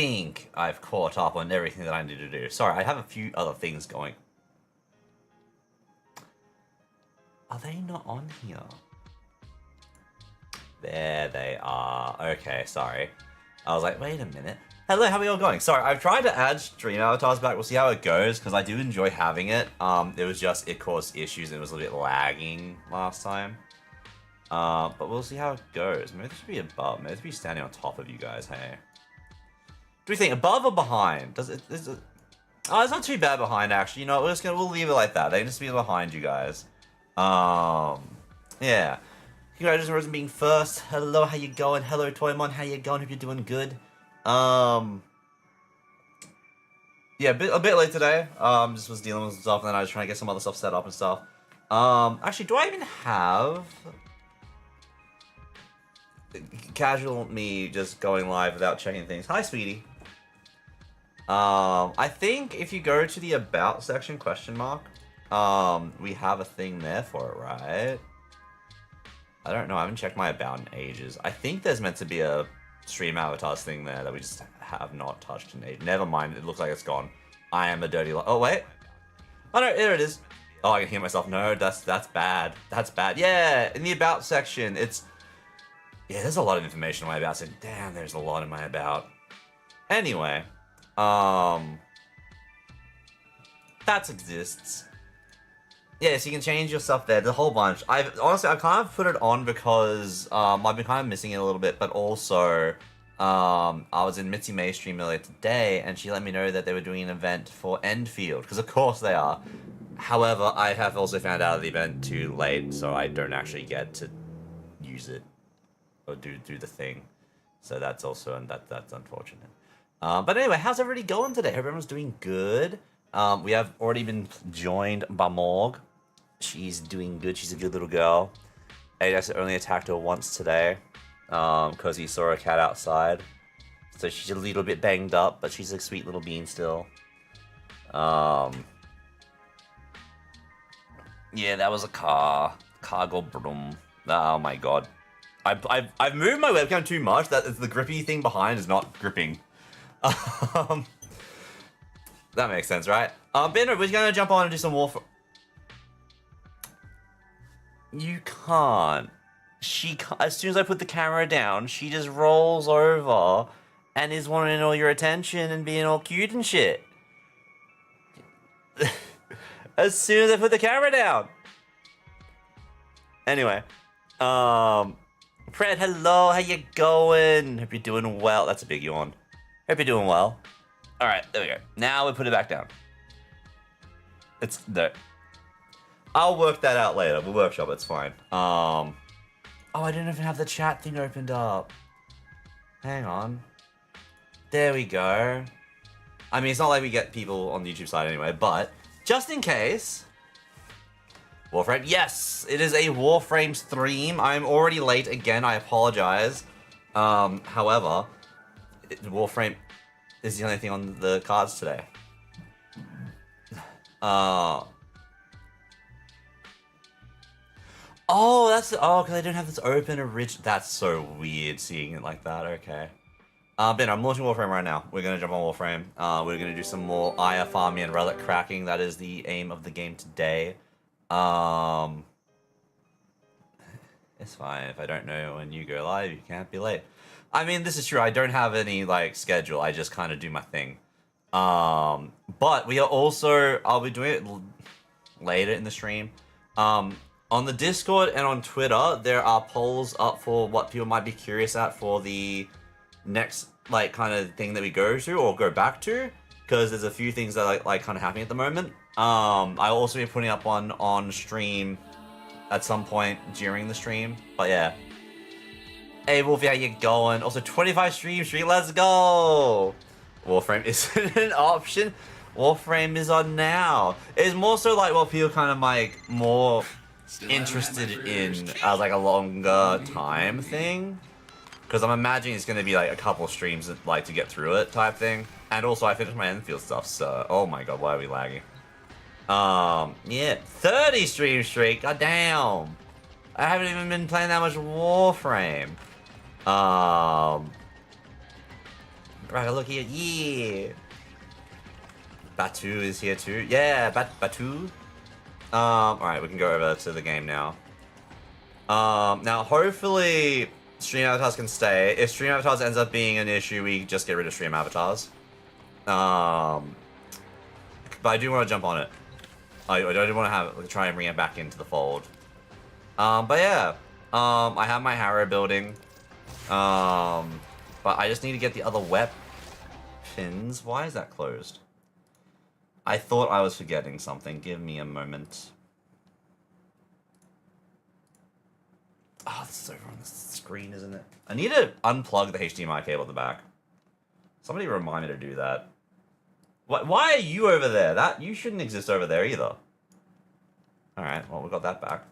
think I've caught up on everything that I need to do. Sorry, I have a few other things going. Are they not on here? There they are. Okay, sorry. I was like, wait a minute. Hello, how are we all going? Sorry, I've tried to add stream avatars back. We'll see how it goes, because I do enjoy having it. It was just, it caused issues and it was a little bit lagging last time. But we'll see how it goes. Maybe this should be above. Maybe this should be standing on top of you guys, hey? Do we think above or behind? Is it... Oh, it's not too bad behind, actually. You know, we'll leave it like that. They can just be behind you guys. Yeah. Congratulations on being first. Hello, how you going? Hello, Toymon, how you going? Hope you're doing good. Yeah, a bit late today. Just was dealing with some stuff, and then I was trying to get some other stuff set up and stuff. Actually, do I even have casual me just going live without checking things? Hi, sweetie. I think if you go to the about section, question mark, we have a thing there for it, right? I don't know. I haven't checked my about in ages. I think there's meant to be a stream avatars thing there that we just have not touched in ages. Never mind. It looks like it's gone. I am a dirty Oh, wait. Oh, no. There it is. Oh, I can hear myself. No, that's bad. That's bad. Yeah, in the about section, it's... Yeah, there's a lot of information in my about section. Damn, there's a lot in my about. Anyway. That exists. Yeah, so you can change your stuff there. There's a whole bunch. Honestly, I kind of put it on because I've been kind of missing it a little bit, but also I was in Mitzi May's stream earlier today, and she let me know that they were doing an event for Enfield, because of course they are. However, I have also found out of the event too late, so I don't actually get to use it or do the thing. So that's also that's unfortunate. But anyway, how's everybody going today? Hope everyone's doing good. We have already been joined by Morg. She's doing good. She's a good little girl. Ajax only attacked her once today because he saw a cat outside. So she's a little bit banged up, but she's a sweet little bean still. Yeah, that was a car. Car go brum. Oh my god. I've moved my webcam too much. That the grippy thing behind is not gripping. That makes sense, right? Benno, we're gonna jump on and do some Warframe. You can't. She can't. As soon as I put the camera down, she just rolls over and is wanting all your attention and being all cute and shit. As soon as I put the camera down. Anyway, Fred, hello, how you going? Hope you're doing well. That's a big yawn. Hope you're doing well. All right, there we go. Now we put it back down. It's no. I'll work that out later. We'll workshop. It's fine. Oh, I didn't even have the chat thing opened up. Hang on. There we go. I mean, it's not like we get people on the YouTube side anyway, but just in case. Warframe. Yes, it is a Warframe stream. I'm already late again. I apologize. However, Warframe is the only thing on the cards today. Oh, that's... Oh, because I don't have this open original... That's so weird seeing it like that. Okay. Ben, I'm launching Warframe right now. We're going to jump on Warframe. We're going to do some more Aya farming and Relic cracking. That is the aim of the game today. It's fine. If I don't know when you go live, you can't be late. I mean, this is true. I don't have any, like, schedule. I just kind of do my thing. But we are also... I'll be doing it later in the stream. On the Discord and on Twitter, there are polls up for what people might be curious at for the next, like, kind of thing that we go to or go back to. Because there's a few things that are, like, kind of happening at the moment. I'll also be putting up one on stream at some point during the stream. But yeah. Hey, Wolfie, how you going? Also, 25 stream street, let's go! Warframe isn't an option. Warframe is on now. It's more so like what people kind of like more interested in as like a longer time thing. Because I'm imagining it's going to be like a couple of streams that, like to get through it type thing. And also I finished my Enfield stuff, so oh my god, why are we lagging? Yeah, 30 stream streak, god damn. I haven't even been playing that much Warframe. But Right, look here. Yeah. Batu is here too. Yeah, Batu. Alright, we can go over to the game now. Now hopefully stream avatars can stay. If stream avatars ends up being an issue, we just get rid of stream avatars. But I do want to jump on it. I do want to try and bring it back into the fold. But yeah, I have my Harrow building. But I just need to get the other weapons. Why is that closed? I thought I was forgetting something. Give me a moment. Oh, this is over on the screen, isn't it? I need to unplug the HDMI cable at the back. Somebody remind me to do that. Why are you over there? You shouldn't exist over there either. Alright, well, we got that back.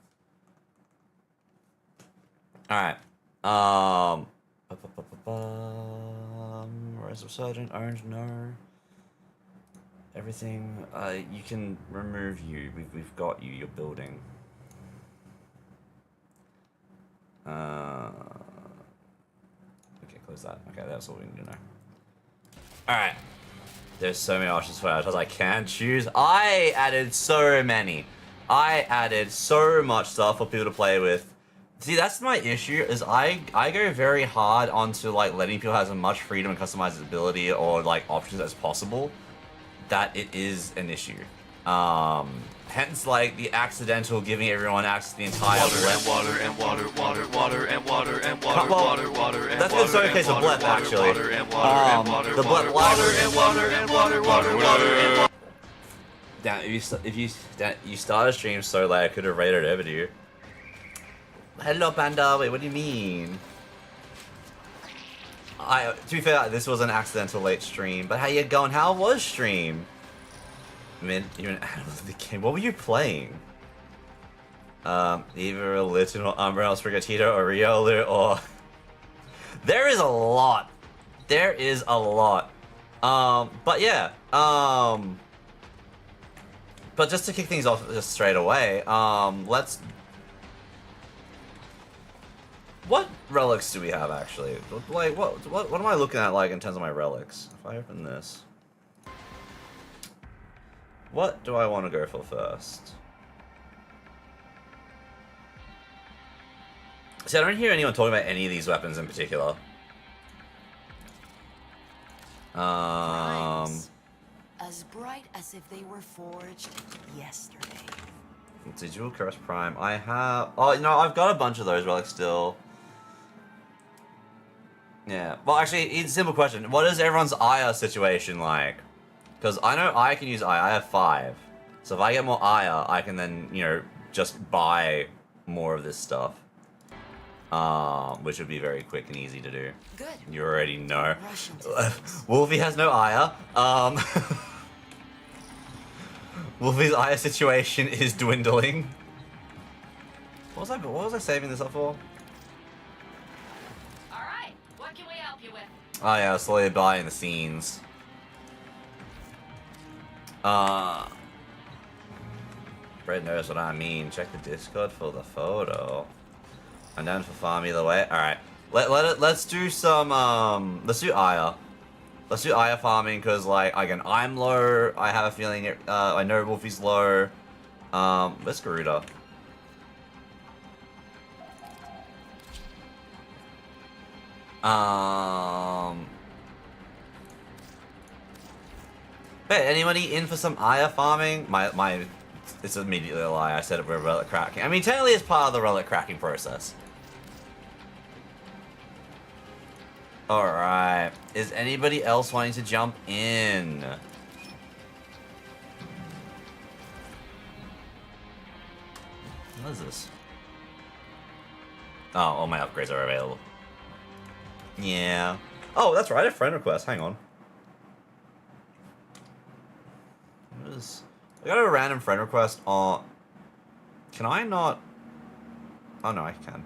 Alright. Rise of Sergeant, Orange, no. Everything, you can remove you. We've got you, you're building. Okay, close that. Okay, that's all we need to know. Alright. There's so many options for avatars I can choose. I added so many. I added so much stuff for people to play with. See, that's my issue, is I go very hard onto, like, letting people have as much freedom and customizability or, like, options as possible, that it is an issue. Hence, like, the accidental giving everyone access to the entire water and water and water and water and water and water and water and that's been so in case of Blep, actually. The Blep library. Damn, if you start a stream so late, I could have raided over to you. Hello, Panda. Wait, what do you mean? To be fair, this was an accidental late stream, but how you going? How was stream? I mean, you're an out of the game. What were you playing? Either a little Umbrella Sprigatito or Riolu or... There is a lot. There is a lot. But yeah, but just to kick things off just straight away, let's... What relics do we have, actually? Like, what am I looking at, like, in terms of my relics? If I open this... What do I want to go for first? See, I don't hear anyone talking about any of these weapons in particular. As bright as if they were forged yesterday. Digital Curse Prime. I have... Oh, no, I've got a bunch of those relics still. Yeah. Well, actually, it's a simple question. What is everyone's Aya situation like? Because I know I can use Aya. I have 5. So if I get more Aya, I can then, you know, just buy more of this stuff. Which would be very quick and easy to do. Good. You already know. Wolfie has no Aya. Wolfie's Aya situation is dwindling. What was I saving this up for? Alright, what can we help you with? Oh yeah, I was slowly buying the scenes. Fred knows what I mean. Check the Discord for the photo. I'm down for farm either way. Alright. Let's do some, let's do Aya. Let's do Aya farming, because, like, again, I'm low. I have a feeling, I know Wolfie's low. Let's Garuda. Hey, anybody in for some Aya farming? It's immediately a lie. I said it for relic cracking. I mean, technically it's part of the relic cracking process. Alright. Is anybody else wanting to jump in? What is this? Oh, all my upgrades are available. Yeah. Oh, that's right. I have friend request. Hang on. What is... I got a random friend request on... Can I not... Oh, no, I can.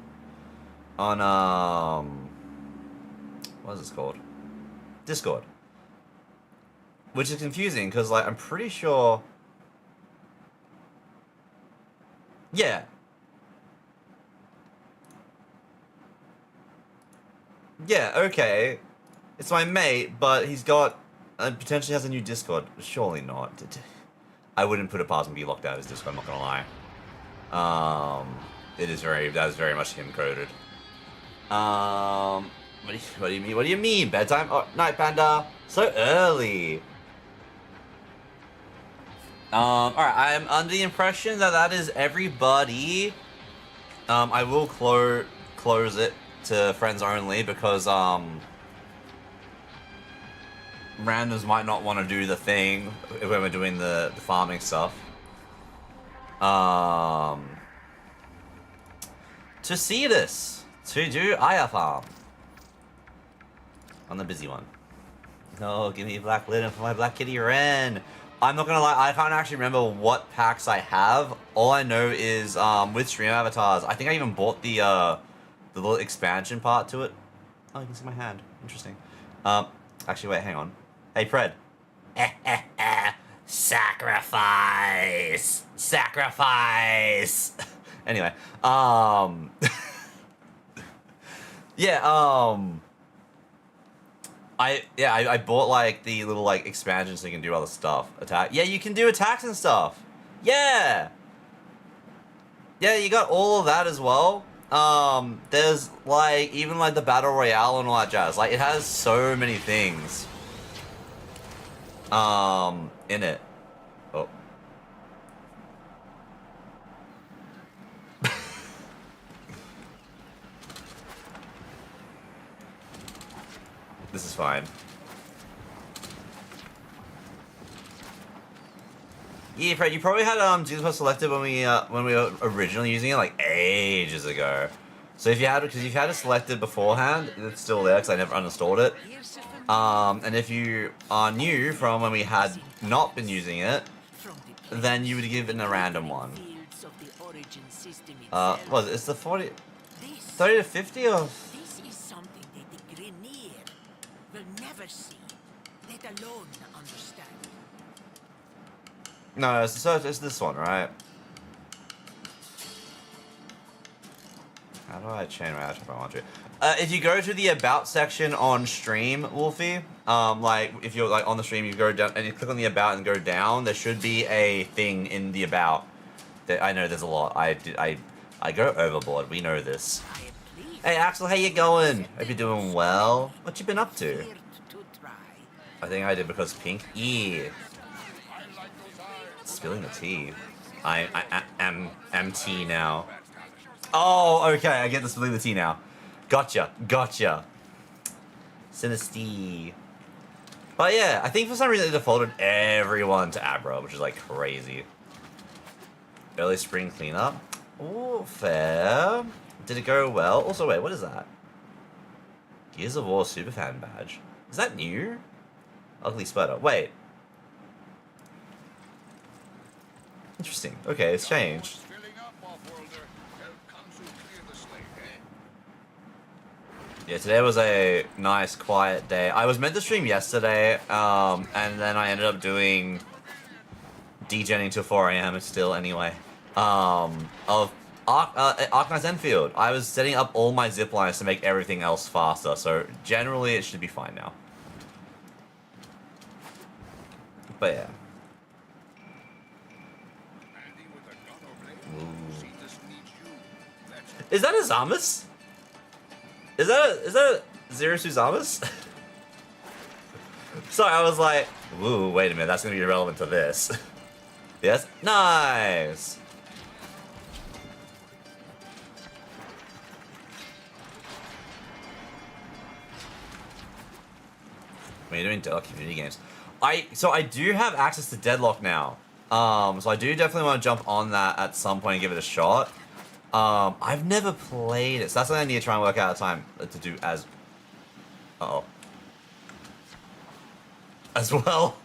On, what is this called? Discord. Which is confusing, because, like, I'm pretty sure... Yeah. Yeah, okay. It's my mate, but he's got potentially has a new Discord. Surely not. I wouldn't put it past him to be locked out of his Discord. I'm not gonna lie. That is very much him coded. What do you mean? What do you mean? Bedtime? Oh, night, Panda. So early. Alright, I'm under the impression that that is everybody. I will close it to friends only because, randoms might not want to do the thing when we're doing the farming stuff. To see this, to do Aya farm. On the busy one. No, give me black linen for my black kitty Ren. I'm not gonna lie, I can't actually remember what packs I have. All I know is with stream avatars, I think I even bought the little expansion part to it. Oh, you can see my hand. Interesting. Actually, wait, hang on. Hey, Fred. Sacrifice! Sacrifice! Anyway, yeah, I bought like the little like expansion so you can do other stuff. Attack. Yeah, you can do attacks and stuff. Yeah. Yeah, you got all of that as well. There's like even like the battle royale and all that jazz. Like it has so many things. In it. Oh. This is fine. Yeah, Fred, you probably had Genius selected when we were originally using it like ages ago. So if you had, because you've had it selected beforehand, it's still there because I never uninstalled it. And if you are new from when we had not been using it, then you would give it a random one. What is it? It's the 30 to 50 or? This is something that the Grenier will never see, let alone understand. No, it's this one, right? How do I chain match if I want to? If you go to the about section on stream, Wolfie, like if you're like on the stream, you go down and you click on the about and go down. There should be a thing in the about. That I know there's a lot. I go overboard. We know this. Hey Axel, how you going? Hope you're doing well. What you been up to? I think I did because pink. Yeah. Spilling the tea. I am tea now. Oh, okay. I get the spilling the tea now. Gotcha. Sinisty. But yeah, I think for some reason they defaulted everyone to Abra, which is like crazy. Early spring cleanup. Oh, fair. Did it go well? Also, wait, what is that? Gears of War Superfan badge. Is that new? Ugly sweater. Wait. Interesting. Okay, it's changed. Yeah, today was a nice, quiet day. I was meant to stream yesterday, and then I ended up doing degenning till 4 AM still anyway. Of Arknight's Enfield. I was setting up all my zip lines to make everything else faster, so generally it should be fine now. But yeah. Ooh. Is that a Zamas? Is that a Zero Suzamas? Sorry, I was like, ooh, wait a minute, that's gonna be irrelevant to this. Yes? Nice! When you're doing Deadlock community games. So I do have access to Deadlock now. So I do definitely want to jump on that at some point and give it a shot. I've never played it, so that's something I need to try and work out a time to do as... Uh-oh. As well.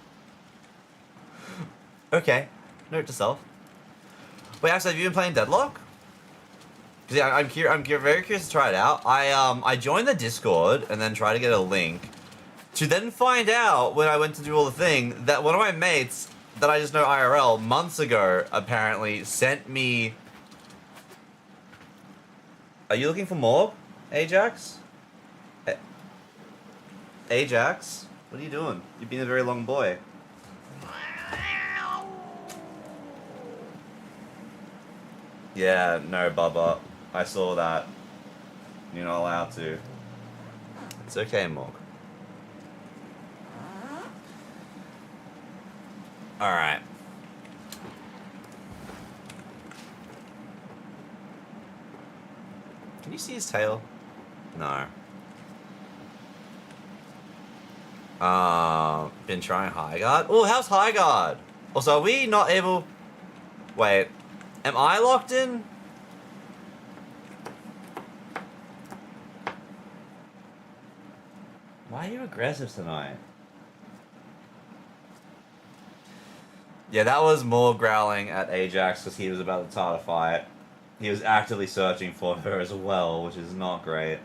Okay. Note to self. Wait, actually, have you been playing Deadlock? Because yeah, I'm very curious to try it out. I joined the Discord and then tried to get a link to then find out when I went to do all the thing that one of my mates that I just know IRL months ago apparently sent me... Are you looking for more, Ajax? Ajax, what are you doing? You've been a very long boy. Yeah, no, Bubba. I saw that. You're not allowed to. It's okay, Morg. Alright. Can you see his tail? No. Been trying High Guard. Oh, how's High Guard? Also, are we not able... Wait. Am I locked in? Why are you aggressive tonight? Yeah, that was more growling at Ajax because he was about to start a fight. He was actively searching for her as well, which is not great.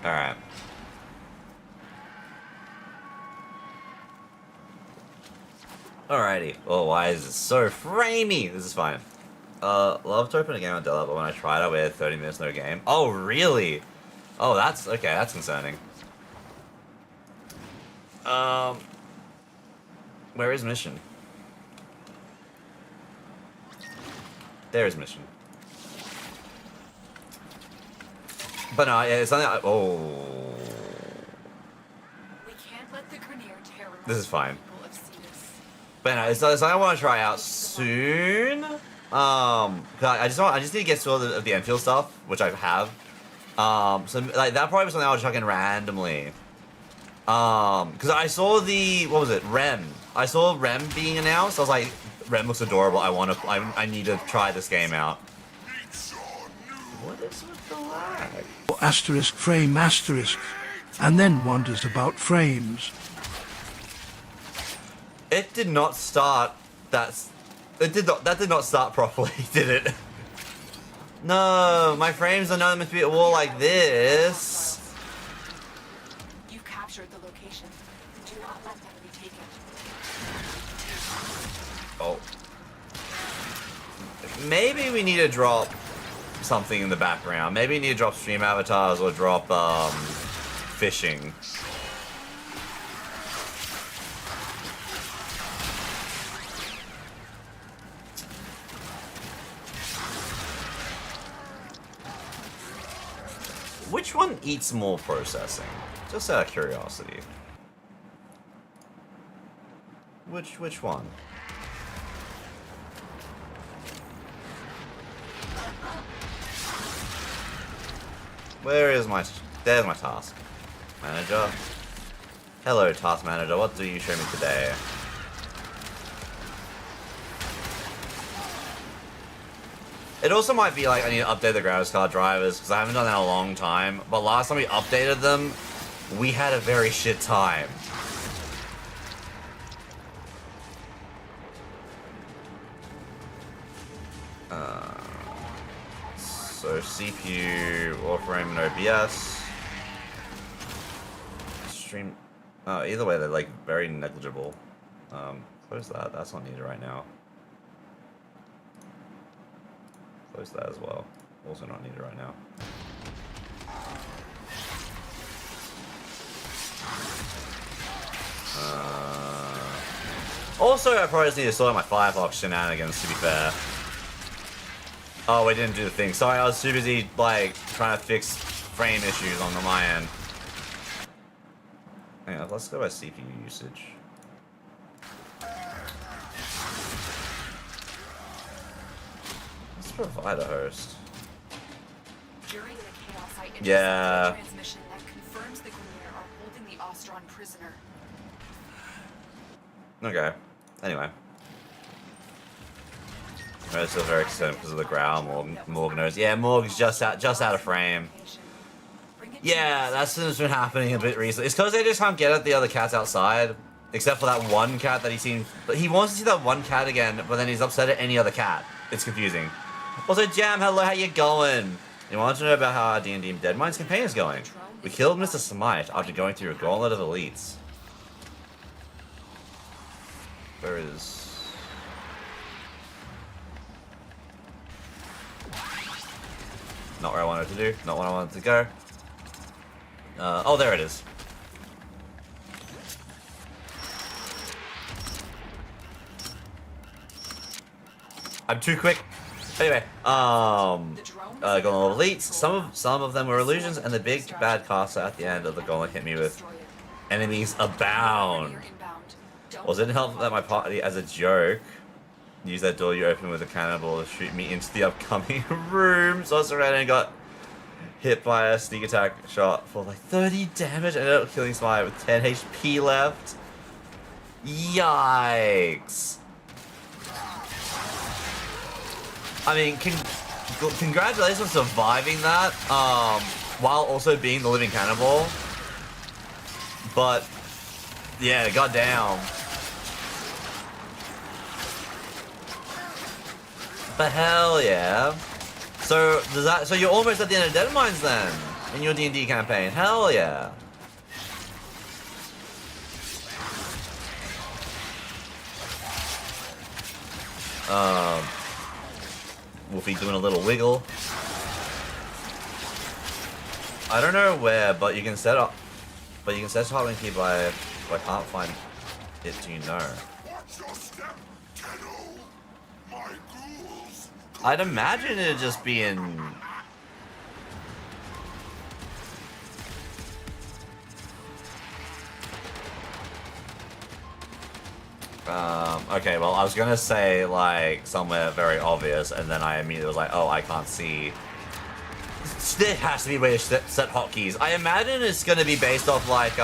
Alright. Alrighty. Oh, why is it so framey? This is fine. Love to open a game on Della, but when I tried I waited 30 minutes no game. Oh, really? Oh, that's... Okay, that's concerning. Where is mission? There is mission. But no, yeah, it's something oh... We can't let the Grenier terrorize This is fine. people of Cetus. But no, it's something I want to try out soon. 'Cause I just need to get sort of the Enfield stuff, which I have. So like that probably was something I was chucking randomly. Because I saw the what was it, Rem? I saw Rem being announced. I was like, Rem looks adorable. I need to try this game out. What is with the lag? Asterisk frame asterisk, and then wonders about frames. It did not start. That did not start properly, did it? No, my frames are not meant to be all like this. You've captured the location. Do not let them retake it. Oh. Maybe we need to drop something in the background. Maybe we need to drop stream avatars or drop fishing. Which one eats more processing? Just out of curiosity. Which one? Where is my... There's my task manager. Hello, task manager. What do you show me today? It also might be like I need to update the graphics card drivers because I haven't done that in a long time. But last time we updated them, we had a very shit time. So CPU, Warframe, and OBS. Stream. Oh, either way, they're like very negligible. Close that. That's not needed right now. Close that as well. Also not needed right now. Also, I probably just need to sort out my Firefox shenanigans, to be fair. Oh, we didn't do the thing. Sorry, I was too busy, like, trying to fix frame issues on my end. Hang on, let's go by CPU usage. Let's provide a host. During the chaos, I intercepted Yeah. a transmission that confirms the Grenier are holding the Ostron prisoner. Okay. Anyway. I'm still very excited because of the growl. Morg knows. Yeah, Morg's just out of frame. Yeah, that's what's been happening a bit recently. It's because they just can't get at the other cats outside, except for that one cat that he seen. But he wants to see that one cat again, but then he's upset at any other cat. It's confusing. Also, Jam, hello, how you going? You want to know about how our D&D Dead Minds campaign is going? We killed Mr. Smite after going through a gauntlet of elites. Where is... Not where I wanted to do. Not where I wanted to go. Oh, there it is. I'm too quick. Anyway, going over elites. Some of them were illusions, and the big bad caster at the end of the gauntlet hit me with enemies abound. Was it helpful that my party, as a joke, used that door you opened with a cannonball to shoot me into the upcoming room? So I surrounded and got hit by a sneak attack shot for like 30 damage. I ended up killing Smite with 10 HP left. Yikes. I mean, congratulations on surviving that, while also being the living cannibal. But, yeah, goddamn. But hell yeah. So you're almost at the end of Deadmines then, in your D&D campaign. Hell yeah. Wolfie doing a little wiggle. I don't know where, but you can set up. But you can set hotkey key by. I can't find it. Do you know? I'd imagine it'd just be in. Okay, well, I was gonna say, like, somewhere very obvious, and then I immediately was like, oh, I can't see. There has to be a way to set hotkeys. I imagine it's gonna be based off, like,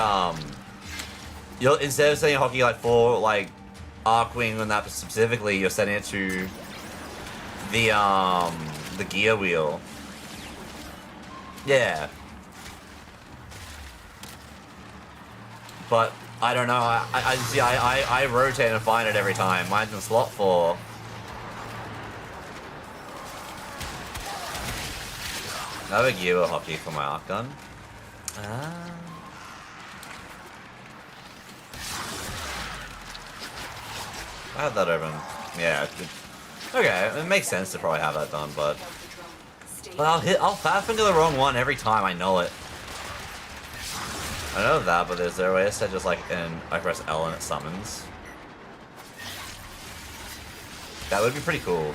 you'll, instead of setting a hotkey, like, for, like, Arcwing and that specifically, you're setting it to the gear wheel. Yeah. But I don't know. I rotate and find it every time. Mine's in slot 4. Another gear wheel hotkey for my arc gun. I had that open. Yeah. Okay, it makes sense to probably have that done, but I'll fat finger the wrong one every time. I know it. I know that, but is there a way to set just like I press L and it summons? That would be pretty cool.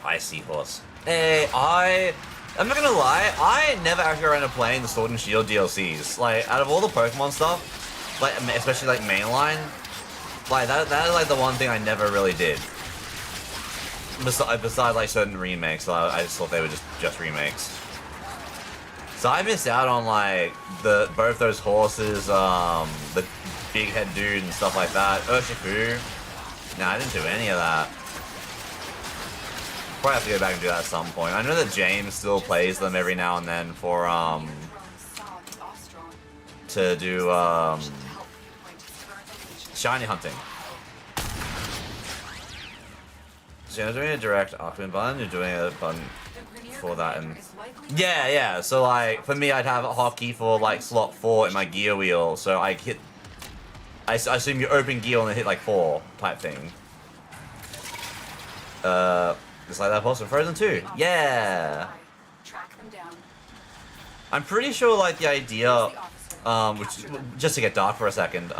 Hi, Seahorse. Hey, I'm not gonna lie, I never actually got around to playing the Sword and Shield DLCs. Like, out of all the Pokemon stuff, like, especially like mainline, like that is like the one thing I never really did. Besides like certain remakes, so I just thought they were just remakes. So I missed out on like both those horses, the big head dude and stuff like that. Urshifu. Nah, I didn't do any of that. Probably have to go back and do that at some point. I know that James still plays them every now and then for to do shiny hunting. So you're doing a direct Arcwing button, you're doing a button for that, and yeah. So like for me, I'd have a hotkey for like slot 4 in my gear wheel, so I hit. I assume you open gear and then hit like 4 type thing. Just like that post from Frozen 2. Yeah. I'm pretty sure like the idea, which just to get dark for a second,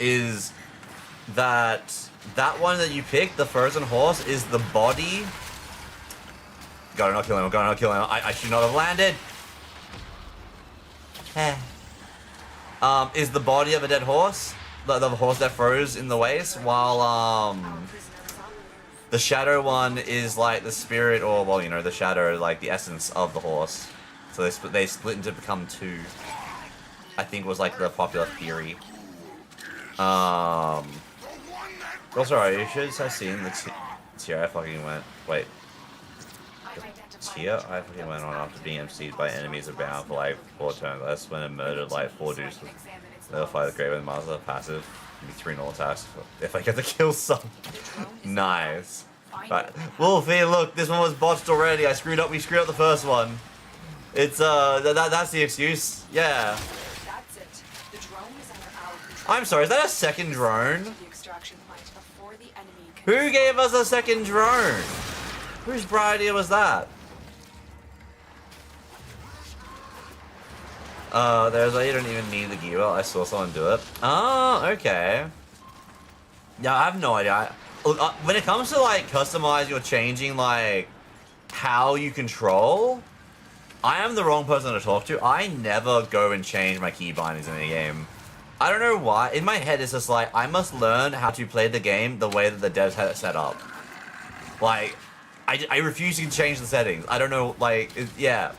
is that one that you picked, the Frozen horse, is the body. Gotta not kill him. Gotta not kill him. I should not have landed. Is the body of a dead horse, the horse that froze in the waste, while the shadow one is like the spirit, or well, you know, the shadow, like the essence of the horse. So they split into become 2. I think was like the popular theory. Also, you should have seen the tier I fucking went. Wait. The tier I fucking went on after being MC'd by enemies abound for like 4 turns. That's when it murdered like 4 dudes. Notify the Grave and Master passive. Give me 3 null attacks if I get to kill some. Nice. Right. Wolfie, look, this one was botched already. We screwed up the first one. It's that's the excuse. Yeah. That's it. The drone is under our control. I'm sorry. Is that a second drone? The extraction point before the enemy can. Who gave us a second drone? Whose bright idea was that? There's you don't even need the gear. I saw someone do it. Oh, okay. Yeah, I have no idea. When it comes to like customizing or changing like how you control, I am the wrong person to talk to. I never go and change my key bindings in a game. I don't know why. In my head, it's just like I must learn how to play the game the way that the devs had it set up. Like, I refuse to change the settings. I don't know. Like, yeah.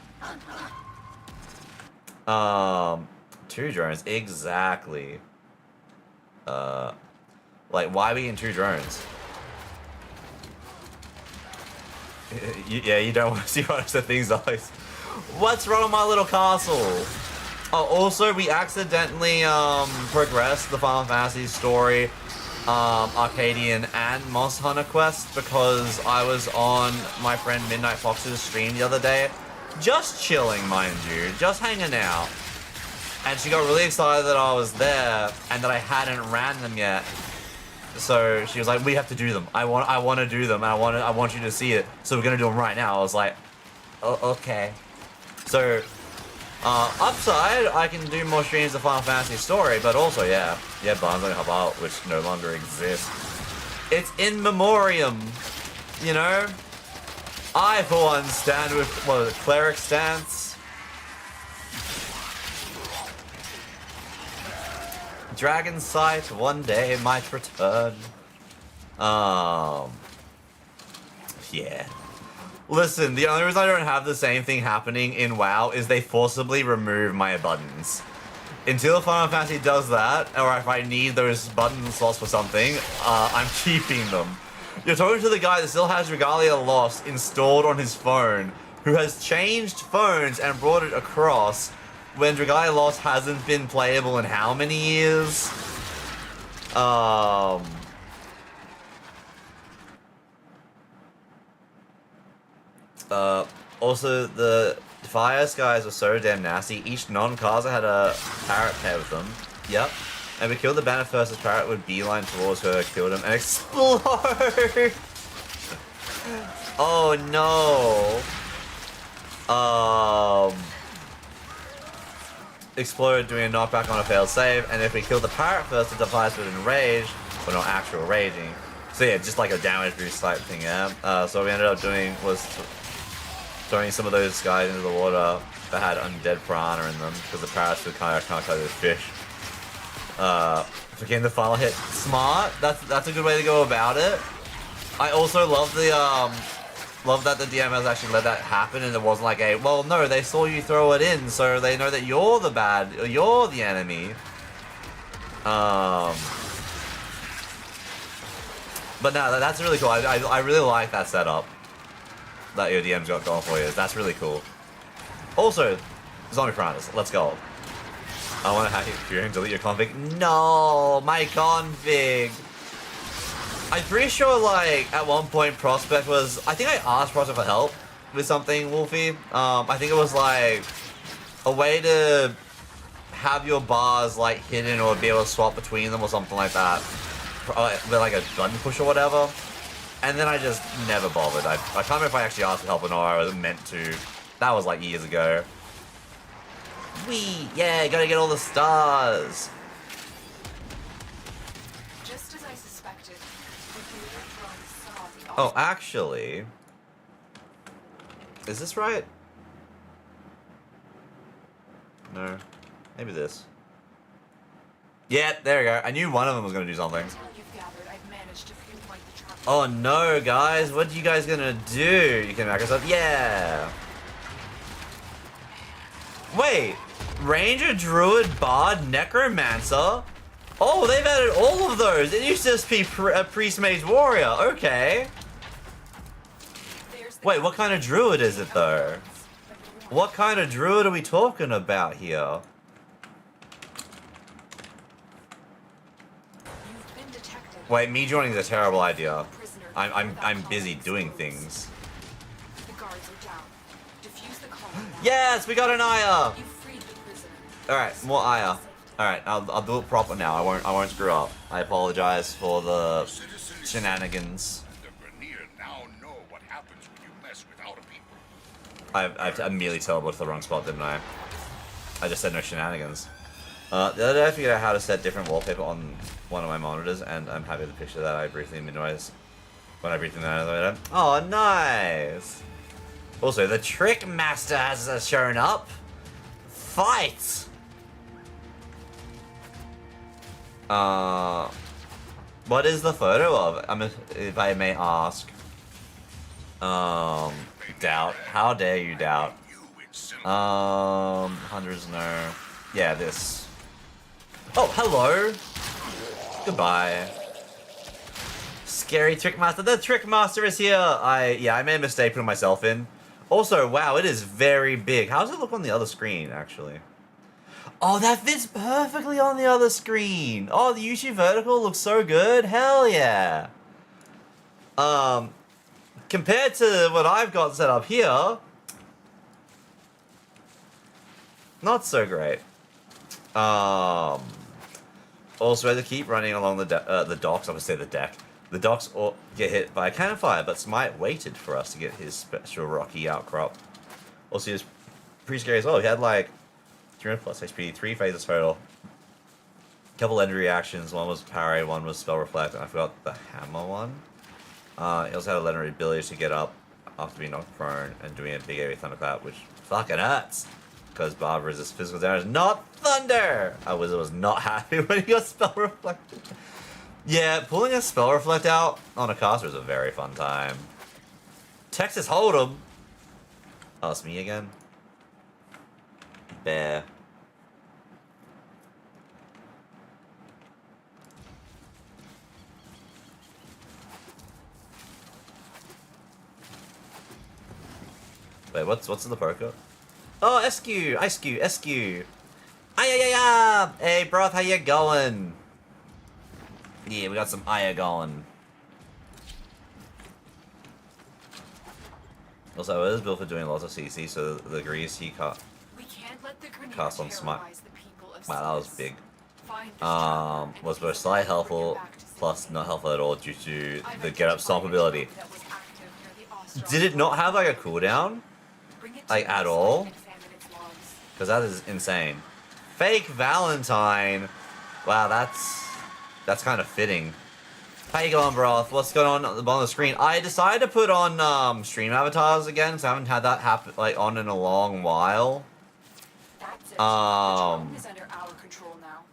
2 drones exactly. Like, why are we in 2 drones? Yeah, you don't want to see what the things are. What's wrong with my little castle? Oh, also, we accidentally progressed the Final Fantasy story, Arcadian and Monster Hunter quest because I was on my friend Midnight Fox's stream the other day, just chilling, mind you, just hanging out. And she got really excited that I was there and that I hadn't ran them yet. So she was like, "We have to do them. I want to do them. And I want you to see it. So we're gonna do them right now." I was like, "Oh, okay." So, upside, I can do more streams of Final Fantasy story, but also, yeah, Barnes on Help Out, which no longer exists. It's in memoriam, you know. I, for one, stand with cleric stance. Dragon sight one day might return. Yeah. Listen, the only reason I don't have the same thing happening in WoW is they forcibly remove my buttons. Until Final Fantasy does that, or if I need those button slots for something, I'm keeping them. You're talking to the guy that still has Regalia Lost installed on his phone, who has changed phones and brought it across, when Regalia Lost hasn't been playable in how many years? Also, the fire skies were so damn nasty. Each non-Kaza had a parrot pair with them. Yep. And we killed the banner first as parrot would beeline towards her, killed him, and explode! Oh no! Exploded doing a knockback on a failed save, and if we killed the parrot first, the device would enrage, but not actual raging. So yeah, just like a damage boost type thing, yeah. So what we ended up doing was throwing some of those guys into the water that had undead piranha in them, because the parrots would kind of cut the fish. Became the final hit. Smart. That's a good way to go about it. I also love the love that the DM has actually let that happen, and it wasn't like a, well, no, they saw you throw it in, so they know that you're the bad, you're the enemy. But no, that's really cool. I really like that setup that your DM's got going for you. That's really cool. Also, zombie piranhas. Let's go. I want to hack your and delete your config. No, my config. I'm pretty sure, like, at one point, Prospect was... I think I asked Prospect for help with something, Wolfie. I think it was, like, a way to have your bars, like, hidden or be able to swap between them or something like that. With, like, a button push or whatever. And then I just never bothered. I can't remember if I actually asked for help or not, or I was meant to. That was, like, years ago. Whee! Yeah, gotta get all the stars! Just as I suspected, the computer drone saw the Oh, actually... Is this right? No. Maybe this. Yeah, there we go. I knew one of them was gonna do something. Until you've gathered, I've managed to pinpoint the trap. Oh no, guys! What are you guys gonna do? You can back us up? Yeah! Wait! Ranger, Druid, Bard, Necromancer? Oh, they've added all of those! It used to just be a Priest, Mage, Warrior. Okay. Wait, what kind of Druid is it, though? What kind of Druid are we talking about here? You've been detected. Wait, me joining is a terrible idea. Prisoner I'm without busy tolerance doing rules. things. The guards are down. Defuse the column. Yes, we got an Aya. You freed the prisoner. All right, more Aya. All right, I'll do it proper now. I won't screw up. I apologize for the shenanigans. The Vanir now know what happens when you mess with our people. I immediately teleported to the wrong spot, didn't I? I just said no shenanigans. The other day I figured out how to set different wallpaper on one of my monitors, and I'm happy with the picture that I briefly minimized when I briefly minimized. Oh, nice! Also, the Trick Master has shown up. Fight! What is the photo of? If I may ask. Doubt. How dare you doubt? Hundreds no. Yeah, this. Oh, hello. Goodbye. Scary Trick Master. The Trick Master is here. I made a mistake putting myself in. Also, wow, it is very big. How does it look on the other screen, actually? Oh, that fits perfectly on the other screen. Oh, the YouTube vertical looks so good. Hell yeah. Compared to what I've got set up here, not so great. Also, I had to keep running along the docks. I would say the deck. The docks get hit by a cannon fire, but Smite waited for us to get his special rocky outcrop. Also, he was pretty scary as well. He had like 300 plus HP, 3 phases total. Couple legendary reactions. One was parry, one was spell reflect, and I forgot the hammer one. He also had a legendary ability to get up after being knocked prone and doing a big AoE thunderclap, which fucking hurts. Because Barb resists physical damage, not thunder! Our wizard was not happy when he got spell reflected. Yeah, pulling a spell reflect out on a caster is a very fun time. Texas Hold'em. Oh, it's me again. Bear. Wait, what's in the poker? Oh, SQ, SQ. Ayayaya! Hey, broth, how you going? Yeah, we got some Aya going. Also, it is built for doing lots of CC, so the grease he caught. We can't let the Grineer Cast on smite. terrorize the people of Wow, that was Silas. big. Find this child and Was kill both him slight and bring him helpful back to Silas. plus not helpful at all due to I've the get up stomp identified a ability. drone that was active near the Ostrom Did it not Tunnel. have like a cooldown? Bring it to like, me at so I all? can examine its logs. Because that is insane. Fake Valentine. Wow, that's kind of fitting. How you going, broth? What's going on at the bottom of the screen? I decided to put on stream avatars again because I haven't had that happen like on in a long while. That's it. The drone is under our control now.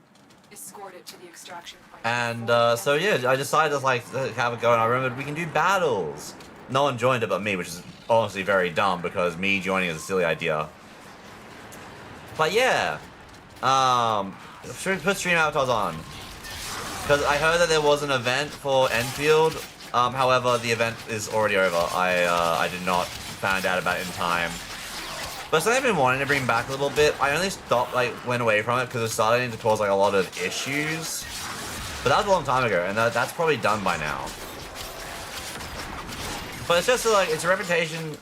Escort it to the extraction point. And before it so gets yeah, I decided to like have it go, and I remembered we can do battles. No one joined it but me, which is honestly very dumb because me joining is a silly idea. But yeah, should put stream avatars on because I heard that there was an event for Enfield. However, the event is already over. I did not find out about it in time. But something I've been wanting to bring back a little bit. I only went away from it because it was starting to cause like a lot of issues. But that was a long time ago, and that's probably done by now. But it's just like it's a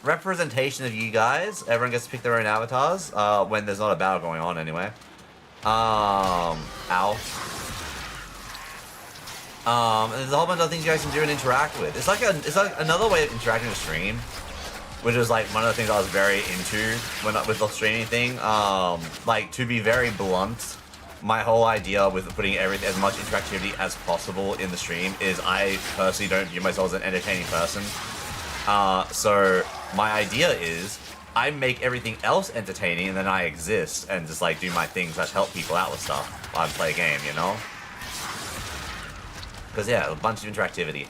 representation of you guys. Everyone gets to pick their own avatars when there's not a battle going on anyway. Ow. And there's a whole bunch of things you guys can do and interact with. It's like another way of interacting with stream, which is like one of the things I was very into with the streaming thing. Like to be very blunt, my whole idea with putting as much interactivity as possible in the stream is I personally don't view myself as an entertaining person. So my idea is I make everything else entertaining and then I exist and just like do my things that help people out with stuff while I play a game, you know? Because yeah, a bunch of interactivity.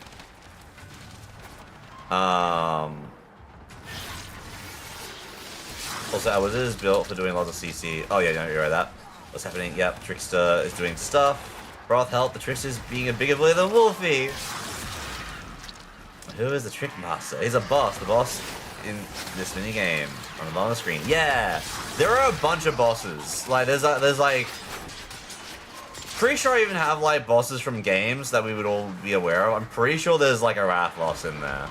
Also, our wizard is built for doing lots of CC. Oh yeah, you're right that. What's happening? Yep, Trickster is doing stuff. Broth help, the Trickster's being a bigger bully than Wolfie. Who is the Trick Master? He's a boss. The boss in this mini game on the bottom of the screen. Yeah, there are a bunch of bosses. Like there's like, pretty sure I even have like bosses from games that we would all be aware of. I'm pretty sure there's like a Wrath boss in there.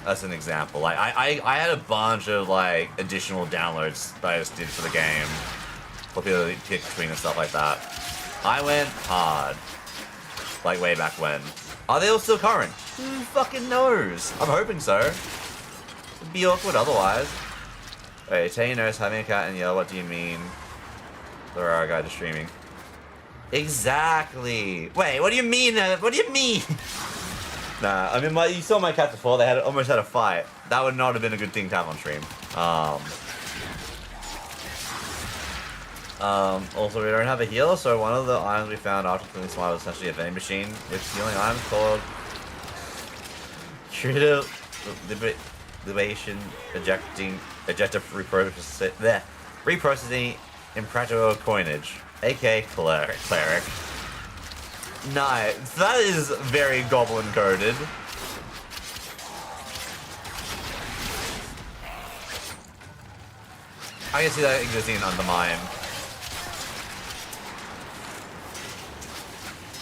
as an example. Like I had a bunch of like additional downloads that I just did for the game, for people to pick between and stuff like that. I went hard, like way back when. Are they all still current? Who fucking knows? I'm hoping so. It'd be awkward otherwise. Wait, Tay knows having a cat and yell. What do you mean? There are a guy just streaming. Exactly. Wait, what do you mean? What do you mean? Nah, I mean, you saw my cat before. They almost had a fight. That would not have been a good thing to have on stream. Also, we don't have a healer, so one of the items we found after killing Smile was essentially a vending machine with healing items called Liberation Ejector Reprocessing Impractical Coinage, aka Cleric. Nice. That is very goblin coded. I can see that existing in Undermine.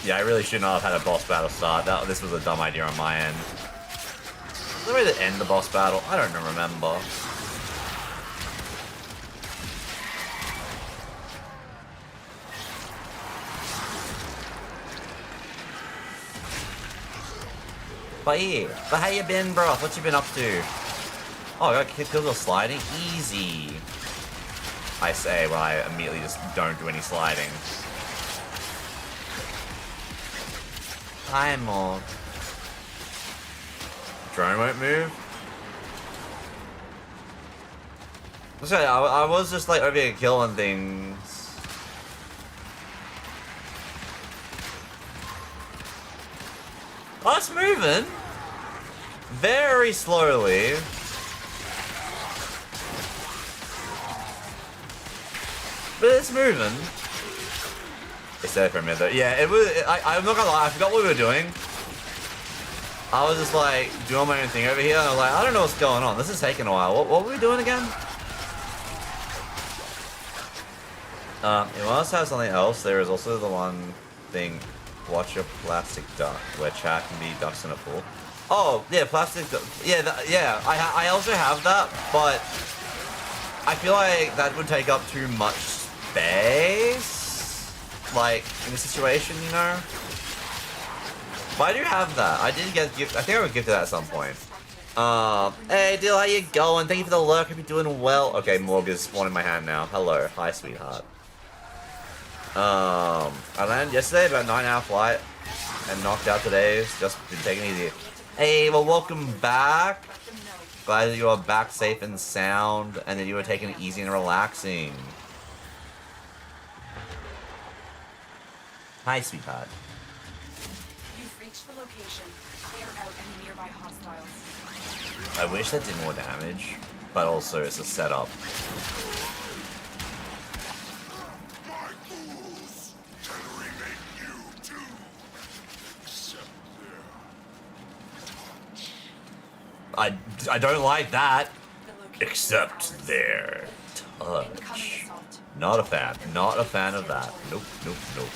Yeah, I really should not have had a boss battle start. This was a dumb idea on my end. Is there a way to end the boss battle? I don't remember. But yeah, how you been, bro? What you been up to? Oh, I got kills while sliding? Easy. I say when I immediately just don't do any sliding. Hi, Morg. Drone won't move? Sorry, I was just like over here killing things. Oh, it's moving. Very slowly. But it's moving. It's there for a minute though. Yeah, it was. I'm not gonna lie, I forgot what we were doing. I was just like doing my own thing over here, and I was like, I don't know what's going on. This is taking a while. What were we doing again? It must have something else. There is also the one thing. Watch your plastic duck, where chat can be ducks in a pool. Oh yeah, plastic duck. Yeah, yeah. I also have that, but I feel like that would take up too much space. Like in this situation, you know. But I do have that. I did get gift. I think I was gifted that at some point. Hey Dill, how you going? Thank you for the lurk. Hope you're doing well. Okay, Morg is one in my hand now. Hello, hi sweetheart. I landed yesterday, about a 9-hour flight, and knocked out today. Just been taking it easy. Hey, well, welcome back. Glad that you are back safe and sound, and that you are taking it easy and relaxing. Hi, sweetheart. You've reached the location. Clear out any nearby hostiles. I wish that did more damage, but also it's a setup. I don't like that. Except their touch. Not a fan. Not a fan of that. Nope, nope, nope.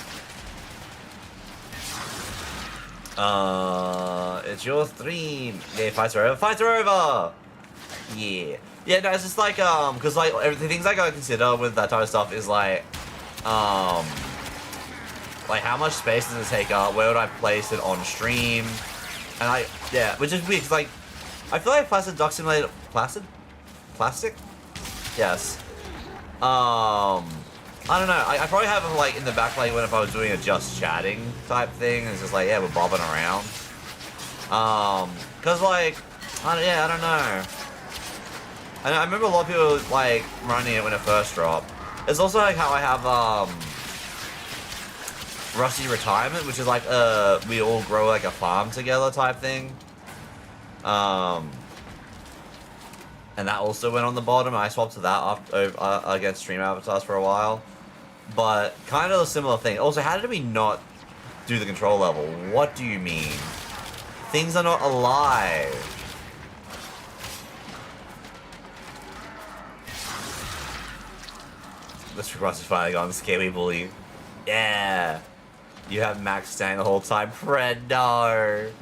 It's your stream. Yeah, fights are over. Fights are over! Yeah. Yeah, no, it's just like, because, like, the things I gotta consider with that type of stuff is, like how much space does it take up? Where would I place it on stream? And yeah, which is weird, because, like, I feel like Plastic Duck Simulator... Plastic? Yes. I don't know. I probably have them, like, in the back, like, when if I was doing a just chatting type thing. It's just like, yeah, we're bobbing around. Because, like, I don't know. I remember a lot of people, like, running it when it first dropped. It's also, like, how I have, Rusty Retirement, which is, like, we all grow, like, a farm together type thing. And that also went on the bottom. I swapped to that against Stream Avatars for a while. But kind of a similar thing. Also, how did we not do the control level? What do you mean? Things are not alive. Mr. Cross is finally gone. Scaly Bully. Yeah. You have Max staying the whole time. Predator.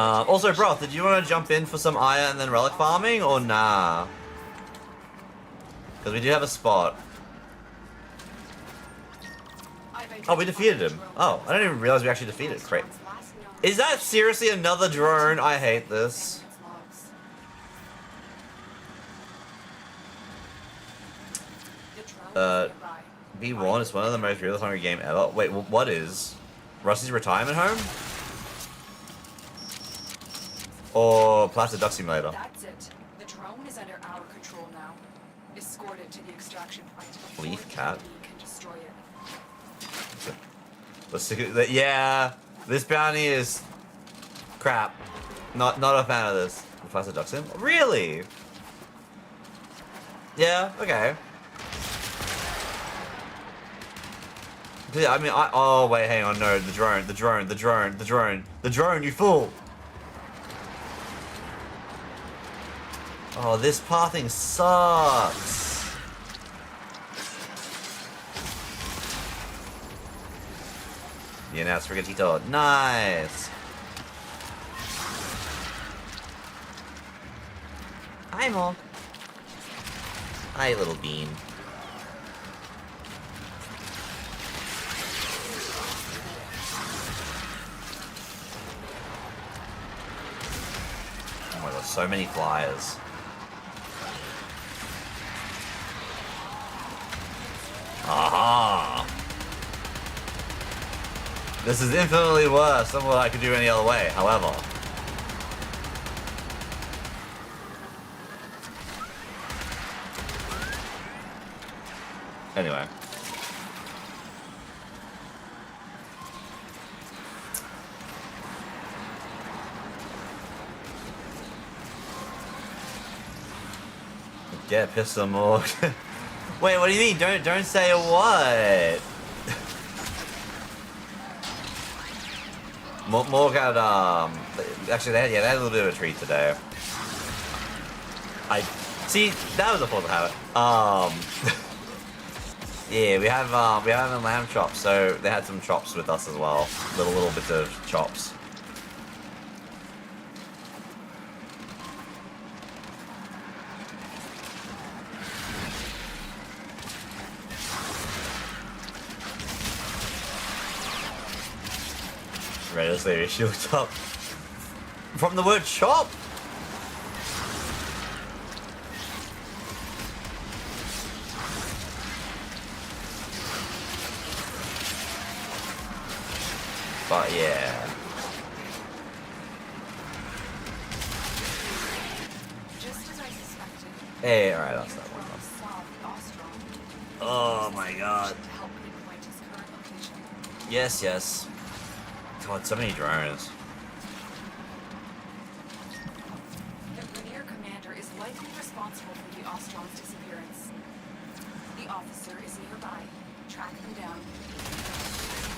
Also, bro, did you want to jump in for some Aya and then Relic farming, or nah? Because we do have a spot. Oh, we defeated him. Oh, I didn't even realize we actually defeated. Great. Is that seriously another drone? I hate this. B1 is one of the most real hungry game ever. Wait, what is? Rusty's retirement home? Or Plastic Duck Simulator? That's it. The drone is under our control now. Escort it to the extraction point before Leaf the cat. enemy can destroy it. Let's see. Yeah, this bounty is crap. Not a fan of this. Plastic Duck Sim? Really? Yeah. Okay. I mean, oh wait, hang on, no, the drone, you fool! Oh, this pathing sucks. Yeah, now it's Rigatito. Nice. Hi, Monk. Hi, little bean. Oh my god, so many flyers. Aha! This is infinitely worse than what I could do any other way, however. Anyway. Get pissed on more. Wait, what do you mean? Don't say a what? Morg had actually they had a little bit of a treat today. I see that was a fault of habit. Yeah, we have lamb chops, so they had some chops with us as well. Little bits of chops. Right, she looked up from the word chop. But yeah. Just as I suspected. Hey, alright, that's that one. Oh my god. To help pinpoint his current location. Yes. God, so many drones. The Rainier commander is likely responsible for the Ostron's disappearance. The officer is nearby. Track them down.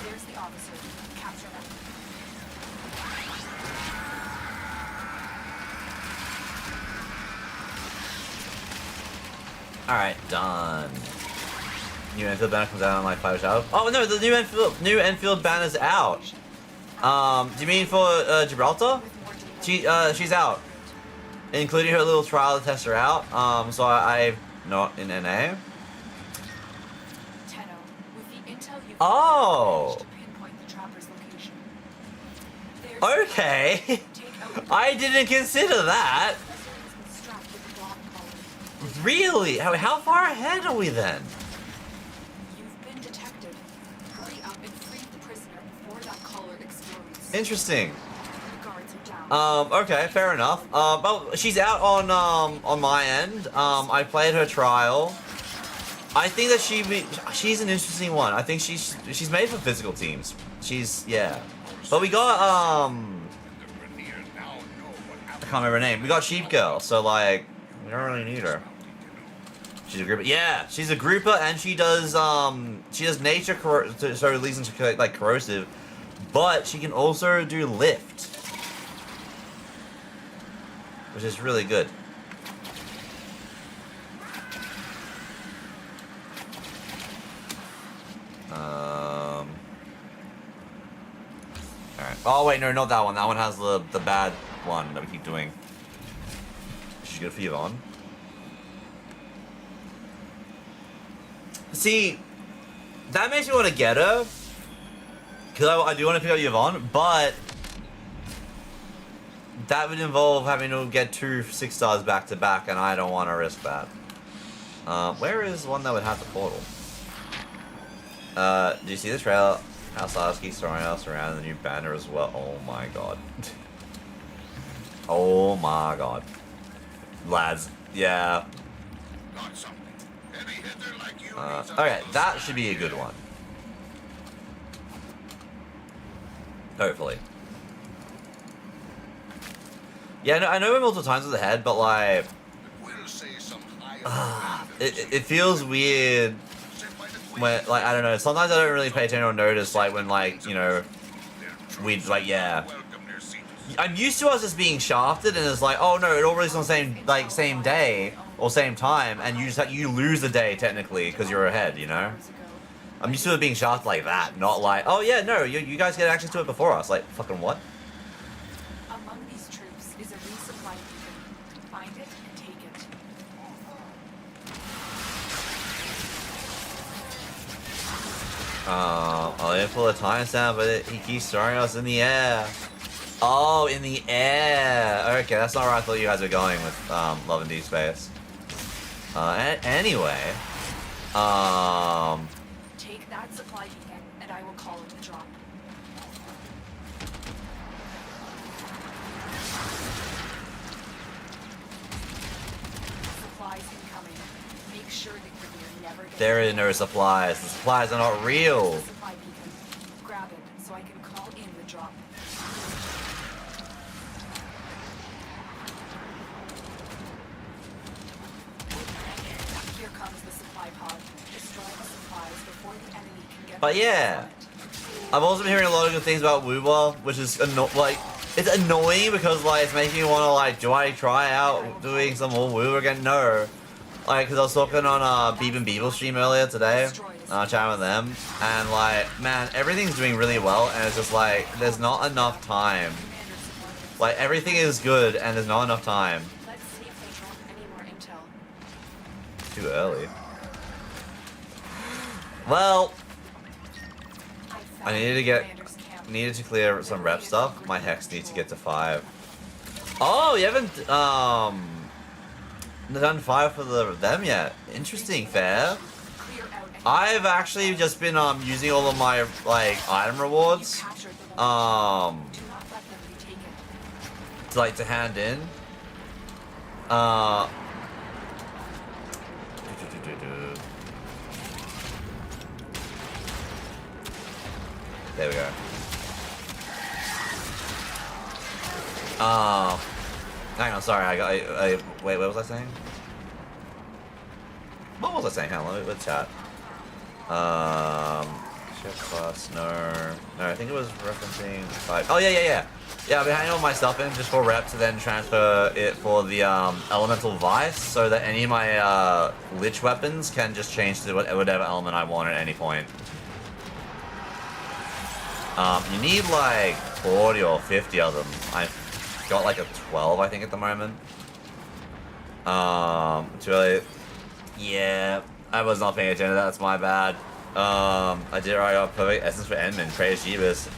There's the officer. Capture them. Alright, done. New Enfield banner comes out on like 5 hours. Oh no, the new Enfield banner's out. Do you mean for Gibraltar? She's out, including her little trial to test her out. So I'm not in NA. Tenno, with the intel you've Oh. managed to pinpoint the trapper's location. There's Okay. take out the I didn't consider that. vessel has been strapped with the block collar. Really? How far ahead are we then? You've been detected. Hurry up and free the prisoner before that collar explodes. Interesting. The guards are down. Okay, fair enough. Well, she's out on my end. I played her trial. I think that she's an interesting one. I think she's made for physical teams. Yeah. But we got The Rainier now know what I happened. can't remember her name. We got Sheep Girl, so like we don't really need her. She's a grouper. Yeah, she's a grouper, and she does nature so it leads into like corrosive, but she can also do lift, which is really good. Alright. Oh wait, no, not that one. That one has the bad one that we keep doing. She's good for Yvonne. See, that makes me want to get her. Because I do want to pick up Yvonne, but that would involve having to get 2 6 stars back to back, and I don't want to risk that. Where is one that would have the portal? Do you see the trailer? How Sasuke's throwing us around the new banner as well. Oh my god. Oh my god. Lads, yeah. Not something. Heavy hitter like you needs a Okay, little that should be a good one. Hopefully. Yeah, no, I know we're multiple times with the head, but like, We'll say some high it feels weird when, like, I don't know, sometimes I don't really pay attention or notice, like, when, like, you know, we, like, yeah. welcome their seats. I'm used to us just being shafted, and it's like, oh no, it all released on the same, like, same day, or same time, and you just, you lose the day, technically, because you're ahead, you know? I'm used to it being shafted like that, not like, oh yeah, no, you guys get access to it before us. Like, fucking what? Among these troops is a resupply beacon. Find it and take it. I'll aim for the timestamp, but he keeps throwing us in the air. Oh, in the air. Okay, that's not where I thought you guys were going with Love and Deep Space. Anyway, Take that supply beacon, and I will call it the drop. Supplies incoming. Make sure the Grineer never gets there is no supplies. The supplies are not real. supply beacon. Grab it so I can call in the drop. Here comes the supply pod. Destroy the supplies before the enemy can get But yeah, I've also been hearing a lot of good things about Wuwa, which is like, it's annoying because like it's making me want to like, do I try out doing some more Wuwa again? No, like because I was talking on Beeb and Beeble stream earlier today, chatting with them, and like, man, everything's doing really well, and it's just like there's not enough time. Like everything is good, and there's not enough time. Let's see if they drop any more intel. Too early. Well, I needed to clear some rep stuff. My hex needs to get to 5. Oh, you haven't done 5 for them yet. Interesting, fair. I've actually just been using all of my like item rewards to like to hand in. There we go. Hang on, sorry, wait, what was I saying? What was I saying? Hang on, let's chat. Chef class, no, I think it was referencing 5. Oh, yeah. Yeah, I've been hanging all my stuff in just for rep to then transfer it for the elemental vice, so that any of my lich weapons can just change to whatever element I want at any point. You need like 40 or 50 of them. I've got like a 12, I think, at the moment. Too early. Yeah, I was not paying attention. That's my bad. I did write up perfect essence for Endman. Praise Jeebus.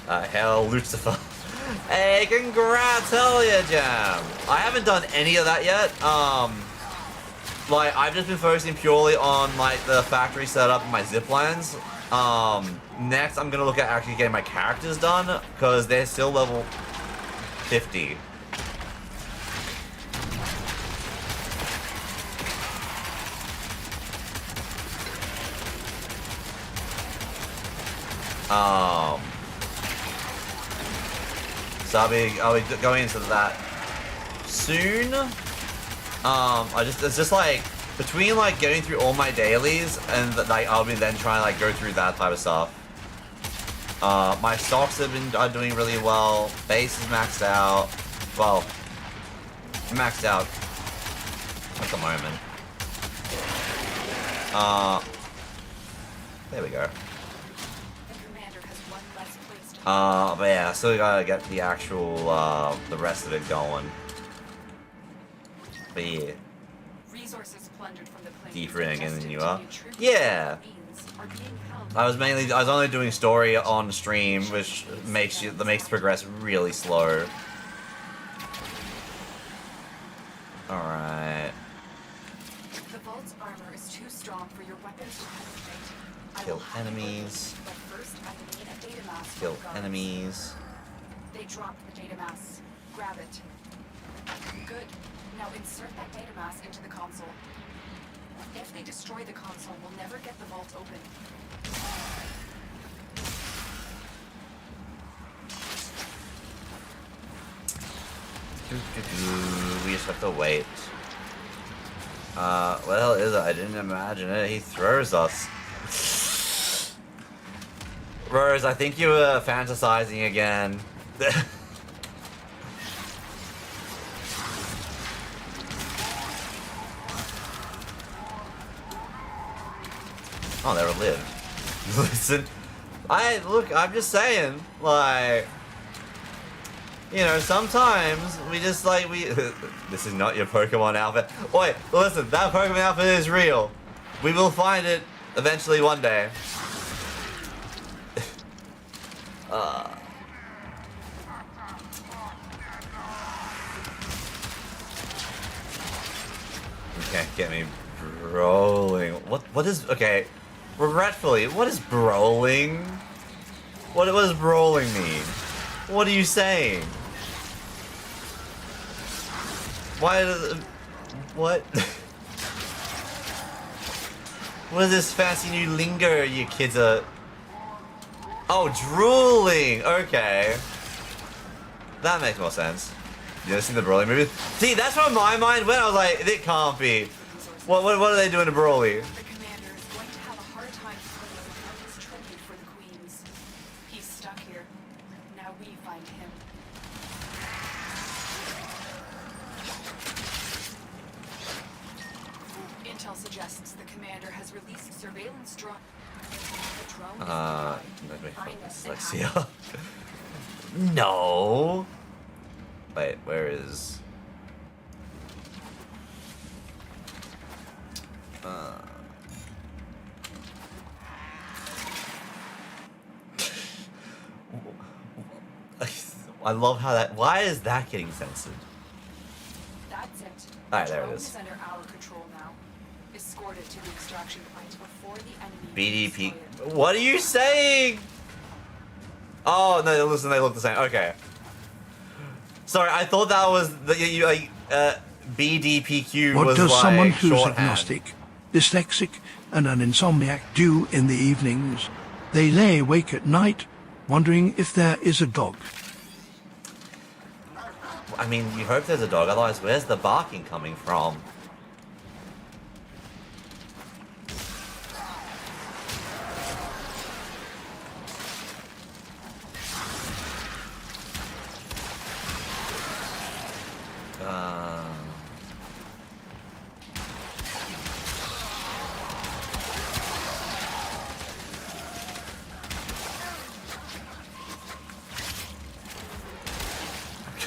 Hell, Lucifer. Hey, congrats, hell yeah, Jam. I haven't done any of that yet. Like, I've just been focusing purely on like the factory setup and my zip lines. Next, I'm gonna look at actually getting my characters done, because they're still level 50. So I'll be going into that soon. It's just like between like getting through all my dailies and like I'll be then trying to like go through that type of stuff. My stocks are doing really well. Base is maxed out. Well, maxed out at the moment. There we go. But yeah, still gotta get the actual, the rest of it going. But yeah. Resources plundered from the plains Deeper in again than destined you to are. be attributed to Yeah. the Marines are being held. I was only doing story on stream, which makes progress really slow. Alright. The vault's armor is too strong for your weapons to penetrate. I Kill will have you enemies. open, but first I will need a data mass for Kill the guards. enemies. They dropped the data mass. Grab it. Good. Now insert that data mass into the console. If they destroy the console, we'll never get the vault open. We just have to wait. What the hell is it? I didn't imagine it. He throws us. Rose, I think you were fantasizing again. Oh, they were lived. Listen, I'm just saying, like, you know, sometimes we just like this is not your Pokemon outfit. Wait, listen, that Pokemon outfit is real. We will find it eventually one day. You can't get me brawling. What is okay? Regretfully, what is brawling? What does brawling mean? What are you saying? Why does what? What is this fancy new lingo you kids are? Oh, drooling. Okay, that makes more sense. You ever seen the Broly movie? See, that's where my mind went. I was like, it can't be. What are they doing to Broly? The commander is going to have a hard time fulfilling his tribute for the queens. He's stuck here. Now we find him. Intel suggests the commander has released surveillance drone. The drone Let me Find us and dyslexia. No. Wait, where is? I love how that. Why is that getting censored? That's it. Alright, there it Drone is. under our control now. Escorted to the extraction point before the enemy. BDP. destroy it. What are you saying? Oh no! Listen, they look the same. Okay. Sorry, I thought that was BDPQ What was does like someone who's shorthand. agnostic, dyslexic, and an insomniac do in the evenings? They lay awake at night, wondering if there is a dog. I mean, you hope there's a dog, otherwise where's the barking coming from?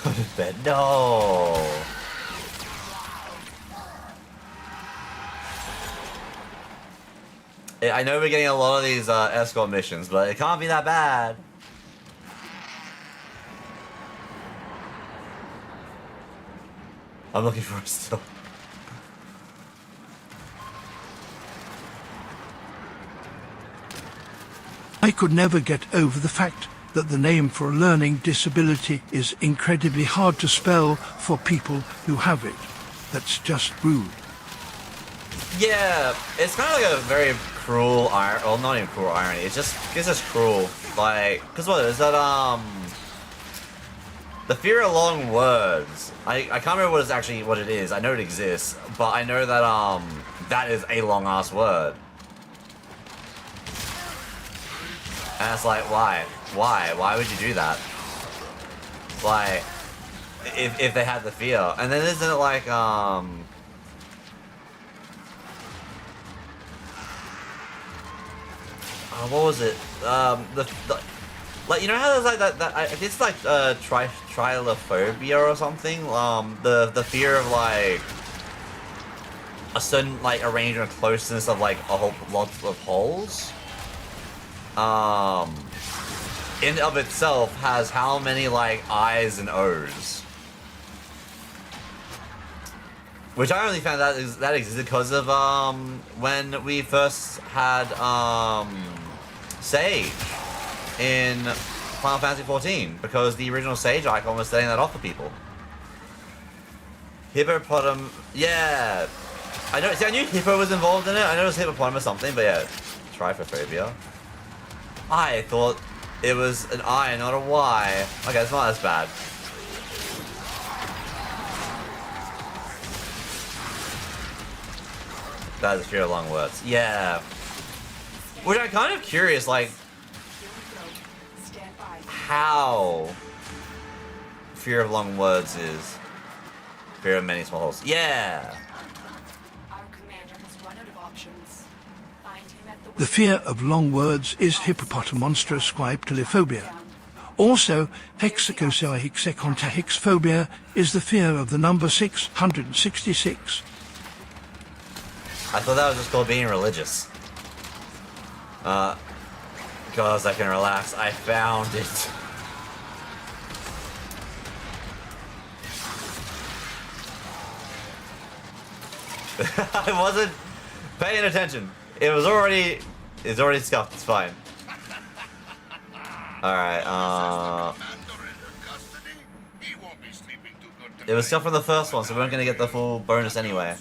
Go to bed. No. I know we're getting a lot of these escort missions, but it can't be that bad. I'm looking for it still. I could never get over the fact that the name for a learning disability is incredibly hard to spell for people who have it. That's just rude. Yeah, it's kind of like a very cruel irony. Well, not even cruel irony. It's just cruel. Like, cause what is that? The fear of long words. I can't remember what it is. I know it exists, but I know that that is a long ass word. And it's like, why? Why would you do that? Like, if they had the fear, and then isn't it like what was it? Like, you know how there's like it's like trilophobia or something. The fear of like a certain like arrangement of closeness of like a whole lot of holes. In of itself has how many like I's and O's. Which I only found out that existed because of when we first had Sage in Final Fantasy XIV, because the original Sage icon was setting that off for people. Hippopotam, yeah. I knew Hippo was involved in it. I know it was hippopotamus something, but yeah, trypophobia. I thought it was an I, not a Y. Okay, it's not as bad. That is a fear of long words. Yeah. Which I'm kind of curious, like, how fear of long words is fear of many small holes. Yeah. Our commander has run out of options. Find him at the The fear of long words is hippopotamonstroscribe Also, hexacosaihexecontahexphobia is the fear of the number 666. I thought that was just called being religious. Because I can relax. I found it. I wasn't paying attention. It's already scuffed. It's fine. Alright, it was scuffed from the first one, so we weren't gonna get the full bonus anyway.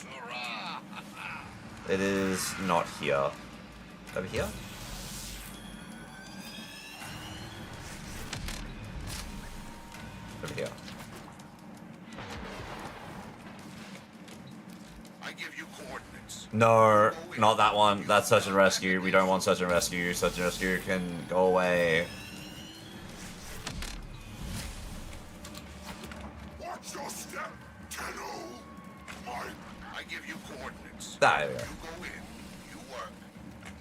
It is not here. Over here? Over here. I give you coordinates. No, not that one. That's search and rescue. We don't want search and rescue. Search and rescue can go away. Watch your step, Tenno. I give you coordinates. There we go. You go in, you work.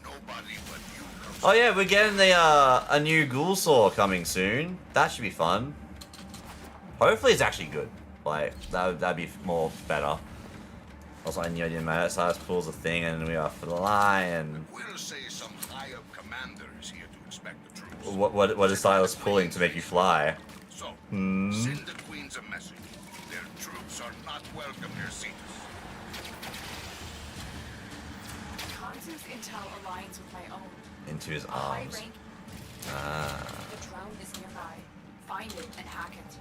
Nobody but you comes. Oh yeah, we're getting the a new ghoul saw coming soon. That should be fun. Hopefully it's actually good. Like that'd be more better. Also, I knew I didn't matter. Silas pulls a thing, and we are flying. We'll say some high-up commander is here to inspect the troops. What is Silas pulling to make you fly? So, send the queens a message. Their troops are not welcome near Cetus. Hansu's intel aligns with my own. Into his A high arms. rank. Ah. The drone is nearby. Find it and hack it.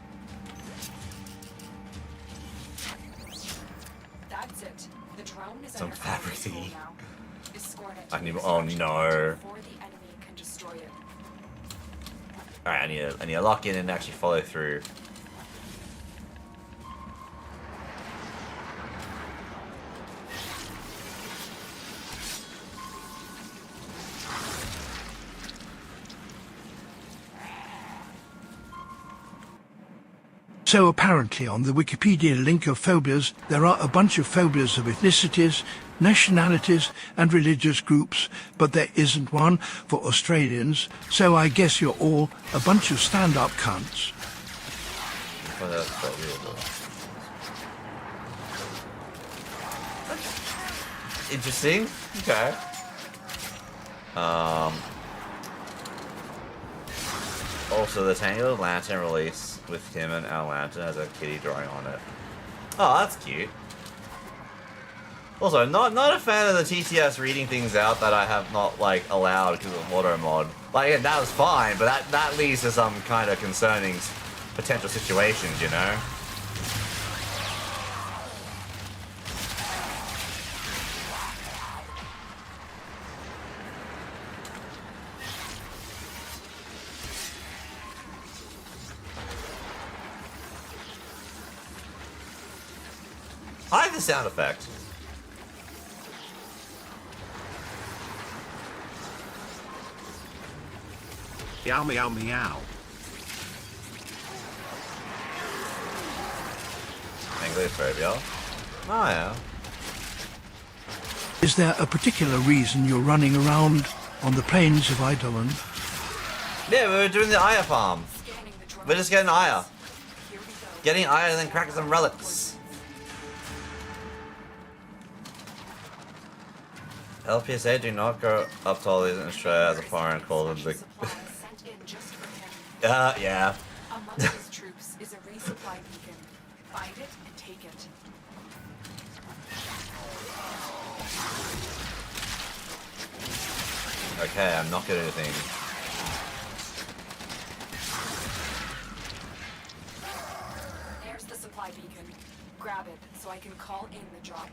That's it. The drone is Some under fabric control thingy. now. Escort it I to need- the oh, extraction no. point before the enemy can destroy it. Alright, I need to lock in and actually follow through. So apparently on the Wikipedia link of phobias, there are a bunch of phobias of ethnicities, nationalities and religious groups, but there isn't one for Australians, so I guess you're all a bunch of stand-up cunts. Well, that's quite weird. Interesting. Okay. Also, the Tangled Lantern release with him and our lantern has a kitty drawing on it. Oh, that's cute. Also, not a fan of the TTS reading things out that I have not like allowed because of auto mod. Like, yeah, that was fine, but that leads to some kind of concerning potential situations, you know. I like the sound effect. Meow meow meow. Anglophobia. Oh yeah. Is there a particular reason you're running around on the plains of Eidolon? Yeah, we were doing the Aya farm. Scanning the drone. We're just getting Aya. Here we go. Getting Aya and then cracking some relics. LPSA do not go up to all these in Australia as a foreign call them the... Supplies sent in just for him. yeah. Among his troops is a resupply beacon. Find it and take it. Okay, I'm not getting anything. There's the supply beacon. Grab it so I can call in the drop.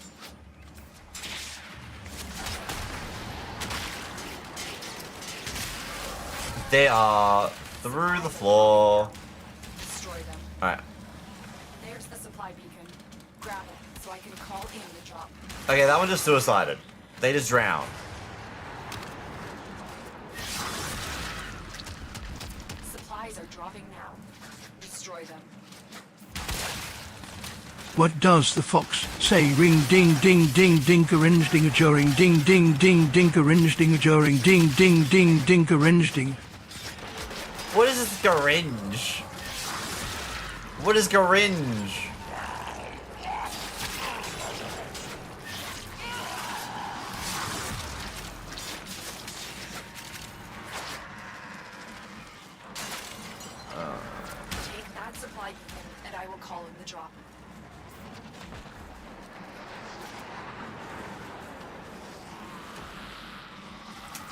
They are through the floor. Destroy them. Alright. There's the supply beacon. Grab it so I can call in the drop. Okay, that one just suicided. They just drowned. Supplies are dropping now. Destroy them. What does the fox say? Ring ding ding ding dinkerin ding a joring ding ding ding dinkerin ding a joring ding ding ding dinkerin ding. What is this Garinge? What is Garinge? Take that supply beacon and I will call in the drop.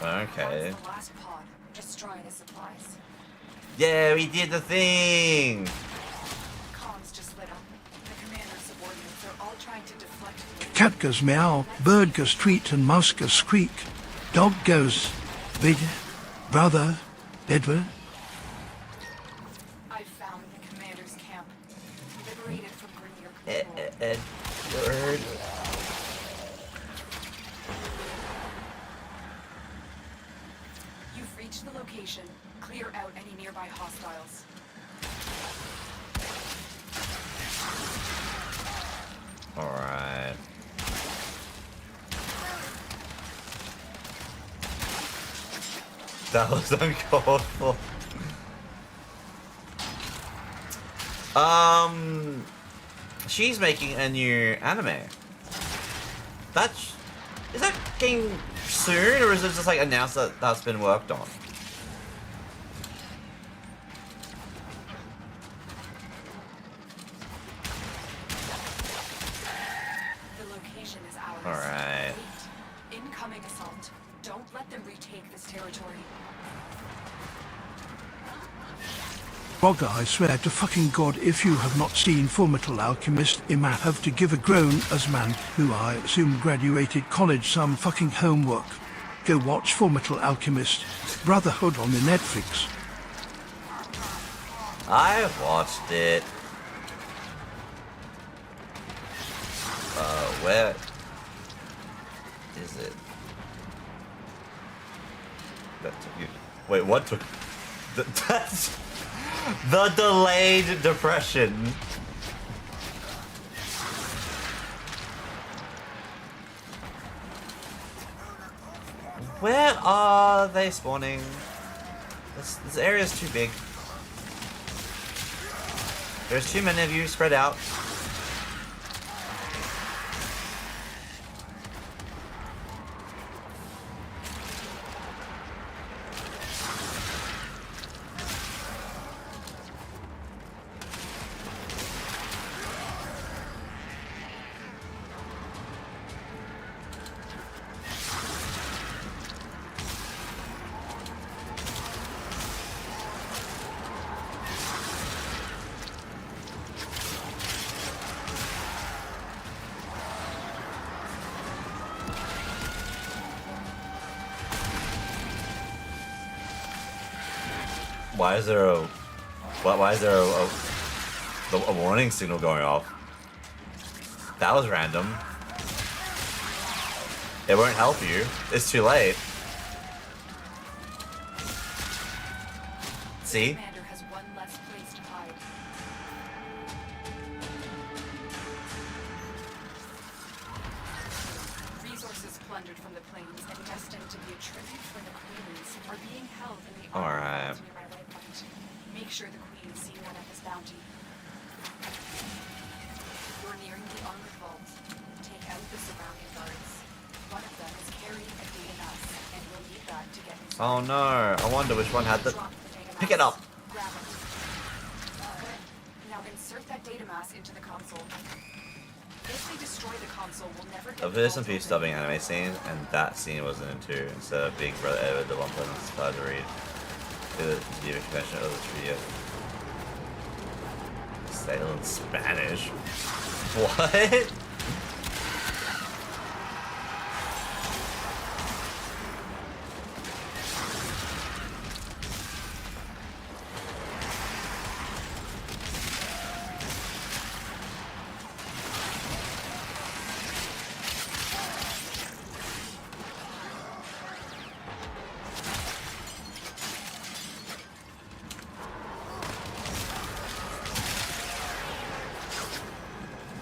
Okay. That's the last pod. Destroy the supplies. Yeah, we did the thing! Comms just lit up. The commander's subordinates are all trying to deflect the Cat goes meow, bird goes tweet, and mouse goes squeak. Dog goes big brother Edward. I found the commander's camp. Liberated from Grenier control. Edward. You've reached the location. Clear out any nearby hostiles. Alright. That was uncalled for. She's making a new anime. Is that getting soon, or is it just like announced that that's been worked on? The location is ours. Alright. Wait. Incoming assault. Don't let them retake this territory. Wogger, I swear to fucking God, if you have not seen Fullmetal Alchemist, I might have to give a groan as man who I assume graduated college some fucking homework. Go watch Fullmetal Alchemist Brotherhood on the Netflix. I watched it. Where is it? That took you. Wait, what took? That's the delayed depression. Where are they spawning? This area is too big. There's too many of you spread out. Why is there a warning signal going off? That was random. It won't help you. It's too late. See? Commander has one less place to hide. Resources plundered captured from the plains and destined to be a tribute for the queens are being held in the All armored right. vault nearby Waypoint. Make sure the queens see one of his bounty. You're nearing the armored vault. Take out the surrounding guards. One of them is carrying a data mass, and we'll need that to get inside. Oh no! I wonder which one had the. Drop the data Pick it mass. up. Grab it. Now insert that data mass into the console. If they destroy the console, we'll never get I've the heard some vault few open. stubbing anime scenes, and that scene wasn't in two. Instead of Big Brother Edward, the one person inspired to read the video convention of the studio. Sale in Spanish. What?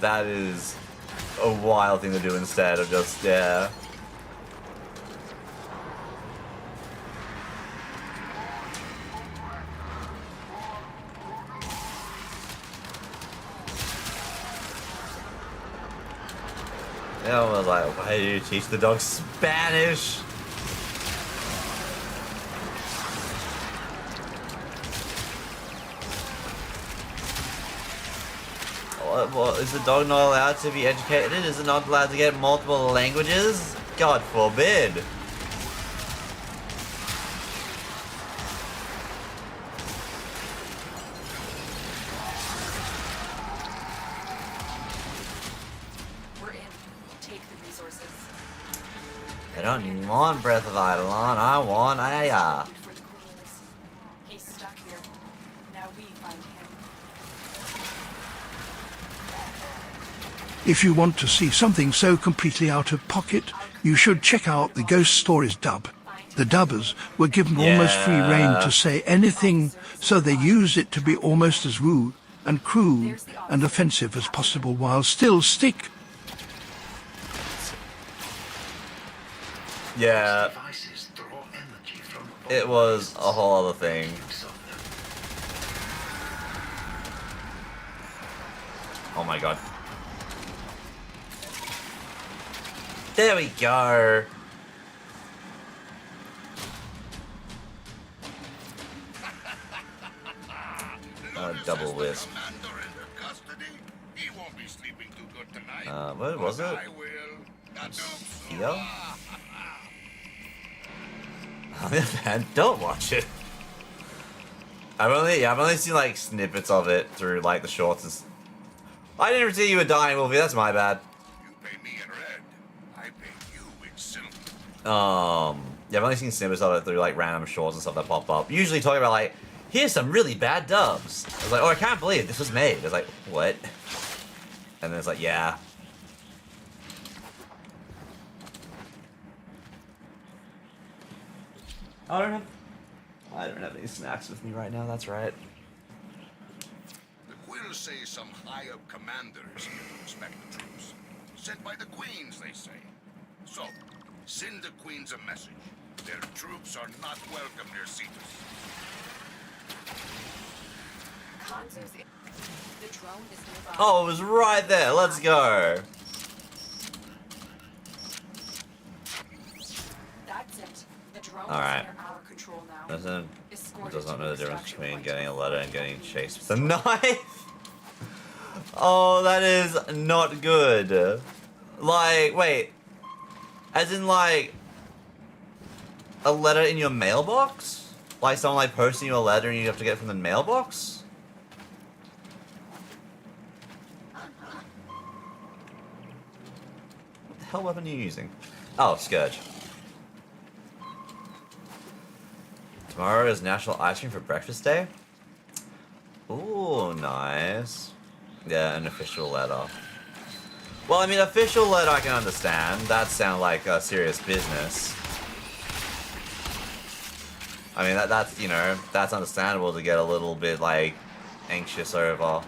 That is a wild thing to do instead of just, yeah. Yeah, I was like, why do you teach the dog Spanish? What, is the dog not allowed to be educated? Is it not allowed to get multiple languages? God forbid. We're in. Take the resources. I don't want Breath of Eidolon, I want Aya. For the queens. He's stuck here. Now we find him. If you want to see something so completely out of pocket, you should check out the Ghost Stories dub. The dubbers were given almost free rein to say anything, so they used it to be almost as rude and cruel and offensive as possible while still stick. Yeah, Devices draw energy from it was a whole other thing. Oh my god. There we go. Double wisp. Commander in custody. He won't be sleeping too good tonight. Where was it? I will. Here? Man, don't watch it. I've only seen like snippets of it through like the shorts. I didn't see you were dying, Wolfie. That's my bad. You pay me in red. I pay you in silver. Yeah, I've only seen snippets of it through like random shorts and stuff that pop up. Usually talking about like, here's some really bad dubs. I was like, oh, I can't believe this was made. I was like, what? And then it's like, yeah. I don't have any snacks with me right now. That's right. The Quills say some high-up commanders inspect the troops. Sent by the queens, they say. So, send the queens a message. Their troops are not welcome near Cetus. Hanzo's in. The drone is nearby. Oh, it was right there. Let's go. That's it. The drone Alright. is under our control now. Does not know the difference between getting a letter and getting chased with a knife. Oh, that is not good. Like, wait. As in, like, a letter in your mailbox? Like someone like posting you a letter and you have to get it from the mailbox? What the hell weapon are you using? Oh, Scourge. Tomorrow is National Ice Cream for Breakfast Day. Ooh, nice. Yeah, an official letter. Well, I mean, official letter I can understand. That sounds like a serious business. I mean, that's, you know, that's understandable to get a little bit, like, anxious over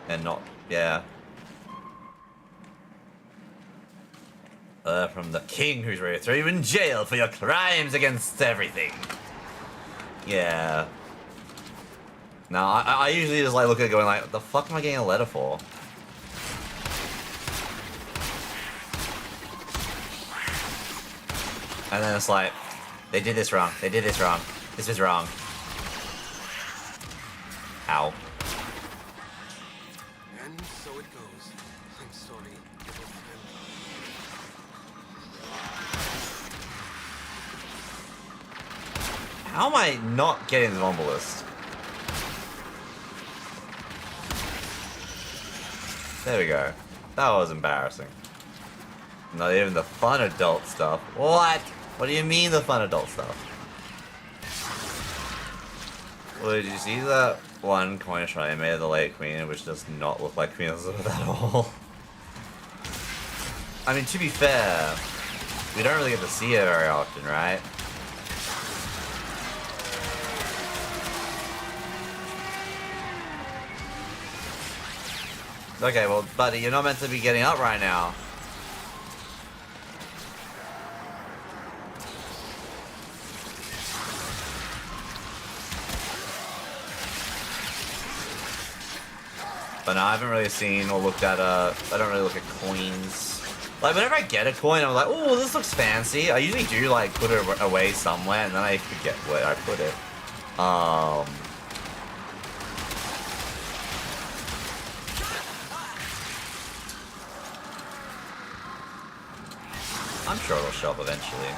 and not, yeah. From the king who's ready to throw you in jail for your crimes against everything. Yeah. No, I usually just like look at it going like, what the fuck am I getting a letter for? And then it's like, they did this wrong. They did this wrong. This was wrong. Ow. And so it goes. I'm sorry, little friend. How am I not getting the Rumble list? There we go. That was embarrassing. Not even the fun adult stuff. What? What do you mean the fun adult stuff? Well, did you see that one coin shot I made of the late queen, which does not look like Queen Elizabeth at all? I mean, to be fair, we don't really get to see her very often, right? Okay, well, buddy, you're not meant to be getting up right now. But no, I haven't really seen or looked at I don't really look at coins. Like, whenever I get a coin, I'm like, oh, this looks fancy. I usually do, like, put it away somewhere, and then I forget where I put it. I'm sure it'll show up eventually.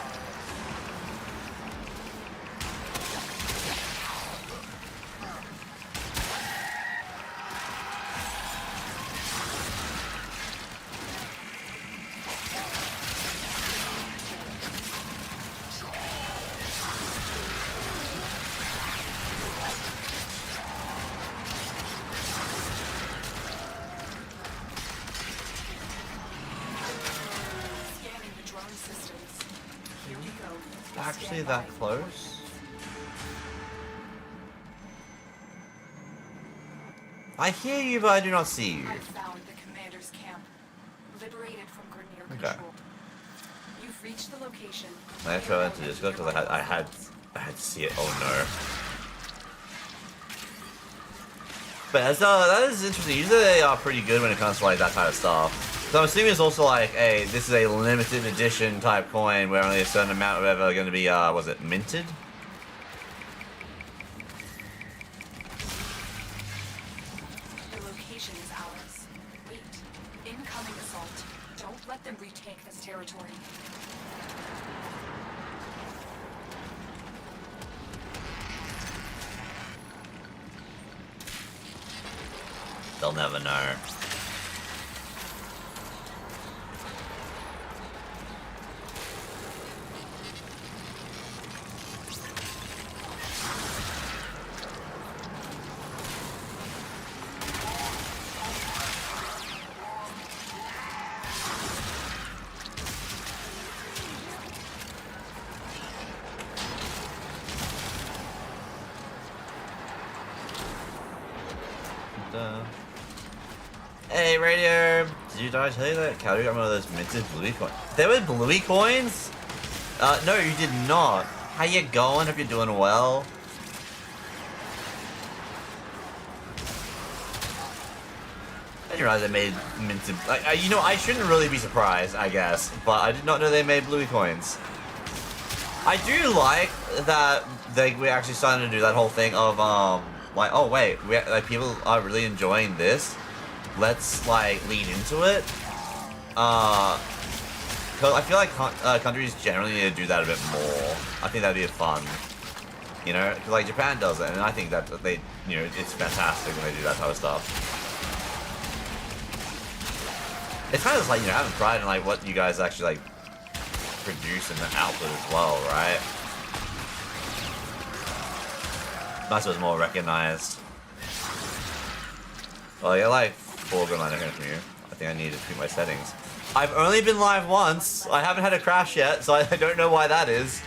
Scanning the drone systems. Here we go. Actually Stand that by. close? I hear you, but I do not see you. I found the commander's camp, liberated from Grenier Okay. control. You've reached the location. I have to go into Discord because I had to see it. Oh no. But that is interesting. Usually they are pretty good when it comes to like that kind of stuff. So I'm assuming it's also like, hey, this is a limited edition type coin where only a certain amount of ever are going to be, was it minted? The location is ours. Wait. Incoming assault. Don't let them retake this territory. They'll never know. Hey, Radio! Did I tell you that Calgary got one of those minted bluey coins? There were bluey coins? No, you did not. How you going? Hope you're doing well. I didn't realize they made minted... you know, I shouldn't really be surprised, I guess, but I did not know they made bluey coins. I do like that we're actually starting to do that whole thing of, like, oh wait, like, people are really enjoying this. Let's, like, lean into it. Cause I feel like countries generally need to do that a bit more. I think that'd be fun. You know, cause like Japan does it, and I think that they, you know, it's fantastic when they do that type of stuff. It's kind of just like, you know, having pride in like what you guys actually like produce in the output as well, right? That's what's more recognized. Well, yeah, like 4 good line of from you. I think I need to tweak my settings. I've only been live once. I haven't had a crash yet, so I don't know why that is.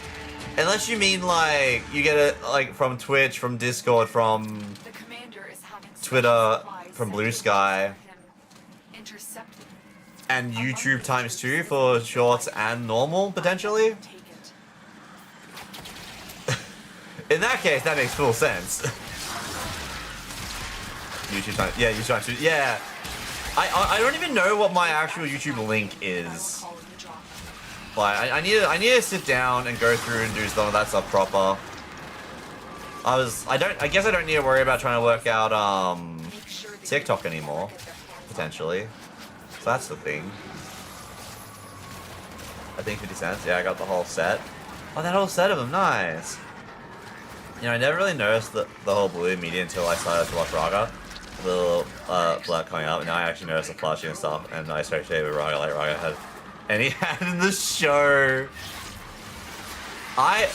Unless you mean like you get it like from Twitch, from Discord, from The commander is having Twitter, supplies from sent Blue to Sky. him. Intercept them. and YouTube times 2 for shorts and normal, potentially. Take it. In that case, that makes full sense. YouTube times, yeah, YouTube times 2, yeah. I don't even know what my actual YouTube link is. Call in the drop. Like, I need to sit down and go through and do some of that stuff proper. I guess I don't need to worry about trying to work out Make sure that TikTok you anymore, get their hands on potentially. So that's the thing. I think 50 cents. Yeah, I got the whole set. Oh, that whole set of them, nice. You know, I never really noticed the whole blue media until I started to watch Raga. The little blood coming up, and now I actually noticed the flushing and stuff. And I associated with Raga, like Raga had, and he had in the show. I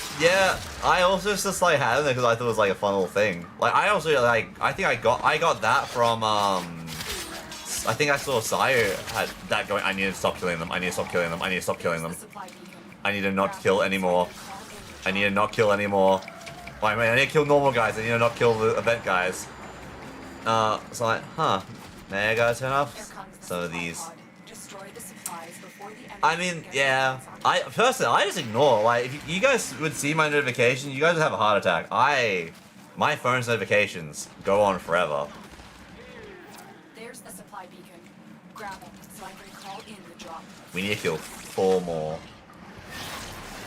also just like had it because I thought it was like a fun little thing. Like I also like I think I got that from I think I saw Sire had that going. I need to stop killing them. I need to stop killing them. I need to stop killing them. the supply beacon. I need to not kill anymore. I need to not kill anymore. Wait, I need to kill normal guys. I need to not kill the event guys. So like, huh? May I guys turn off some of these? Destroy the supplies before the enemy I mean, can get yeah. their hands on them. I personally, I just ignore. Like, if you guys would see my notifications, you guys would have a heart attack. My phone's notifications go on forever. There's a supply beacon. Grab them so I can call in the drop. We need to kill 4 more.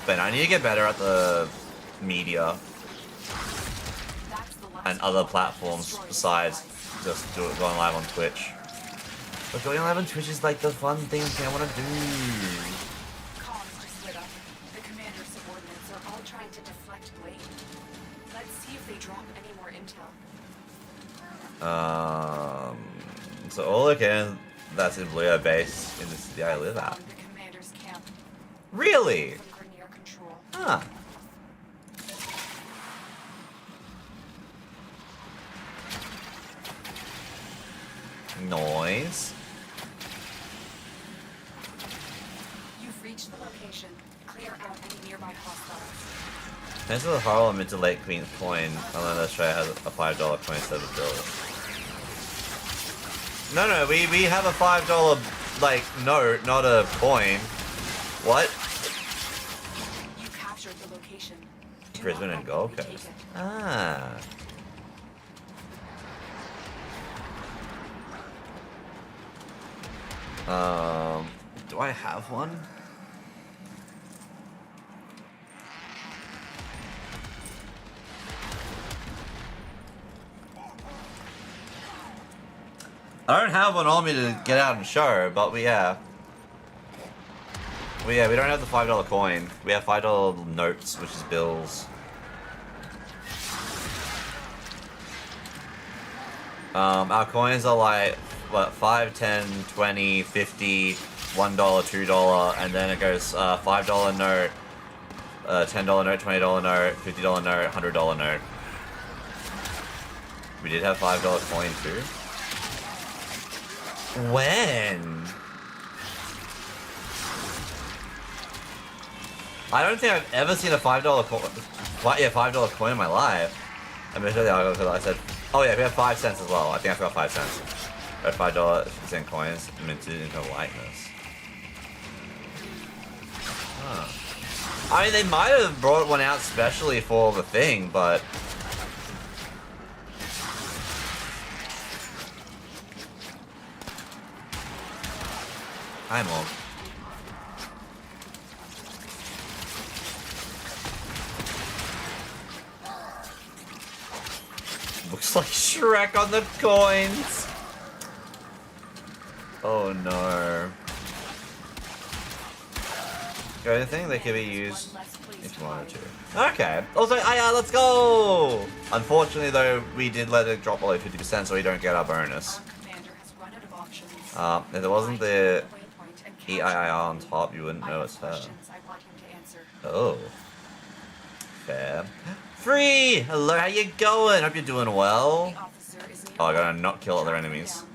But I need to get better at the media That's the last and other drop. platforms Destroy the besides supplies. just going live on Twitch. But going live on Twitch is like the fun thing I want to do. Comms just lit up. The commander's subordinates are all trying to deflect blame. Let's see if they drop any more intel. So all again, that's in Blue base in the city I live at. Found the commander's camp Really? from Grenier Control. Huh. Noise. You've reached the location. Clear out any nearby hostiles. Thanks to the horror mid to late Queen's coin, unless Australia has a $5 coin instead of a bill. No, we have a $5 like note, not a coin. What? You captured the location. Do Brisbane not and let Gold them retake Coast. it. Ah. Do I have one? I don't have one on me to get out and show, but we don't have the $5 coin. We have $5 notes, which is bills. Our coins are like what, 5, 10, 20, 50, $1, $2, and then it goes $5 note, $10 note, $20 note, $50 note, $100 note. We did have $5 coin too. When? I don't think I've ever seen a $5 coin. $5 coin in my life. I'm gonna show the article because I said, oh yeah, we have 5 cents as well. I think I forgot 5 cents. We have $5 50-cent coins minted into whiteness. Huh. I mean, they might have brought one out specially for the thing, but. Hi, Mom. Looks like Shrek on the coins. Oh no. I think they could be used One less place if to you wanted hide. to. Okay. Also, let's go! Unfortunately, though, we did let it drop below 50%, so we don't get our bonus. Our commander has run out of options. If there wasn't the Find a waypoint and capture EIIR on the top, you wouldn't I know have it's her. questions I want him to answer. Oh. Fair. Free! Hello, how you going? Hope you're doing well. The officer is Oh, I nearby. gotta not kill other Track him enemies. down.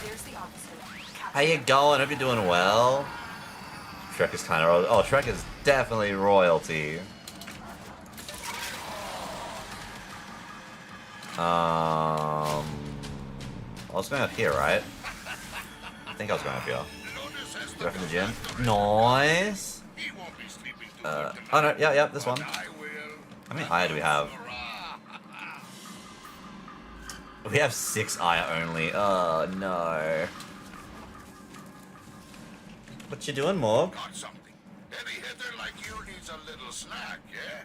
There's the officer. Capture How you him. going? Hope you're doing well. Shrek is kind of. Oh, Shrek is definitely royalty. I was going up here, right? I think I was going up here. Lotus has Go the from the gym. Nice. He won't be sleeping too good tonight. Oh no, yeah, this one. I will. How many eye do we have? We have 6 eye only. Oh no. What you doing, Morg? Got something. Heavy hitter like you needs a little snack, yeah?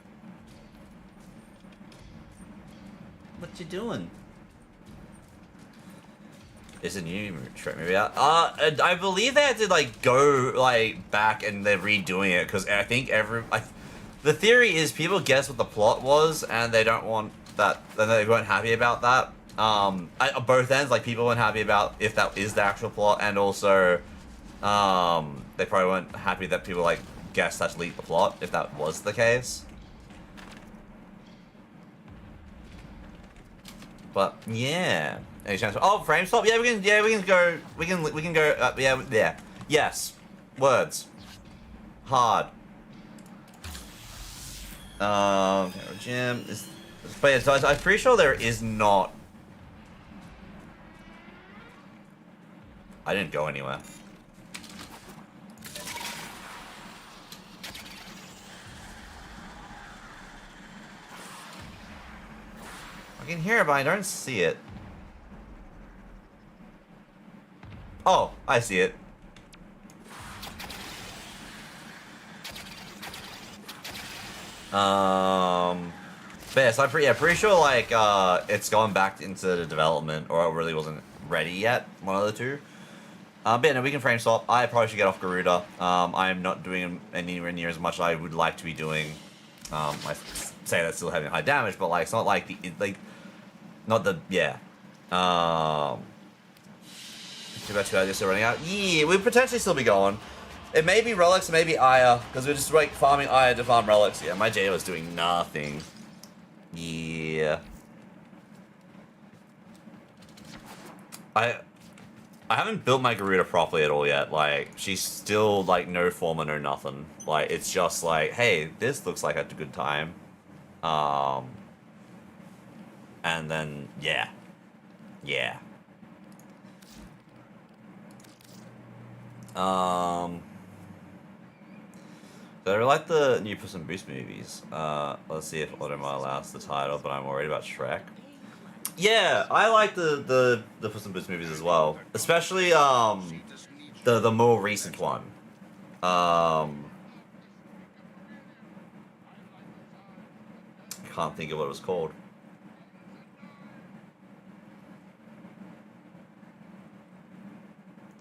What you doing? Is a new trick maybe out? I believe they had to like go like back and they're redoing it because I think the theory is people guess what the plot was and they don't want that, and they weren't happy about that. At both ends, like people weren't happy about if that is the actual plot, and also they probably weren't happy that people like guessed that leaked the plot if that was the case. But yeah, any chance? Oh, frame swap. Yeah, we can go. We can go. Yeah. Yes. Words. Hard. Gym is. But yeah, so I'm pretty sure there is not. I didn't go anywhere. I can hear it, but I don't see it. Oh, I see it. But yes, I'm pretty sure like it's gone back into the development, or it really wasn't ready yet. One of the two. But yeah, no, we can frame swap. I probably should get off Garuda. I am not doing anywhere near as much as I would like to be doing. I say that's still having high damage, but like it's not like not the yeah. About 2 hours still running out. Yeah, we'd potentially still be going. It may be relics, it may be Aya, because we're just like farming Aya to farm relics. Yeah, my J was doing nothing. Yeah. I haven't built my Garuda properly at all yet. Like, she's still like no form and no nothing. Like, it's just like, hey, this looks like a good time. And then yeah. Yeah. So I like the new Puss in Boots movies. Let's see if Audemars allows the title, but I'm worried about Shrek. Yeah, I like the Puss in Boots movies as well, especially the more recent one. I can't think of what it was called.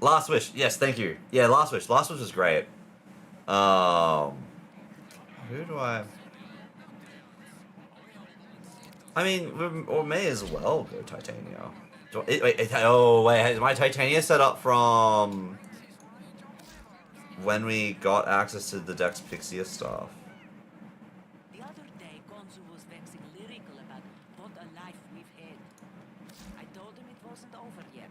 Last Wish. Yes, thank you. Yeah, Last Wish. Last Wish was great. Who do I mean, or may as well go Titania. Wait, is my Titania set up from when we got access to the Dex Pixia stuff? The other day, Gonzo was vexing lyrical about what a life we've had. I told him it wasn't over yet.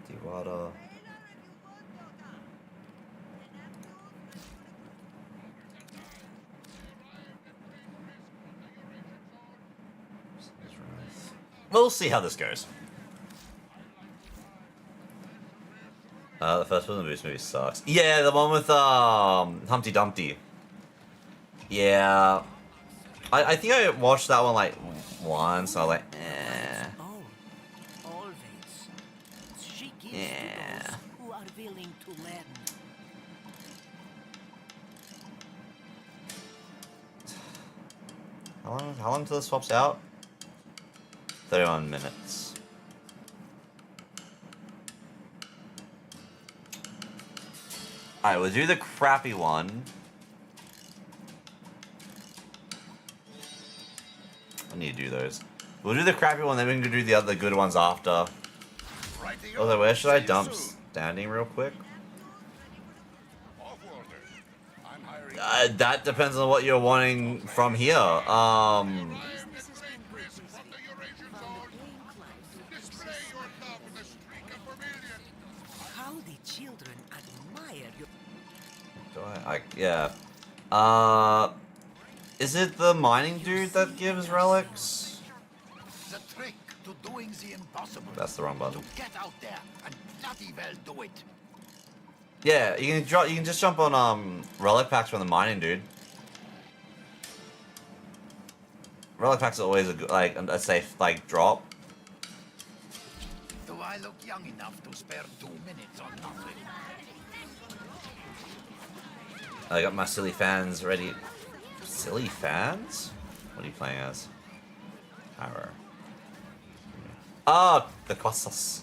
Diwada. We'll see how this goes. The first one in the Boost movie sucks. Yeah, the one with Humpty Dumpty. Yeah, I think I watched that one like once. So I was like, eh. Oh, always. She gives Yeah. to those who are willing to learn. How long till this swaps out? 31 minutes. Alright, we'll do the crappy one. I need to do those. We'll do the crappy one, then we can do the other good ones after. Although, where should I dump standing real quick? That depends on what you're wanting from here. How the children admire your... Yeah. Is it the mining dude that gives relics? The trick to do doing the impossible. That's the wrong button. Get out there and bloody well do it. Yeah, you can just jump on relic packs from the mining, dude. Relic packs are always a safe like drop. Do I look young enough to spare 2 minutes on nothing? I got my silly fans ready. Silly fans? What are you playing as? Power. Oh, the Colossus.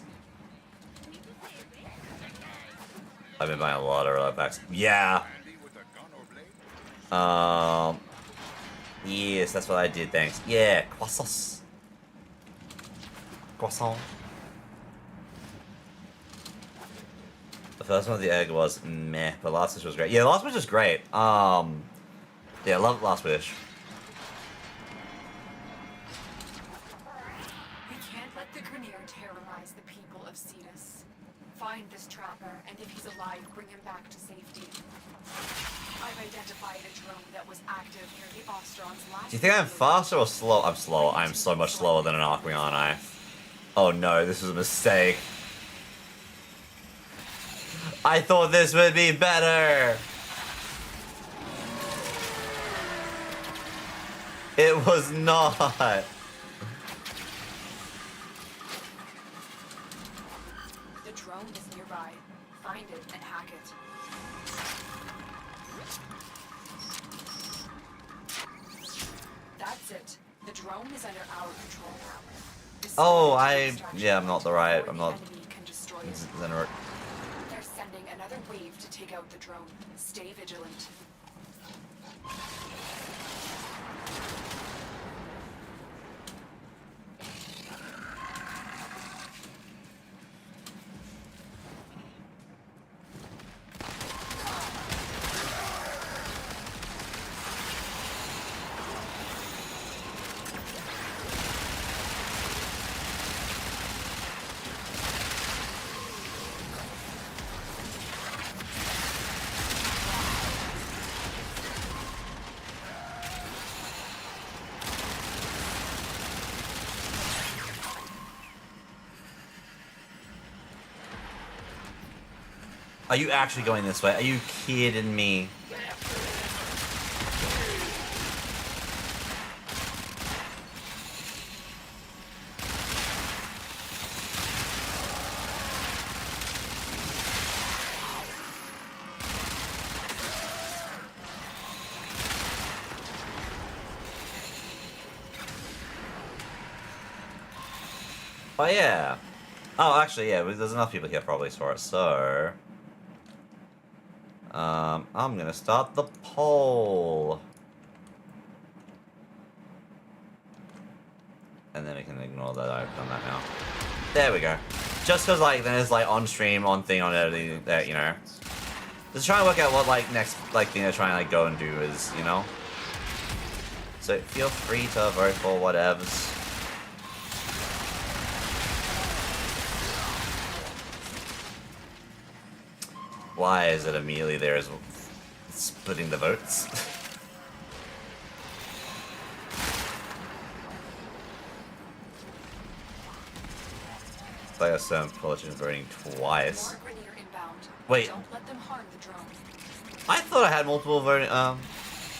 I've been buying a lot of relic packs. Yeah. Yes, that's what I did. Thanks. Yeah, Colossus. Croissant. The first one with the egg was meh, but Last Wish was great. Yeah, Last Wish is great. Yeah, I love Last Wish. We can't let the Grenier terrorize the people of Cetus. Find this trapper, and if he's alive, bring him back to safety. I've identified a drone that was active near the Ostron's last. Do you think I'm faster or slow? I'm slower. I'm so much slower than an Archwing, aren't I? Oh no, this was a mistake. I thought this would be better. It was not. The drone is nearby. Find it and hack it. That's it. The drone is under our control now. Oh, I'm not the right. I'm not. They're sending another wave to take out the drone. Stay vigilant. Are you actually going this way? Are you kidding me? Oh yeah. Oh, actually, yeah. There's enough people here probably for it. So, I'm gonna start the poll, and then we can ignore that I've done that now. There we go. Just because then it's on stream, on thing, on editing, that you know. Just trying to work out what next thing they're trying to go and do is, you know. So feel free to vote for whatevs. Why is it immediately there as splitting the votes? It's like a certain politician voting twice. Wait. Don't let them harm the drone. I thought I had multiple voting. I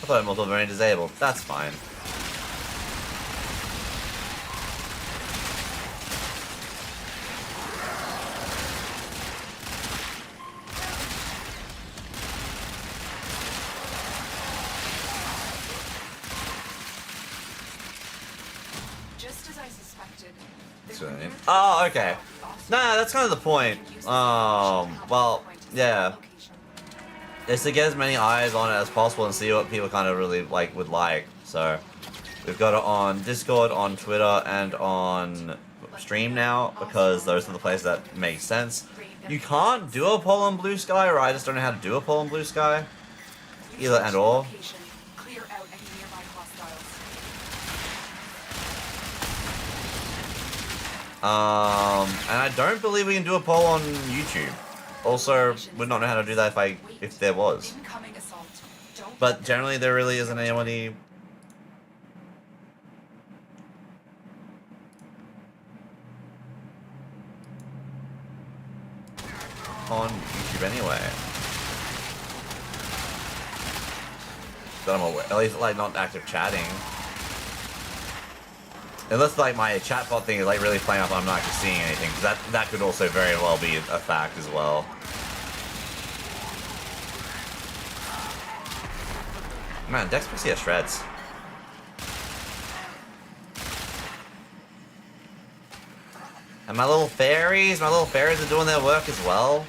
thought I had multiple voting disabled. That's fine. Just as I suspected. Oh, okay. Nah, that's kind of the point. Well, yeah. It's to get as many eyes on it as possible and see what people kind of really would like. So, we've got it on Discord, on Twitter, and on stream now, because those are the places that make sense. You can't do a poll on Blue Sky, or I just don't know how to do a poll on Blue Sky. Either and or. Clear out any nearby hostiles. And I don't believe we can do a poll on YouTube. Also, would not know how to do that if there was. Incoming assault. Don't But generally, there really isn't anybody. on YouTube anyway. That I'm aware, at least like not active chatting. Unless like my chatbot thing is like really playing up, I'm not actually seeing anything. Cause that could also very well be a fact as well. Man, Dex PC has shreds. And my little fairies are doing their work as well.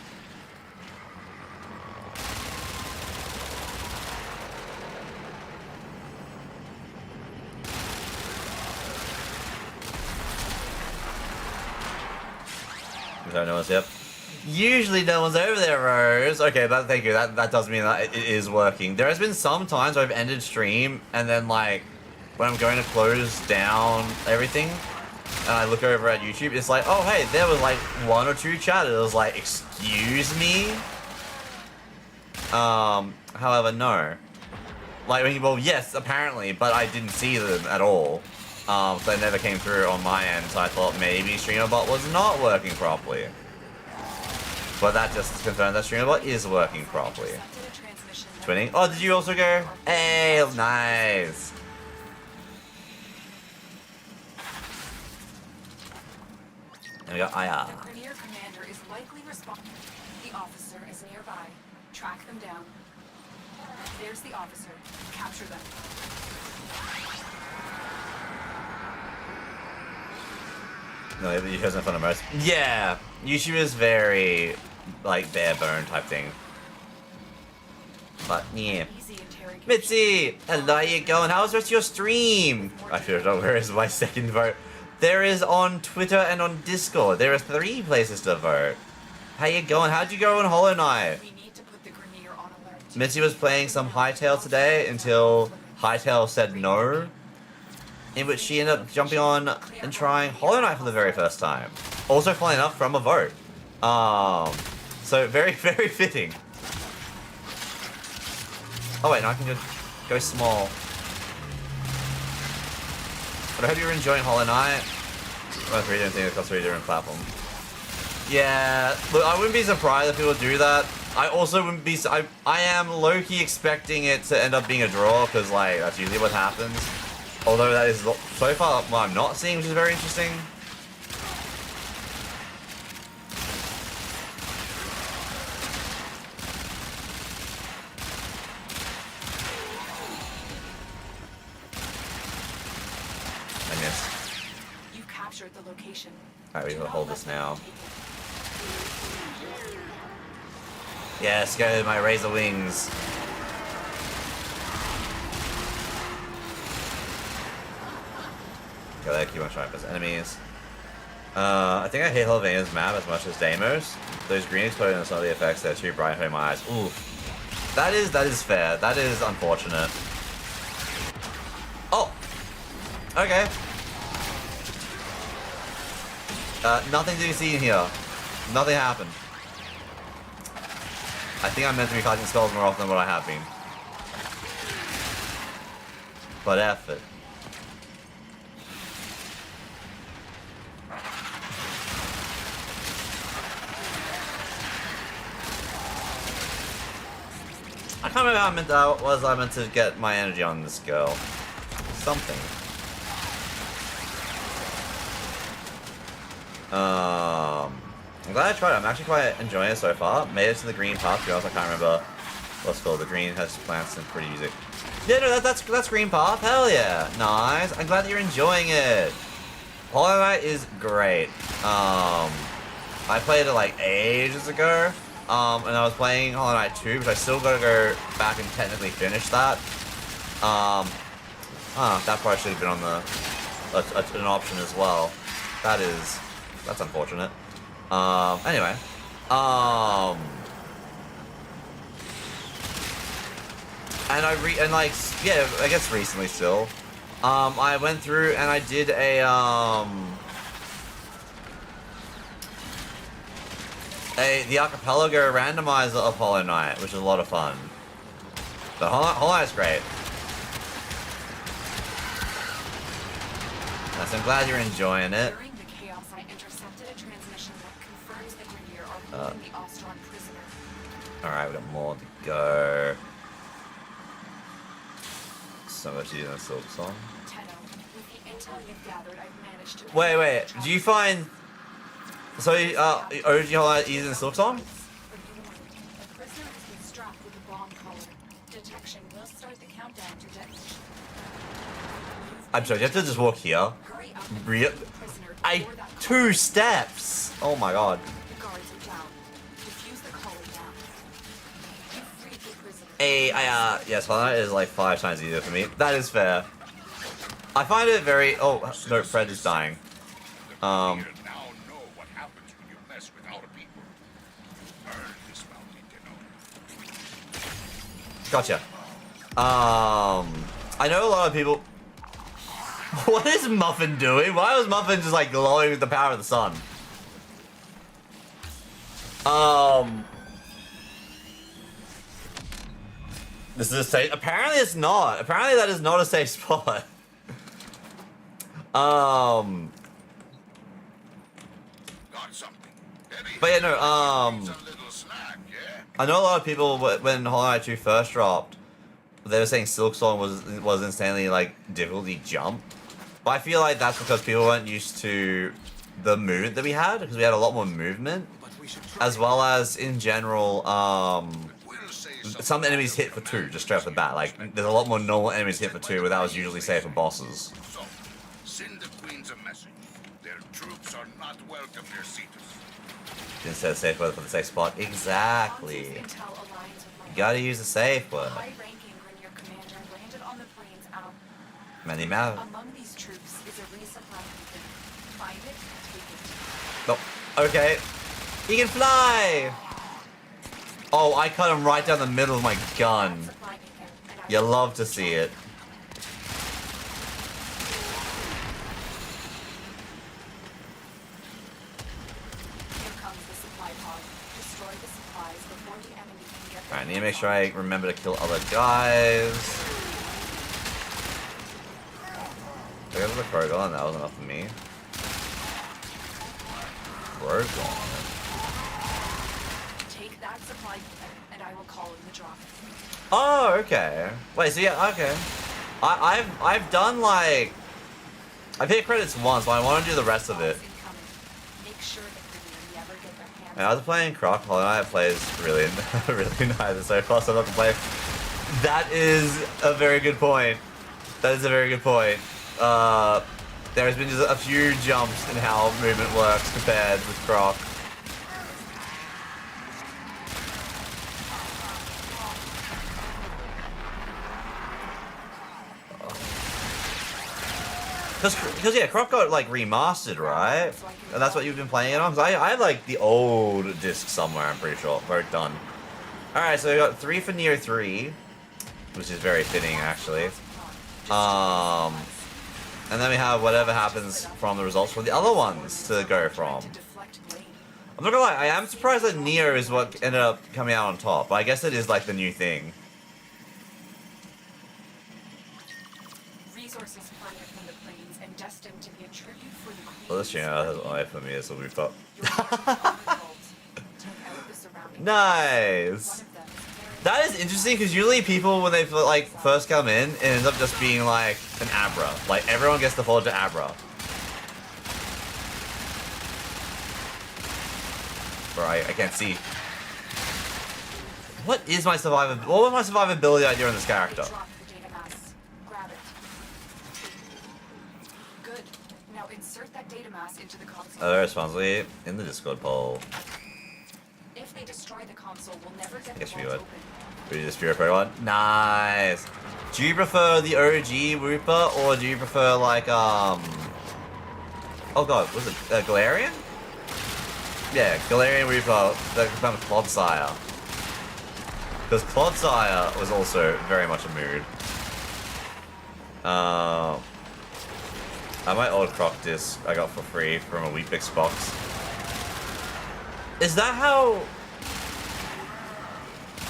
No one's yep. Usually no one's over there, Rose. Okay, thank you. That does mean that it is working. There has been some times where I've ended stream and then like when I'm going to close down everything and I look over at YouTube, it's like, oh hey, there was like 1 or 2 chatters. Like, excuse me. However, no. Like, well, yes, apparently, but I didn't see them at all. So they never came through on my end, so I thought maybe StreamerBot was not working properly. But that just confirmed that StreamerBot is working properly. Twinning. Oh, did you also go? Hey, nice. And we got IR. The Grenier commander is likely responsible. The officer is nearby. Track them down. There's the officer. Capture them. No, you guys have fun of most. Yeah, YouTube is very like bare bone type thing. But yeah. Mitzi, hello, how you going? How's the rest of your stream? I don't know where is my second vote. There is on Twitter and on Discord. There are 3 places to vote. How you going? How'd you go on Hollow Knight? Mitzi was playing some Hytale today until Hytale said no. In which she ended up jumping on and trying Hollow Knight for the very first time. Also following up from a vote. So very, very fitting. Oh wait, no, I can just go small. But I hope you're enjoying Hollow Knight. Well, 3 different things across 3 different platforms. Yeah, look, I wouldn't be surprised if people do that. I also wouldn't be. I am low-key expecting it to end up being a draw because like that's usually what happens. Although that is so far what I'm not seeing, which is very interesting. I missed. You've captured the location. Alright, we will hold this now. Yes, go my razor wings. Go there, keep on trying for enemies. I think I hate Helvania's map as much as Deimos. Those green explosions and some of the effects, they're too bright for my eyes. Ooh. That is fair. That is unfortunate. Oh! Okay. Nothing to be seen here. Nothing happened. I think I'm meant to be casting spells more often than what I have been. But effort. I can't remember how I meant to get my energy on this girl. Something. I'm glad I tried it. I'm actually quite enjoying it so far. Made it to the green path, to be honest, I can't remember what's called. The green has plants and pretty music. Yeah, no, that's green path. Hell yeah. Nice. I'm glad that you're enjoying it. Hollow Knight is great. I played it like ages ago. And I was playing Hollow Knight 2, but I still gotta go back and technically finish that. That probably should have been on the an option as well. That's unfortunate. Anyway. And I guess recently still. I went through and I did a the archipelago randomizer of Hollow Knight, which is a lot of fun. But Hollow Knight's great. Yes, I'm glad you're enjoying it. During the chaos, I intercepted a transmission that confirms the Grenier are holding the Ostron prisoner. Alright, we got more to go. So much to do in a silk song. Tenno, with the intel you've gathered, I've managed to... Wait, do you find... So, OG Highlight is in the silk song? A prisoner has been strapped with a bomb collar. Detection will start the countdown to detonation. I'm sorry, you have to just walk here. Hurry up. Real... The prisoner I... before that 2 steps! Oh my god. The guards are down. Defuse the collar now. You freed the prisoner. Yes, Highlight is like 5 times easier for me. That is fair. I find it very... Oh, no, Fred is dying. The Grenier now know what happens when you mess with our people. Earn this bounty, Tenno. Gotcha. I know a lot of people... What is Muffin doing? Why was Muffin just like glowing with the power of the sun? This is a safe... Apparently it's not. Apparently that is not a safe spot. Got something. Heavy. But yeah, no, Needs a little snack, yeah? I know a lot of people, when Hollow Knight 2 first dropped, they were saying Silksong was insanely, like, difficulty jump. But I feel like that's because people weren't used to the movement that we had, because we had a lot more movement, But we should try. as well as, in general, We'll say some enemies hit for 2, just straight off the bat. Like, there's a lot more normal enemies hit for 2, where that was usually safe for bosses. So, send the Queens a message. Their troops are not welcome near Cetus. Instead of safe word for the safe spot. Exactly. Hansen's intel aligns with my... You gotta use the safe A word. high-ranking Grenier commander landed on the plains out. Many mouth. Among these troops is a resupply beacon. Find it, take it. No. Okay. He can fly! Oh, I cut him right down the middle of my gun. Supply beacon, and I You will- love to see it. Here comes the supply pod. Destroy the supplies before the enemy can get Alright, I need to make sure I remember to kill other guys. I got the Krogon, that was enough for me. Krogon. Take that supply beacon, and I will call in the drop. Oh, okay. Wait, so yeah, okay. I've done like... I've hit credits once, but I want to do the rest of it. Incoming. Make sure the Grenier never get their hands And I was playing Croc, Hollow Knight plays really, really nice so far, so I'm not to play. That is a very good point. That is a very good point. There has been just a few jumps in how movement works compared with Croc. Because yeah, Croc got like remastered, right? And that's what you've been playing it on? Because I have like the old disc somewhere, I'm pretty sure, where it's done. Alright, so we got 3 for Neo 3, which is very fitting actually. And then we have whatever happens from the results for the other ones to go from. to deflect blame. I'm not gonna lie, I am surprised that Neo is what ended up coming out on top, but I guess it is like the new thing. Resources plundered from the plains and destined to be a tribute for the Queen. Well, this channel has only for me, this will be fun. Your leaders own the cult. Take out the surrounding Nice! One of them is very That is interesting because usually people, when they like first come in, it ends up just being like an Abra. Like everyone gets defaulted to Abra. Right, I can't see. What is my survivability? What was my survivability idea on this character? drop the data mass. Grab it. Good. Now insert that data mass into the console. Responsibly in the Discord poll. If they destroy the console, we'll never get I guess the we vault would. open. We just purify one. Nice. Do you prefer the OG Rooper or do you prefer like Oh god, was it Galarian? Yeah, Galarian Reaper that becomes Clodsire. Because Clodsire was also very much a mood. My old Croc disc I got for free from a Weepix box. Is that how...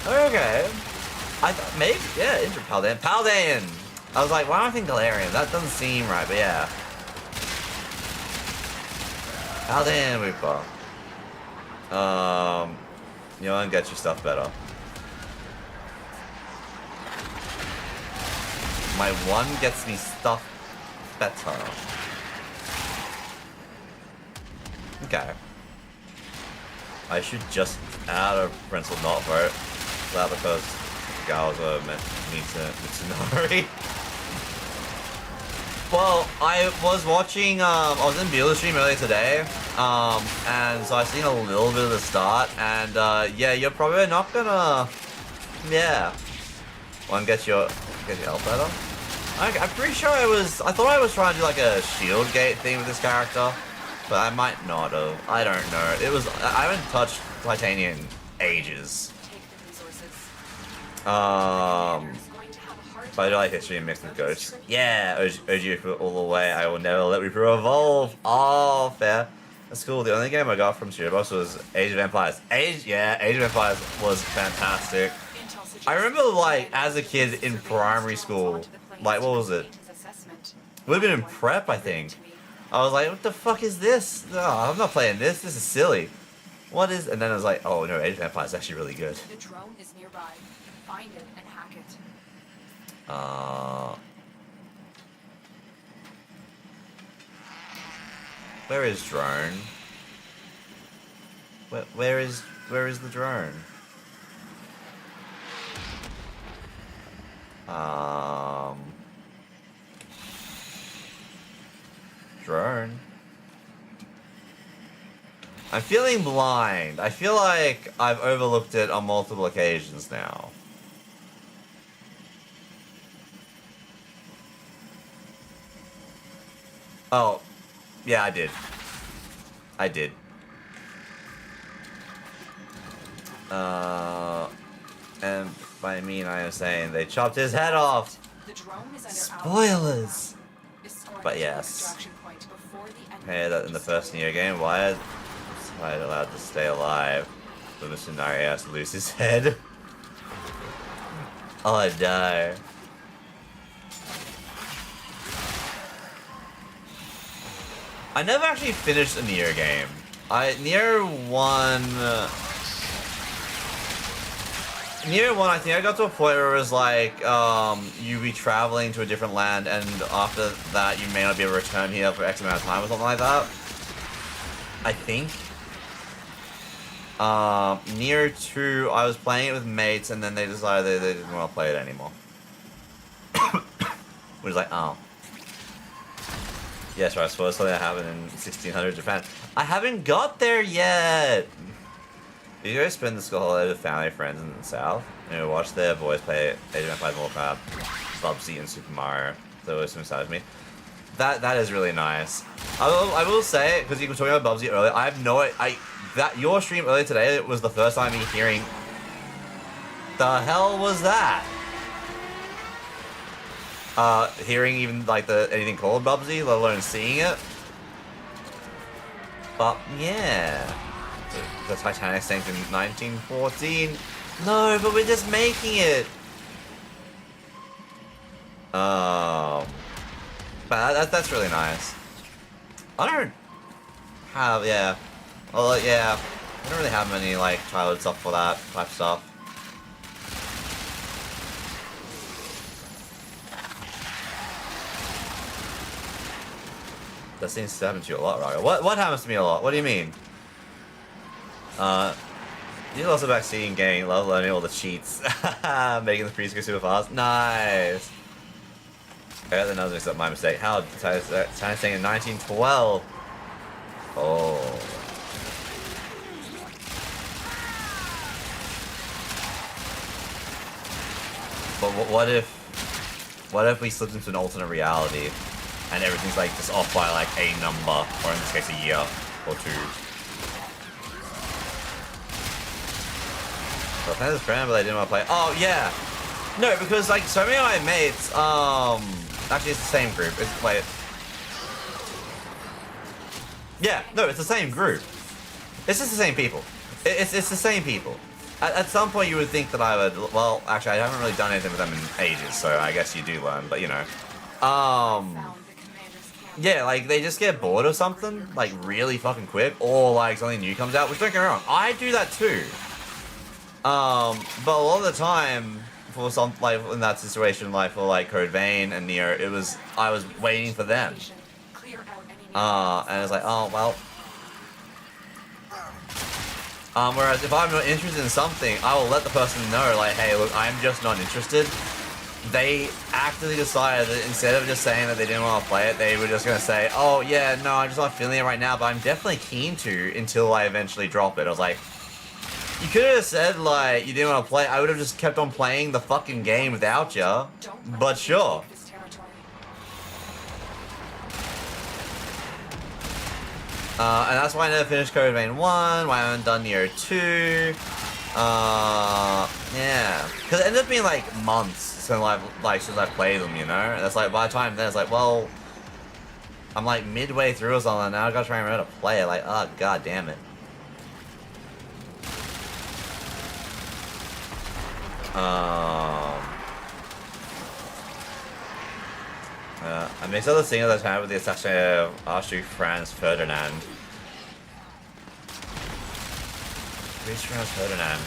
Okay. I thought maybe, yeah, Inter Paldean. Paldean! I was like, why don't I think Galarian? That doesn't seem right, but yeah. Paldean Reaper. You know, and get your stuff better. My one gets me stuff better. Okay. I should just add a parental not vote. That because Ragazora meant me to Mitsunari. Well, I was watching, I was in Bueller stream earlier today, and so I seen a little bit of the start, and yeah, you're probably not gonna, yeah. One, get your health better. I'm pretty sure I thought I was trying to do like a shield gate thing with this character, but I might not have. I don't know. I haven't touched Titania in ages. But I do like history mixed with ghosts. Yeah, OG all the way. I will never let Reaper evolve. Oh, fair. That's cool. The only game I got from Studio Box was Age of Empires. Age of Empires was fantastic. I remember, like, as a kid in primary school, like, what was it? Would have been in prep, I think. I was like, what the fuck is this? Oh, I'm not playing this. This is silly. What is? And then I was like, oh no, Age of Empires is actually really good. The drone is nearby. Find it and hack it. Where is drone? Where is the drone? Drone. I'm feeling blind. I feel like I've overlooked it on multiple occasions now. Oh, yeah, I did. And by mean I am saying they chopped his head off. The drone is under Spoilers. But yes. extraction point before the enemy Hey, that in the first Neo game, why is Hyde allowed to stay alive? But Mr. Nari has to lose his head. Oh no. I never actually finished a Nier game. Nier 1, I think I got to a point where it was like, you be traveling to a different land, and after that you may not be able to return here for X amount of time or something like that. I think. Nier 2, I was playing it with mates, and then they decided they didn't want to play it anymore. Which is like, oh. Yes, right, I suppose something that happened in 1600 Japan. I haven't got there yet! Did you guys spend the school holiday with family friends in the south? You know, watch their boys play Age of Empires, Warcraft, Bubsy, and Super Mario. That always nostalgic me. That is really nice. I will say, because you were talking about Bubsy earlier, I have no... your stream earlier today was the first time me hearing... The hell was that? Hearing even, like, anything called Bubsy, let alone seeing it. But, yeah. The Titanic sank in 1914. No, but we're just making it. But that's really nice. I don't have, yeah. Well, yeah. I don't really have many, like, childhood stuff for that type stuff. That seems to happen to you a lot, Raga. What happens to me a lot? What do you mean? You also backseating gang, love learning all the cheats. Making the freeze go super fast. Nice! I got the numbers mixed up, my mistake. How? Titanic saying in 1912. Oh. But what if we slipped into an alternate reality and everything's like just off by like a number, or in this case a year or two? So I played this friend, but they didn't want to play. Oh yeah, no, because like so many of my mates, actually it's the same group. It's like, yeah, no, it's the same group. It's just the same people. It's the same people. At some point you would think that I would, well, actually I haven't really done anything with them in ages, so I guess you do learn, but you know. Yeah, like they just get bored of something like really fucking quick, or like something new comes out. Which don't get me wrong, I do that too. But a lot of the time, for some like in that situation, like for like Code Vein and Neo, I was waiting for them. And it's like, oh well. Whereas if I'm not interested in something, I will let the person know, like, hey, look, I'm just not interested. They actively decided that instead of just saying that they didn't want to play it, they were just going to say, oh, yeah, no, I'm just not feeling it right now, but I'm definitely keen to until I eventually drop it. I was like, you could have said, like, you didn't want to play. I would have just kept on playing the fucking game without you. But sure. And that's why I never finished Code Vein 1, why I haven't done Neo 2. Yeah. Because it ended up being like months since I played them, you know? And it's like, by the time then, it's like, well, I'm like midway through or something, now I gotta try and remember to play it. Like, oh, god damn it. I mixed up the singer that's had with the assassination of Archduke Franz Ferdinand. Who's Franz Ferdinand?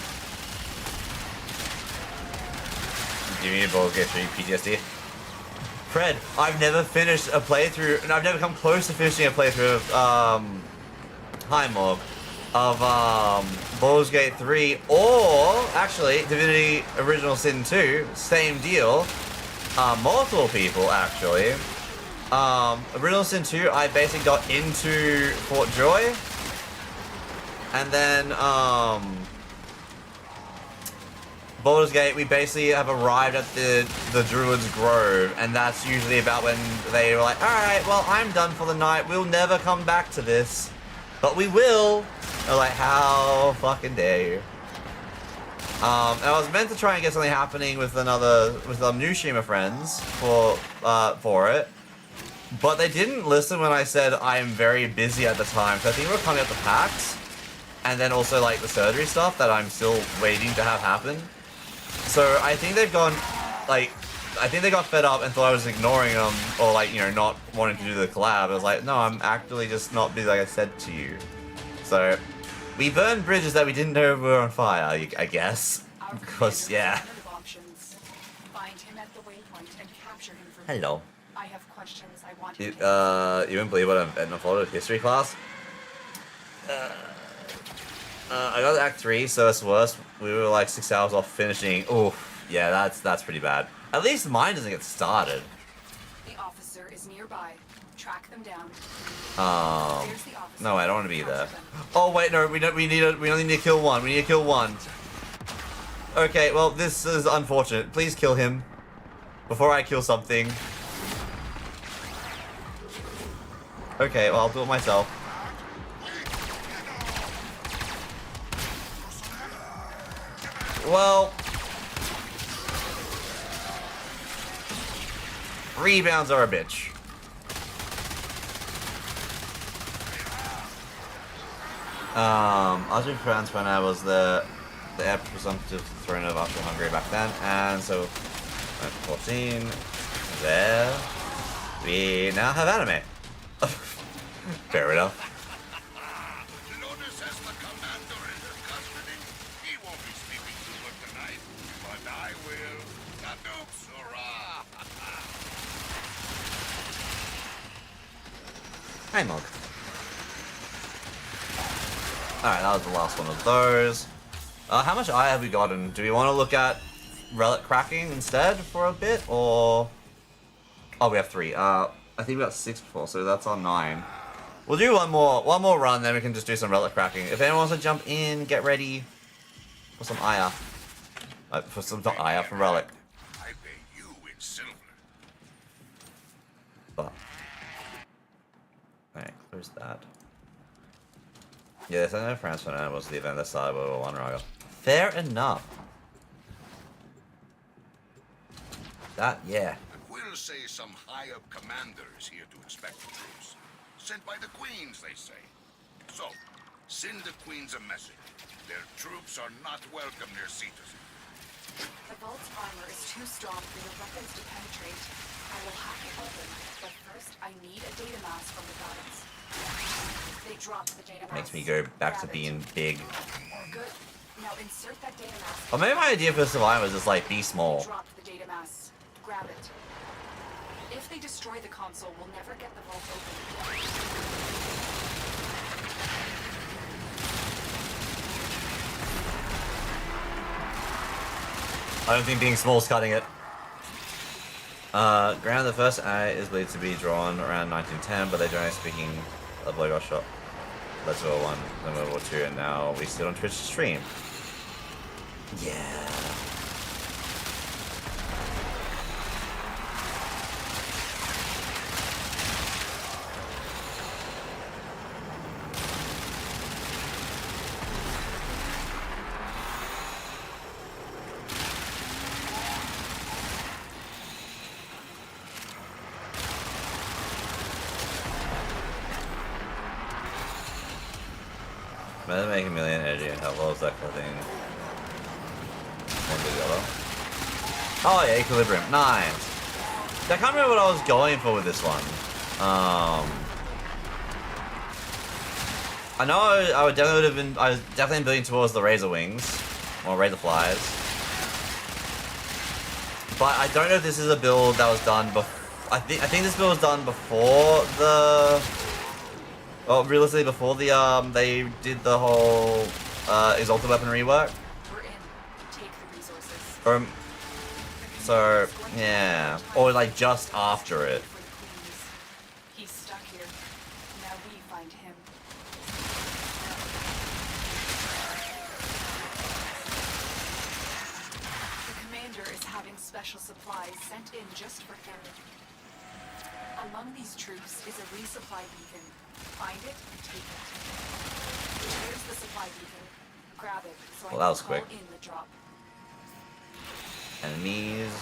Give me a Baldur's Gate 3 PTSD. Fred, I've never finished a playthrough, and I've never come close to finishing a playthrough of, hi Morg, of, Baldur's Gate 3, or, actually, Divinity Original Sin 2, same deal. Multiple people, actually. Original Sin 2, I basically got into Fort Joy. And then, Baldur's Gate, we basically have arrived at the Druid's Grove. And that's usually about when they were like, alright, well, I'm done for the night. We'll never come back to this. But we will. They're like, how fucking dare you. And I was meant to try and get something happening with new streamer friends for it, but they didn't listen when I said I am very busy at the time. So I think we're coming up to PAX, and then also like the surgery stuff that I'm still waiting to have happen. So I think they've gone, like, I think they got fed up and thought I was ignoring them or like, you know, not wanting to do the collab. I was like, no, I'm actually just not busy like I said to you. So. We burned bridges that we didn't know were on fire, I guess. Because, yeah. Hello. I have questions I want You wouldn't believe what I'm in a photo history class? I got to Act 3, so it's worse. We were like 6 hours off finishing. Ooh, yeah, that's pretty bad. At least mine doesn't get started. The officer is nearby. Track them down. No, I don't want to be there. Oh wait, no, we only need to kill one. We need to kill one. Okay, well, this is unfortunate. Please kill him before I kill something. Okay, well, I'll do it myself. Well, rebounds are a bitch. Archduke Franz Ferdinand was the heir presumptive to the throne of Austria-Hungary back then, and so, at 14, there, we now have anime. Fair enough. Lotus has the commander in his custody. He won't be sleeping too good tonight, but I will. Gadooks, hurrah! Hi, Mog. Alright, that was the last one of those. How much eye have we gotten? Do we want to look at relic cracking instead for a bit, or... Oh, we have 3. I think we got 6 before, so that's on 9. We'll do one more run, then we can just do some relic cracking. If anyone wants to jump in, get ready for some Aya. For some, not Aya, for relic. I pay you in silver. But... Alright, close that. Yes, I know Franz Ferdinand was the event that started with World War I. Fair enough. That, yeah. We'll say some high-up commanders here to inspect the troops. Sent by the queens, they say. So, send the queens a message. Their troops are not welcome near Cetus. The vault's armor is too strong for your weapons to penetrate. I will hack it open, but first I need a data mass from the guards. They dropped the data mass. Makes me go back to Grab it. being big. Good. Now insert that data mass. Or maybe my idea for survival is just like be small. Dropped the data mass. Grab it. If they destroy the console, we'll never get the vault open. I don't think being small is cutting it. Ground the first eye is believed to be drawn around 1910, but they don't speaking of logo shot. Let's go 1, then World War 2, and now we sit on Twitch to stream. Yeah. Better make a million energy and how low is that kind of thing? One to the other. Oh yeah, equilibrium. Nice. I can't remember what I was going for with this one. I know I would I was definitely building towards the razor wings or razor flies. But I don't know if this is a build that was done before. I think this build was done before the. Well, realistically, before the they did the whole exalted weapon rework. We're in. Take the resources. So yeah, or like just after it. For the queens. He's stuck here. Now we find him. The commander is having special supplies sent in just for him. Among these troops is a resupply beacon. Find it and take it. Here's the supply beacon. Grab it so Well, I that was can call quick. in the drop. Enemies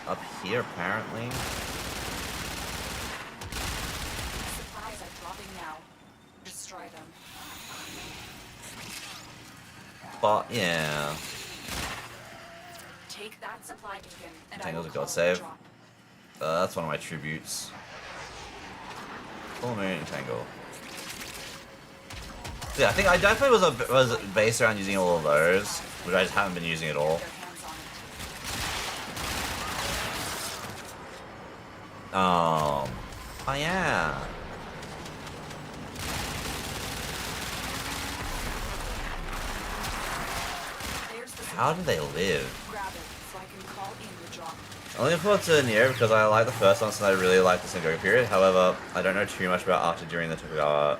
up here apparently. Supplies are dropping now. Destroy them. But yeah, Take that supply beacon and I Tangle's will a call god in save. the drop. That's one of my tributes. Full moon and Tangle. Yeah, I think I definitely was based around using all of those, which I just haven't been using at all. Their hands on it. Oh yeah. There's the How do they live? grab it so I can call in the drop. I'm looking forward to Nier because I like the first one, so I really like the Sengoku period. However, I don't know too much about after during the Tokugawa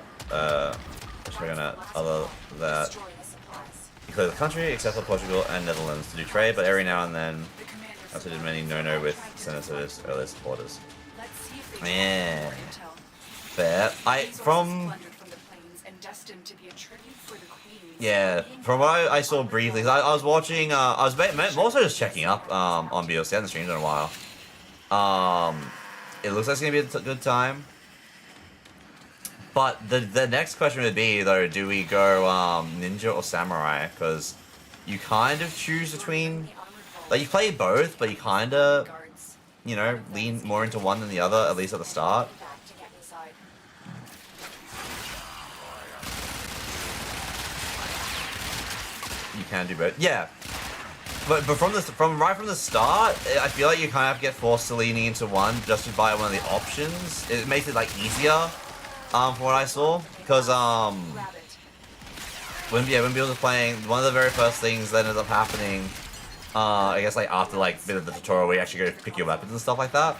shogunate, other than that. Destroy the supplies. You clear the country except for Portugal and Netherlands to do trade, but every now and then The commander's also did many no-no with senators, early supporters. Let's see if they Yeah. drop more intel. Fair. Resources From plundered from the plains and destined to be a tribute for the queens. yeah, from what I saw briefly, 'cause I was watching. I was also just checking up on BLC. I haven't streamed in a while. It looks like it's gonna be a good time. But the next question would be though, do we go ninja or samurai? Because you kind of choose between, like you play both, but you kind of, you know, lean more into one than the other, at least at the start. Back to get inside. You can do both. Yeah. But from right from the start, I feel like you kind of have to get forced to leaning into one just by one of the options. It makes it like easier, from what I saw, because Grab it. when people were playing, one of the very first things that ended up happening, I guess like after like a bit of the tutorial where you actually go to pick your weapons and stuff like that,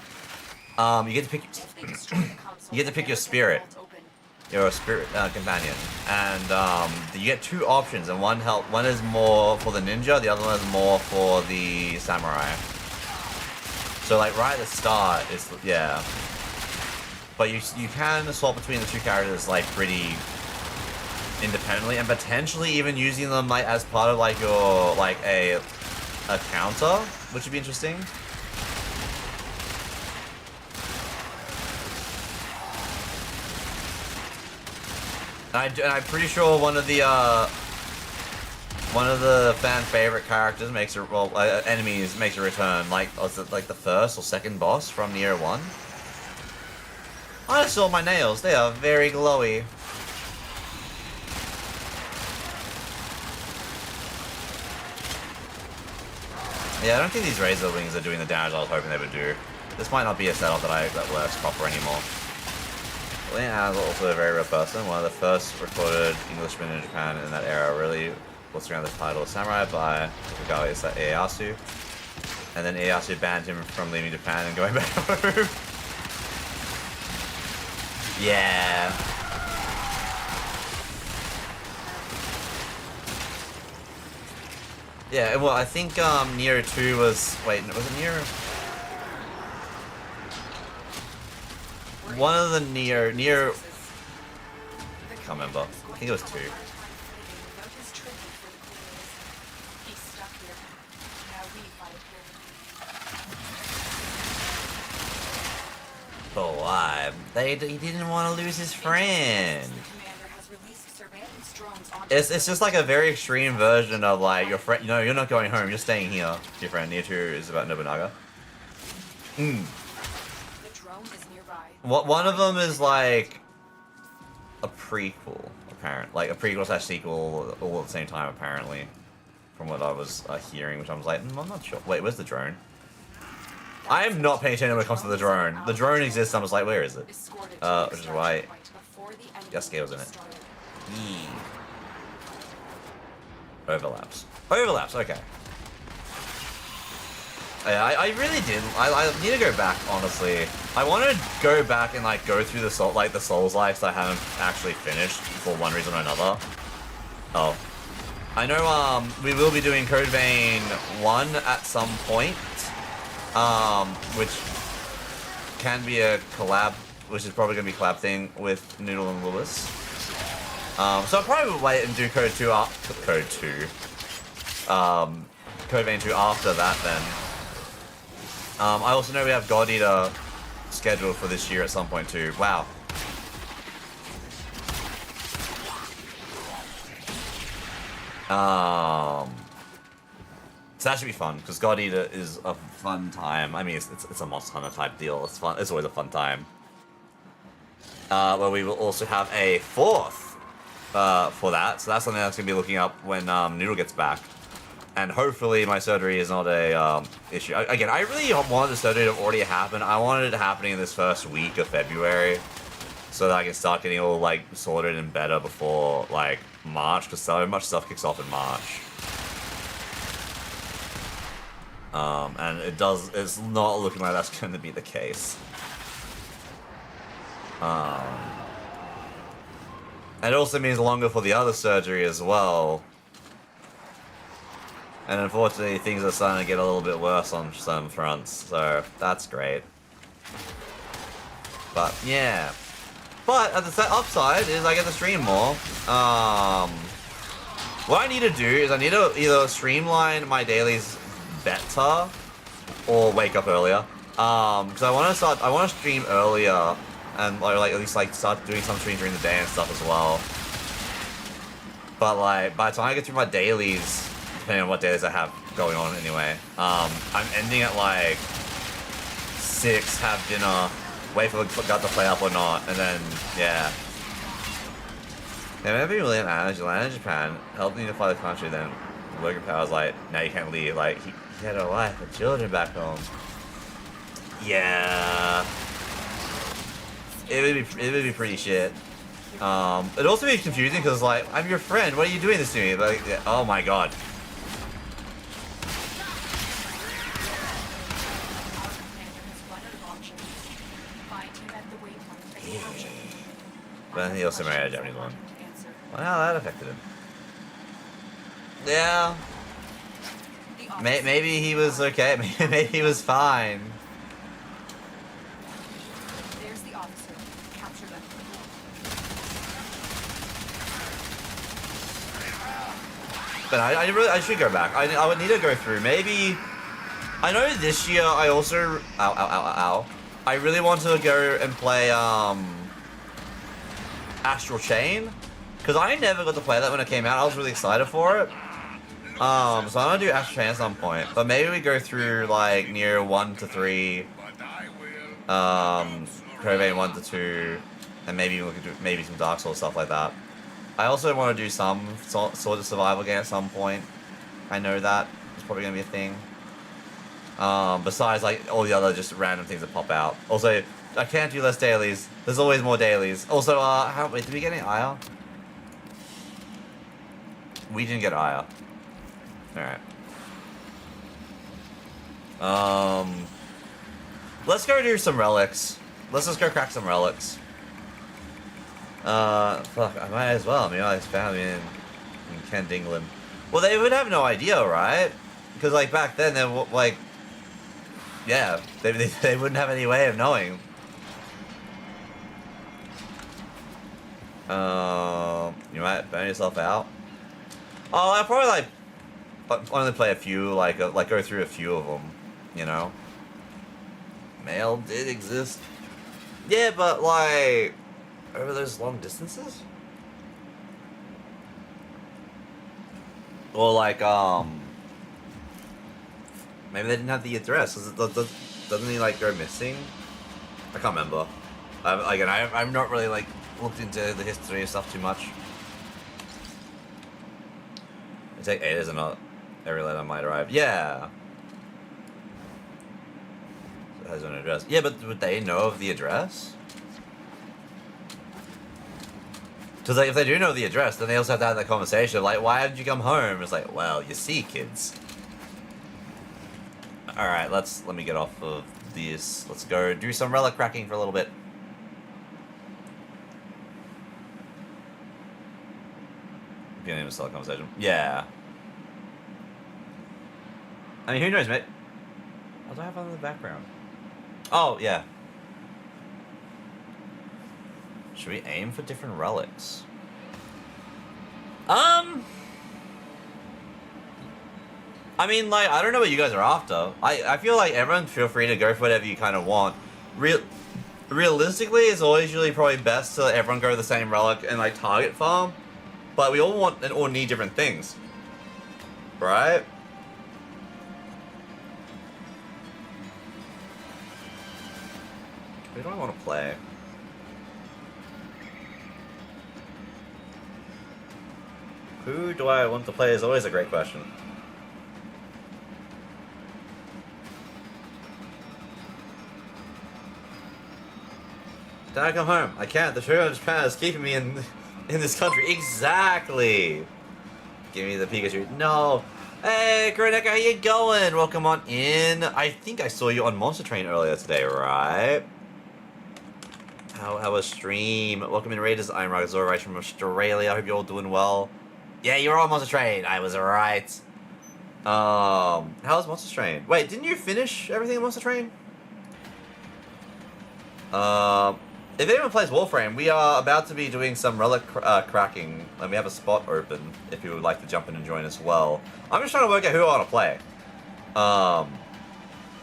you get to pick If they destroy the console, You get to pick your we'll never get the spirit. vault open. you're a spirit companion, and you get two options, and one is more for the ninja, the other one is more for the samurai. So like right at the start, it's yeah. But you can swap between the two characters like pretty independently, and potentially even using them like as part of like your like a counter, which would be interesting. And I'm pretty sure one of the one of the fan favorite characters makes a enemies makes a return. Like was it like the first or second boss from Nier 1? I just saw my nails. They are very glowy. Yeah, I don't think these razor wings are doing the damage I was hoping they would do. This might not be a setup that works proper anymore. Lena is also a very real person, one of the first recorded Englishmen in Japan in that era, really was around the title of samurai by Ragazora Ieyasu. And then Ieyasu banned him from leaving Japan and going back home. Yeah. Yeah, well, I think Nier 2 was... Wait, was it Nier? One of the Nier... I can't remember. I think it was 2. But why? He didn't want to lose his friend. It's just like a very extreme version of like your friend. No, you're not going home. You're staying here. Your friend. Nier 2 is about Nobunaga. What one of them is like a prequel, apparently, like a prequel / sequel all at the same time, apparently, from what I was hearing. Which I was like, I'm not sure. Wait, where's the drone? I am not paying attention when it comes to the drone. The drone exists. I'm just like, where is it? Which is why Yasuke was in it. Yee. Overlaps. Overlaps, okay. Yeah, I really didn't. I need to go back, honestly. I want to go back and like go through the Souls-likes I haven't actually finished for one reason or another. Oh. I know we will be doing Code Vein 1 at some point. Which can be a collab, which is probably going to be a collab thing with Noodle and Lewis. So I'll probably wait and do Code Vein 2 after that then. I also know we have God Eater scheduled for this year at some point too. Wow. So that should be fun, because God Eater is a fun time. I mean, it's a Monster Hunter type deal. It's fun. It's always a fun time. Where we will also have a 4th for that. So that's something that's going to be looking up when Noodle gets back. And hopefully my surgery is not a issue. Again, I really wanted the surgery to have already happened. I wanted it happening in this first week of February, so that I can start getting all like sorted and better before like March, because so much stuff kicks off in March. And it's not looking like that's going to be the case. It also means longer for the other surgery as well. And unfortunately, things are starting to get a little bit worse on some fronts, so that's great. But, yeah. But, at the upside is I get to stream more. What I need to do is I need to either streamline my dailies better or wake up earlier. Because I want to stream earlier and like at least like start doing some streams during the day and stuff as well. But like by the time I get through my dailies, depending on what dailies I have going on anyway, I'm ending at like 6, have dinner, wait for the gut to play up or not, and then yeah. Yeah, maybe William landed in Japan, helped unify the country, then Logan Power's like, now you can't leave, like he had a wife and children back home. Yeah. It would be pretty shit. It'd also be confusing because like, I'm your friend, what are you doing this to me? Like, yeah, oh my god. Yeah. But he also married a Japanese woman. Well, that affected him. Yeah. Maybe he was okay. Maybe he was fine. There's the officer. Capture them. But I should go back. I would need to go through. Maybe. I know this year I also. Ow. I really want to go and play Astral Chain, because I never got to play that when it came out. I was really excited for it. So I'm gonna do Astral Chain at some point, but maybe we go through like near 1 to 3, Code Vein 1 to 2, and maybe we could do maybe some Dark Souls stuff like that. I also want to do some sort of survival game at some point. I know that it's probably gonna be a thing. Besides like all the other just random things that pop out. Also, I can't do less dailies. There's always more dailies. Also, wait, did we get any Aya? We didn't get Aya. Alright. Let's go do some relics. Let's just go crack some relics. Fuck, I might as well. I mean, I found me in Kent, England. Well, they would have no idea, right? Because, like, back then, they like... Yeah, they wouldn't have any way of knowing. You might burn yourself out. Oh, I'll probably, like, only play a few, like go through a few of them, you know? Mail did exist. Yeah, but, like, over those long distances? Or, like, maybe they didn't have the address. Doesn't he, like, go missing? I can't remember. Again, I'm not really, like, looked into the history of stuff too much. It's like 8 is not every letter might arrive. Yeah. So it has an address. Yeah, but would they know of the address? Because, like, if they do know the address, then they also have to have that conversation. Like, why did you come home? It's like, well, you see, kids. Alright, let me get off of this. Let's go do some relic cracking for a little bit. Beginning of a solid conversation. Yeah. I mean, who knows, mate? What do I have on the background? Oh, yeah. Should we aim for different relics? I mean, like, I don't know what you guys are after. I feel like everyone feel free to go for whatever you kind of want. Realistically, it's always usually probably best to let everyone go to the same relic and, like, target farm. But we all want and all need different things. Right? Who do I want to play? Who do I want to play is always a great question. Did I come home? I can't. The sugar in Japan is keeping me in this country. Exactly. Give me the Pikachu. No. Hey, Kroneka, how you going? Welcome on in. I think I saw you on Monster Train earlier today, right? How was stream? Welcome in, Raiders. I'm Ragazora, right from Australia. I hope you're all doing well. Yeah, you were on Monster Train. I was right. How was Monster Train? Wait, didn't you finish everything in Monster Train? If anyone plays Warframe, we are about to be doing some relic cracking, and we have a spot open if you would like to jump in and join as well. I'm just trying to work out who I want to play.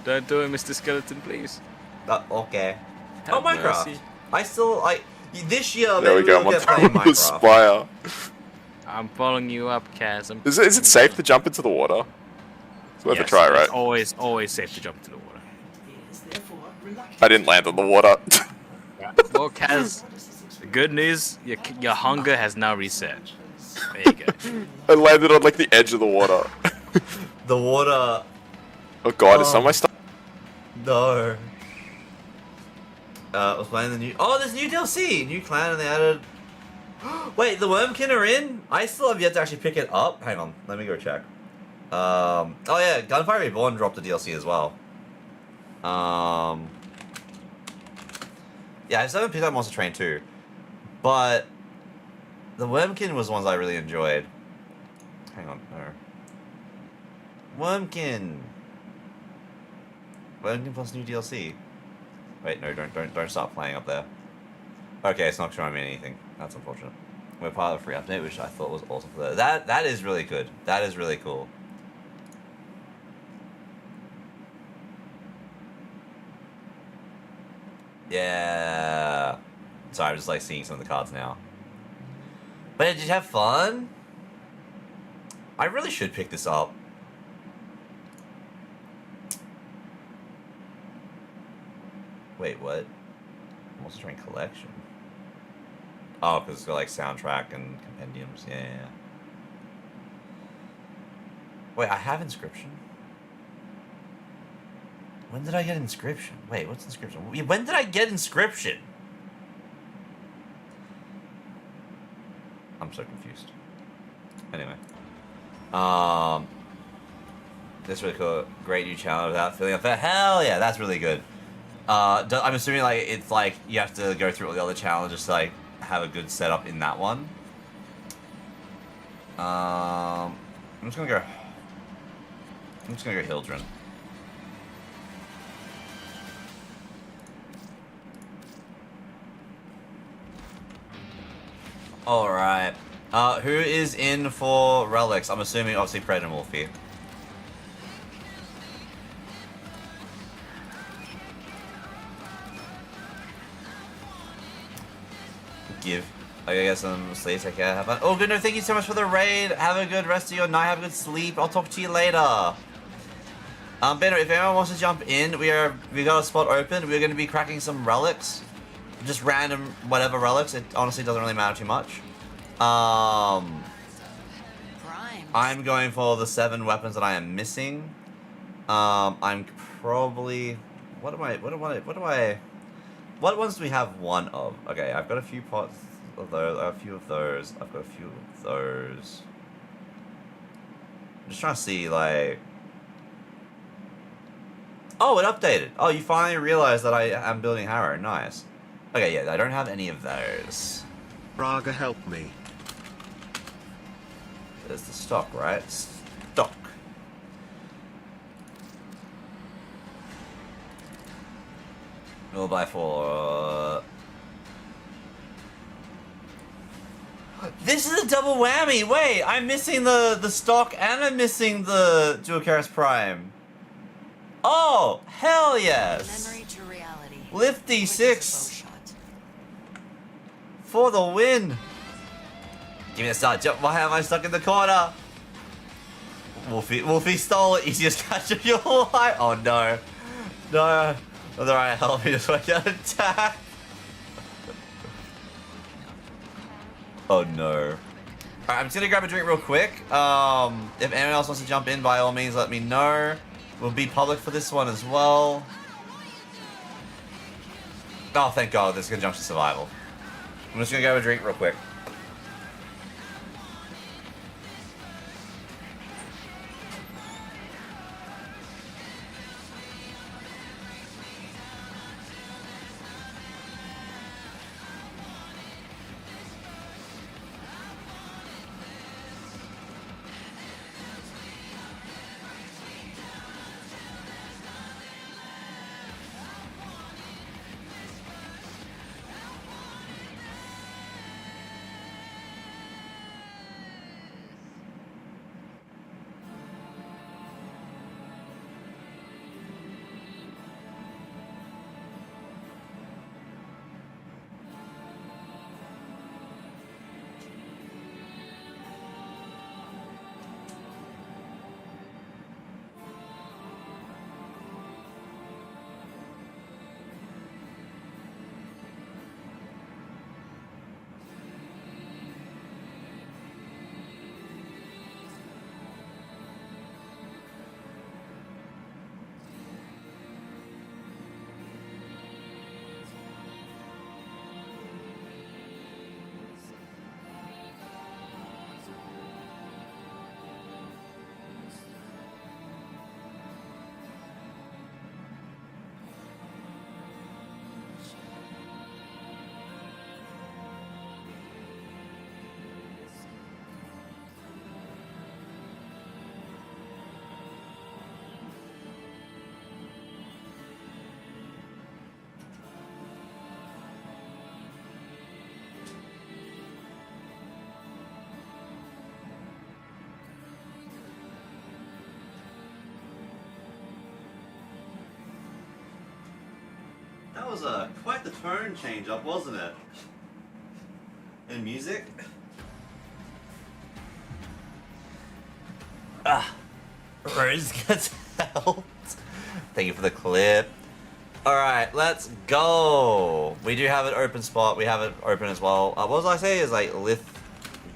Don't do it, Mr. Skeleton, please. Okay. Have Minecraft. mercy. This year, There we maybe go, we'll I'm get playing on the Minecraft. spire. I'm following you up, Kaz. Is it safe to jump into the water? It's worth a Yes, try, right? It's always safe to jump into the water. I didn't land on the water. Well, Kaz, the good news, your hunger has now reset. There you go. I landed on like the edge of the water. The water. Oh god, is some of my stuff? No. I was playing the new. Oh, there's new DLC, new clan, and they added. Wait, the Wormkin are in? I still have yet to actually pick it up. Hang on, let me go check. Oh yeah, Gunfire Reborn dropped the DLC as well. Yeah, I still haven't picked up Monster Train 2, but the Wormkin was the ones I really enjoyed. Hang on, no. Wormkin plus new DLC. Wait, no, don't start playing up there. Okay, it's not showing me anything. That's unfortunate. We're part of the free update, which I thought was awesome. That is really good. That is really cool. Yeah. Sorry, I'm just like seeing some of the cards now. But did you have fun? I really should pick this up. Wait, what? Monster Train Collection. Oh, because it's got like soundtrack and compendiums. Yeah, yeah, yeah. Wait, I have Inscription? When did I get Inscription? Wait, what's Inscription? When did I get Inscription? I'm so confused. Anyway. This really cool. Great new challenge without feeling unfair. Hell yeah, that's really good. I'm assuming like it's like you have to go through all the other challenges to like have a good setup in that one. I'm just gonna go Hildren. Alright. Who is in for Relics? I'm assuming obviously Pred and Wolfie. Give. I guess some sleep. Take care. Have fun. Oh, good. No, thank you so much for the raid. Have a good rest of your night. Have a good sleep. I'll talk to you later. Benno, if anyone wants to jump in, we got a spot open. We're going to be cracking some relics, just random whatever relics. It honestly doesn't really matter too much. I'm going for the 7 weapons that I am missing. I'm probably what ones do we have one of? Okay, I've got a few pots of those, a few of those. I've got a few of those. I'm just trying to see like. Oh, it updated. Oh, you finally realized that I am building Harrow. Nice. Okay, yeah, I don't have any of those. Raga, help me. There's the stock, right? Stock. We'll buy for... This is a double whammy! Wait, I'm missing the stock and I'm missing the Duocaris Prime. Oh, hell yes! Memory to reality. Lift D6 for the win. Give me a start. Jump. Why am I stuck in the corner? Wolfie stole it. Easiest catch of your life. Oh no. No. Alright, help me just make an attack. Oh no. Alright, I'm just gonna grab a drink real quick. If anyone else wants to jump in, by all means let me know. We'll be public for this one as well. Oh, thank God, this is gonna jump to survival. I'm just gonna grab a drink real quick. That was quite the tone change up, wasn't it? In music. Rose gets helped. Thank you for the clip. Alright, let's go. We do have an open spot. We have it open as well. What was I say? Is like lift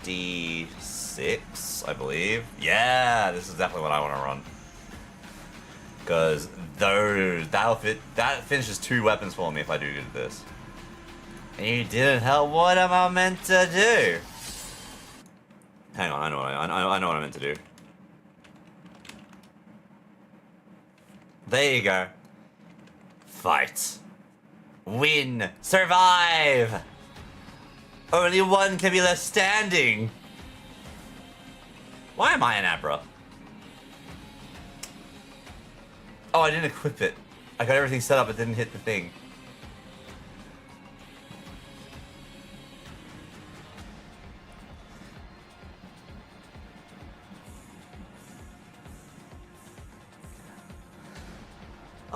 D6, I believe. Yeah, this is definitely what I want to run. Because that finishes 2 weapons for me if I do this. And you didn't help. What am I meant to do? Hang on, I know what I meant to do. There you go. Fight. Win. Survive. Only one can be left standing. Why am I an Abra? Oh, I didn't equip it. I got everything set up, but didn't hit the thing.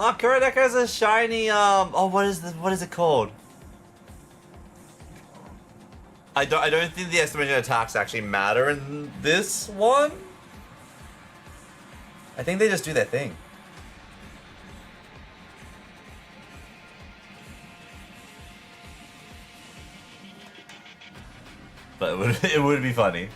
Oh, Kurodeko has a shiny, oh, what is it called? I don't think the estimation attacks actually matter in this one. I think they just do their thing. But it would be funny.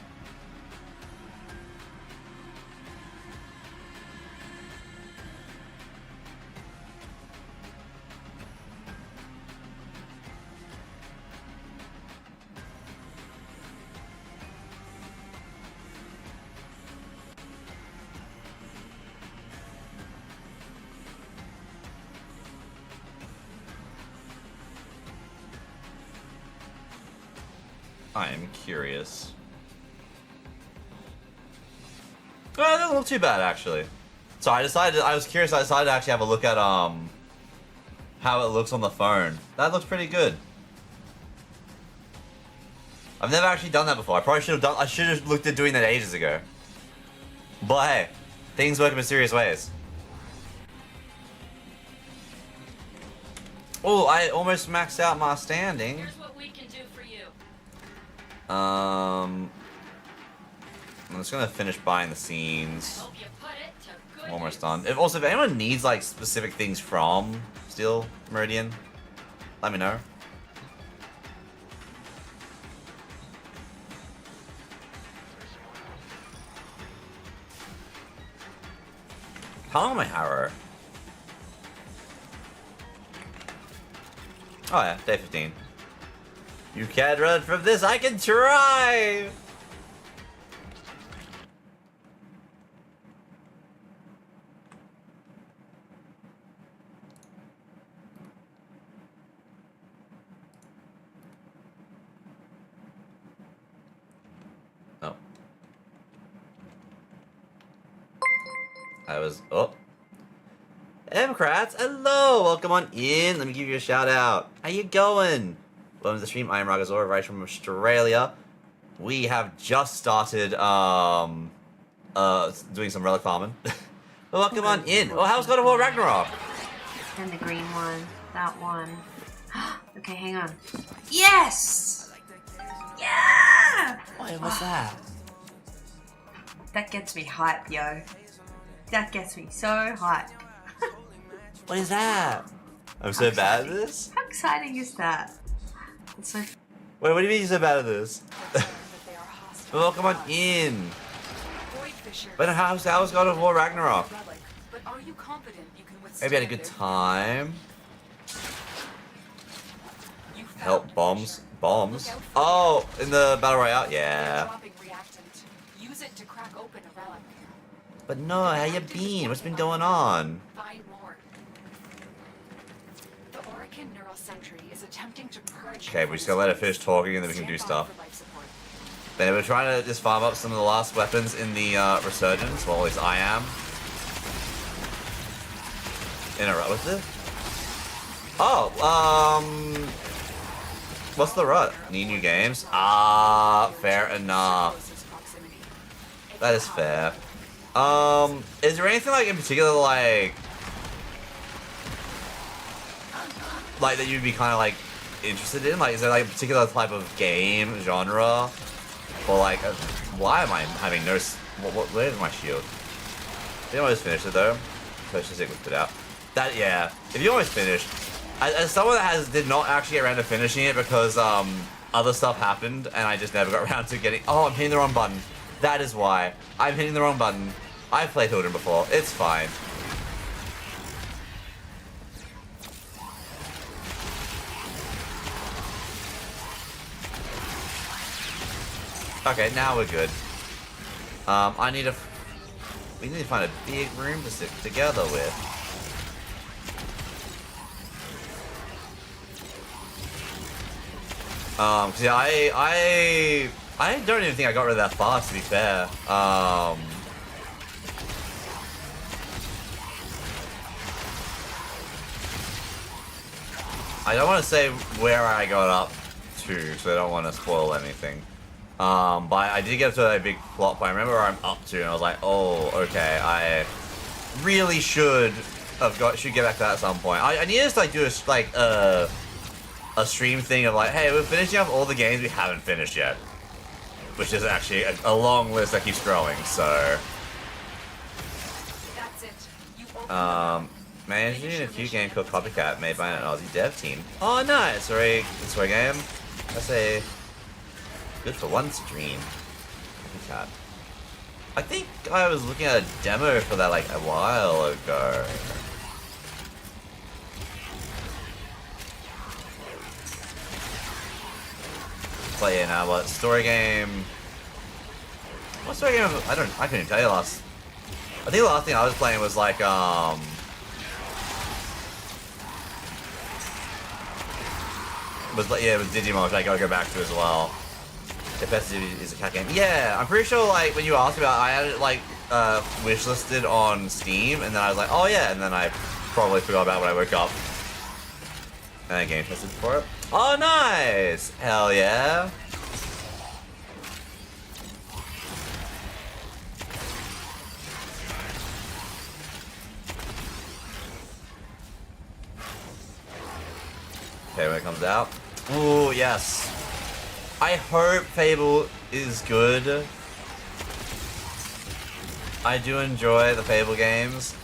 I am curious. Oh, that doesn't look too bad, actually. So I was curious, I decided to actually have a look at, how it looks on the phone. That looks pretty good. I've never actually done that before. I should have looked at doing that ages ago. But hey, things work in mysterious ways. Oh, I almost maxed out my standing. Here's what we can do for you. I'm just gonna finish buying the scenes. Hope you put it to good Almost use. done. If anyone needs like specific things from Steel Meridian, let me know. How long am I Harrow? Oh yeah, day 15. You can't run from this, I can try! Oh. Oh. Democrats, hello! Welcome on in. Let me give you a shout out. How you going? Welcome to the stream. I am Ragazora, right from Australia. We have just started doing some relic farming. Welcome on in. Oh, how's God of War Ragnarok? And the green one. That one. Okay, hang on. Yes! Yeah! Wait, what's that? That gets me hype, yo. That gets me so hype. What is that? I'm so bad at this? How exciting is that? It's so... Wait, what do you mean you're so bad at this? Welcome on in. But how's God of War Ragnarok? But are you confident you can withstand Maybe I had a good time. Help bombs. Bombs? Oh, in the Battle Royale? Yeah. dropping reactant. Use it to crack open a relic. But no, how you been? What's been going on? Find more. The Orican Neural Sentry is attempting to purge. Okay, we're just gonna let it finish talking and then we can do stuff. Then we're trying to just farm up some of the last weapons in the Resurgence. Well, at least I am. Interrupt with it? Oh, what's the rut? Need new games? Ah, fair enough. That is fair. Is there anything like in particular like that you'd be kind of like interested in? Like, is there like a particular type of game genre, or like Why am I having no... where's my shield? Didn't almost finish it though. Push the put out. That, yeah. If you almost finished... As someone that did not actually get around to finishing it because other stuff happened and I just never got around to getting... Oh, I'm hitting the wrong button. That is why. I'm hitting the wrong button. I've played Hilden before. It's fine. Okay, now we're good. We need to find a big room to sit together with. Yeah, I don't even think I got rid of that fast, to be fair. I don't want to say where I got up to, so I don't want to spoil anything. But I did get to a big plot point. I remember where I'm up to, and I was like, oh, okay, I really should get back to that at some point. I need to like do a stream thing of like, hey, we're finishing up all the games we haven't finished yet, which is actually a long list that keeps growing. So, That's it. You managing a few games called Copycat made by an Aussie dev team. Oh, nice! Sorry, it's for a game. I say. Good for one stream. Copycat. I think I was looking at a demo for that like a while ago. But yeah, now what story game? What story game? I couldn't even tell you last. I think the last thing I was playing was like it was Digimon, which I gotta go back to as well. The best is a cat game. Yeah, I'm pretty sure like when you asked about, I had it like wishlisted on Steam, and then I was like, oh yeah, and then I probably forgot about it when I woke up. And I game tested for it. Oh nice! Hell yeah! Okay, when it comes out. Ooh, yes. I hope Fable is good. I do enjoy the Fable games,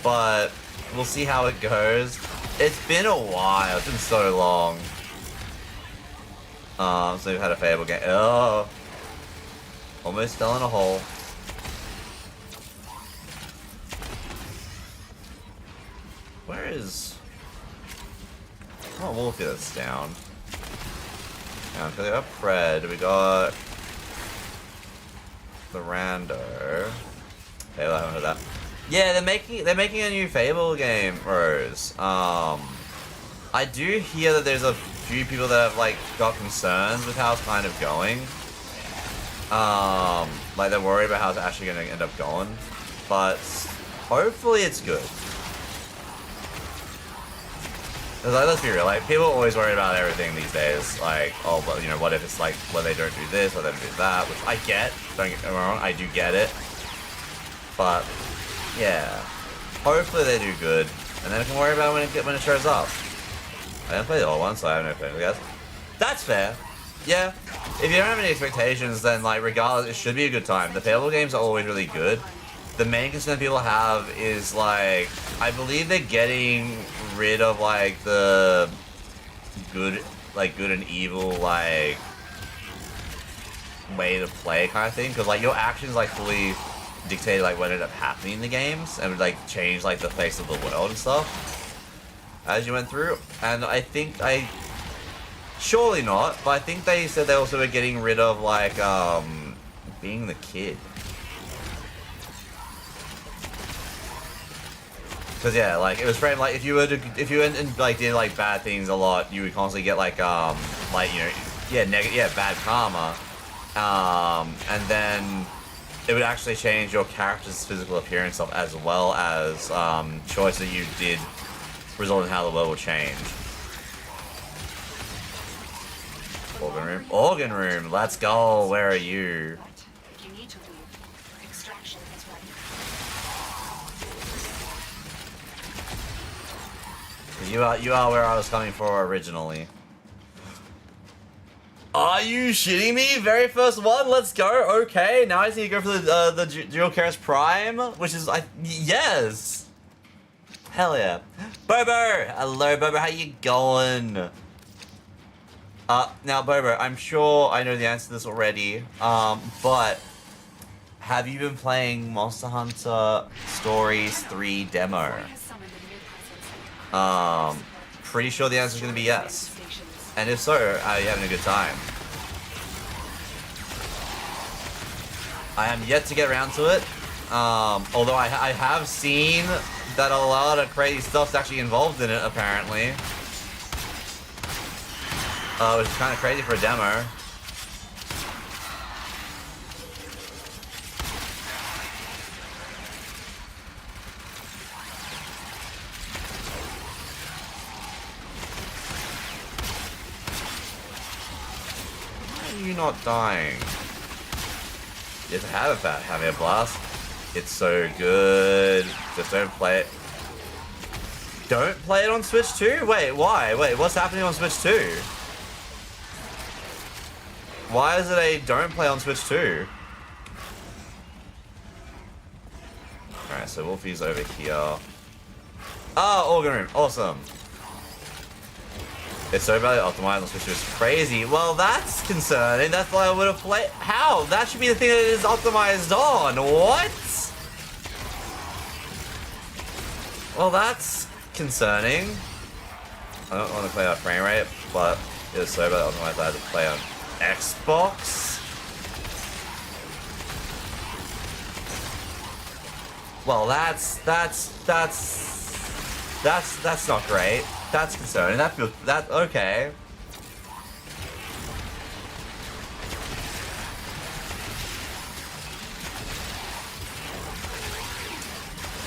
but we'll see how it goes. It's been a while. It's been so long. So we've had a Fable game. Oh, almost fell in a hole. Where is? Oh, Wolfie, that's down. Yeah, so we got Fred, we got the Rando. Okay, I haven't heard that. Yeah, they're making a new Fable game, Rose. I do hear that there's a few people that have like got concerns with how it's kind of going. Like they're worried about how it's actually gonna end up going. But hopefully it's good. Like, let's be real, like, people are always worried about everything these days. Like, oh, but, you know, what if it's like, well, they don't do this, or they don't do that, which I get, don't get me wrong, I do get it. But, yeah. Hopefully they do good, and then I can worry about it when it shows up. I didn't play the old one, so I have no clue, I guess. That's fair. Yeah. If you don't have any expectations, then, like, regardless, it should be a good time. The Fable games are always really good. The main concern people have is, like, I believe they're getting rid of, like, the good and evil, like, way to play kind of thing. Because, like, your actions, like, fully dictate, like, what ended up happening in the games. And would, like, change, like, the face of the world and stuff as you went through. And I think surely not, but I think they said they also were getting rid of, like, being the kid. Cause yeah, like it was framed like if you went and like did like bad things a lot, you would constantly get like you know, bad karma, and then it would actually change your character's physical appearance up as well as choices that you did result in how the world will change. Organ room, let's go. Where are you? You need to leave. Extraction is ready. You are where I was coming for originally. Are you shitting me? Very first one, let's go. Okay, now I just need to go for the Dual Keras Prime, which is yes. Hell yeah. Bobo! Hello, Bobo, how you going? Now, Bobo, I'm sure I know the answer to this already, but have you been playing Monster Hunter Stories 3 demo? Pretty sure the answer is going to be yes. And if so, are you having a good time? I am yet to get around to it, although I have seen that a lot of crazy stuff's actually involved in it, apparently. Which is kind of crazy for a demo. Why are you not dying? You have to have it back, having a blast. It's so good. Just don't play it. Don't play it on Switch 2? Wait, why? Wait, what's happening on Switch 2? Why is it a don't play on Switch 2? Alright, so Wolfie's over here. Oh, Organ Room. Awesome. It's so badly optimized on Switch 2. It's crazy. Well, that's concerning. That's why I would have played. How? That should be the thing that it is optimized on. What? Well, that's concerning. I don't want to play on frame rate, but it is so badly optimized that I had to play on Xbox. Well, that's not great. That's concerning. That feels okay.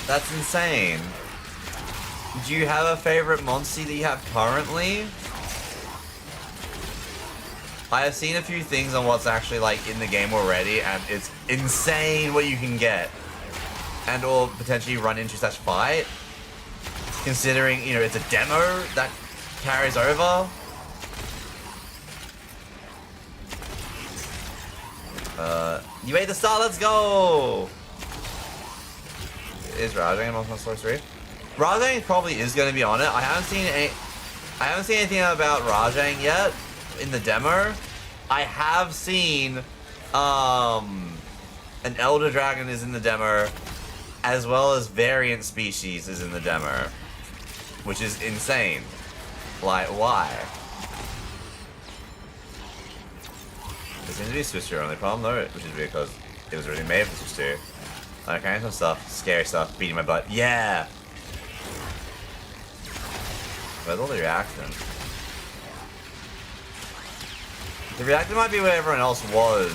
That's insane. Do you have a favorite monster that you have currently? I have seen a few things on what's actually like in the game already, and it's insane what you can get. And or potentially run into such fight. Considering, you know, it's a demo that carries over. You made the star, let's go! Is Rajang in Monster Hunter Stories 3? Rajang probably is going to be on it. I haven't seen anything about Rajang yet in the demo. I have seen an Elder Dragon is in the demo, as well as variant species is in the demo, which is insane. Like, why? It seems to be Switch 2 only problem though, which is because it was already made for Switch 2. Like, carrying some stuff, scary stuff, beating my butt. Yeah! Where's all the reaction? The reaction might be where everyone else was.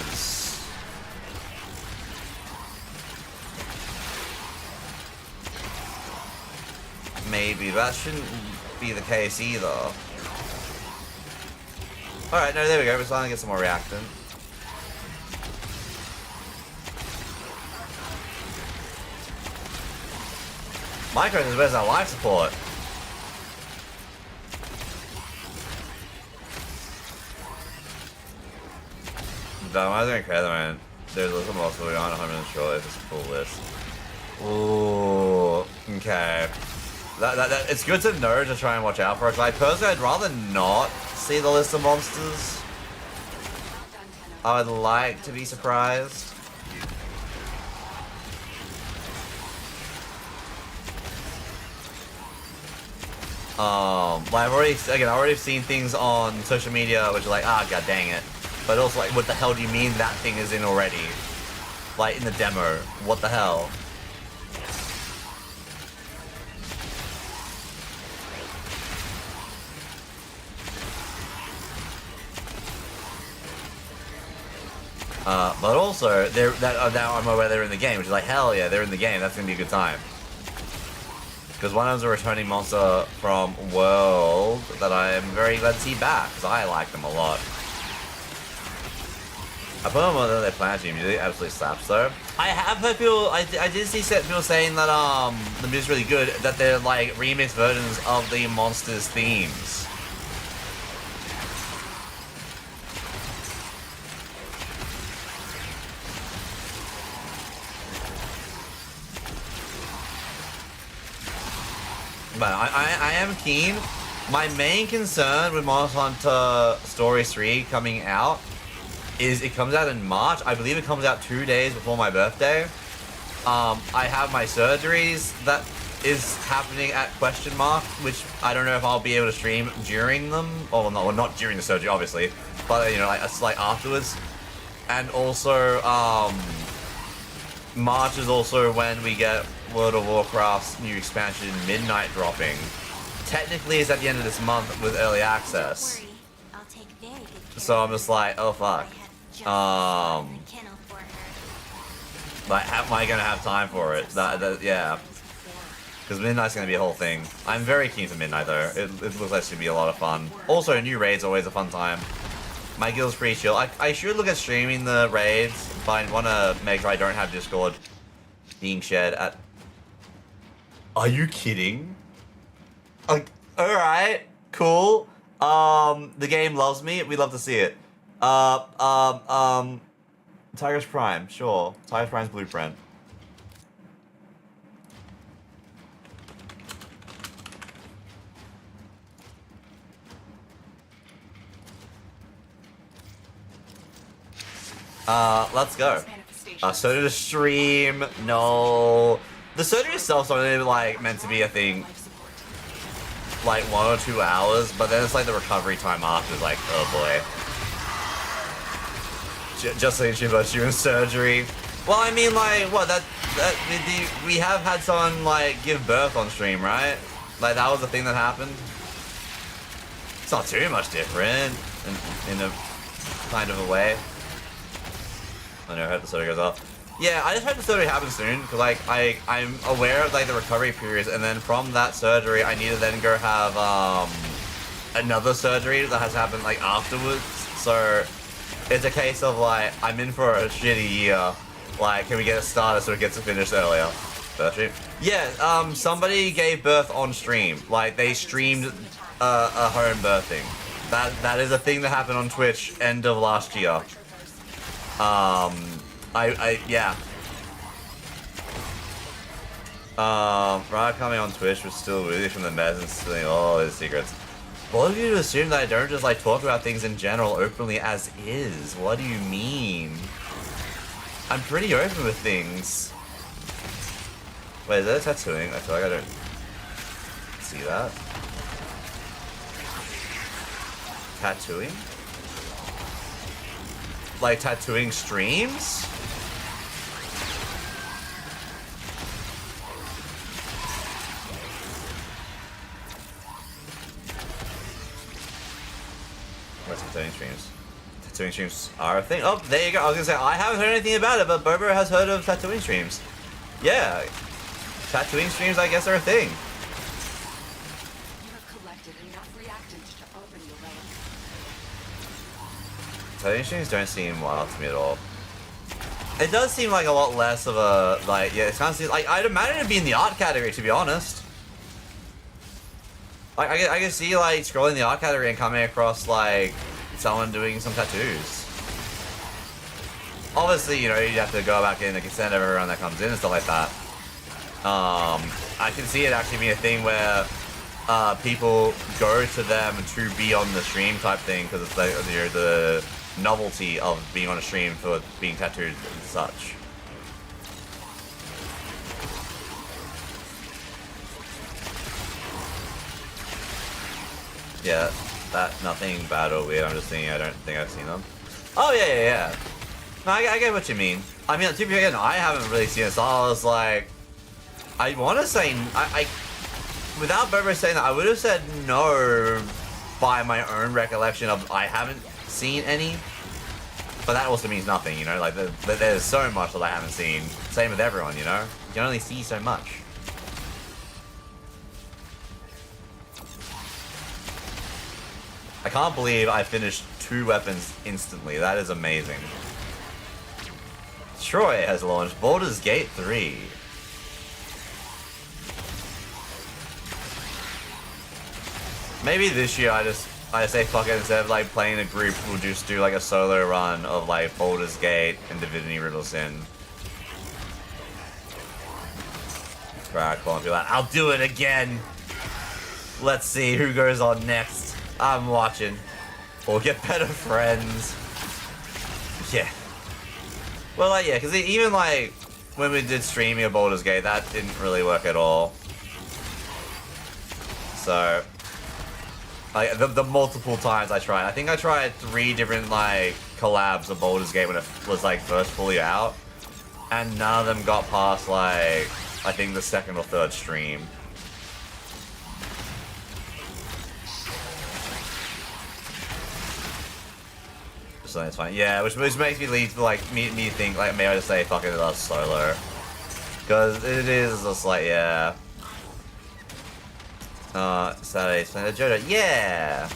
Maybe, but that shouldn't be the case either. Alright, no, there we go. We're starting to get some more reaction. Micro says, where's our life support? No, I don't care, man. There's a little more going on. I'm not sure if it's a full list. Ooh, okay. It's good to know to try and watch out for it. Like, personally, I'd rather not see the list of monsters. I would like to be surprised. Like I've already seen things on social media which are like, ah, god dang it. But also like, what the hell do you mean that thing is in already? Like, in the demo. What the hell? But also, now I'm aware they're in the game, which is like, hell yeah, they're in the game, that's gonna be a good time. Because one of them's a returning monster from World that I am very glad to see back, because I like them a lot. I put on one of their Planet Team music, absolutely slaps though. I have heard people, I did see people saying that the music's really good, that they're like remixed versions of the monsters' themes. about it. I am keen. My main concern with Monster Hunter Story 3 coming out is it comes out in March. I believe it comes out 2 days before my birthday. I have my surgeries that is happening at question mark, which I don't know if I'll be able to stream during them, or no, well, not during the surgery, obviously, but you know, like afterwards. And also, March is also when we get World of Warcraft's new expansion, Midnight, dropping. Technically, it's at the end of this month with early access. So I'm just like, oh fuck. Like, am I gonna have time for it? Yeah. Because Midnight's gonna be a whole thing. I'm very keen for Midnight though. It looks like it's gonna be a lot of fun. Also, new raids always a fun time. My guild's pretty chill. I should look at streaming the raids, but I want to make sure I don't have Discord being shared at... Are you kidding? Alright, cool. The game loves me. We love to see it. Tiger's Prime, sure. Tiger's Prime's Blueprint. Let's go. So did a stream. No. The surgery itself's only like meant to be a thing like 1 or 2 hours, but then it's like the recovery time after is like, oh boy. Just saying shit about you in surgery. Well, I mean, like, what, we have had someone like give birth on stream, right? Like that was the thing that happened. It's not too much different in a kind of a way. I know, I hope the surgery goes off. Yeah, I just hope the surgery happens soon, because like I'm aware of like the recovery periods, and then from that surgery I need to then go have another surgery that has happened like afterwards. So it's a case of like I'm in for a shitty year. Like, can we get it started so it gets finished earlier? Birth stream? Yeah, somebody gave birth on stream. Like they streamed a home birthing. That is a thing that happened on Twitch end of last year. Yeah. Riot coming on Twitch was still really from the mess and stealing all his secrets. What of you to assume that I don't just like talk about things in general openly as is? What do you mean? I'm pretty open with things. Wait, is that tattooing? I feel like I don't see that. Tattooing? Like tattooing streams? What's tattooing streams? Tattooing streams are a thing. Oh, there you go. I was gonna say I haven't heard anything about it, but Bobo has heard of tattooing streams. Yeah, tattooing streams I guess are a thing. Tattooing streams don't seem wild to me at all. It does seem like a lot less of a, like, yeah, it kind of seems like, I'd imagine it'd be in the art category, to be honest. Like, I can see, like, scrolling the art category and coming across, like, someone doing some tattoos. Obviously, you know, you have to go back in the consent of everyone that comes in and stuff like that. I can see it actually being a thing where people go to them to be on the stream type thing, because it's like, you know, the novelty of being on a stream for being tattooed and such. Yeah, that nothing bad or weird. I'm just thinking I don't think I've seen them. Oh yeah. No, I get what you mean. I mean, to be fair, I haven't really seen it. So I was like, I want to say without Bobo saying that, I would have said no by my own recollection of I haven't seen any, but that also means nothing, you know, like there's so much that I haven't seen. Same with everyone, you know, you can only see so much. I can't believe I finished 2 weapons instantly. That is amazing. Troy has launched Baldur's Gate 3. Maybe this year I say fuck it, instead of like playing a group, we'll just do like a solo run of like Baldur's Gate and Divinity Riddle Sin. Right, come on, be like, I'll do it again. Let's see who goes on next. I'm watching. We'll get better friends. Yeah. Well, like, yeah, because even, like, when we did streaming of Baldur's Gate, that didn't really work at all. So, like, the multiple times I tried. I think I tried 3 different, like, collabs of Baldur's Gate when it was, like, first fully out. And none of them got past, like, I think the 2nd or 3rd stream. So that's fine. Yeah, which makes me lead to, like, me think, like, maybe I just say, fuck it, that's solo. Because it is just like, yeah. Saturday, Sunday, Jojo, yeah!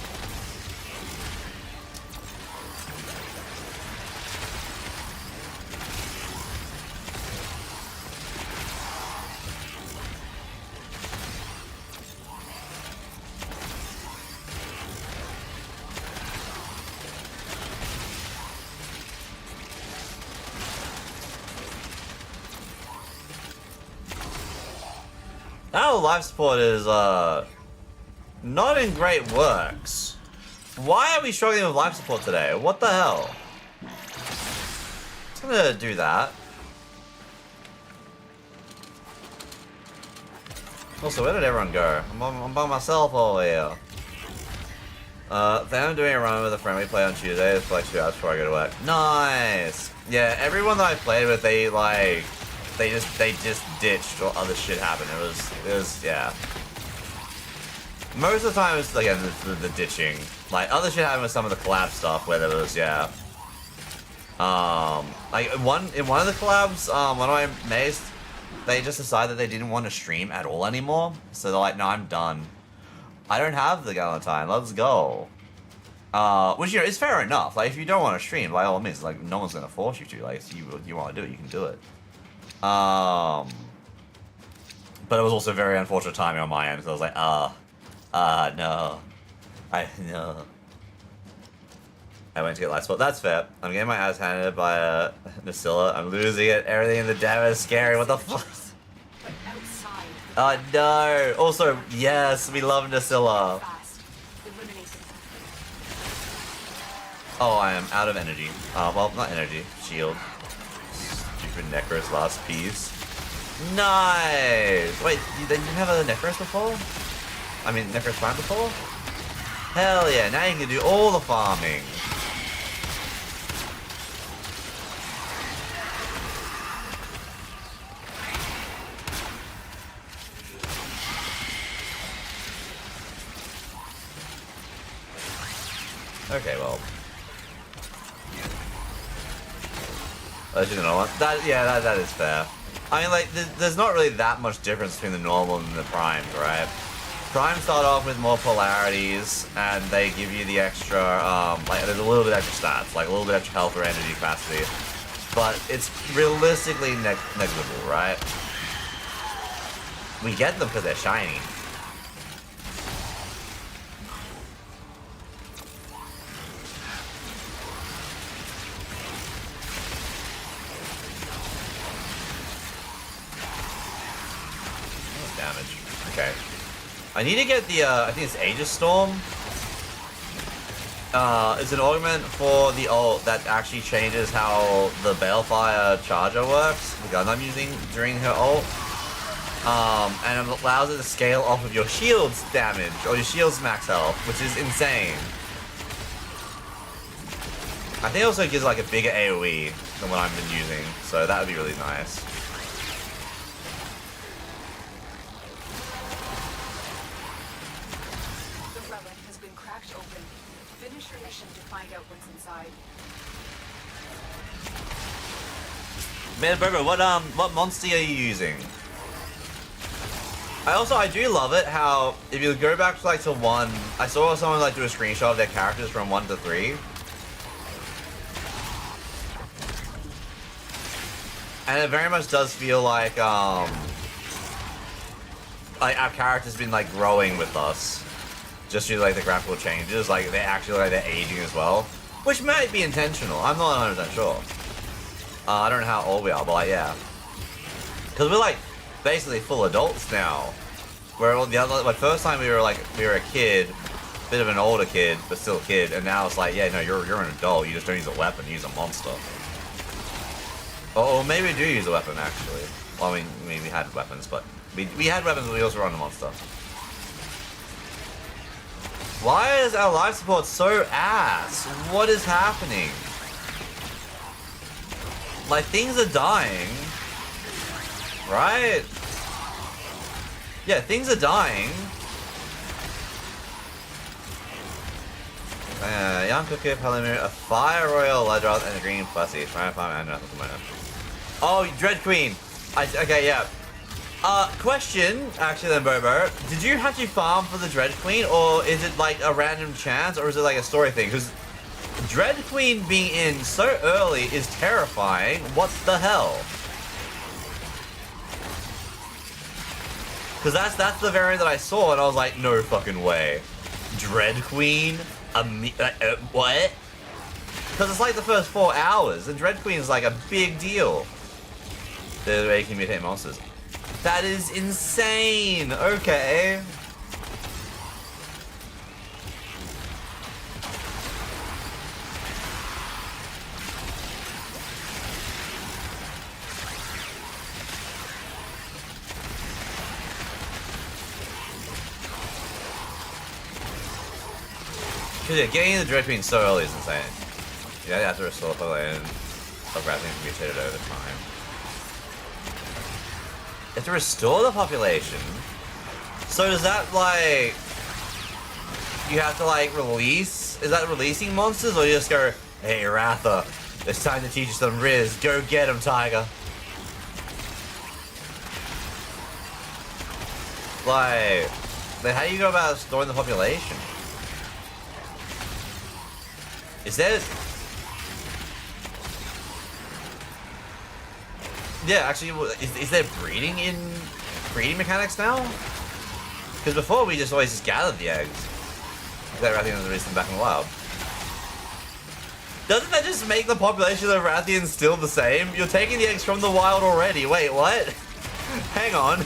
Our life support is, not in great works. Why are we struggling with life support today? What the hell? Just gonna do that. Also, where did everyone go? I'm by myself over here. Then I'm doing a run with a friend we play on Tuesday for like 2 hours before I go to work. Nice! Yeah, everyone that I played with, they just ditched or other shit happened. It was, yeah. Most of the time it's, again, the ditching. Like, other shit happened with some of the collab stuff where there was, yeah. Like, in one of the collabs, one of my mates, they just decided that they didn't want to stream at all anymore. So they're like, no, I'm done. I don't have the Galentine, let's go. Which, you know, is fair enough. Like, if you don't want to stream, by all means, like, no one's gonna force you to. Like, if you want to do it, you can do it. But it was also very unfortunate timing on my end, so I was like, no. No. I went to get light spot. That's fair. I'm getting my ass handed by Nasilla. I'm losing it. Everything in the dev is scary. What the fuck? Oh no. Also, yes, we love Nasilla. Oh, I am out of energy. Well, not energy. Shield. Stupid Necros last piece. Nice! Wait, you didn't have a Necros before? I mean, Necros Prime before? Hell yeah, now you can do all the farming. Okay, well. You know what? That is fair. I mean, like, there's not really that much difference between the normal and the primes, right? Primes start off with more polarities, and they give you the extra, like, there's a little bit extra stats, like a little bit extra health or energy capacity. But it's realistically negligible, right? We get them because they're shiny. Damage. Okay. I need to get the, I think it's Aegis Storm. It's an augment for the ult that actually changes how the Balefire charger works, the gun I'm using during her ult. And it allows it to scale off of your shield's damage, or your shield's max health, which is insane. I think it also gives like a bigger AoE than what I've been using, so that would be really nice. Man, Burger, what monster are you using? I do love it how, if you go back to like to 1, I saw someone like do a screenshot of their characters from 1 to 3. And it very much does feel like our character's been like growing with us. Just due to like the graphical changes, like they actually like they're aging as well. Which might be intentional, I'm not 100% sure. I don't know how old we are, but like, yeah. Because we're like basically full adults now. Where the other, like first time we were a kid, bit of an older kid, but still a kid, and now it's like, yeah, no, you're an adult. You just don't use a weapon. You use a monster. Or maybe we do use a weapon actually. Well, I mean we had weapons, but we had weapons, but we also run the monster. Why is our life support so ass? What is happening? Like, things are dying. Right? Yeah, things are dying. Young cookie, Palomir, a fire royal, Ledroth, and a green fussy. Fire farm and nothing at the moment. Oh, Dread Queen. Okay, yeah. Question, actually then, Bobo. Did you have to farm for the Dread Queen, or is it like a random chance, or is it like a story thing? Because Dread Queen being in so early is terrifying. What the hell? Because that's the variant that I saw, and I was like, no fucking way. Dread Queen? What? Because it's like the first 4 hours, and Dread Queen is like a big deal. They're making mutate monsters. That is insane! Okay. Yeah, getting the Dread Queen so early is insane. Yeah, you have to restore the land of grappling to be mutated over time. You have to restore the population? So does that, like... You have to, like, release... Is that releasing monsters, or you just go, hey, Ratha, it's time to teach you some Riz. Go get him, Tiger. Like... Then how do you go about restoring the population? Is there... Yeah, actually, is there breeding mechanics now? Because before we just always gathered the eggs. That Rathians released them back in the wild. Doesn't that just make the population of Rathians still the same? You're taking the eggs from the wild already. Wait, what? Hang on.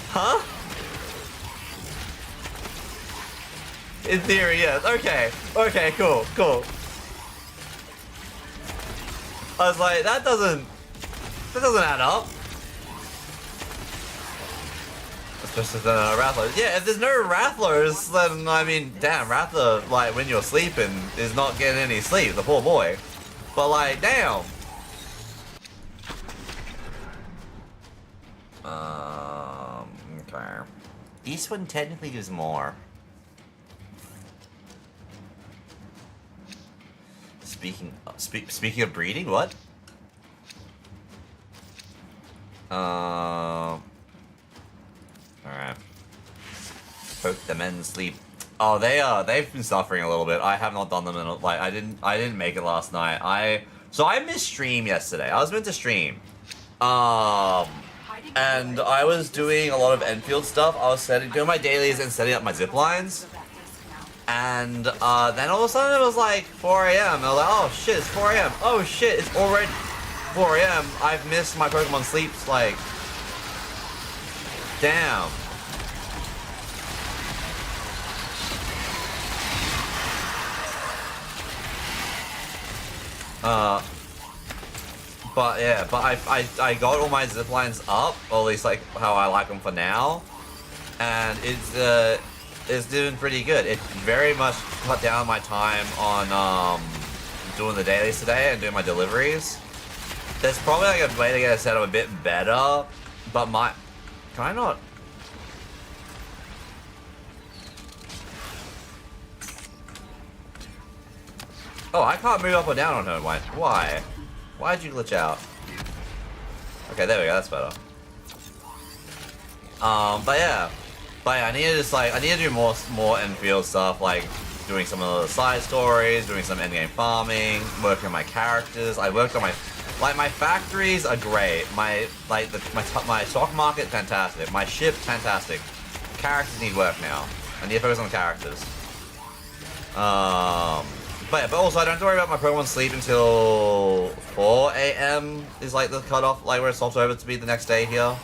Huh? In theory, yes. Okay. Okay, cool, cool. I was like, that doesn't add up. Especially the Rathlers. Yeah, if there's no Rathlers, then, I mean, damn, Rattler, like, when you're sleeping, is not getting any sleep, the poor boy. But, like, damn. Okay. This one technically gives more. Speaking of breeding, what? Alright. Hope the men sleep. Oh, they've been suffering a little bit. I have not done them in like I didn't make it last night. So I missed stream yesterday. I was meant to stream. And I was doing a lot of Enfield stuff. I was doing my dailies and setting up my zip lines. And then all of a sudden it was like 4 a.m. I was like, oh shit, it's 4 a.m. Oh shit, it's already 4 a.m. I've missed my Pokemon sleeps, like... Damn. But yeah, but I got all my zip lines up, or at least like how I like them for now. And it's doing pretty good. It very much cut down my time on doing the dailies today and doing my deliveries. There's probably like a way to get it set up a bit better, but can I not? Oh, I can't move up or down on her. Why? Why'd you glitch out? Okay, there we go. That's better. But yeah, I need to just I need to do more Enfield stuff, like doing some of the side stories, doing some endgame farming, working on my characters. I worked on my factories are great. My stock market fantastic. My ship fantastic. Characters need work now. I need to focus on the characters. But also I don't have to worry about my Pokemon sleep until 4 a.m. is like the cutoff, like where it stops over to be the next day here.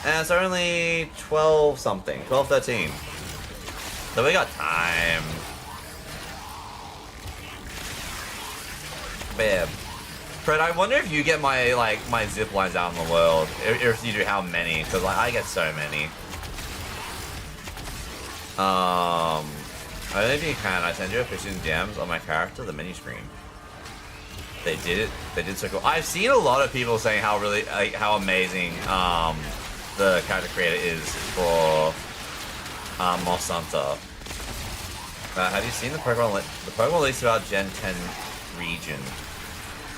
And it's only 12 something, 12, 13. So we got time. Bam. Fred, I wonder if you get my my zip lines out in the world. If you do, how many? Because like I get so many. I don't know if you can. I send you a picture in DMs on my character, the menu screen. They did it. They did so cool. I've seen a lot of people saying how really how amazing the character creator is for Moss Hunter. Have you seen the Pokemon? The Pokemon released about Gen 10 region.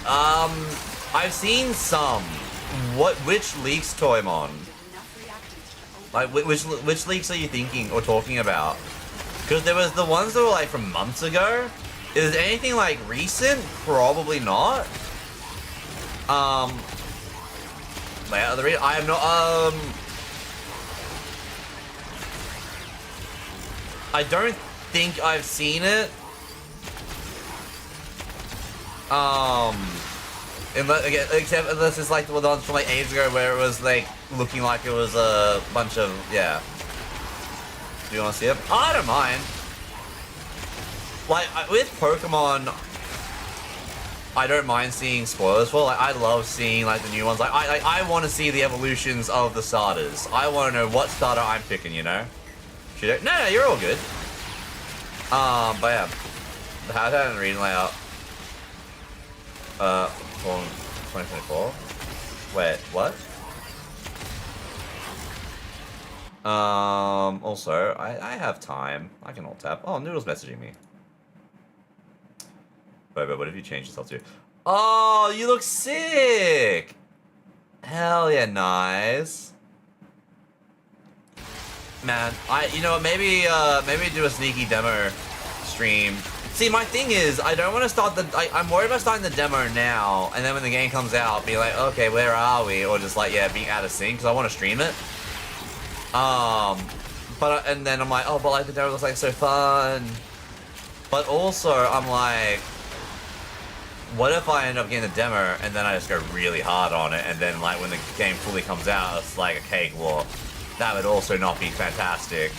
I've seen some. Which leaks, Toymon? Like, which leaks are you thinking or talking about? Because there was the ones that were like from months ago. Is anything like recent? Probably not. I am not. I don't think I've seen it. Except this is like the ones from like ages ago where it was like looking like it was a bunch of Do you want to see it? I don't mind. Like with Pokemon, I don't mind seeing spoilers for. Like I love seeing like the new ones. Like I want to see the evolutions of the starters. I want to know what starter I'm picking. You know? Should I? No, you're all good. But yeah, the habitat and reading layout. From 2024. Wait, what? Also, I have time. I can alt tap. Oh, Noodle's messaging me. Wait, what have you changed yourself to? Oh, you look sick! Hell yeah, nice. Man, you know what, maybe do a sneaky demo stream. See, my thing is, I don't want to start I'm worried about starting the demo now, and then when the game comes out, be like, okay, where are we? Or just like, yeah, being out of sync, because I want to stream it. And then I'm like, oh, but like the demo looks like so fun. But also, I'm like, what if I end up getting the demo, and then I just go really hard on it, and then like when the game fully comes out, it's like a cakewalk. That would also not be fantastic.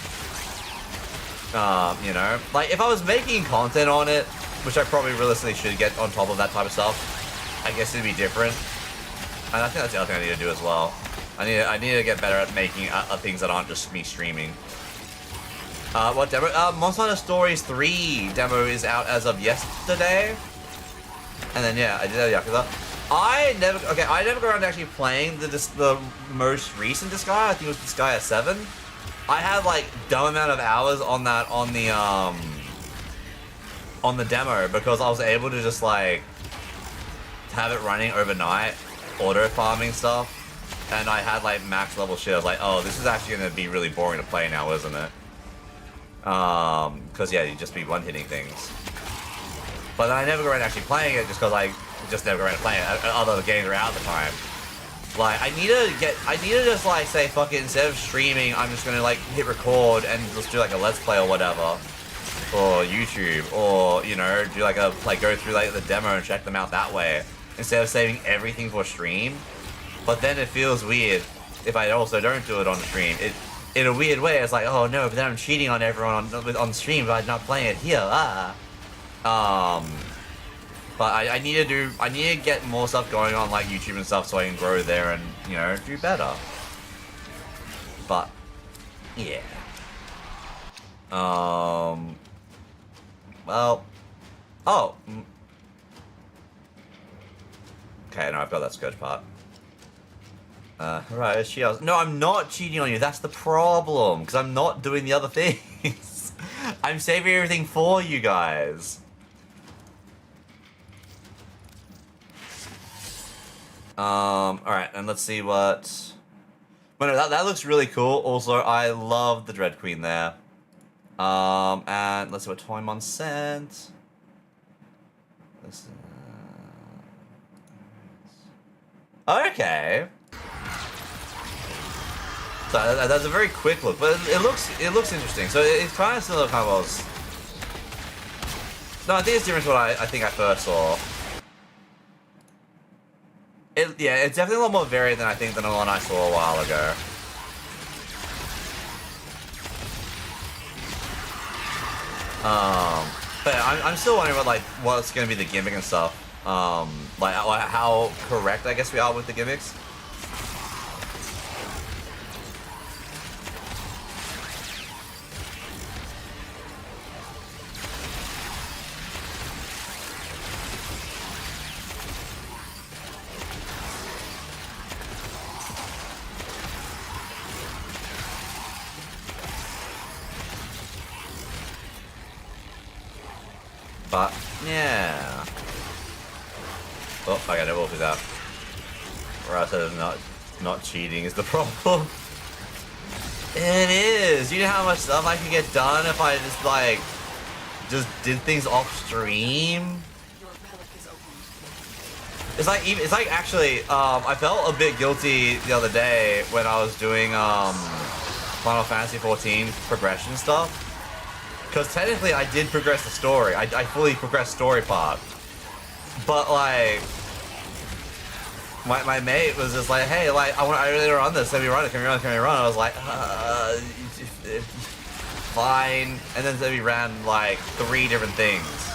You know, like if I was making content on it, which I probably realistically should get on top of that type of stuff, I guess it'd be different. And I think that's the other thing I need to do as well. I need to get better at making things that aren't just me streaming. What demo? Monster Hunter Stories 3 demo is out as of yesterday. And then yeah, I did have Yakuza. I never got around to actually playing the most recent Disgaea. I think it was Disgaea 7. I had like dumb amount of hours on that on the demo because I was able to just like have it running overnight, auto farming stuff, and I had like max level shit. I was like, oh, this is actually gonna be really boring to play now, isn't it? Because yeah, you just be one-hitting things. But then I never got around to actually playing it just because I just never got around to playing it. Other games were out at the time. Like, I need to just, like, say, fuck it, instead of streaming, I'm just gonna, like, hit record and just do, like, a Let's Play or whatever. Or YouTube, or, you know, do, like, go through, like, the demo and check them out that way. Instead of saving everything for stream. But then it feels weird if I also don't do it on stream. In a weird way, it's like, oh, no, but then I'm cheating on everyone on stream by not playing it here, But I need to get more stuff going on like YouTube and stuff so I can grow there and, you know, do better. But, yeah. Well. Oh. Okay, no, I've got that Scourge part. Right, she else. No, I'm not cheating on you. That's the problem. Because I'm not doing the other things. I'm saving everything for you guys. Alright, and let's see what... But no, that looks really cool. Also, I love the Dread Queen there. And let's see what Toymon sent. Okay. So that's a very quick look, but it looks interesting. So it's kind of still kind of was... No, I think it's different to what I think I first saw. Yeah, it's definitely a lot more varied than I think than the one I saw a while ago. But I'm still wondering what's gonna be the gimmick and stuff. Like how correct I guess we are with the gimmicks. But yeah. Oh, okay, no wolf is out. Or I said not cheating is the problem. It is. You know how much stuff I could get done if I just did things off stream. Your relic is opened. It's like actually, I felt a bit guilty the other day when I was doing Final Fantasy 14 progression stuff. Because technically I did progress the story. I fully progressed story part. But like my mate was just like, hey, like I really run this, can we run it, can we run? I was like, fine. And then we ran like 3 different things.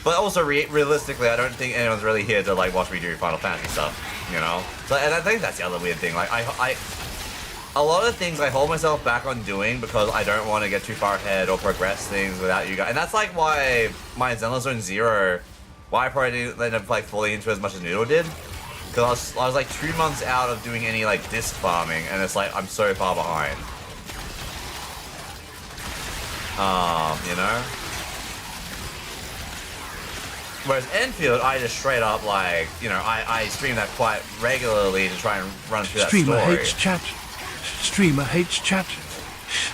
But also realistically, I don't think anyone's really here to like watch me do Final Fantasy stuff, you know? So and I think that's the other weird thing. Like a lot of things I hold myself back on doing because I don't want to get too far ahead or progress things without you guys. And that's like why my Zenless Zone Zero, why I probably didn't end up like fully into as much as Noodle did. Because I was like 2 months out of doing any like disc farming, and it's like I'm so far behind. You know? Whereas Enfield, I just straight up like, you know, I stream that quite regularly to try and run through that story. Streamer hates chat. Streamer hates chat.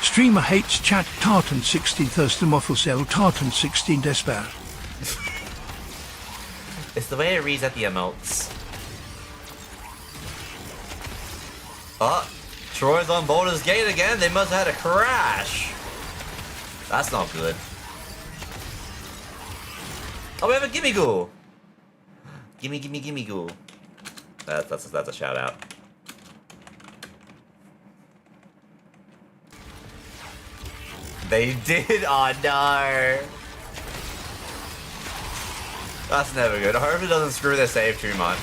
Streamer hates chat. Tartan 16 Thurston Waffle Tartan 16 Despair. It's the way it reads at the emotes. Oh, Troy's on Boulder's Gate again. They must have had a crash. That's not good. Oh, we have a Gimme Ghoul. Gimme Ghoul. That's a shout out. They did? Oh no. That's never good. I hope it doesn't screw their save too much.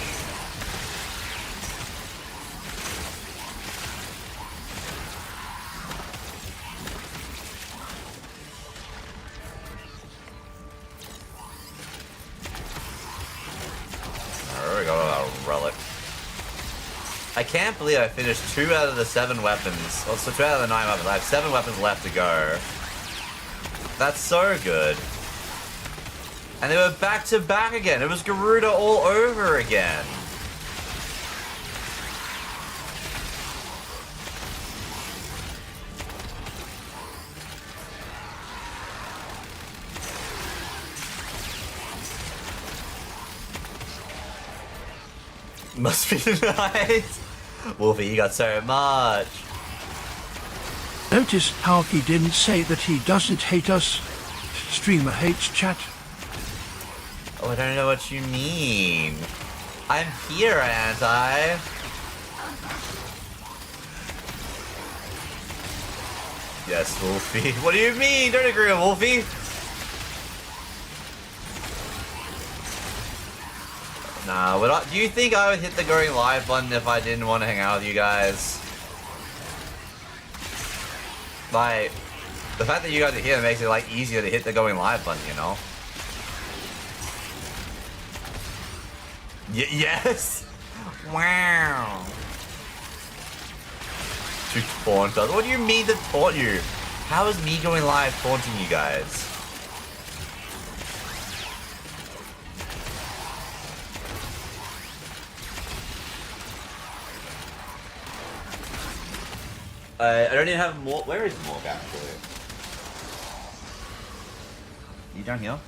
Alright, we got a relic. I can't believe I finished 2 out of the 7 weapons. Well, so 2 out of the 9 weapons. I have 7 weapons left to go. That's so good. And they were back to back again. It was Garuda all over again. Must be nice. Wolfie, you got so much. Notice how he didn't say that he doesn't hate us. Streamer hates chat. Oh, I don't know what you mean. I'm here, aren't I? Yes, Wolfie. What do you mean? Don't agree with Wolfie. Nah, do you think I would hit the going live button if I didn't want to hang out with you guys? Like, the fact that you guys are here makes it like easier to hit the going live button, you know? Yes! Wow! To taunt us. What do you mean to taunt you? How is me going live taunting you guys? I don't even have more. Where is Morg actually? You down here?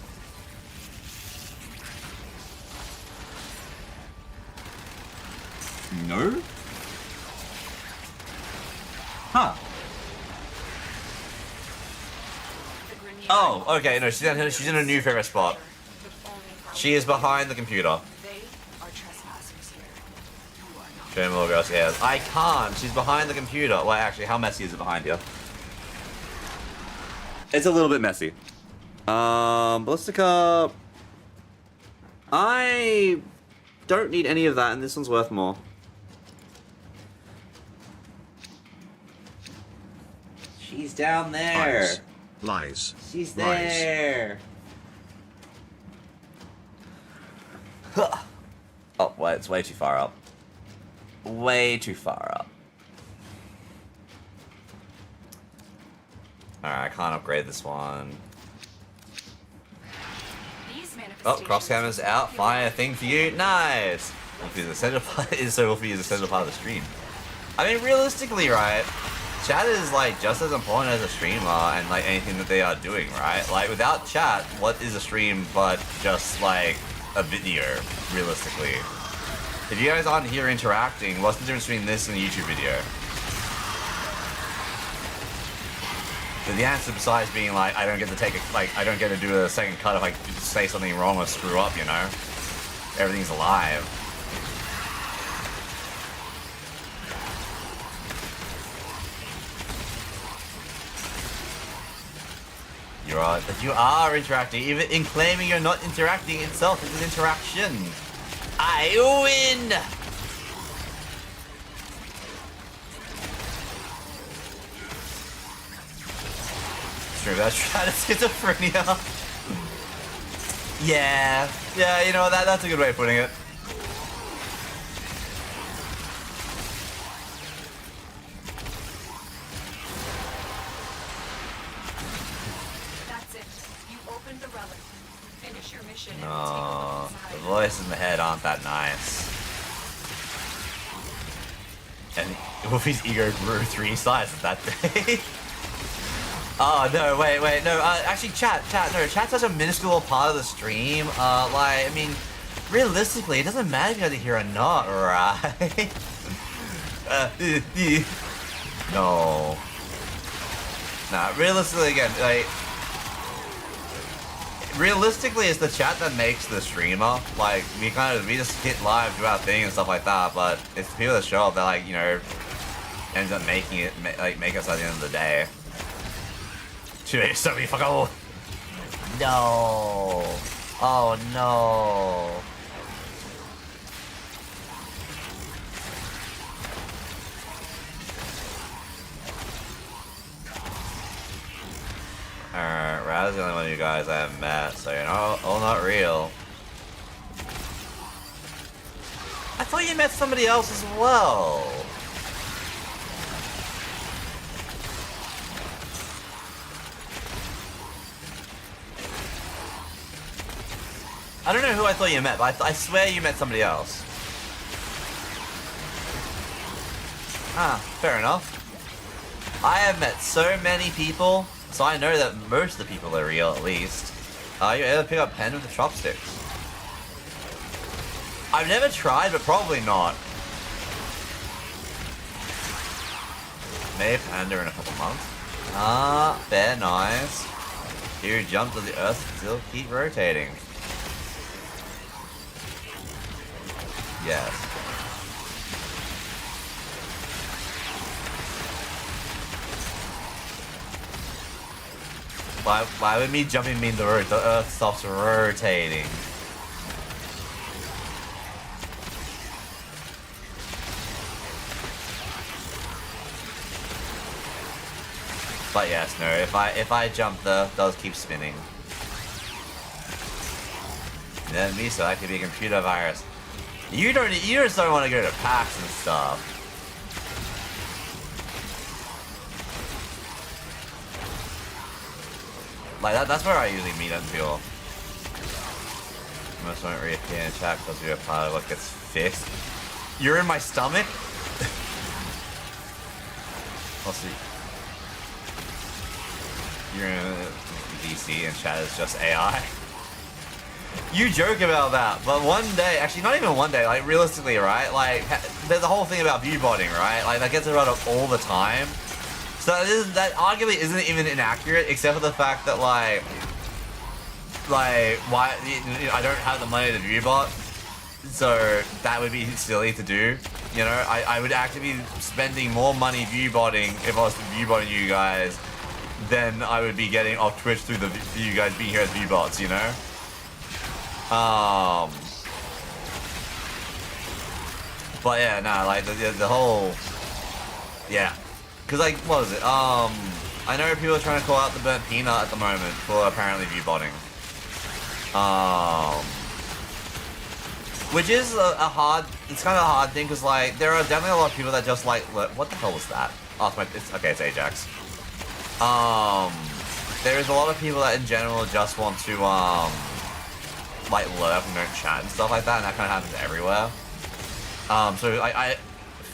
No? Huh. Oh, okay, no, she's in a new favorite spot. She is behind the computer. Show more girls, yeah. I can't. She's behind the computer. Well, actually, how messy is it behind you? It's a little bit messy. Ballistica. I don't need any of that, and this one's worth more. She's down there. Lies. She's there. Oh, wait, it's way too far up. Way too far up. Alright, I can't upgrade this one. Oh, cross camera's out. Fine, a thing for you. Nice. Wolfie is the center part. So Wolfie is the center part of the stream. I mean, realistically, right? Chat is like just as important as a streamer and like anything that they are doing, right? Like without chat, what is a stream but just like a video, realistically? If you guys aren't here interacting, what's the difference between this and a YouTube video? But the answer, besides being like, I don't get to take a, like, I don't get to do a second cut if I say something wrong or screw up, you know? Everything's alive. You are interacting. Even in claiming you're not interacting itself is an interaction. I win! True, that's trying to schizophrenia. Yeah, you know, that's a good way of putting it. That's it. You opened the relic. Finish your mission and No, take a look the inside. voices in the head aren't that nice. And Wolfie's ego grew 3 sizes that day. Oh, no, wait, no, actually, chat's such a minuscule part of the stream, like, I mean, realistically, it doesn't matter if you guys are here or not, right? No. Nah, realistically, again, like, realistically, it's the chat that makes the streamer, like, we just hit live, do our thing and stuff like that, but it's the people that show up that, like, you know, ends up making it, make us at the end of the day. So we fuck all. No. Oh no. Alright, Raz is the only one of you guys I haven't met, so you're all not real. I thought you met somebody else as well. I don't know who I thought you met, but I swear you met somebody else. Ah, fair enough. I have met so many people, so I know that most of the people are real, at least. You ever pick up pen with the chopsticks? I've never tried, but probably not. May panda in a couple months. Ah, fair, nice. You jump to the earth, still keep rotating. Yes. Why would me jumping mean the earth stops rotating? But yes, no, if I jump, the earth does keep spinning. And then me, so that could be a computer virus. You just don't want to go to PAX and stuff. Like that's where I usually meet up people. Most won't reappear in chat because you're a part of what gets fixed. You're in my stomach? I'll see. You're in DC and chat is just AI. You joke about that, but one day, actually not even one day, like realistically, right? Like, there's a whole thing about viewbotting, right? Like, that gets brought up all the time. So that arguably isn't even inaccurate, except for the fact that, like why, you know, I don't have the money to viewbot, so that would be silly to do. You know, I would actually be spending more money viewbotting if I was viewbotting you guys than I would be getting off Twitch through you guys being here as viewbots, you know? But yeah, nah, like the whole, yeah, cause like what was it? I know people are trying to call out the burnt peanut at the moment for apparently viewbotting. Which is a hard, it's kind of a hard thing, cause like there are definitely a lot of people that just like, what the hell was that? Oh, okay, it's Ajax. There is a lot of people that in general just want to like lurk and don't chat and stuff like that, and that kind of happens everywhere. So I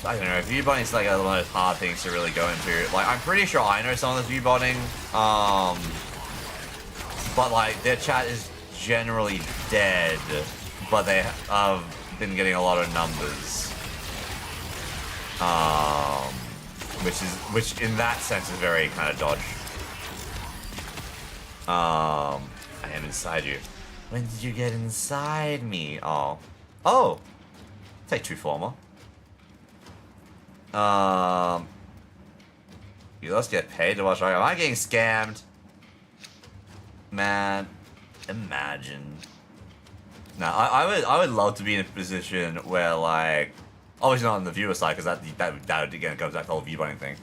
don't know, viewbotting is like one of those hard things to really go into. Like, I'm pretty sure I know some of this viewbotting, but like their chat is generally dead, but they have been getting a lot of numbers, which in that sense is very kind of dodge. I am inside you. When did you get inside me? Oh. Take 2 former. You just get paid to watch. Am I getting scammed? Man, imagine. Now, I would love to be in a position where, like, obviously not on the viewer side, because that again goes back to the whole viewbotting thing.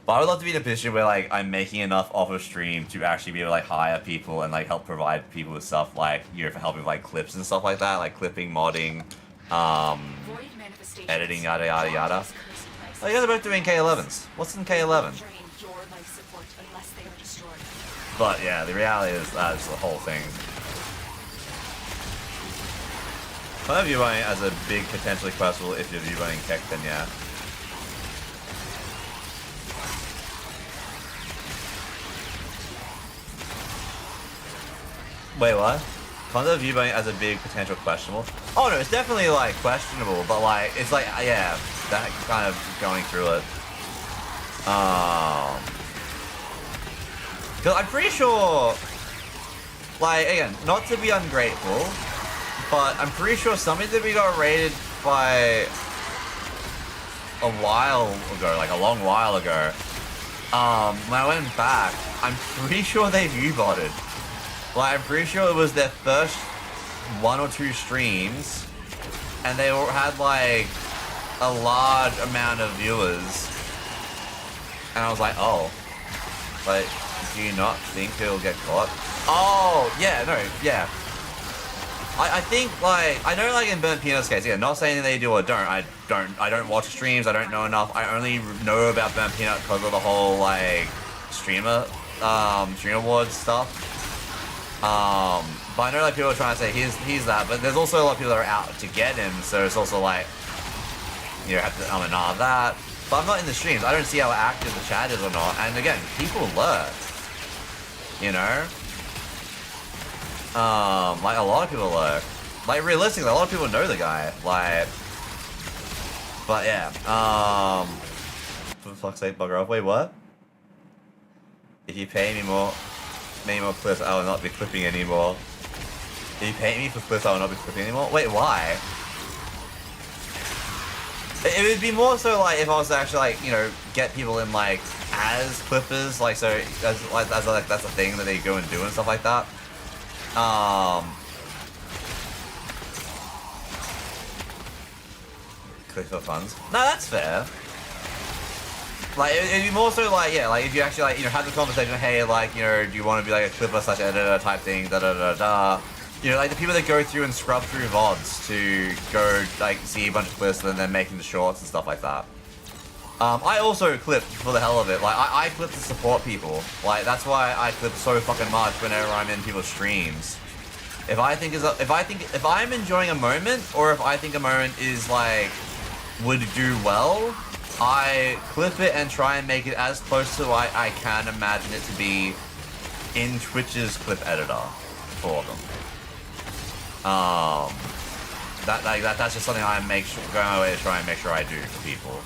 But I would love to be in a position where, like, I'm making enough off of stream to actually be able to, like, hire people and, like, help provide people with stuff, like, you know, for helping with, like, clips and stuff like that, like clipping, modding, editing, yada yada yada. Oh, you guys are both doing K11s. What's in K11? But yeah, the reality is that's the whole thing. Kind of viewing as a big potentially questionable if you're viewing Keck, then yeah. Wait, what? Concept of viewing as a big potential questionable? Oh no, it's definitely like questionable, but like it's like yeah, that kind of going through it. Cause I'm pretty sure, like again, not to be ungrateful, but I'm pretty sure something that we got rated by a while ago, like a long while ago. When I went back, I'm pretty sure they viewbotted. Like, I'm pretty sure it was their first 1 or 2 streams, and they had, like, a large amount of viewers. And I was like, oh. Like, do you not think he'll get caught? Oh, yeah, no, yeah. I think, like, I know, like, in Burnt Peanut's case, yeah, not saying they do or don't. I don't watch streams, I don't know enough. I only know about Burnt Peanut because of the whole, like, stream awards stuff. But I know like people are trying to say he's that, but there's also a lot of people that are out to get him, so it's also like you have to and all that. But I'm not in the streams. I don't see how active the chat is or not. And again, people lurk. You know? Like a lot of people lurk. Like realistically, a lot of people know the guy. Like but yeah. For fuck's sake, bugger off. Wait, what? If you pay me more clips, I will not be clipping anymore. If you pay me for clips, I will not be clipping anymore? Wait, why? It would be more so like if I was to actually like, you know, get people in like as clippers, like so as like that's a thing that they go and do and stuff like that. Clip for funds. No, that's fair. Like, it'd be more so like, yeah, like if you actually like, you know, have the conversation, hey, like, you know, do you want to be like a clipper / editor type thing, da. You know, like the people that go through and scrub through VODs to go, like, see a bunch of clips and then making the shorts and stuff like that. I also clip for the hell of it. Like, I clip to support people. Like, that's why I clip so fucking much whenever I'm in people's streams. If I'm enjoying a moment, or if I think a moment is like, would do well, I clip it and try and make it as close to what I can imagine it to be in Twitch's clip editor for them. That's just something I go my way to try and make sure I do for people.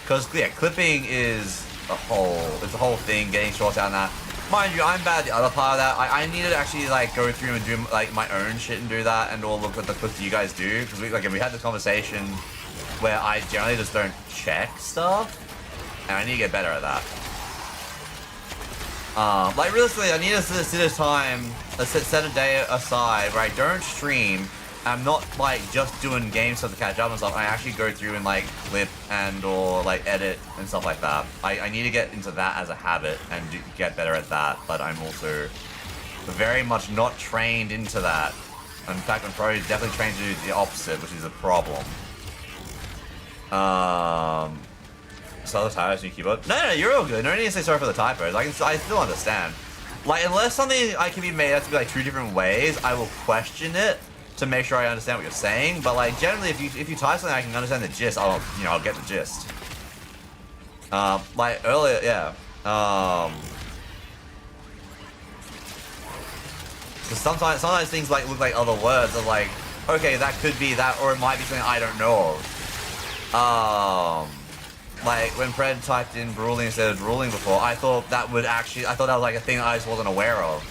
Because yeah, clipping is a whole thing. Getting shorts out and that. Mind you, I'm bad at the other part of that. I need to actually like go through and do like my own shit and do that, and all look at the clips that you guys do. Because we had this conversation where I generally just don't check stuff, and I need to get better at that. Like realistically, I need to set a time, set a day aside where I don't stream. I'm not like just doing game stuff to catch up and stuff. I actually go through and like clip and or like edit and stuff like that. I need to get into that as a habit and get better at that. But I'm also very much not trained into that. In fact, I'm probably definitely trained to do the opposite, which is a problem. So the typos on your keyboard? No, you're all good. No need to say sorry for the typos. I still understand. Like, unless something can be made out to be like 2 different ways, I will question it to make sure I understand what you're saying. But like, generally, if you type something, I can understand the gist. I'll get the gist. Like earlier, yeah. Because sometimes things like look like other words. Are like, okay, that could be that, or it might be something I don't know of. Like when Fred typed in "ruling" instead of "ruling" before, I thought that was like a thing I just wasn't aware of,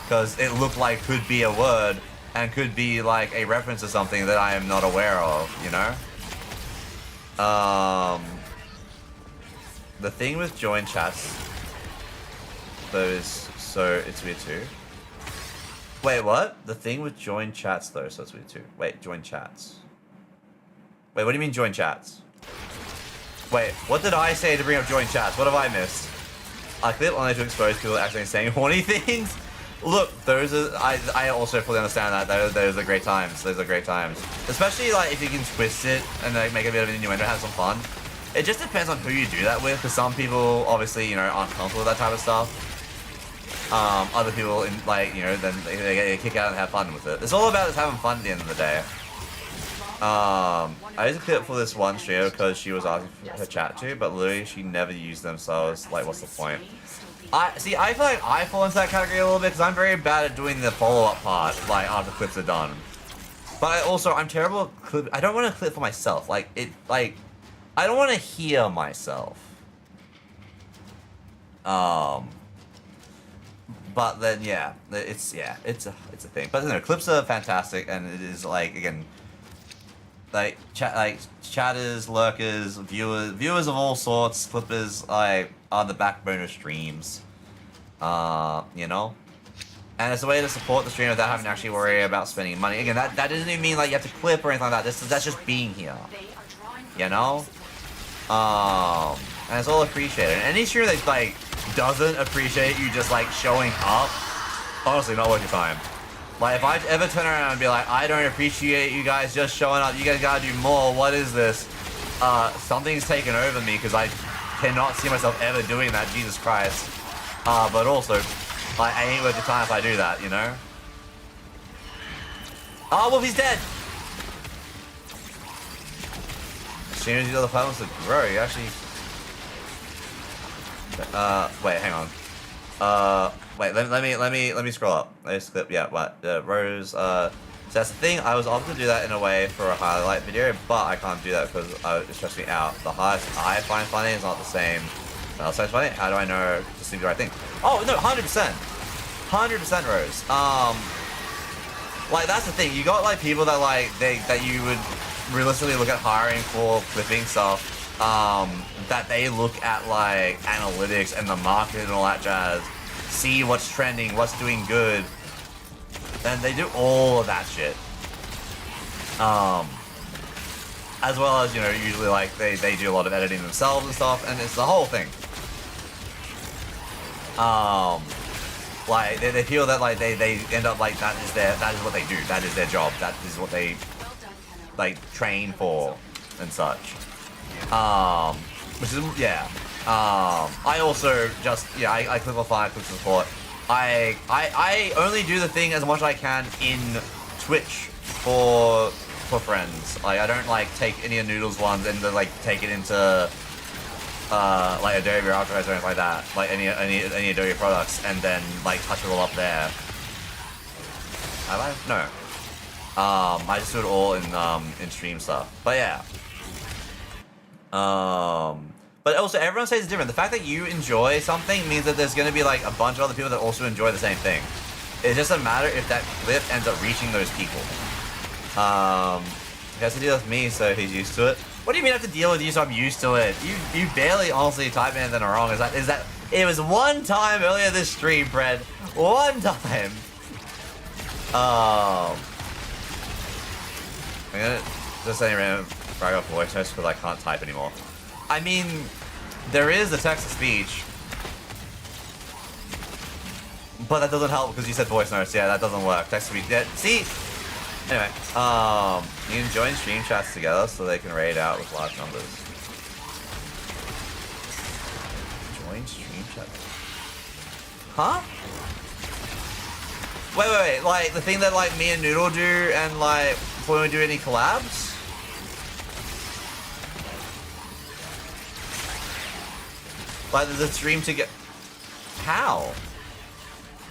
because it looked like could be a word and could be like a reference to something that I am not aware of, you know. The thing with join chats, though, so it's weird too. Wait, what? The thing with join chats though, so it's weird too. Wait, join chats. Wait, what do you mean join chats? Wait, what did I say to bring up join chats? What have I missed? I clip only to expose people accidentally saying horny things. Look, those are I also fully understand that. Those are great times. Those are great times. Especially like if you can twist it and like make a bit of an innuendo, have some fun. It just depends on who you do that with, because some people obviously, you know, aren't comfortable with that type of stuff. Other people in like, you know, then they get a kick out and have fun with it. It's all about just having fun at the end of the day. I used a clip for this one streamer because she was asking for her chat to, but literally she never used them, so I was like, what's the point? I feel like I fall into that category a little bit because I'm very bad at doing the follow-up part, like after clips are done. But I'm terrible at clip. I don't want to clip for myself. Like I don't want to hear myself. But then yeah, it's a thing. But no, clips are fantastic, and it is like, again, like chatters, lurkers, viewers of all sorts, clippers are the backbone of streams. You know? And it's a way to support the stream without having to actually worry about spending money. Again, that doesn't even mean like you have to clip or anything like that. That's just being here. You know? And it's all appreciated. And any streamer that like doesn't appreciate you just like showing up, honestly, not worth your time. Like, if I ever turn around and be like, I don't appreciate you guys just showing up, you guys gotta do more, what is this? Something's taken over me, because I cannot see myself ever doing that, Jesus Christ. But also, like, I ain't worth your time if I do that, you know? Oh, well, he's dead! As soon as you got the platforms to grow, you actually... wait, hang on. Wait, let me scroll up. Let's clip, yeah, what, Rose, so that's the thing, I was offered to do that in a way for a highlight video, but I can't do that because it stresses me out. The highest I find funny is not the same else I funny. How do I know to do the right thing? Oh, no, 100%. 100% Rose. Like, that's the thing, you got, like, people that, like, that you would realistically look at hiring for clipping stuff, that they look at, like, analytics and the market and all that jazz, see what's trending, what's doing good, and they do all of that shit. As well as, you know, usually like they do a lot of editing themselves and stuff, and it's the whole thing. Like they feel that like they end up like that is what they do, that is their job, that is what they like train for and such. Which is, yeah. I also just, yeah, I click on fire, click support. I only do the thing as much as I can in Twitch for friends. Like, I don't like take any of Noodles ones and then like take it into like Adobe or After Effects or anything like that. Like any Adobe products, and then like touch it all up there. Have I? No. I just do it all in stream stuff. But yeah. But also, everyone says it's different. The fact that you enjoy something means that there's going to be like a bunch of other people that also enjoy the same thing. It's just a matter if that clip ends up reaching those people. He has to deal with me, so he's used to it. What do you mean I have to deal with you so I'm used to it? You barely honestly type anything wrong. Is that It was one time earlier this stream, Fred. One time. I'm gonna just say random frag off voice notes because I can't type anymore. I mean, there is a text to speech, but that doesn't help because you said voice notes. Yeah, that doesn't work. Text to speech. Yeah, see. Anyway, you can join stream chats together so they can raid out with large numbers. Join stream chat. Huh? Wait, like the thing that like me and Noodle do and like before we do any collabs? Like the stream together. How?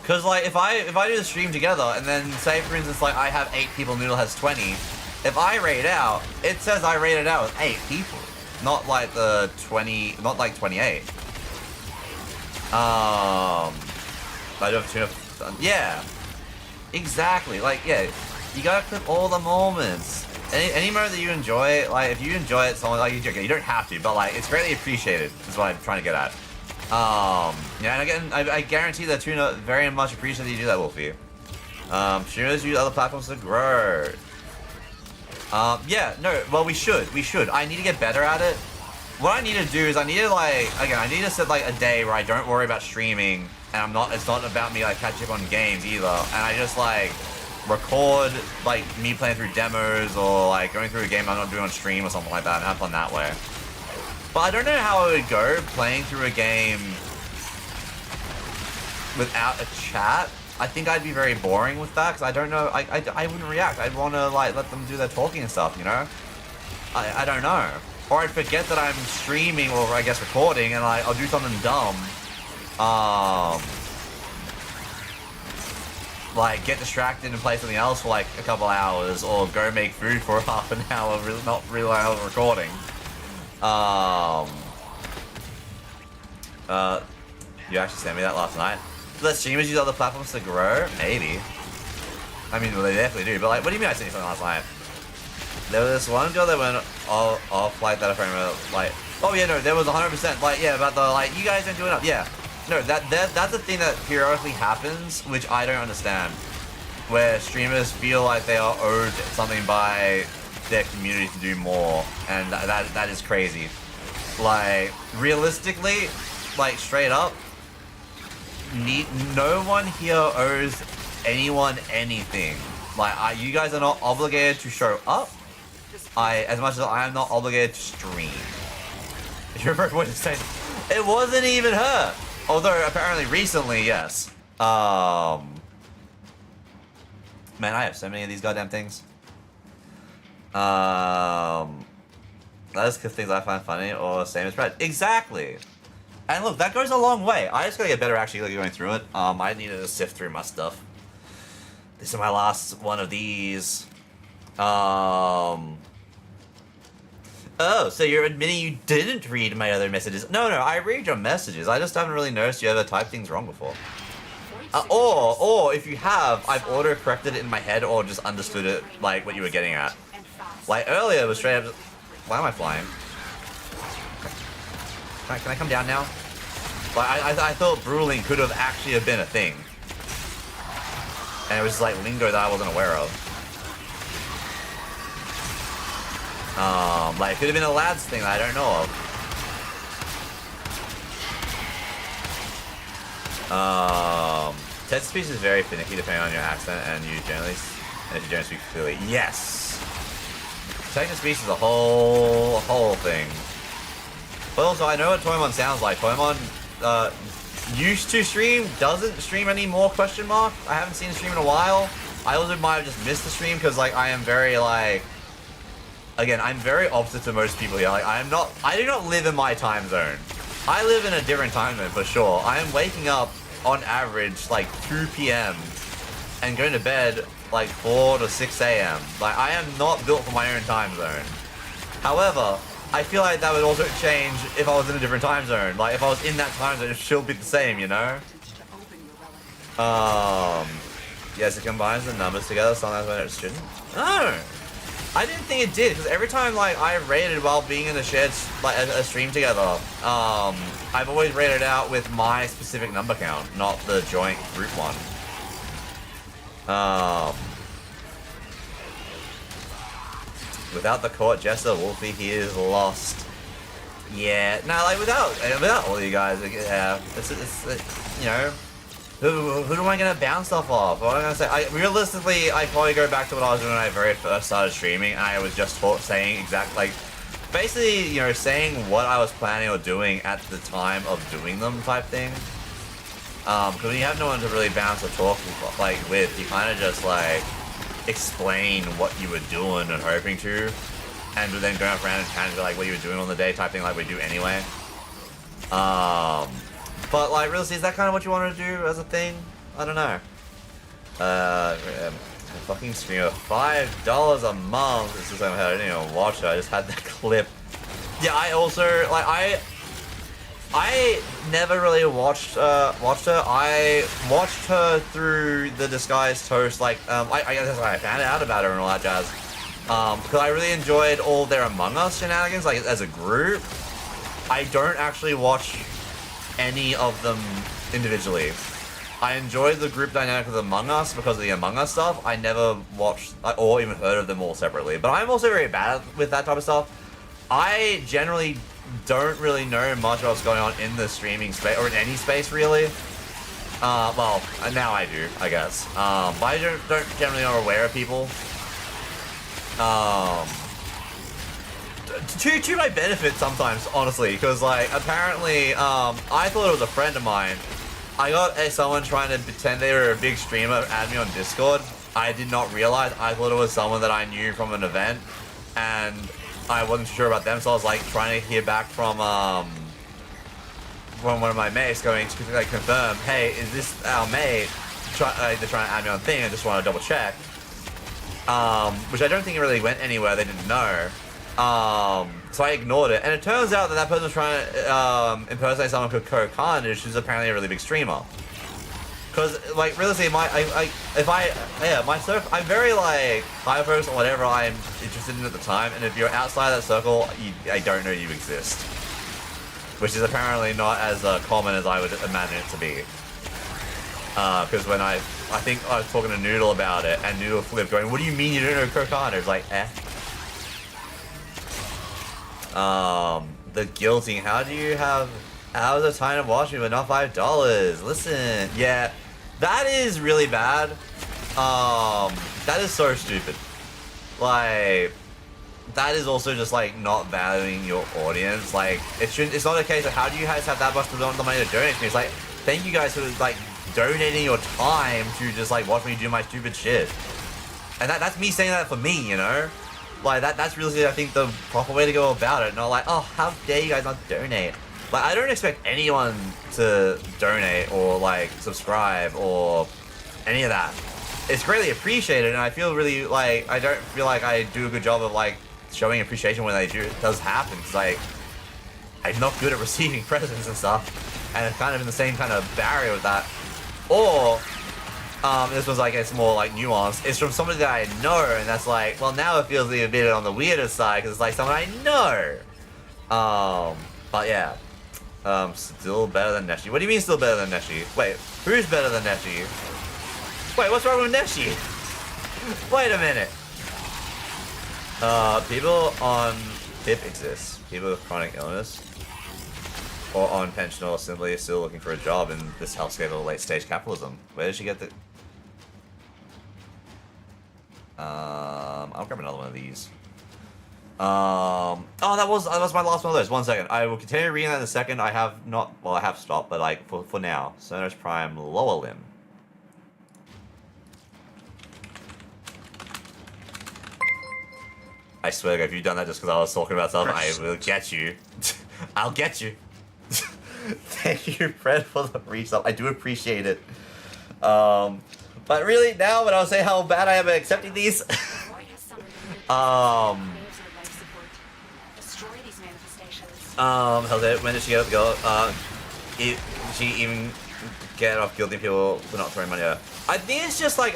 Cause like if I do the stream together and then say for instance like I have 8 people, Noodle has 20, if I raid out, it says I raided out with 8 people. Not like the 20, not like 28. I do have 2. Yeah. Exactly. Like yeah, you gotta clip all the moments. Any moment that you enjoy, like if you enjoy it, someone like you don't have to, but like it's greatly appreciated. Is what I'm trying to get at. Yeah, and again, I guarantee that Tuna very much appreciate that you do that, Wolfie. Streamers use other platforms to grow. Yeah, no, well we should. I need to get better at it. What I need to do is I need to set like a day where I don't worry about streaming, and it's not about me like catching up on games either, and I just like record like me playing through demos or like going through a game I'm not doing on stream or something like that and have fun that way. But I don't know how it would go playing through a game without a chat. I think I'd be very boring with that because I don't know. I wouldn't react. I'd want to like let them do their talking and stuff, you know. I don't know. Or I'd forget that I'm streaming or I guess recording and like I'll do something dumb. Like get distracted and play something else for like a couple hours or go make food for half an hour, not realize I'm recording. You actually sent me that last night. Do the streamers use other platforms to grow? Maybe. I mean, well, they definitely do. But like, what do you mean I sent you something last night? There was this one girl that went off like that. If I remember, like, oh yeah, no, there was 100%. Like, yeah, about the like, you guys aren't doing enough. Yeah, no, that's the thing that periodically happens, which I don't understand. Where streamers feel like they are owed something by their community to do more, and that is crazy. Like realistically, like straight up, no one here owes anyone anything. Like you guys are not obligated to show up. As much as I am not obligated to stream. If you remember what it said, it wasn't even her. Although apparently recently, yes. Man, I have so many of these goddamn things. That's because things I find funny or same as Brad. Exactly. And look, that goes a long way. I just gotta get better actually going through it. I needed to sift through my stuff. This is my last one of these. Oh, so you're admitting you didn't read my other messages? No, I read your messages. I just haven't really noticed you ever typed things wrong before. Or if you have, I've auto-corrected it in my head or just understood it, like, what you were getting at. Like, earlier it was straight up... Why am I flying? Can I come down now? Like, I thought bruling could have actually have been a thing. And it was, like, lingo that I wasn't aware of. Like, it could have been a lad's thing that I don't know of. Text speech is very finicky depending on your accent and if you generally speak clearly. Yes! Text to speech is a whole thing. But also, I know what Toymon sounds like. Toymon, used to stream, doesn't stream anymore, question mark. I haven't seen a stream in a while. I also might have just missed the stream because, like, I am very, like... Again, I'm very opposite to most people here. Like, I do not live in my time zone. I live in a different time zone for sure. I am waking up on average like 2 p.m. and going to bed like 4 to 6 a.m. Like, I am not built for my own time zone. However, I feel like that would also change if I was in a different time zone. Like, if I was in that time zone, it should be the same, you know? Yes, it combines the numbers together, sometimes when it shouldn't. Oh! I didn't think it did, because every time like I raided while being in a shared like a stream together, I've always raided out with my specific number count, not the joint group one. Without the court jester, Wolfie, he is lost. Yeah, no, like without all you guys, yeah, it's you know, who am I gonna bounce off of? What am I gonna say? Realistically, I probably go back to what I was doing when I very first started streaming, and I was just saying exactly like, basically, you know, saying what I was planning or doing at the time of doing them type thing. Because when you have no one to really bounce or talk like with, you kind of just like explain what you were doing and hoping to, and then going around and kind of like what you were doing on the day type thing like we do anyway. But like, really, is that kind of what you want to do as a thing? I don't know. Fucking streamer, $5 a month. This is something I didn't even watch it. I just had the clip. Yeah, I also like I never really watched her. I watched her through the Disguised Toast. Like, I guess I found out about her and all that jazz. Because I really enjoyed all their Among Us shenanigans, like as a group. I don't actually watch any of them individually. I enjoyed the group dynamic with Among Us because of the Among Us stuff. I never watched or even heard of them all separately. But I'm also very bad with that type of stuff. I generally don't really know much of what's going on in the streaming space, or in any space really. Well, now I do, I guess. But I don't generally know aware of people. To my benefit sometimes, honestly, because like apparently I thought it was a friend of mine. I got someone trying to pretend they were a big streamer add me on Discord. I did not realize. I thought it was someone that I knew from an event, and I wasn't sure about them, so I was like trying to hear back from one of my mates, going to like confirm, hey, is this our mate? They're trying to add me on thing. I just want to double check. Which I don't think it really went anywhere. They didn't know. So I ignored it, and it turns out that person was trying to impersonate someone called Co Carnage, who's apparently a really big streamer. Because, like, realistically, my circle, I'm very, like, high-focused on whatever I'm interested in at the time, and if you're outside that circle, I don't know you exist. Which is apparently not as common as I would imagine it to be. Because when I think I was talking to Noodle about it, and Noodle flipped going, what do you mean you don't know Co Carnage? Like, eh. The guilting, how is the time to watch me but not $5? Listen, yeah, that is really bad. That is so stupid. Like, that is also just like not valuing your audience. Like, it's not a case of how do you guys have that much the money to donate to me. It's like, thank you guys for like donating your time to just like watch me do my stupid shit. And that's me saying that for me, you know? Like, that's really, I think, the proper way to go about it. Not like, oh, how dare you guys not donate. Like, I don't expect anyone to donate or, like, subscribe or any of that. It's greatly appreciated, and I feel really, like, I don't feel like I do a good job of, like, showing appreciation when it does happen. It's like, I'm not good at receiving presents and stuff, and it's kind of in the same kind of barrier with that. Or this was, I guess, more like nuanced. It's from somebody that I know, and that's like, well, now it feels a bit on the weirder side because it's like someone I know. But yeah, still better than Neshi. What do you mean still better than Neshi? Wait, who's better than Neshi? Wait, what's wrong with Neshi? Wait a minute. People on PIP exist. People with chronic illness or on pension or simply still looking for a job in this hellscape of late stage capitalism. Where did she get the... I'll grab another one of these. Oh, that was my last one of those. 1 second. I will continue reading that in a second. I have not... Well, I have stopped, but like, for now. Sonos Prime lower limb. I swear, if you've done that just because I was talking about something, I will get you. I'll get you. Thank you, Fred, for the resub. I do appreciate it. But really, now when I was saying how bad I am at accepting these, how's it? When did she get up? Did she even get off guilting people for not throwing money at her? I think it's just like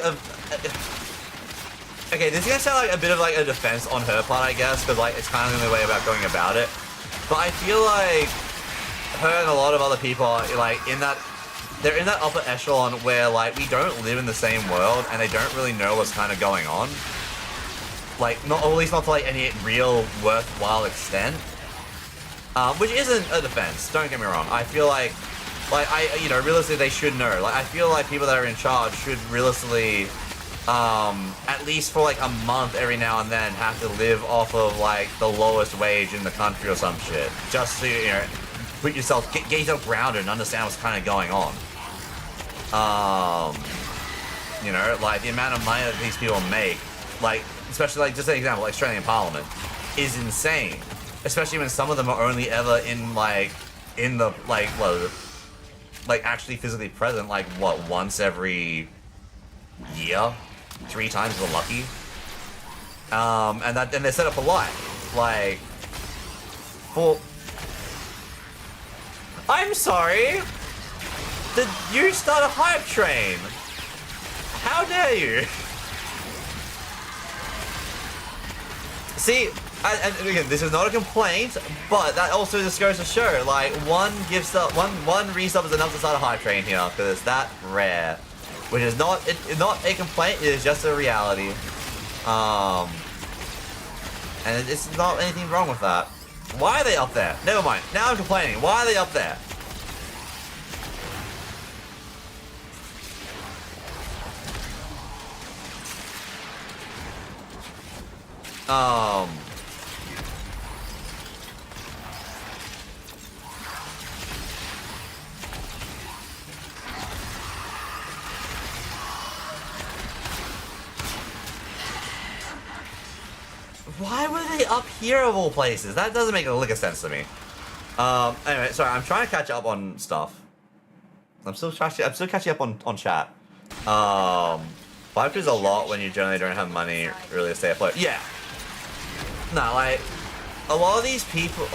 Okay, this is gonna sound like a bit of like a defense on her part, I guess, because like it's kind of the only way about going about it. But I feel like her and a lot of other people are like they're in that upper echelon where like we don't live in the same world and they don't really know what's kind of going on. Like, not, or at least not to like any real worthwhile extent. Which isn't a defense, don't get me wrong. I feel like realistically they should know. Like, I feel like people that are in charge should realistically, at least for like a month every now and then, have to live off of like the lowest wage in the country or some shit. Just to, get yourself grounded and understand what's kind of going on. Like the amount of money that these people make, like, especially like, just an example, like Australian Parliament, is insane. Especially when some of them are only ever in actually physically present, like, what, once every year? 3 times if we're lucky. And they're set up for life. Like, I'm sorry! Did you start a hype train? How dare you? See, and again, this is not a complaint, but that also just goes to show, like, one resub is enough to start a hype train here, because it's that rare. Which is not a complaint, it is just a reality. And it's not anything wrong with that. Why are they up there? Never mind, now I'm complaining. Why are they up there? Why were they up here of all places? That doesn't make a lick of sense to me. Anyway, sorry, I'm trying to catch up on stuff. I'm still catching up on chat. 5 is a lot when you generally don't have money really to stay afloat. Yeah. No, like, a lot of these people...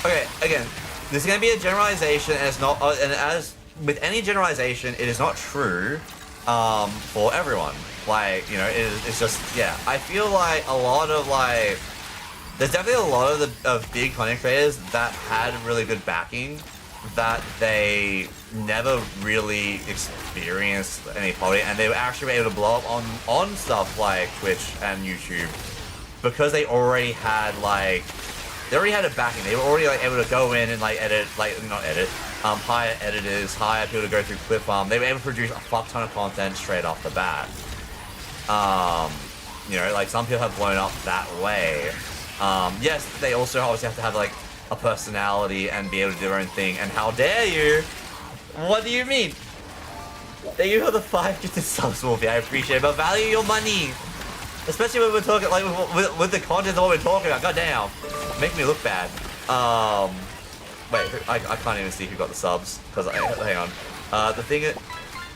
Okay, again, this is going to be a generalization, and it's not... and as with any generalization, it is not true for everyone. Like, it's just... Yeah, I feel like a lot of, like... There's definitely a lot of big content creators that had really good backing that they never really experienced any poverty, and they were actually able to blow up on stuff like Twitch and YouTube because they already had a backing. They were already like able to go in and like hire editors, hire people to go through clip farm. They were able to produce a fuck ton of content straight off the bat. Like some people have blown up that way. Yes, they also obviously have to have like a personality and be able to do their own thing. And how dare you? What do you mean? Thank you for the 5 gifted subs, Wolfie. I appreciate it, but value your money. Especially when we're talking, like, with the content of what we're talking about. Goddamn. Make me look bad. Wait, I can't even see who got the subs. Because, hang on. The thing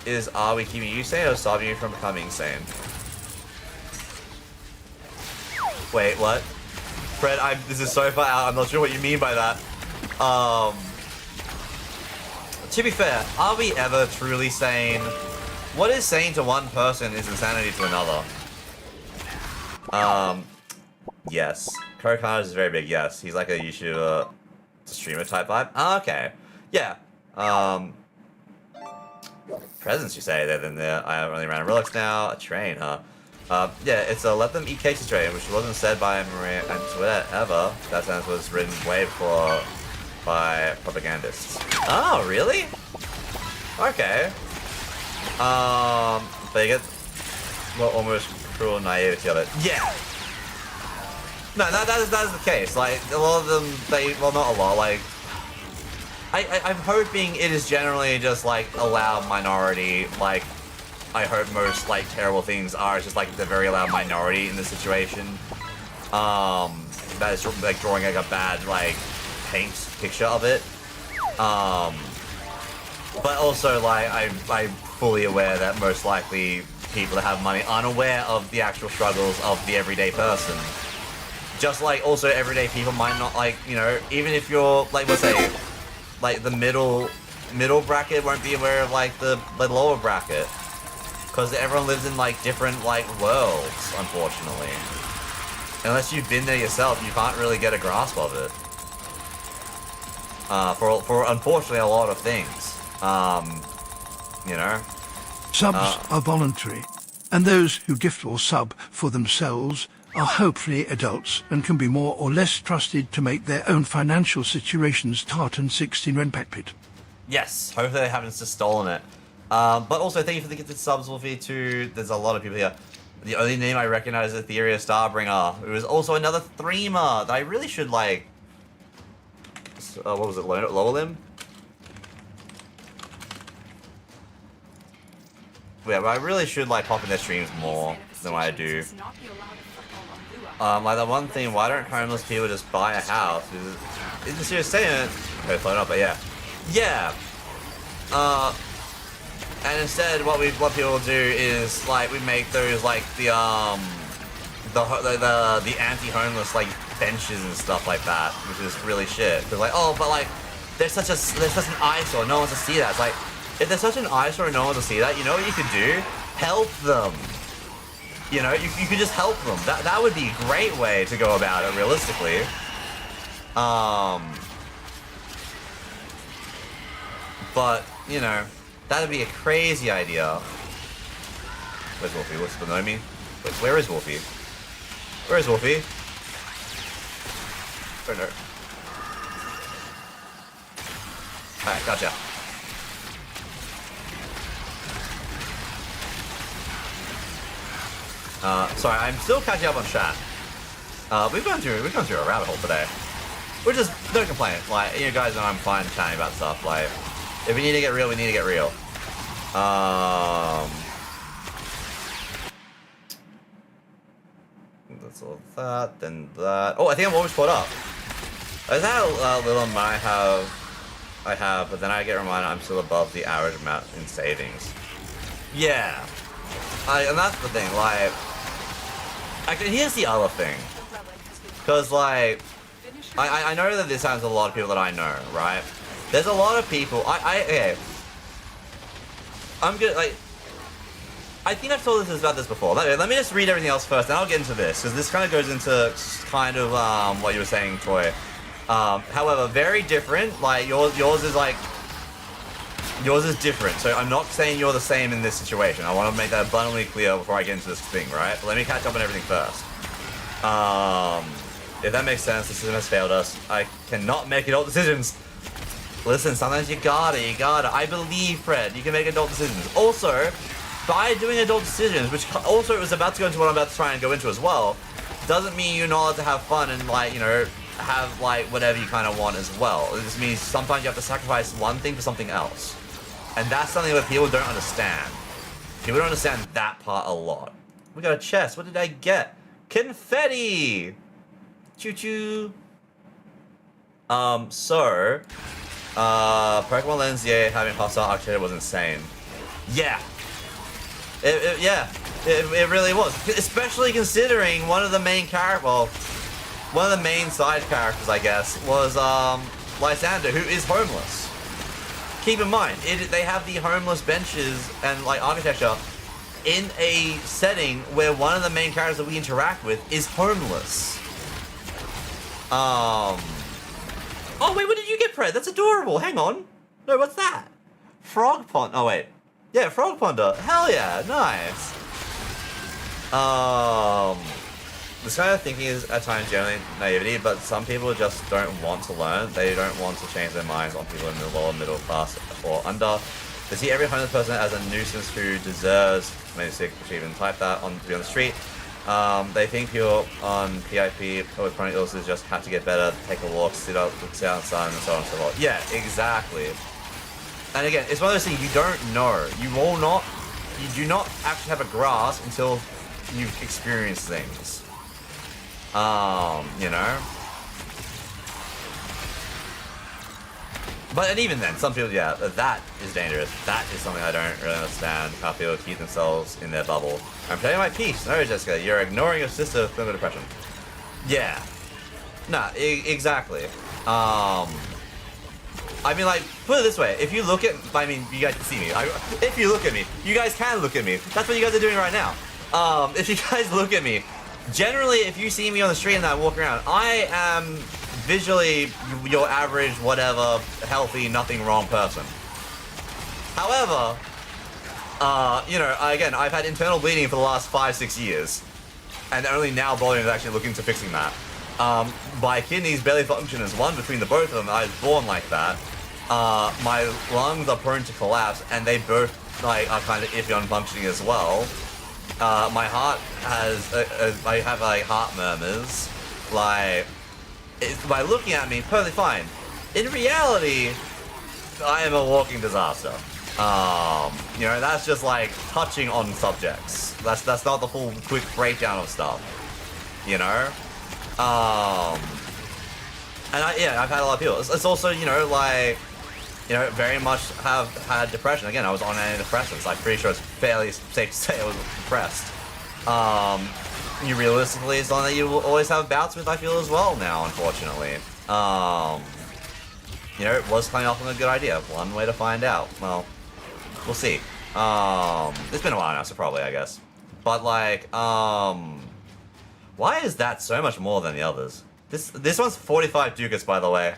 is, are we keeping you sane or stopping you from becoming sane? Wait, what? Fred, this is so far out, I'm not sure what you mean by that. To be fair, are we ever truly sane? What is sane to one person is insanity to another. Yes. Kokana is very big, yes. He's like a YouTuber, streamer type vibe. Oh, okay. Yeah. Presents, you say, then there. I only ran a Relic now. A train, huh? Yeah, it's a let them eat cakes train, which wasn't said by Maria Antoinette ever. That sentence was written way before by propagandists. Oh, really? Okay. But you get almost cruel naivety of it. Yeah. No, that is the case. Like a lot of them, well, not a lot. Like I'm hoping it is generally just like a loud minority. Like I hope most like terrible things are just like the very loud minority in the situation. That is like drawing like a bad like paint picture of it. But also like I'm fully aware that most likely people that have money aren't aware of the actual struggles of the everyday person. Just like also everyday people might not like, even if you're like, let's say, like the middle bracket won't be aware of like the lower bracket. Because everyone lives in like different like worlds, unfortunately. Unless you've been there yourself, you can't really get a grasp of it. For unfortunately a lot of things. You know? Subs are voluntary, and those who gift or sub for themselves are hopefully adults and can be more or less trusted to make their own financial situations tartan 16 when pit. Yes, hopefully they haven't just stolen it. But also thank you for the gifted subs, Wolfie, too. There's a lot of people here. The only name I recognize is Etheria Starbringer. It was also another Threema that I really should, like... what was it, lower limb? Yeah, but I really should, like, pop in their streams more than what I do. Like, the one thing, why don't homeless people just buy a house? It's a serious statement. Okay, float up, but yeah. Yeah! And instead, what people do is like we make those like the anti-homeless like benches and stuff like that, which is really shit. Cause like, oh, but like there's such an eyesore, no one wants to see that. It's like if there's such an eyesore and no one wants to see that, you know what you could do? Help them. You know, you could just help them. That would be a great way to go about it, realistically. But you know. That'd be a crazy idea. Where's Wolfie? What's below me? Wait, where is Wolfie? Where is Wolfie? Oh no. Alright, gotcha. Sorry, I'm still catching up on chat. We've gone through a rabbit hole today. Which is no complaint. Like, you guys know I'm fine chatting about stuff. Like, if we need to get real, we need to get real. That's all that, then that. Oh, I think I'm almost caught up. Is that a little amount I have, but then I get reminded I'm still above the average amount in savings. Yeah. And that's the thing, like... here's the other thing. Because, like... I know that this sounds to a lot of people that I know, right? There's a lot of people... Okay. I'm good, like... I think I've told this about this before. Let me just read everything else first, then I'll get into this, because this kind of goes into kind of what you were saying, Toy. However, very different. Like yours is like yours is different. So I'm not saying you're the same in this situation. I want to make that abundantly clear before I get into this thing, right? But let me catch up on everything first. If that makes sense, the system has failed us. I cannot make adult decisions. Listen, sometimes you gotta. I believe, Fred, you can make adult decisions. Also, by doing adult decisions, which also is about to go into what I'm about to try and go into as well, doesn't mean you're not allowed to have fun and, like, you know, have, like, whatever you kind of want as well. It just means sometimes you have to sacrifice one thing for something else. And that's something that people don't understand. People don't understand that part a lot. We got a chest. What did I get? Confetti! Choo-choo. Pokemon Lens, yeah, having hostile arcade was insane. Yeah. It really was. Especially considering one of the main one of the main side characters, I guess, was Lysander, who is homeless. Keep in mind, they have the homeless benches and like architecture in a setting where one of the main characters that we interact with is homeless. Oh wait, what did you get, Fred? That's adorable. Hang on. No, what's that? Frog Pond. Oh wait. Yeah, Frog Ponder. Hell yeah, nice. This kind of thinking is at times generally naivety, but some people just don't want to learn. They don't want to change their minds on people in the lower middle class or under. They see every homeless person as a nuisance who deserves, maybe sick, which even type that to be on the street. They think people on PIP or with chronic illnesses just have to get better, take a walk, sit outside, and so on and so forth. Yeah, exactly. And again, it's one of those things you don't know. You do not actually have a grasp until you've experienced things. You know? But and even then, some people, yeah, that is dangerous. That is something I don't really understand, how people keep themselves in their bubble. I'm protecting my peace. No, Jessica, you're ignoring your sister with clinical depression. Yeah. Nah, exactly. I mean, like, put it this way. If you look at, I mean, you guys can see me. If you look at me, you guys can look at me. That's what you guys are doing right now. If you guys look at me, generally, if you see me on the street and I walk around, I am visually your average, whatever, healthy, nothing wrong person. However, you know, again, I've had internal bleeding for the last 5-6 years, and only now Volume is actually looking to fixing that. My kidneys barely function as one between the both of them. I was born like that. My lungs are prone to collapse, and they both like are kind of iffy on functioning as well. My heart has, I have like heart murmurs. Like, by looking at me, perfectly fine. In reality, I am a walking disaster. You know, that's just like touching on subjects. That's not the full quick breakdown of stuff. You know? And I've had a lot of people. It's also, you know, like, you know, very much have had depression. Again, I was on antidepressants. I'm pretty sure it's fairly safe to say I was depressed. You realistically, it's something that you will always have bouts with, I feel, as well now, unfortunately. You know, it was coming off with a good idea. One way to find out. Well, we'll see. It's been a while now, so probably, I guess. But, like, why is that so much more than the others? This one's 45 ducats, by the way.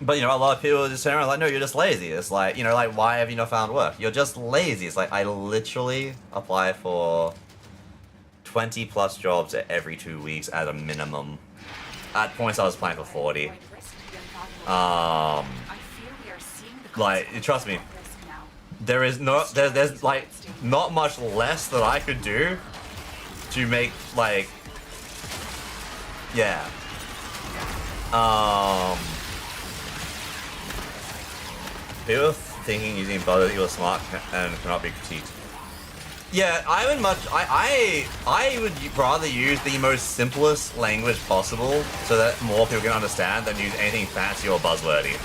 But, you know, a lot of people just turn around like, no, you're just lazy. It's like, you know, like, why have you not found work? You're just lazy. It's like, I literally apply for 20 plus jobs every 2 weeks at a minimum. At points I was applying for 40. Like, trust me, there is no, there's like, not much less that I could do to make, like, yeah. People thinking using butter equals smart and cannot be critiqued. Yeah, I would rather use the most simplest language possible so that more people can understand than use anything fancy or buzzwordy.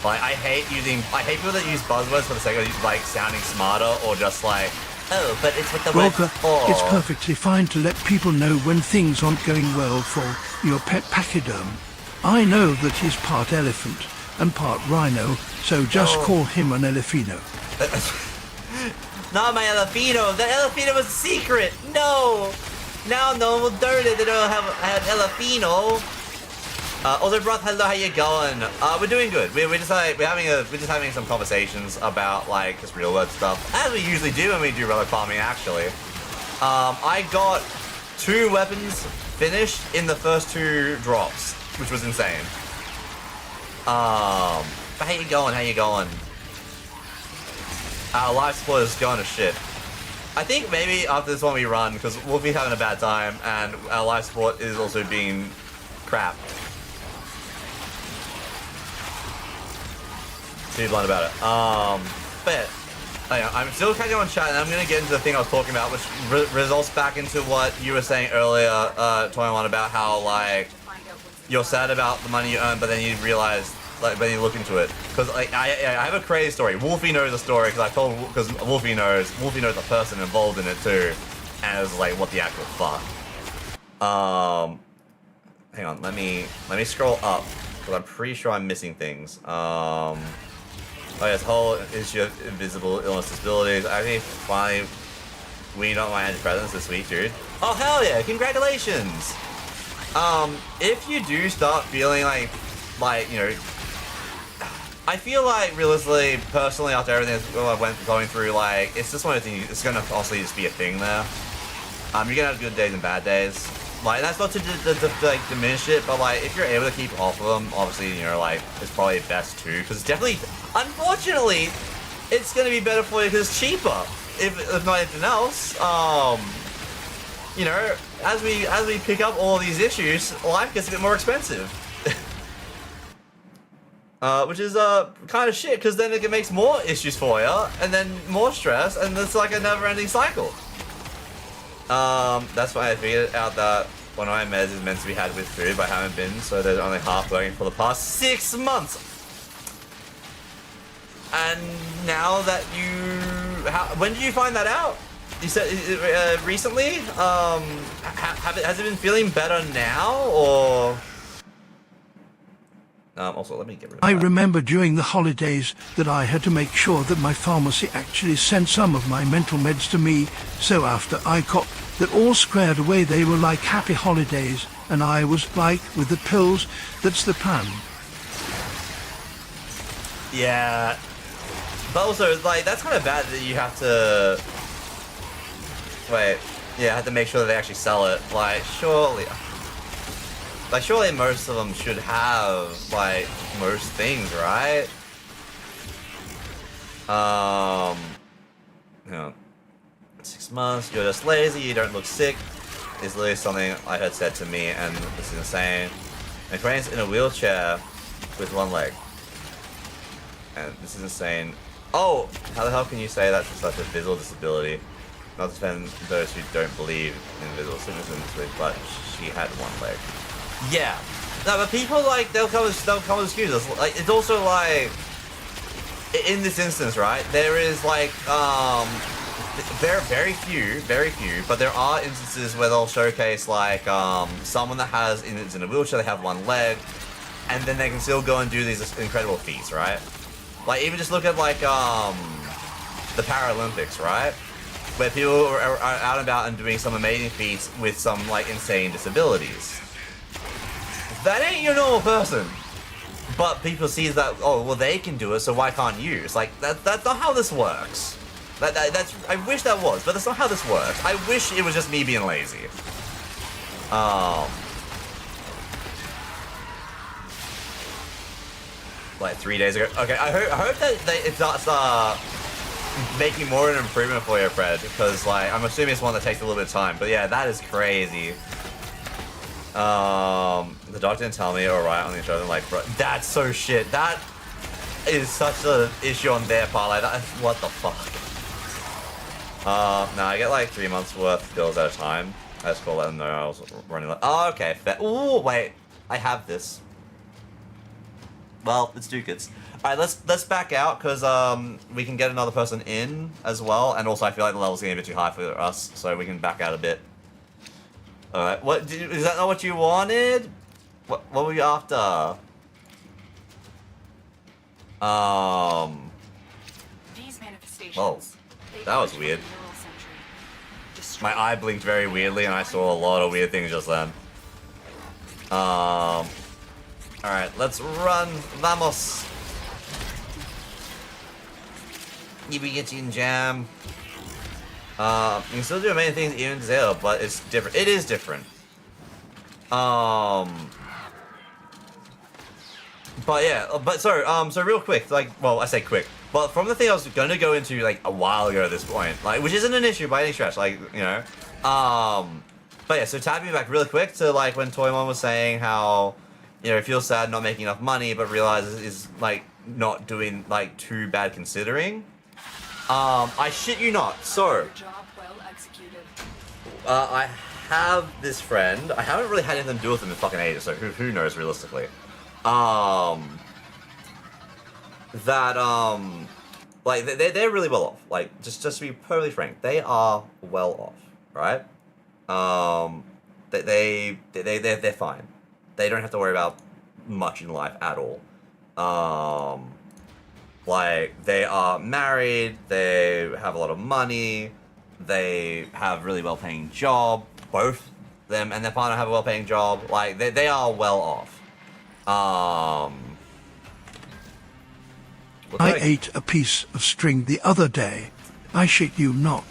Like, I hate people that use buzzwords for the sake of, like, sounding smarter or just like, oh, but it's what the word for. It's perfectly fine to let people know when things aren't going well for your pet pachyderm. I know that he's part elephant and part rhino, so just call him an Elefino. Not my Elefino. The Elefino was a secret. No. Now no one will dirt it. They don't have Elefino. Also, Broth, hello. How you going? We're doing good. We're just having some conversations about like just real world stuff, as we usually do when we do relic farming. Actually, I got 2 weapons finished in the first 2 drops, which was insane. But how you going? How you going? Our life support is going to shit. I think maybe after this one we run, because we'll be having a bad time, and our life support is also being crap. To be blunt about it. But yeah, I'm still catching on chat, and I'm going to get into the thing I was talking about, which results back into what you were saying earlier, 21, about how, like, you're sad about the money you earn, but then you realize, like, when you look into it, because like I have a crazy story. Wolfie knows the story because Wolfie knows the person involved in it too, and it was like, what the actual fuck. Hang on, let me scroll up because I'm pretty sure I'm missing things. Oh yeah, this whole issue of invisible illness disabilities. I think finally we know my antidepressants this week, dude. Oh hell yeah! Congratulations. If you do start feeling like you know. I feel like, realistically, personally, after everything I went going through, like, it's just one of the things, it's gonna honestly just be a thing there. You're gonna have good days and bad days. Like, that's not to like, diminish it, but, like, if you're able to keep off of them, obviously, you know, like, it's probably best too, because it's definitely, unfortunately, it's gonna be better for you because it's cheaper, if not anything else. You know, as we pick up all these issues, life gets a bit more expensive. Which is kind of shit, because then it makes more issues for you, and then more stress, and it's like a never-ending cycle. That's why I figured out that one of my meds is meant to be had with food, but I haven't been, so there's only half working for the past 6 months. And now that when did you find that out? You said recently? has it been feeling better now, or? Also, let me get rid of I that. remember during the holidays that I had to make sure that my pharmacy actually sent some of my mental meds to me, so after I got that all squared away, they were like happy holidays, and I was like, with the pills, that's the plan. Yeah. But also, like, that's kind of bad that you have to... Wait. Yeah, I have to make sure that they actually sell it. Like, surely... Like, surely most of them should have, like, most things, right? You know, 6 months, you're just lazy, you don't look sick, is literally something I had said to me, and this is insane. And Crane's in a wheelchair with one leg. And this is insane. Oh! How the hell can you say that to such a visual disability? Not to defend those who don't believe in visual symptoms, but she had one leg. Yeah. No, but people, like, they'll come with excuses. Like, it's also, like, in this instance, right, there is, like, very few, but there are instances where they'll showcase, like, someone that is in a wheelchair, they have one leg, and then they can still go and do these incredible feats, right? Like, even just look at, like, the Paralympics, right? Where people are out and about and doing some amazing feats with some, like, insane disabilities. That ain't your normal person. But people see that, oh, well, they can do it, so why can't you? It's like, that's not how this works. That's I wish that was, but that's not how this works. I wish it was just me being lazy. Like 3 days ago. Okay, I hope that it starts making more of an improvement for you, Fred, because, like, I'm assuming it's one that takes a little bit of time. But yeah, that is crazy. The doctor didn't tell me, alright, on the show. I'm like, bro, that's so shit. That is such an issue on their part. Like, what the fuck? No, I get like 3 months worth of bills at a time. I just call let them know I was running like, oh, okay, fair. Ooh, wait, I have this. Well, it's ducats. Alright, let's back out, because we can get another person in as well, and also I feel like the level's getting a bit too high for us, so we can back out a bit. Alright, is that not what you wanted? What were you after? These manifestations. Oh, that was weird. My eye blinked very weirdly, and I saw a lot of weird things just then. Alright, let's run. Vamos. Yippee jam. You can still do amazing things even in Zero, but it's different. It is different. But yeah, so real quick, like, well, I say quick, but from the thing I was gonna go into, like, a while ago at this point, like, which isn't an issue by any stretch, like, you know, but yeah, so tapping back really quick to, like, when Toymon was saying how, you know, he feels sad not making enough money, but realizes is, like, not doing, like, too bad considering. I shit you not, so, I have this friend, I haven't really had anything to do with him in fucking ages, so who knows realistically. Like, they're really well off, like, just to be perfectly frank, they are well off, right? They're fine. They don't have to worry about much in life at all. Like, they are married, they have a lot of money, they have really well-paying job, both them and their partner have a well-paying job, like, they are well off. I ate a piece of string the other day. I shit you not.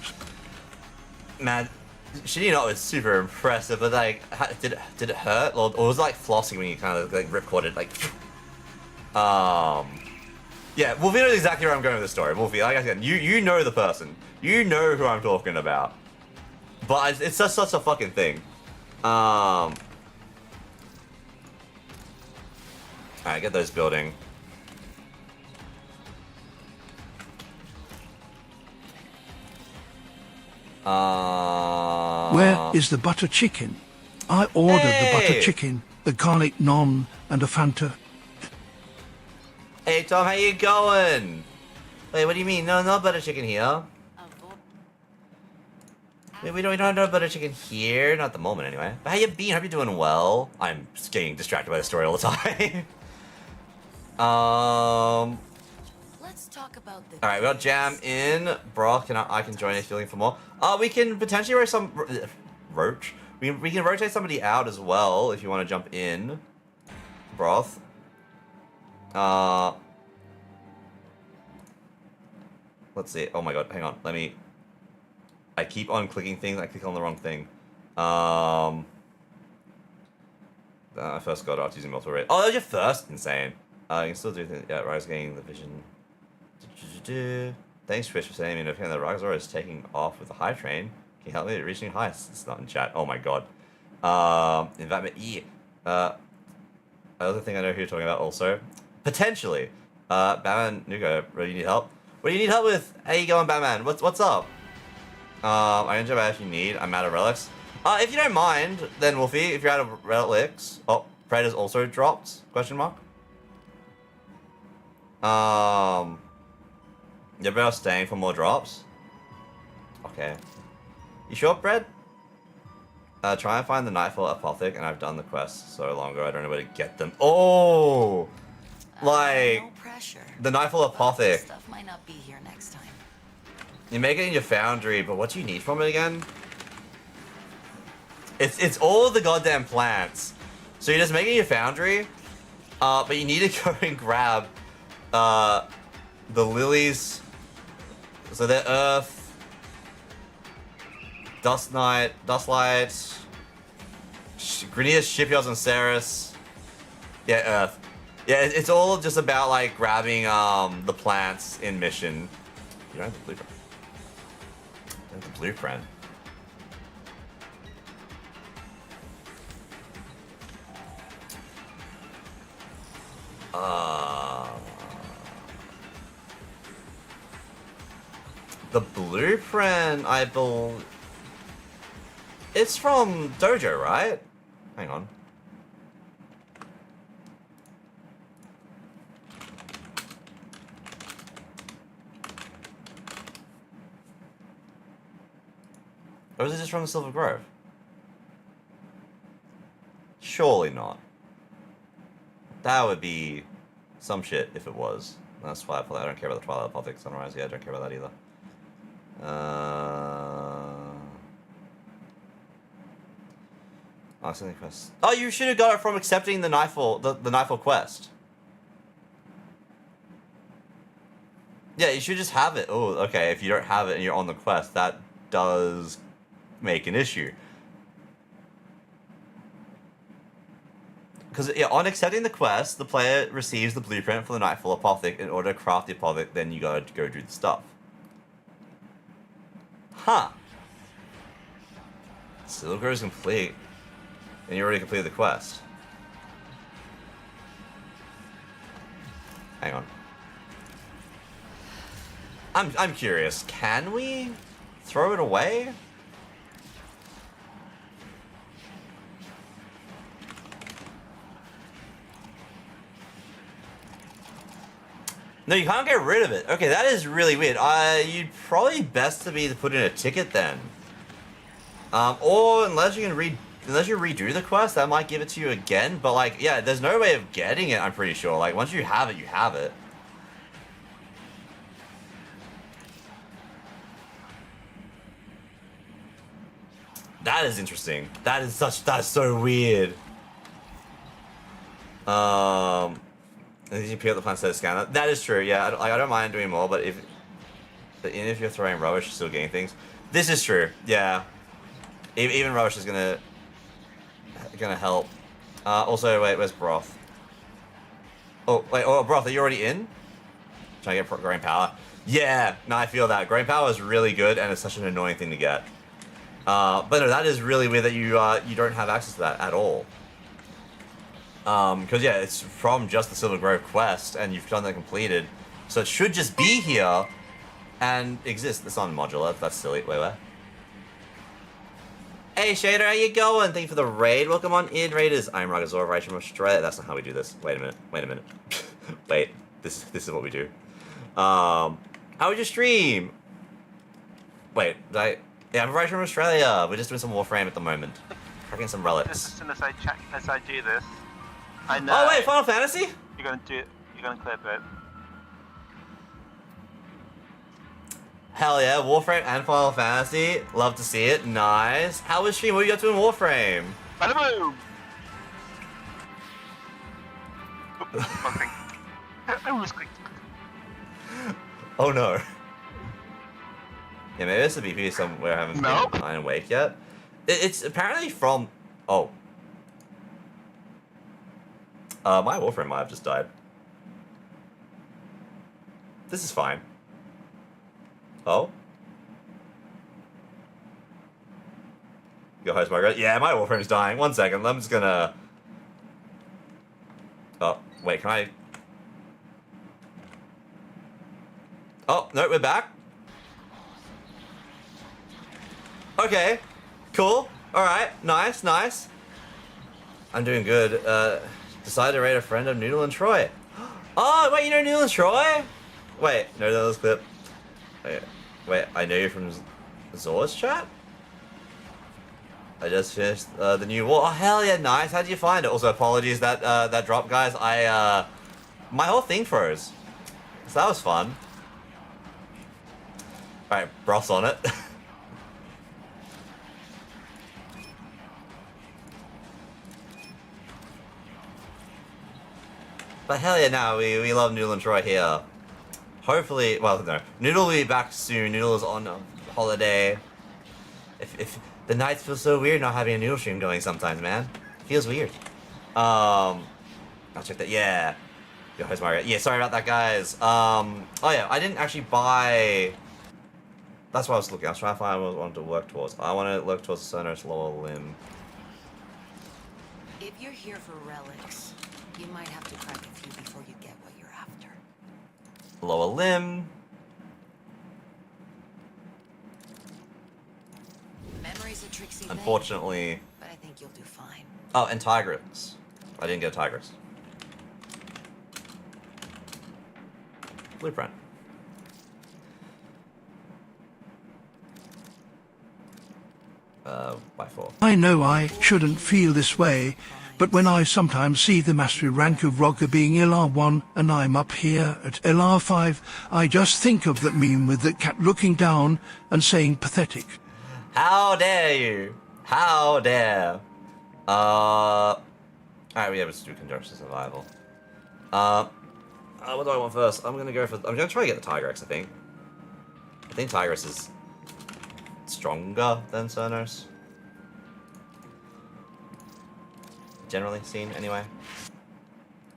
Man, shitting not was super impressive, but like, did it hurt? Or was it like flossing when you kind of like ripcord it, like, yeah, Wolfie knows exactly where I'm going with this story. Wolfie, like I said, you know the person. You know who I'm talking about. But it's just such a fucking thing. Alright, get those building. Where is the butter chicken? I ordered the butter chicken, the garlic naan, and a Fanta. Hey Tom, how you going? Wait, what do you mean? No butter chicken here. We don't know about a chicken here, not at the moment anyway. But how you been? Hope you're doing well. I'm just getting distracted by the story all the time. Let's talk about the. All right, we got Jam in. Brock, I can join if you're looking for more. We can potentially rotate some roach. We can rotate somebody out as well if you want to jump in. Broth. Let's see. Oh my god, hang on. Let me. I keep on clicking things. I click on the wrong thing. I first got off using multiple rate. Oh, that was your first. Insane. You can still do things. Yeah, Rise getting the vision. Thanks, Fish, for saying that the Ragazora is taking off with the high train. Can you help me reach new heights? It's not in chat. Oh my god. Invite me. Yeah. Another thing I know who you're talking about also. Potentially. Batman, Nugo, what do you need help? What do you need help with? How you going, Batman? What's up? I can jump out if you need. I'm out of relics. If you don't mind, then Wolfie, if you're out of relics. Oh, Predator's also dropped? Question mark. You're better staying for more drops? Okay. You sure, Brad? Try and find the Nightfall Apothic, and I've done the quest so long ago, I don't know where to get them. Oh! Like, No pressure. the Nightfall Apothic. Stuff might not be here next time. You make it in your foundry, but what do you need from it again? It's all the goddamn plants. So you just make it in your foundry, but you need to go and grab the lilies. So they're earth, dust light, Grenius, Shipyards, and Ceres. Yeah, earth. Yeah, it's all just about like grabbing the plants in mission. You don't have the blueprint. You don't have the blueprint. The blueprint, I believe. It's from Dojo, right? Hang on. Or is it just from the Silver Grove? Surely not. That would be some shit if it was. That's why I don't care about the Twilight Apothic Sunrise. Yeah, I don't care about that either. Something quest. Oh, you should have got it from accepting the Nightfall, the Nightfall quest. Yeah, you should just have it. Oh, okay. If you don't have it and you're on the quest, that does make an issue. Because yeah, on accepting the quest, the player receives the blueprint for the Nightfall Apothic. In order to craft the Apothic, then you gotta go do the stuff. Huh. Silver Grove is complete. And you already completed the quest. Hang on. I'm curious. Can we throw it away? No, you can't get rid of it. Okay, that is really weird. You'd probably best to be to put in a ticket then. Or unless you redo the quest, that might give it to you again. But like, yeah, there's no way of getting it. I'm pretty sure. Like, once you have it, you have it. That is interesting. That is so weird. Did you pick up the plan instead of scan that? That is true. Yeah, I don't mind doing more, but if you're throwing rubbish, you're still getting things. This is true. Yeah. Even rubbish is gonna help. Also, wait, where's Broth? Oh, wait, Broth, are you already in? Trying to get Grain Power. Yeah, no, I feel that. Grain Power is really good, and it's such an annoying thing to get. But no, that is really weird that you don't have access to that at all. Because yeah, it's from just the Silver Grove quest, and you've done that completed. So it should just be here and exist. It's on modular. That's silly. Wait, where? Hey Shader, how you going? Thank you for the raid. Welcome on in, Raiders. I'm Ragazora, right from Australia. That's not how we do this. Wait a minute. Wait, this is what we do. How was your stream? Wait, Yeah, I'm right from Australia. We're just doing some Warframe at the moment. Cracking some relics. As soon as I do this, I know. Oh wait, Final Fantasy? You're gonna clip it. Hell yeah, Warframe and Final Fantasy. Love to see it. Nice. How was stream? What you got to in Warframe? Bada boom! Fucking. I was clicked. Oh no. Yeah, maybe there's a BP somewhere I haven't been lying awake yet. It's apparently from... Oh. My Warframe might have just died. This is fine. Oh? Go host Margaret. Yeah, my Warframe's dying. 1 second, I'm just gonna... Oh, wait, can I... Oh, no, we're back. Okay, cool. Alright, nice, nice. I'm doing good. Decided to rate a friend of Noodle and Troy. Oh, wait, you know Noodle and Troy? Wait, no, that was clip. Wait, I know you from Zor's chat? I just finished the new wall. Oh, hell yeah, nice. How'd you find it? Also, apologies that drop, guys. My whole thing froze. So that was fun. Alright, Broth's on it. But hell yeah, now we love Noodle and Troy here. Hopefully, well, no. Noodle will be back soon. Noodle is on holiday. If the nights feel so weird not having a Noodle stream going sometimes, man. It feels weird. I'll check that. Yeah. Yo, where's Margaret? Yeah, sorry about that, guys. Oh yeah, I didn't actually buy... That's what I was looking. I was trying to find what I wanted to work towards. I want to work towards the Sonos lower limb. If you're here for relics, you might have to crack a few before you get what you're after. Lower limb. Memory's a tricksy thing, Unfortunately. but I think you'll do fine. Oh, and Tigress. I didn't get a Tigress. Blueprint. By 4. I know I shouldn't feel this way, but when I sometimes see the mastery rank of Roger being LR1 and I'm up here at LR5, I just think of that meme with the cat looking down and saying pathetic. How dare you? How dare? Alright, we have to do conjunction survival. What do I want first? I'm gonna try to get the Tigrex, I think. I think Tigrex is stronger than Sonos. Generally seen, anyway.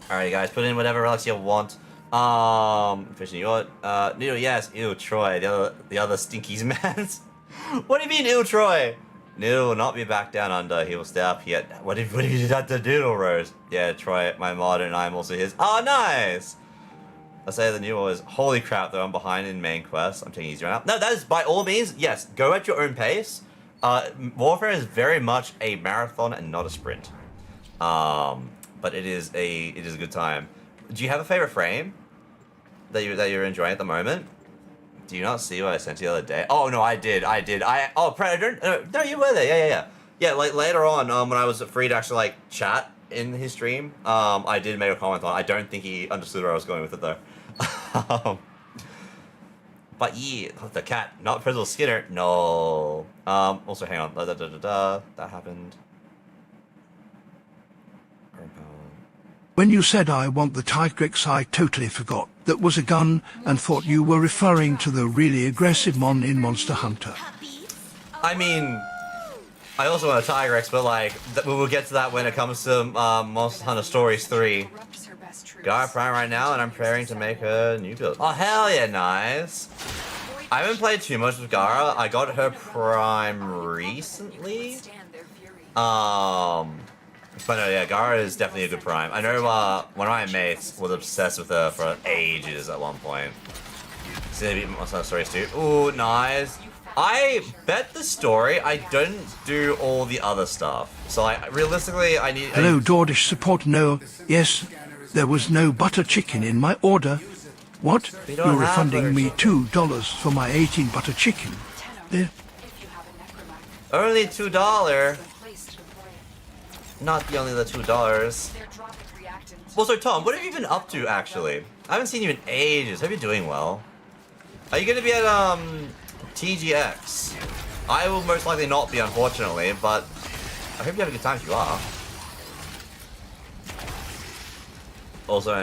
Alright, guys, put in whatever relics you want. Fishing your Noodle, yes, ew, Troy, the other stinkies, man. What do you mean, ew, Troy? Noodle will not be back down under. He will stay up yet. What if you did that to Noodle Rose? Yeah, Troy, my mod, and I'm also his. Oh, nice. Let's say the new one is, holy crap, though I'm behind in main quest. I'm taking easy right now. No, that is by all means, yes, go at your own pace. Warfare is very much a marathon and not a sprint. But it is a good time. Do you have a favorite frame that you're enjoying at the moment? Do you not see what I sent you the other day? Oh no, I did. Oh, Predator. No, you were there. Yeah. Yeah, like later on, when I was free to actually like chat in his stream, I did make a comment on it. I don't think he understood where I was going with it though. But yeah, the cat, not Frizzle Skinner. No. Also, hang on. That happened. When you said I want the Tigrex, I totally forgot that was a gun and thought you were referring to the really aggressive mon in Monster Hunter. I mean, I also want a Tigrex, but like, we will get to that when it comes to Monster Hunter Stories 3. Gara Prime right now, and I'm preparing to make a new build. Oh, hell yeah, nice. I haven't played too much with Gara. I got her Prime recently. But no, yeah, Gara is definitely a good Prime. I know one of my mates was obsessed with her for ages at one point. See, Monster Hunter Stories 2. Ooh, nice. I bet the story, I don't do all the other stuff. So realistically, I need... Hello, DoorDash support. No, yes, there was no butter chicken in my order. What? You're refunding me $2 for my 18 butter chicken. There. Only $2. In place to deploy it. Not the only the $2. Their droplet reactant. Also, Tom, what have you been up to actually? I haven't seen you in ages. Hope you're doing well. Are you gonna be at TGX? I will most likely not be, unfortunately, but I hope you have a good time if you are. Also,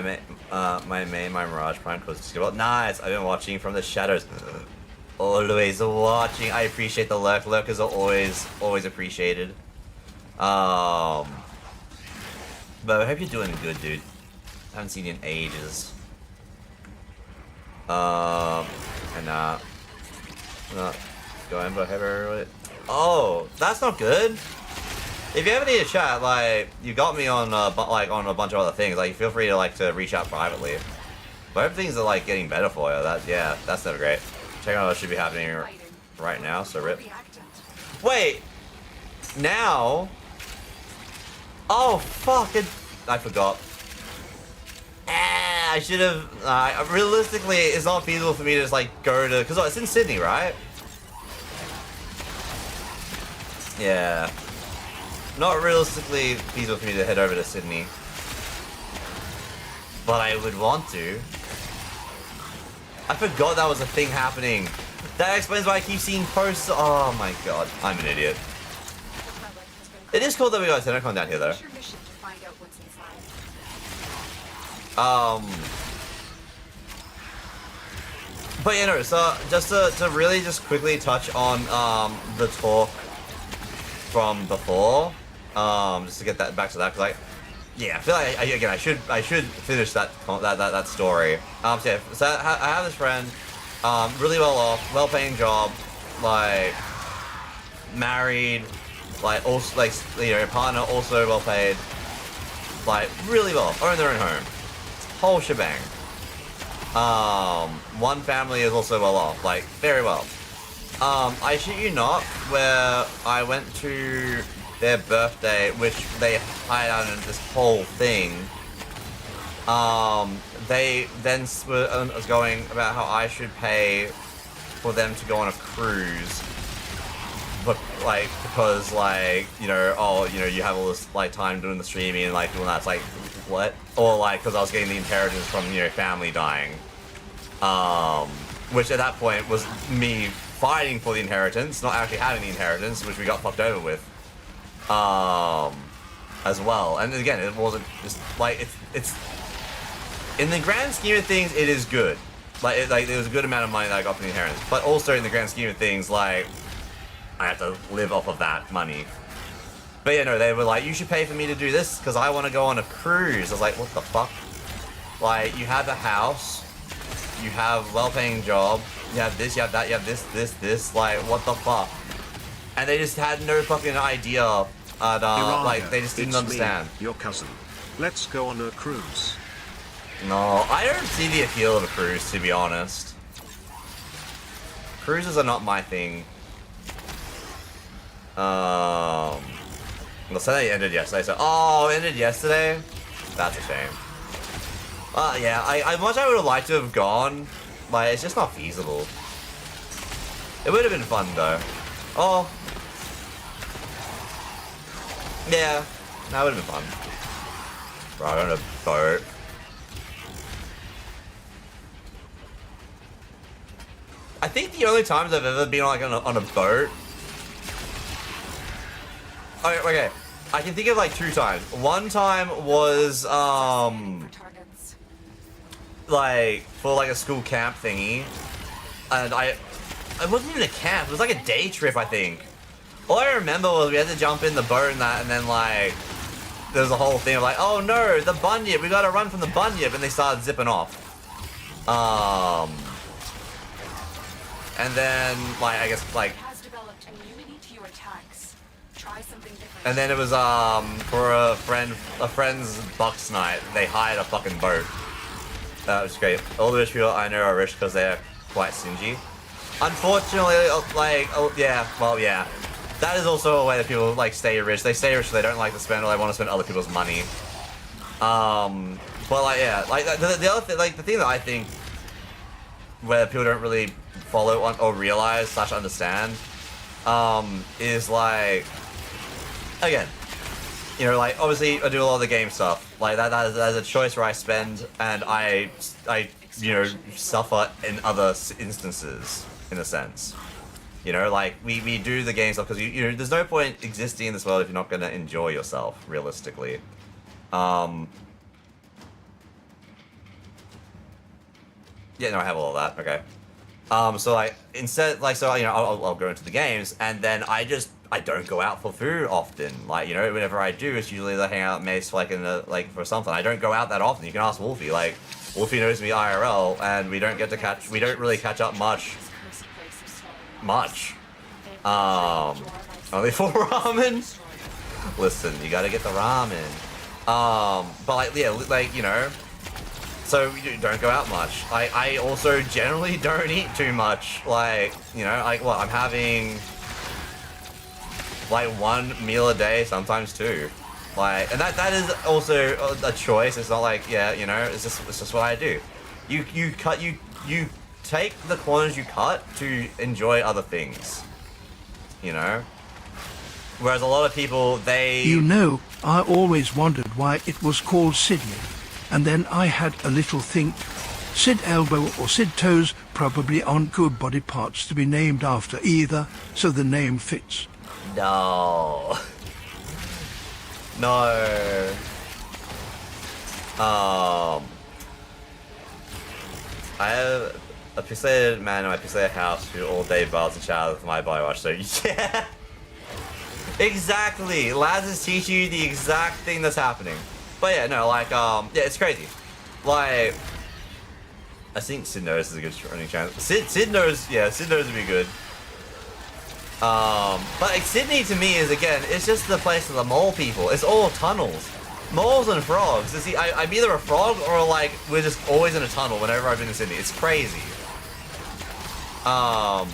my Mirage Prime close to well, nice. I've been watching from the shadows. Always watching. I appreciate the lurk. Lurkers are always appreciated. But I hope you're doing good, dude. I haven't seen you in ages. And not going, but oh, that's not good. If you ever need a chat, like, you got me on like on a bunch of other things. Like, feel free to like to reach out privately. But everything's like getting better for you. That's never great. Check out what should be happening right now. So rip. Wait, now? Oh fuck! I forgot. I should have. Realistically, it's not feasible for me to just like go to because it's in Sydney, right? Yeah. Not realistically feasible for me to head over to Sydney. But I would want to. I forgot that was a thing happening. That explains why I keep seeing posts. Oh my god, I'm an idiot. It is cool that we got a Tenacon down here though. But you know, so just to really just quickly touch on the talk from before, just to get that back to that, because yeah, I feel like I should finish that story. So yeah, so I have this friend, really well off, well-paying job, like married, like also like you know, partner also well-paid, like really well, own their own home, whole shebang. One family is also well off, like very well. I shit you not, where I went to their birthday, which they hired out in this whole thing. They then was going about how I should pay for them to go on a cruise, but like because like you know, oh you know, you have all this like time doing the streaming and like doing that. It's like what? Or like because I was getting the inheritance from you know family dying, which at that point was me fighting for the inheritance, not actually having the inheritance, which we got fucked over with, as well. And again, it wasn't just like it's in the grand scheme of things, it is good. Like there was a good amount of money that I got from the inheritance, but also in the grand scheme of things, like I have to live off of that money. But you know, they were like, you should pay for me to do this because I want to go on a cruise. I was like, what the fuck? Like, you have a house, you have a well-paying job, you have this, you have that, you have this, like, what the fuck? And they just had no fucking idea, like, they just didn't understand. Me, your cousin. Let's go on a cruise. No, I don't see the appeal of a cruise, to be honest. Cruises are not my thing. Let's say they ended yesterday, so, oh, it ended yesterday? That's a shame. Yeah, I much I would have liked to have gone, like, it's just not feasible. It would have been fun, though. Oh. Yeah, that would have been fun. Bro, on a boat. I think the only times I've ever been, like, on a boat... Okay, I can think of, like, 2 times. One time was, like, for, like, a school camp thingy. And it wasn't even a camp, it was like a day trip, I think. All I remember was we had to jump in the boat and that, and then, like, there was a whole thing of, like, oh no, the bunyip, we gotta run from the bunyip, and they started zipping off. And then, like, I guess, like... And then it was, for a friend's Bucks night, they hired a fucking boat. That was great. All the rich people I know are rich because they're quite stingy. Unfortunately, like, oh, yeah, well, yeah. That is also a way that people, like, stay rich. They stay rich because they don't like to spend, or they want to spend other people's money. But, like, yeah, like, the other thing, like, the thing that I think where people don't really follow on or realize / understand is like, again, you know, like obviously I do a lot of the game stuff. Like that is a choice where I spend, and I you know, suffer in other instances, in a sense. You know, like we do the game stuff because you know, there's no point existing in this world if you're not gonna enjoy yourself, realistically. Yeah, no, I have all of that. Okay. So like instead, like, so you know, I'll go into the games, and then I don't go out for food often. Like, you know, whenever I do, it's usually to hang out with mates like for something. I don't go out that often. You can ask Wolfie. Like, Wolfie knows me IRL, and we don't really catch up much. Only for ramen. Listen, you gotta get the ramen. But like, yeah, like, you know. So you don't go out much. I also generally don't eat too much. Like, you know, like what I'm having, like 1 meal a day, sometimes 2. Like, and that is also a choice. It's not like, yeah, you know, it's just what I do. You take the corners you cut to enjoy other things. You know. Whereas a lot of people, they. You know, I always wondered why it was called Sydney. And then I had a little think, Sid Elbow or Sid Toes probably aren't good body parts to be named after either, so the name fits. No. No. I have a pixelated man in my pixelated house who all day baths and showers with my body wash, so yeah. Exactly. Laz is teaching you the exact thing that's happening. But yeah, no, like, yeah, it's crazy. Like, I think Sid knows is a good running chance. Sid knows, yeah, Sid knows would be good. But like, Sydney to me is, again, it's just the place of the mole people. It's all tunnels. Moles and frogs. See, I'm either a frog or like, we're just always in a tunnel whenever I've been in Sydney. It's crazy. But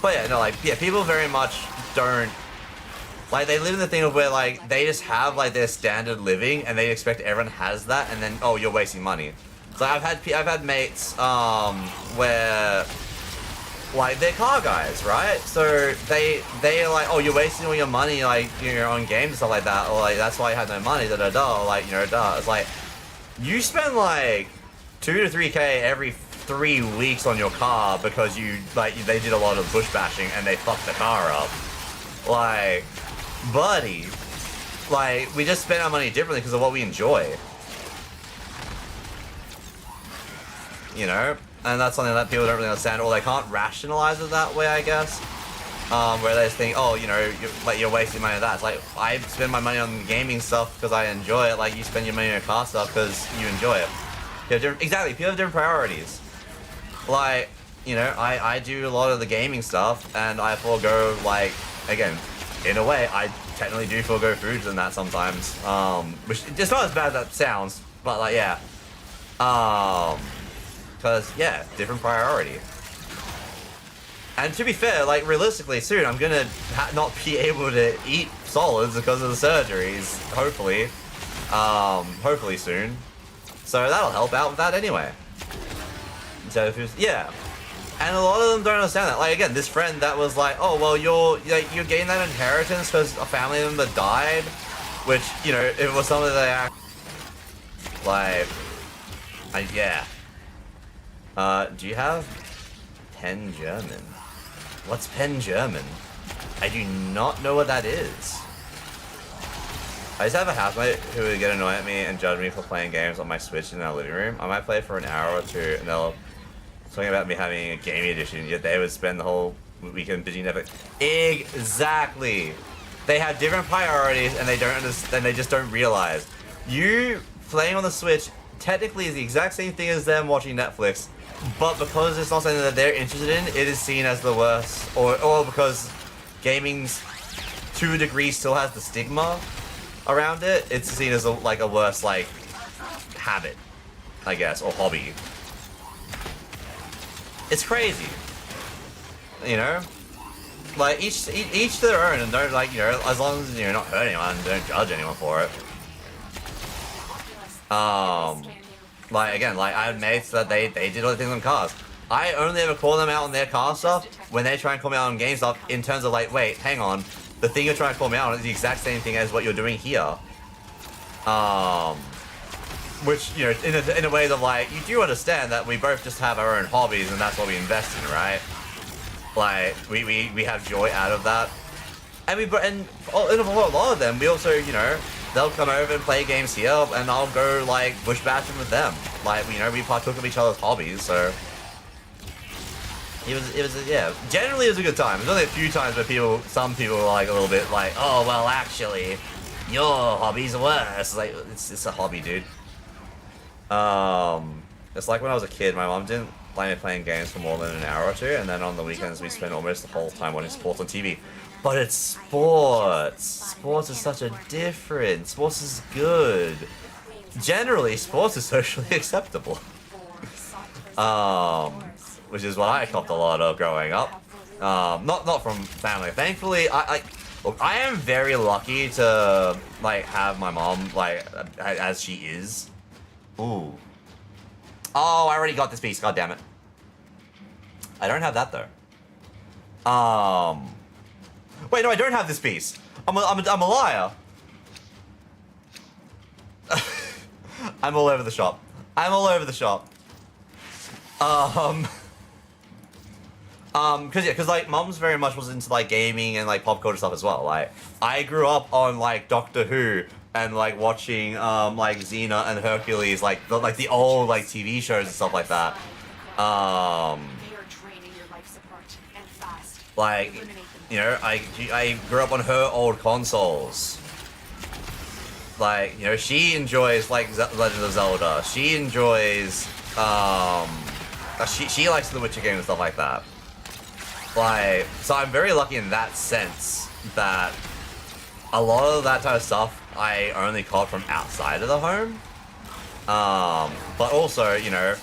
yeah, no, like, yeah, people very much don't. Like, they live in the thing of where, like, they just have, like, their standard living, and they expect everyone has that, and then, oh, you're wasting money. So I've had mates, where, like, they're car guys, right? So they're like, oh, you're wasting all your money, like, you know, on games and stuff like that, or, like, that's why you have no money, da-da-da, or, like, you know, da. It's like, you spend, like, 2 to 3K every 3 weeks on your car because you, like, they did a lot of bush bashing, and they fucked the car up. Like, buddy, like, we just spend our money differently because of what we enjoy. You know? And that's something that people don't really understand, or they can't rationalize it that way, I guess. Where they just think, oh, you know, you're wasting money on that. It's like, I spend my money on gaming stuff because I enjoy it, like you spend your money on your car stuff because you enjoy it. Exactly, people have different priorities. Like, you know, I do a lot of the gaming stuff, and I forego, like, again, in a way, I technically do forego foods and that sometimes. Which, it's not as bad as that sounds, but like, yeah. Because, yeah, different priority. And to be fair, like, realistically, soon I'm gonna not be able to eat solids because of the surgeries, hopefully. Hopefully soon. So that'll help out with that anyway. So, yeah. And a lot of them don't understand that. Like, again, this friend that was like, oh, well, you're getting that inheritance because a family member died, which, you know, it was something that like, yeah. Do you have Pen German? What's Pen German? I do not know what that is. I just have a housemate who would get annoyed at me and judge me for playing games on my Switch in our living room. I might play for an hour or two, and they'll talking about me having a gaming edition, yet they would spend the whole weekend busy Netflix. Exactly. They have different priorities, and they don't understand. They just don't realize. You playing on the Switch technically is the exact same thing as them watching Netflix, but because it's not something that they're interested in, it is seen as the worst, or because gaming's to a degree still has the stigma around it. It's seen as like a worse like habit, I guess, or hobby. It's crazy, you know. Like each to their own, and don't, like, you know, as long as you're not hurting anyone, don't judge anyone for it. Like, again, like, I had mates that they did other things on cars. I only ever call them out on their car stuff when they try and call me out on game stuff in terms of like, wait, hang on, the thing you're trying to call me out on is the exact same thing as what you're doing here. Which, you know, in a way that like, you do understand that we both just have our own hobbies and that's what we invest in, right? Like, we have joy out of that. And for a lot of them, we also, you know, they'll come over and play games here, and I'll go like bush bashing with them. Like, you know, we partook of each other's hobbies, so it was yeah. Generally, it was a good time. There's only a few times where some people were like a little bit like, oh well, actually, your hobbies are worse. Like, it's a hobby, dude. It's like when I was a kid, my mom didn't like me playing games for more than an hour or two, and then on the weekends we spent almost the whole time watching sports on TV. But it's sports. Sports is such a difference. Sports is good. Generally, sports is socially acceptable. Which is what I copped a lot of growing up. Not from family. Thankfully, look, I am very lucky to like have my mom like as she is. Ooh. Oh, I already got this piece. God damn it. I don't have that though. Wait, no, I don't have this piece. I'm a liar. I'm all over the shop. I'm all over the shop. Cause like mom's very much was into like gaming and like pop culture stuff as well. Like I grew up on like Doctor Who and like watching like Xena and Hercules, like the old like TV shows and stuff like that. Like, you know, I grew up on her old consoles. Like, you know, she enjoys like Legend of Zelda. She enjoys she likes the Witcher game and stuff like that. Like, so I'm very lucky in that sense that a lot of that type of stuff I only caught from outside of the home. But also, you know,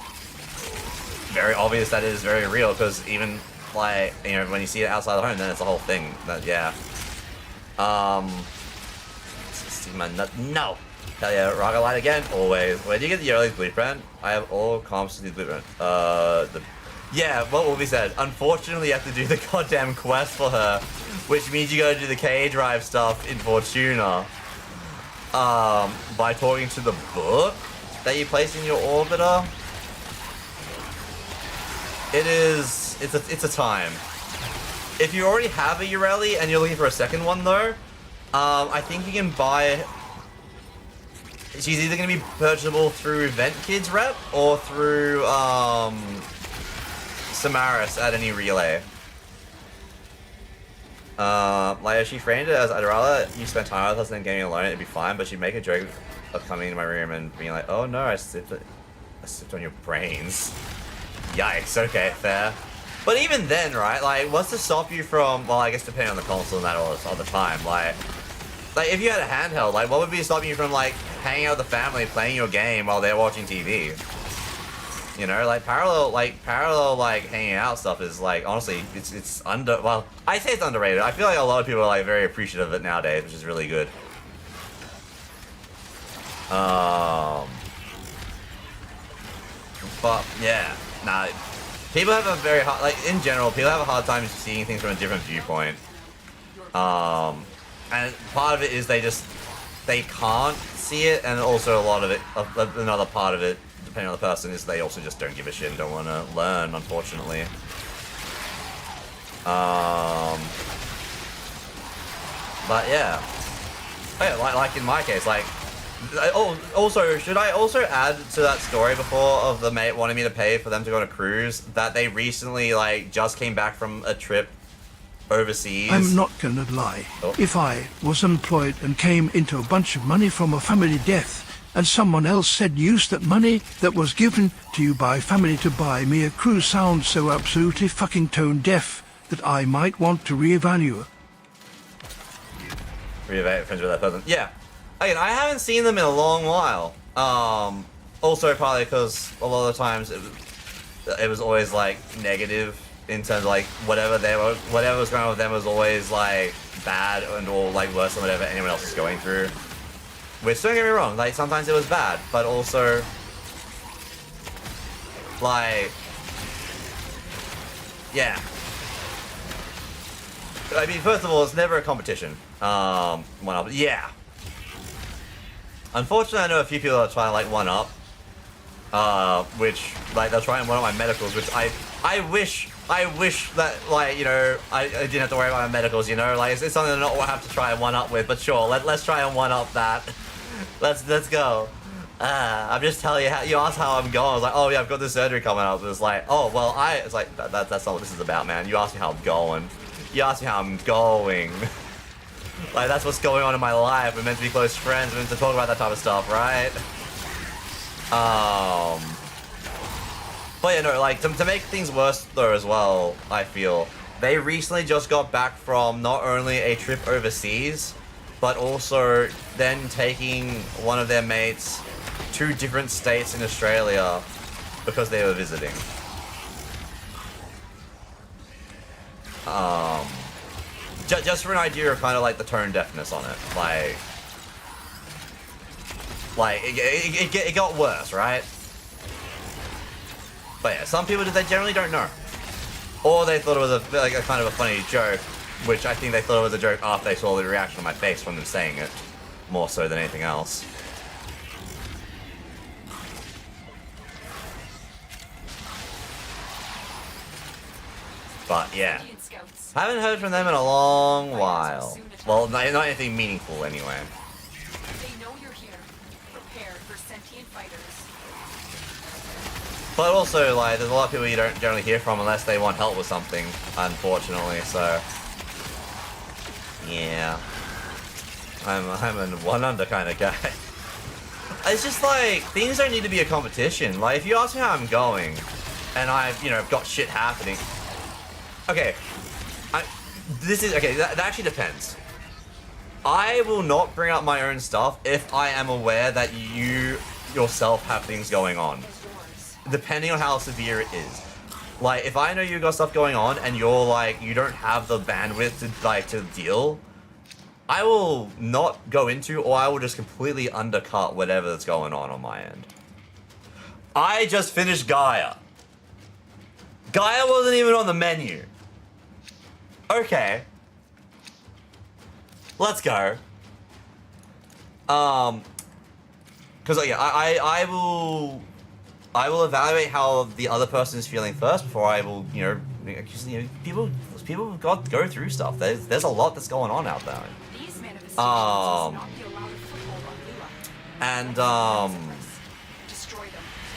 very obvious that it is very real because even like, you know, when you see it outside the home, then it's a whole thing. But yeah. See my nut. No. Hell yeah, rocket light again. Always. Where do you get the early blueprint? I have all comps to the blueprint. Yeah, what will be said? Unfortunately, you have to do the goddamn quest for her, which means you gotta do the K-Drive stuff in Fortuna. By talking to the book that you place in your orbiter. It's a time. If you already have a Ureli and you're looking for a second one though, I think you can buy. She's either going to be purchasable through Event Kids Rep or through Samaris at any relay. Like if she framed it as I'd rather you spend time with us than gaming alone, it'd be fine. But she'd make a joke of coming into my room and being like, "Oh no, I sipped on your brains." Yikes. Okay, fair. But even then, right? Like, what's to stop you from? Well, I guess depending on the console and that all the time. Like if you had a handheld, like what would be stopping you from like hanging out with the family, playing your game while they're watching TV? You know, like parallel hanging out stuff is like honestly, it's well, I say it's underrated. I feel like a lot of people are like very appreciative of it nowadays, which is really good. But yeah, nah. People have a very hard, like in general, people have a hard time seeing things from a different viewpoint. And part of it is they can't see it, and also a lot of it, another part of it, depending on the person, is they also just don't give a shit and don't want to learn, unfortunately. But yeah. Oh, yeah, like in my case, like, also, should I also add to that story before of the mate wanting me to pay for them to go on a cruise, that they recently, like, just came back from a trip overseas? I'm not gonna lie. Oh. If I was unemployed and came into a bunch of money from a family death, and someone else said use that money that was given to you by family to buy me a cruise sounds so absolutely fucking tone deaf that I might want to reevaluate. Reevaluate friends with that person. Yeah. Again, I haven't seen them in a long while. Also partly because a lot of the times it was always like negative in terms of like whatever was going on with them was always like bad and or like worse than whatever anyone else is going through. Which, don't get me wrong, like sometimes it was bad, but also like yeah. I mean, first of all, it's never a competition. One up. Yeah. Unfortunately, I know a few people are trying to like one up. Which like they're trying one of my medicals, which I wish that like you know I didn't have to worry about my medicals. You know, like it's something I don't have to try and one up with. But sure, let's try and one up that. Let's go. I'm just telling you how you asked how I'm going. I was like, oh yeah, I've got this surgery coming up. It's like, oh well, it's like that's not what this is about, man. You asked me how I'm going. You asked me how I'm going. Like that's what's going on in my life. We're meant to be close friends. We're meant to talk about that type of stuff, right? But yeah, no, like to make things worse though as well, I feel they recently just got back from not only a trip overseas, but also then taking one of their mates to different states in Australia because they were visiting. Just for an idea of kind of like the tone deafness on it, like it got worse, right? But yeah, some people they generally don't know, or they thought it was a kind of a funny joke, which I think they thought it was a joke after they saw the reaction on my face from them saying it, more so than anything else. But yeah, haven't heard from them in a long while. Well, not anything meaningful anyway. But also, like, there's a lot of people you don't generally hear from unless they want help with something, unfortunately, so... Yeah. I'm an one-under kind of guy. It's just like, things don't need to be a competition. Like, if you ask me how I'm going, and I've, you know, got shit happening... Okay. That actually depends. I will not bring up my own stuff if I am aware that you yourself have things going on. Depending on how severe it is. Like, if I know you got stuff going on and you're like, you don't have the bandwidth to deal, I will not go into, or I will just completely undercut whatever that's going on my end. I just finished Gaia. Gaia wasn't even on the menu. Okay. Let's go. Because yeah, I will evaluate how the other person is feeling first before I will, you know, people got to go through stuff. There's a lot that's going on out there.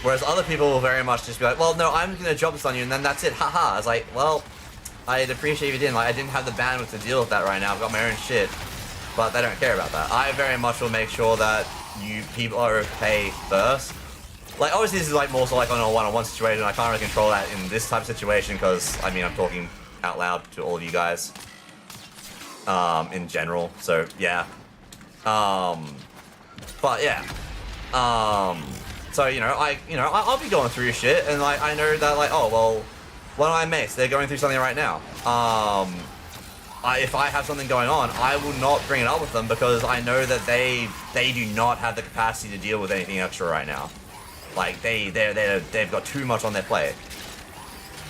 Whereas other people will very much just be like, well, no, I'm gonna drop this on you, and then that's it, haha. I was like, well, I'd appreciate if you didn't. Like, I didn't have the bandwidth to deal with that right now. I've got my own shit, but they don't care about that. I very much will make sure that people are okay first. Like, obviously this is like more so like on a one-on-one situation. I can't really control that in this type of situation because, I mean, I'm talking out loud to all of you guys in general. So yeah. But yeah. So you know, I'll be going through shit, and like I know that like, oh well, one of my mates, they're going through something right now. If I have something going on, I will not bring it up with them because I know that they do not have the capacity to deal with anything extra right now. Like they've got too much on their plate.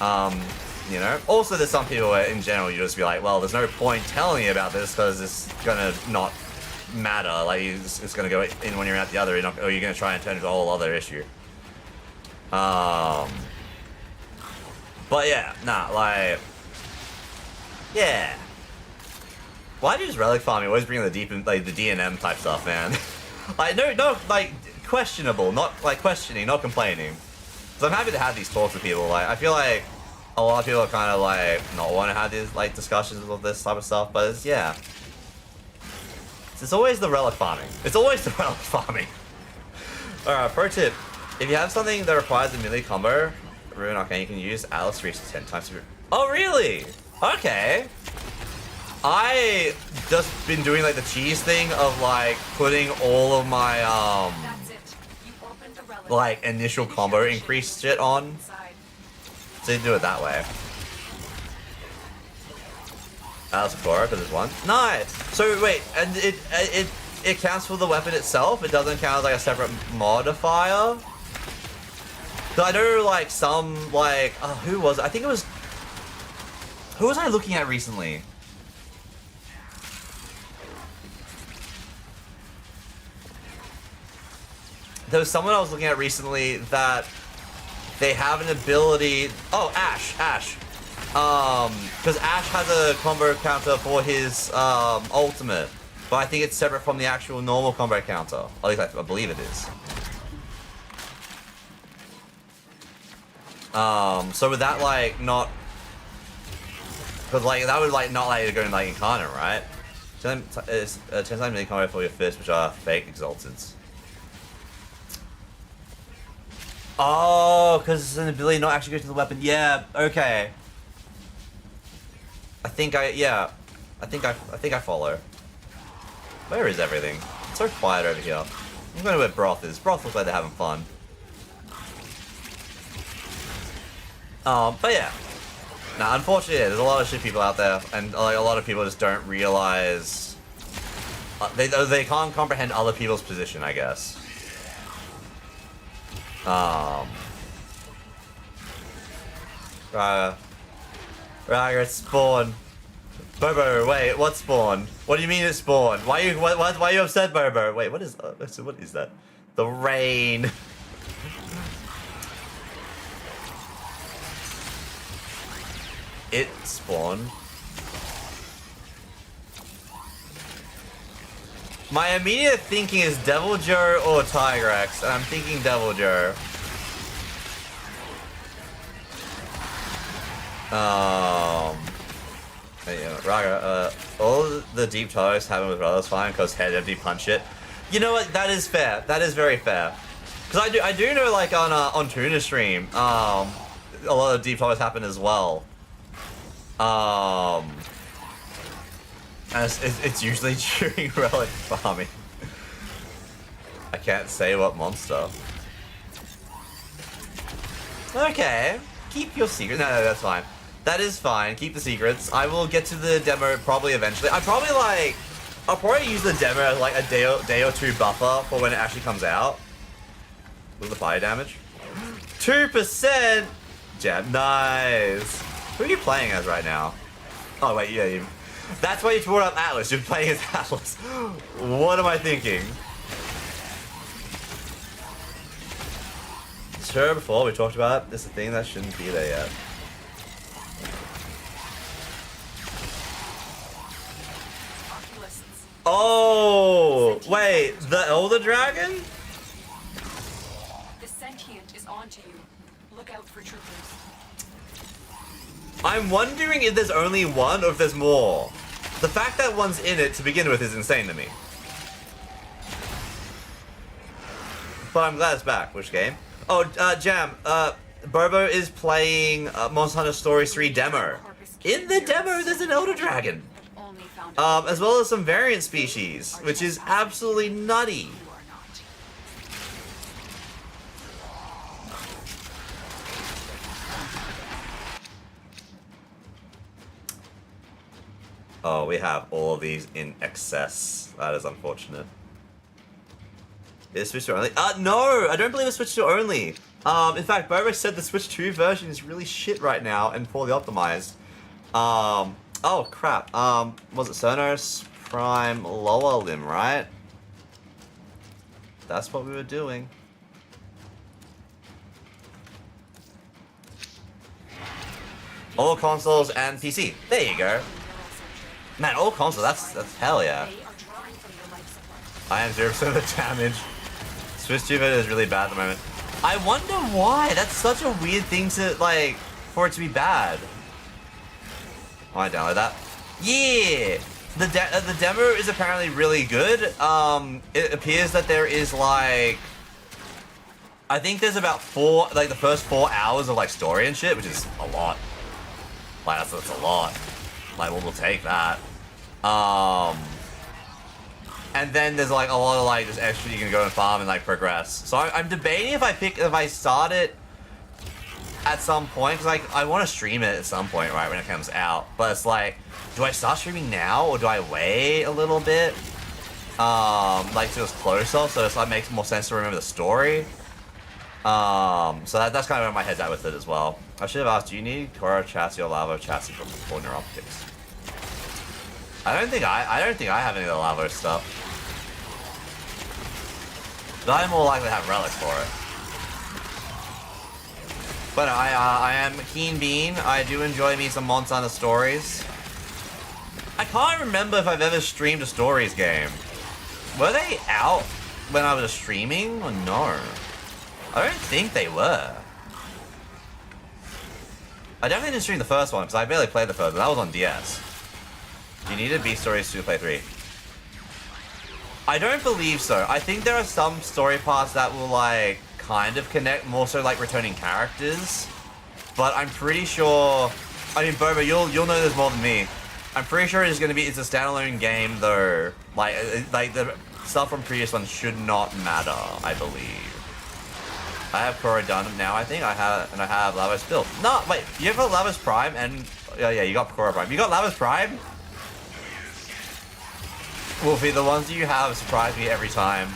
You know. Also, there's some people where, in general, you just be like, well, there's no point telling you about this because it's gonna not matter. Like it's gonna go in one ear out the other, or you're gonna try and turn it into a whole other issue. But yeah, nah, like, yeah. Why does Relic farming always bring the deep, like the DNM type stuff, man? Like no, like questionable, not like questioning, not complaining. So I'm happy to have these talks with people. Like I feel like a lot of people are kind of like not want to have these like discussions of this type of stuff, but it's yeah. It's always the Relic farming. It's always the Relic farming. Alright, pro tip. If you have something that requires a melee combo, Rune Arcane, you can use Alice reach 10 times. Oh, really? Okay. I just been doing like the cheese thing of like putting all of my like initial combo increase shit on. So you do it that way. Alice Cora, because it's one. Nice. So wait, and it counts for the weapon itself. It doesn't count as like a separate modifier. So I know like some like who was it? I think it was Who was I looking at recently? There was someone I was looking at recently that they have an ability. Oh, Ash. Because Ash has a combo counter for his ultimate, but I think it's separate from the actual normal combo counter. At least I believe it is. So would that like not? Because like that would like not let you go in like Incarnate, right? 10 times mini combo for your fists, which are fake exalteds. Oh, because it's an ability not actually go to the weapon. Yeah, okay. I think I follow. Where is everything? It's so quiet over here. I'm going to where Broth is. Broth looks like they're having fun. But yeah. Nah, unfortunately, yeah, there's a lot of shit people out there, and like a lot of people just don't realize they can't comprehend other people's position, I guess. Raga, it's spawn. Bobo, wait, what spawn? What do you mean it's spawn? Why are you upset, Bobo? Wait, what is that? The rain. It spawned. My immediate thinking is Devil Joe or Tigrex, and I'm thinking Devil Joe. Yeah, Raga, all the deep toes happen with brothers fine because head empty punch it. You know what? That is fair. That is very fair. Because I do know like on Tuna stream, a lot of deep toes happen as well. And it's usually during relic farming. I can't say what monster. Okay, keep your secret. No, that's fine. That is fine. Keep the secrets. I will get to the demo probably eventually. I'll probably use the demo as like a day or two buffer for when it actually comes out. Look at the fire damage. 2%. Jab, nice. Who are you playing as right now? Oh wait, yeah, that's why you brought up Atlas. You're playing as Atlas. What am I thinking? Sure, before we talked about it, it's a thing that shouldn't be there yet. Oh, wait, the Elder Dragon? The sentient is onto you. Look out for troopers. I'm wondering if there's only one or if there's more. The fact that one's in it to begin with is insane to me. But I'm glad it's back. Which game? Oh, Jam, Bobo is playing Monster Hunter Stories 3 demo. In the demo, there's an Elder Dragon. As well as some variant species, which is absolutely nutty. Oh, we have all of these in excess. That is unfortunate. Is Switch 2 only? No! I don't believe it's Switch 2 only. In fact, Bobo said the Switch 2 version is really shit right now and poorly optimized. Oh crap. Was it Sonos Prime lower limb, right? That's what we were doing. All consoles and PC. There you go. Man, all consoles, that's hell yeah. I am 0% of the damage. Switch 2 version is really bad at the moment. I wonder why. That's such a weird thing to, like, for it to be bad. Oh, I download that. Yeah! The demo is apparently really good. It appears that there is, like... I think there's about the first 4 hours of, like, story and shit, which is a lot. Like, that's a lot. Like, we'll take that. And then there's like a lot of like just extra you can go and farm and like progress. So I'm debating if I start it at some point, because like I want to stream it at some point, right, when it comes out. But it's like, do I start streaming now or do I wait a little bit? Like till it's closer, so it's like makes more sense to remember the story. So that's kind of where my head's at with it as well. I should have asked, do you need Korra chassis or Lavo chassis for corner optics? I don't think I have any of the Lavo stuff. But I'm more likely to have relics for it. But I am a keen bean. I do enjoy me some Monster Hunter Stories. I can't remember if I've ever streamed a Stories game. Were they out when I was streaming or no? I don't think they were. I definitely didn't stream the first one because I barely played the first one. That was on DS. You needed B Stories 2 to play 3. I don't believe so. I think there are some story parts that will like kind of connect, more so like returning characters. But I'm pretty sure. I mean, Boba, you'll know this more than me. I'm pretty sure it's a standalone game though. Like the stuff from previous ones should not matter. I believe. I have Korra done now. I think I have Lavos built. No, wait. You have a Lavos Prime and yeah, you got Korra Prime. You got Lavos Prime. Wolfie, the ones you have surprise me every time.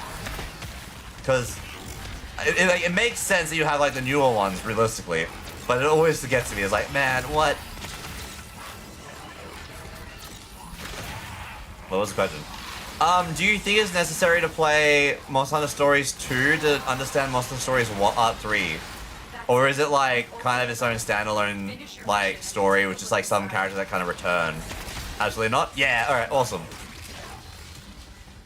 Because it makes sense that you have like the newer ones, realistically. But it always gets to me. It's like, man, what? What was the question? Do you think it's necessary to play Monster Hunter Stories 2 to understand Monster Hunter Stories 3? Or is it like kind of its own standalone like story with just like some characters that kind of return? Absolutely not? Yeah, alright, awesome.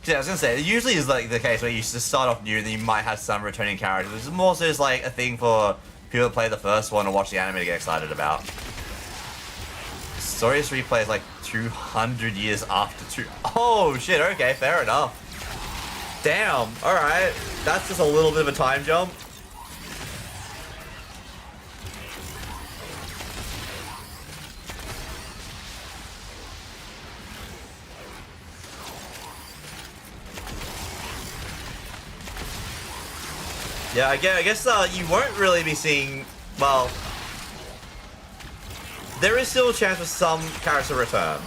Yeah, I was gonna say, it usually is like the case where you just start off new and then you might have some returning characters. It's more so just like a thing for people that play the first one or watch the anime to get excited about. Stories 3 plays like 200 years after 2. Oh shit, okay, fair enough. Damn, alright. That's just a little bit of a time jump. Yeah, I guess you won't really be seeing, well, there is still a chance for some characters to return.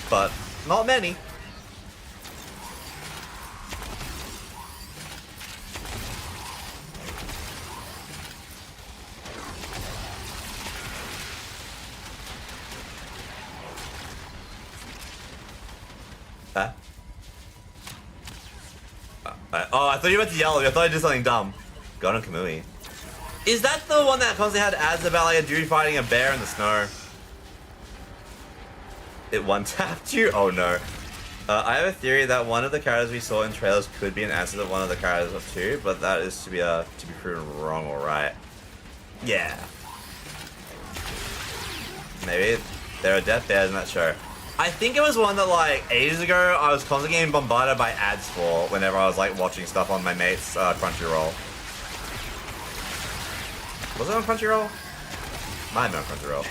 But not many. Huh? Oh, I thought you meant to yell. I thought I did something dumb. Got on Kamui. Is that the one that constantly had ads about like a dude fighting a bear in the snow? It one-tapped you? Oh no. I have a theory that one of the characters we saw in trailers could be an answer to one of the characters of 2, but that is to be proven wrong or right. Yeah. Maybe there are death bears in that show. I think it was one that like ages ago I was constantly getting bombarded by ads for whenever I was like watching stuff on my mate's Crunchyroll. Was it on Crunchyroll? Might have been on Crunchyroll.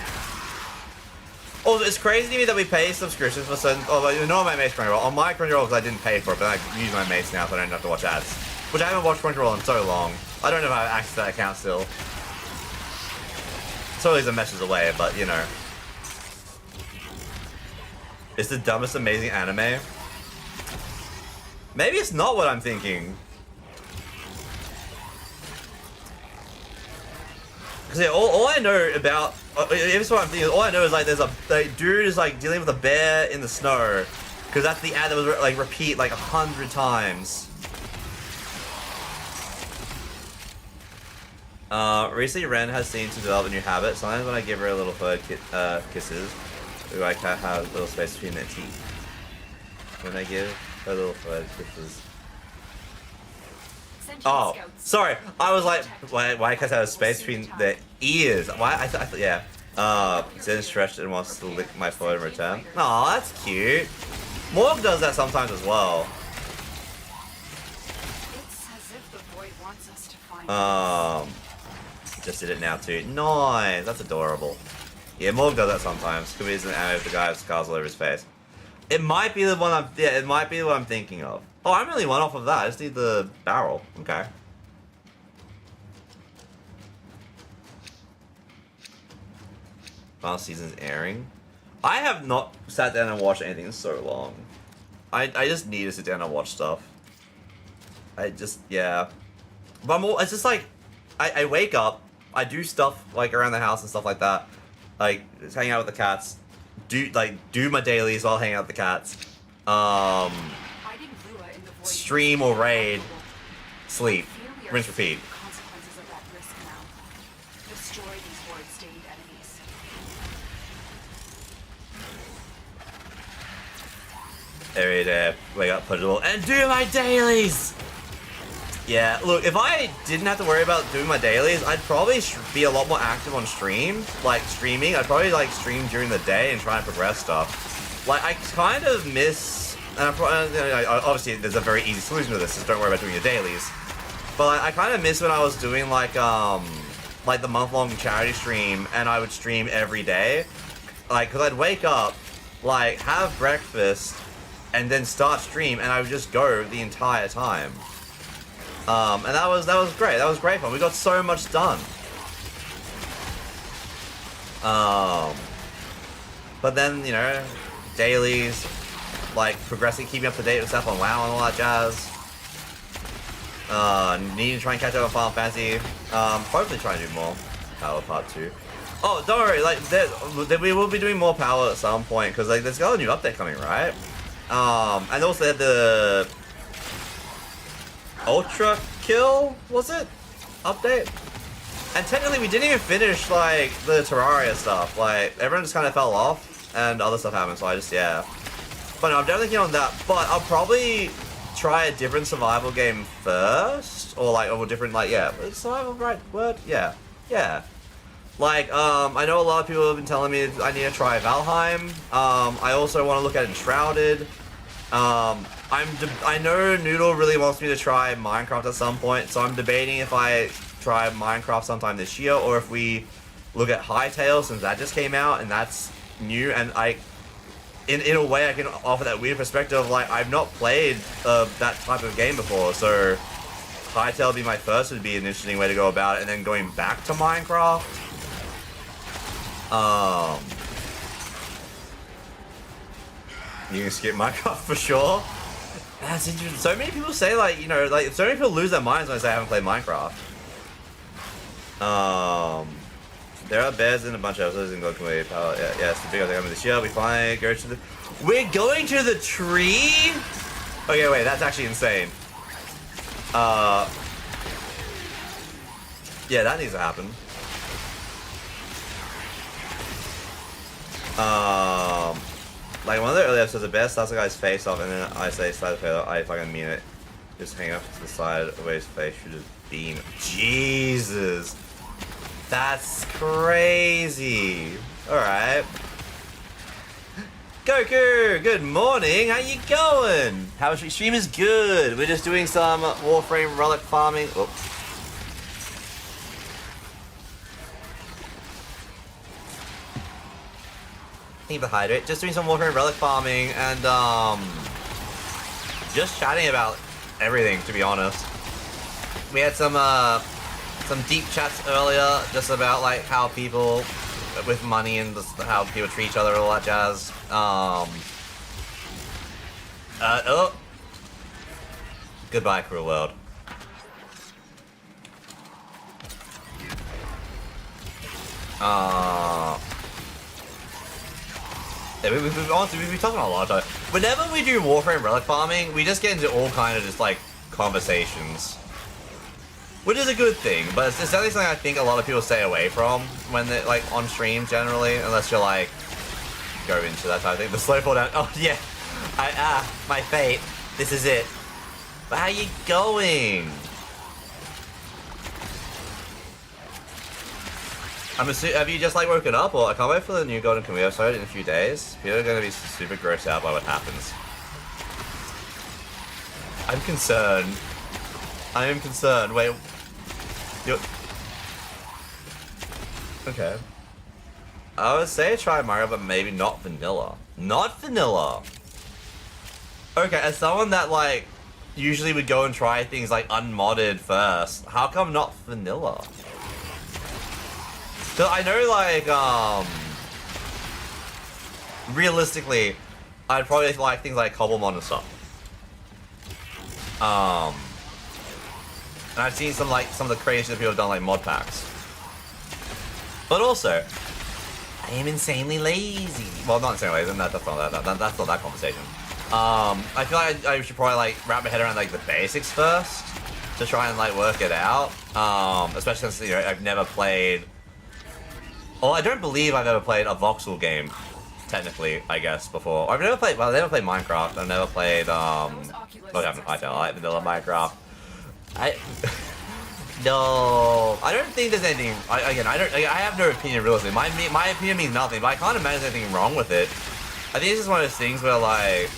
Also, it's crazy to me that we pay subscriptions for certain. Oh, like, not on my mate's Crunchyroll. On my Crunchyroll, because I didn't pay for it, but I use my mate's now, so I don't have to watch ads. Which I haven't watched Crunchyroll in so long. I don't know if I have access to that account still. It's always a message away, but you know. It's the dumbest amazing anime. Maybe it's not what I'm thinking. Because all I know about, if it's what I'm thinking, all I know is like there's a dude is like dealing with a bear in the snow. Because that's the ad that was like repeat like 100 times. Recently Ren has seemed to develop a new habit. Sometimes when I give her a little bird kisses, I can't have a little space between their teeth. When I give her little bird kisses. Oh, sorry. I was like, why can't I have space between their ears? Why? I thought, yeah. Zen stretched and wants to lick my foot in return. Aw, that's cute. Morg does that sometimes as well. It's as if the void wants us to find just did it now too. Nice, that's adorable. Yeah, Morg does that sometimes. Could be an anime with the guy with scars all over his face. It might be the one it might be what I'm thinking of. Oh, I'm only one off of that. I just need the barrel. Okay. Final season's airing. I have not sat down and watched anything in so long. I just need to sit down and watch stuff. Yeah. But it's just like, I wake up, I do stuff like around the house and stuff like that, like just hang out with the cats, do my dailies while hanging out with the cats, stream or raid, sleep, rinse, repeat. Consequences of that risk now. Destroy these void-stained enemies. Every day, wake up, put it all, and do my dailies! Yeah, look, if I didn't have to worry about doing my dailies, I'd probably be a lot more active on stream, like streaming. I'd probably like stream during the day and try and progress stuff. Like, I kind of miss, and obviously there's a very easy solution to this, so don't worry about doing your dailies. But like, I kind of miss when I was doing like the month-long charity stream, and I would stream every day. Like, cause I'd wake up, like, have breakfast, and then start stream, and I would just go the entire time. And that was great. That was great fun. We got so much done. But then, you know, dailies, like progressing, keeping up to date with stuff on WoW and all that jazz. Needing to try and catch up on Final Fantasy. Hopefully try and do more Power Part 2. Oh, don't worry, like, we will be doing more Power at some point, because like, there's got a new update coming, right? And also they had the Ultra Kill, was it? Update? And technically we didn't even finish, like, the Terraria stuff. Like, everyone just kind of fell off, and other stuff happened, so I just, yeah. But no, I'm definitely keen on that, but I'll probably try a different survival game first, or like, or different, like, yeah, is survival the right word? Yeah. Yeah. Like, I know a lot of people have been telling me I need to try Valheim. I also want to look at Enshrouded. I know Noodle really wants me to try Minecraft at some point, so I'm debating if I try Minecraft sometime this year, or if we look at Hytale, since that just came out, and that's new, and in a way I can offer that weird perspective of, like, I've not played that type of game before, so Hytale would be my first, would be an interesting way to go about it, and then going back to Minecraft. You can skip Minecraft for sure. That's interesting. So many people say, like, you know, like, so many people lose their minds when they say I haven't played Minecraft. There are bears in a bunch of episodes in Goku Power. Yeah, yes, the big thing this year. We finally go to the. We're going to the tree. Okay, wait, that's actually insane. Yeah, that needs to happen. Like, one of the early episodes, the bear starts the guy's face off, and then I say slide the face. I fucking mean it. Just hang up to the side of his face, shoot his beam. Jesus. That's crazy. Alright. Goku, good morning. How you going? How is your stream? Is good. We're just doing some Warframe relic farming. Oh. Need to hydrate. Just doing some Warframe relic farming and just chatting about everything, to be honest. We had some deep chats earlier, just about, like, how people with money and just how people treat each other and all that jazz. Oh. Goodbye, cruel world. Yeah, we've been talking a lot of time. Whenever we do Warframe relic farming, we just get into all kind of just, like, conversations. Which is a good thing, but it's definitely something I think a lot of people stay away from when they're, like, on stream generally, unless you're, like, go into that type of thing. The slow fall down. Oh, yeah. My fate. This is it. But how you going? I'm assuming, have you just, like, woken up? Or I can't wait for the new Golden Kamuy episode in a few days. People are going to be super grossed out by what happens. I'm concerned. I am concerned. Wait. You're... Okay. I would say try Mario, but maybe not vanilla. Not vanilla! Okay, as someone that, like, usually would go and try things, like, unmodded first, how come not vanilla? So I know, like, realistically, I'd probably like things like Cobblemon and stuff. And I've seen some of the crazy shit people have done like mod packs. But also, I am insanely lazy. Well, not insanely lazy. That's not that conversation. I feel like I should probably like wrap my head around like the basics first to try and like work it out. Especially since you know I've never played. Well, I don't believe I've ever played a voxel game, technically. I guess before I've never played. Well, I've never played Minecraft. I've never played. I like vanilla Minecraft. No, I don't think there's anything. I have no opinion realistically. My opinion means nothing, but I can't imagine anything wrong with it. I think it's just one of those things where like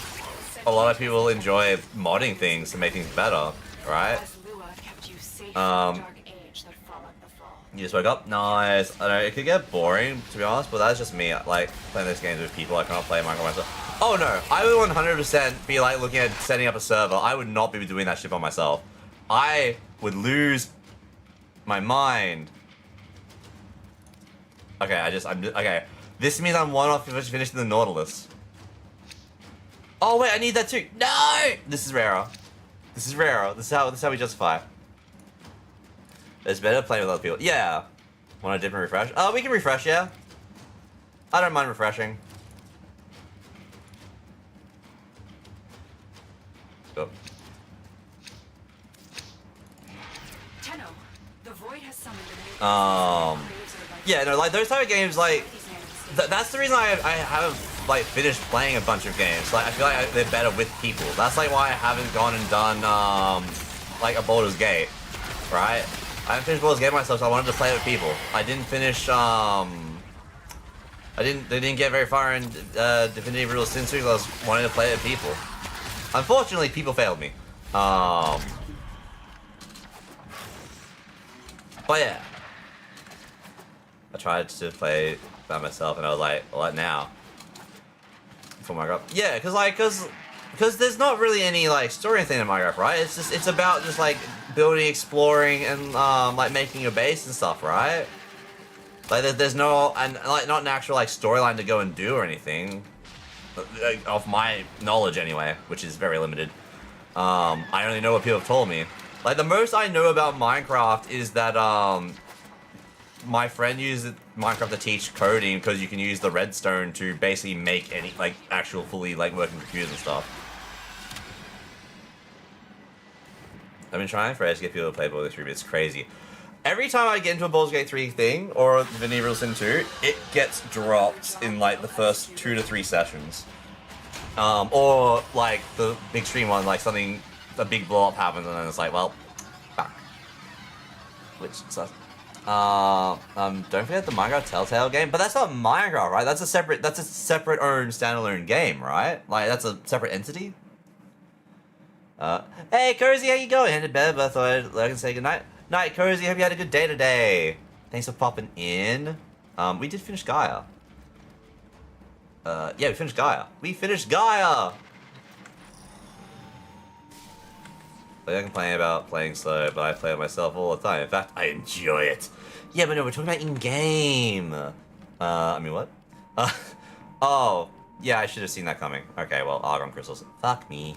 a lot of people enjoy modding things to make things better, right? You just woke up? Nice. I know it could get boring to be honest, but that's just me. Like playing these games with people. I can't play Minecraft myself. Oh no, I would 100% be like looking at setting up a server. I would not be doing that shit by myself. I would lose my mind. Okay, okay. This means I'm one off finishing the Nautilus. Oh wait, I need that too. No! This is rarer. This is rarer. This is how we justify. It's better playing with other people. Yeah. Want a different refresh? We can refresh, yeah. I don't mind refreshing. Go. Yeah, no, like those type of games, like that's the reason I haven't like finished playing a bunch of games. Like I feel like they're better with people. That's like why I haven't gone and done like a Baldur's Gate, right? I haven't finished Baldur's Gate myself, so I wanted to play it with people. I didn't finish they didn't get very far in Divinity Original Sin 2 because I was wanting to play it with people. Unfortunately, people failed me. But yeah. I tried to play by myself and I was like, what now? For Minecraft? Yeah, cause there's not really any like story thing in Minecraft, right? It's about just like building, exploring, and like making your base and stuff, right? Like there's no and like not an actual like storyline to go and do or anything. Of my knowledge anyway, which is very limited. I only know what people have told me. Like the most I know about Minecraft is that my friend used Minecraft to teach coding because you can use the redstone to basically make any like actual fully like working computers and stuff. I've been trying for ages to get people to play Baldur's Gate 3, it's crazy. Every time I get into a Baldur's Gate 3 thing or Divinity Original Sin 2, it gets dropped in like the first 2 to 3 sessions. Or like the big stream one, like a big blow up happens and then it's like, well, back. Which sucks. Don't forget the Minecraft Telltale game, but that's not Minecraft, right? That's a separate own standalone game, right? Like that's a separate entity. Hey Cozy, how you going? Headed bed, but I thought I can say goodnight. Night Cozy, hope you had a good day today. Thanks for popping in. We did finish Gaia. Yeah, we finished Gaia. We finished Gaia! Like, I complain about playing slow, but I play it myself all the time. In fact, I enjoy it. Yeah, but no, we're talking about in-game. I mean, what? Oh, yeah, I should have seen that coming. Okay, well, Argon Crystals. Fuck me.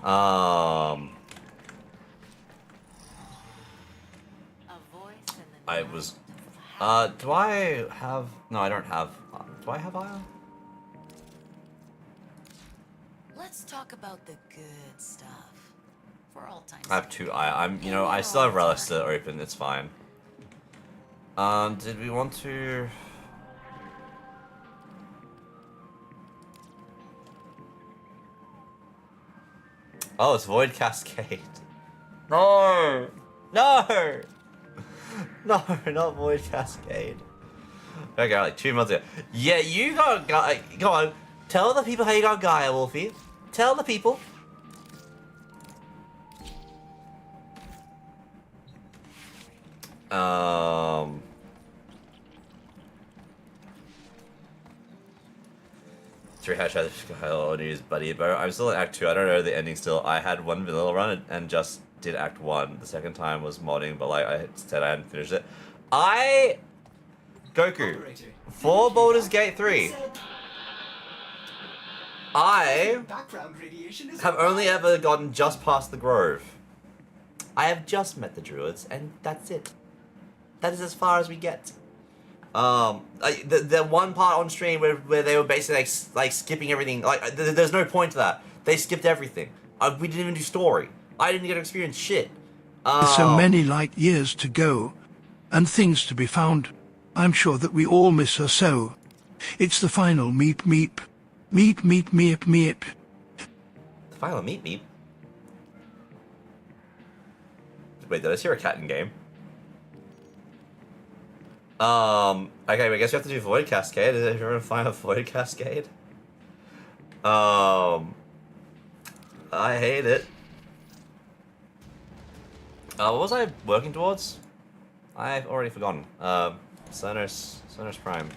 I was... do I have... No, I don't have... do I have iron? Let's talk about the good stuff. For all time. I have 2 iron. You know, I still have relics to open. It's fine. Did we want to... Oh, it's Void Cascade. No! No! No, not Void Cascade. Okay, like 2 months ago. Yeah, you got Gaia. Go on. Tell the people how you got Gaia, Wolfie. Tell the people. Three hashtag hello news, buddy. But I'm still in Act 2. I don't know the ending still. I had one vanilla run and just did Act 1. The second time was modding, but like I said, I hadn't finished it. Goku, for Baldur's Gate 3, I have only ever gotten just past the Grove. I have just met the druids, and that's it. That is as far as we get. The one part on stream where they were basically like skipping everything. Like there's no point to that. They skipped everything. We didn't even do story. I didn't get to experience shit. So many light years to go, and things to be found. I'm sure that we all miss her so. It's the final meep meep. Meep meep meep meep. The final meep meep? Wait, did I hear a cat in game? Okay, I guess we have to do Void Cascade. Is everyone to find a Void Cascade? I hate it. What was I working towards? I've already forgotten. Sonos Prime.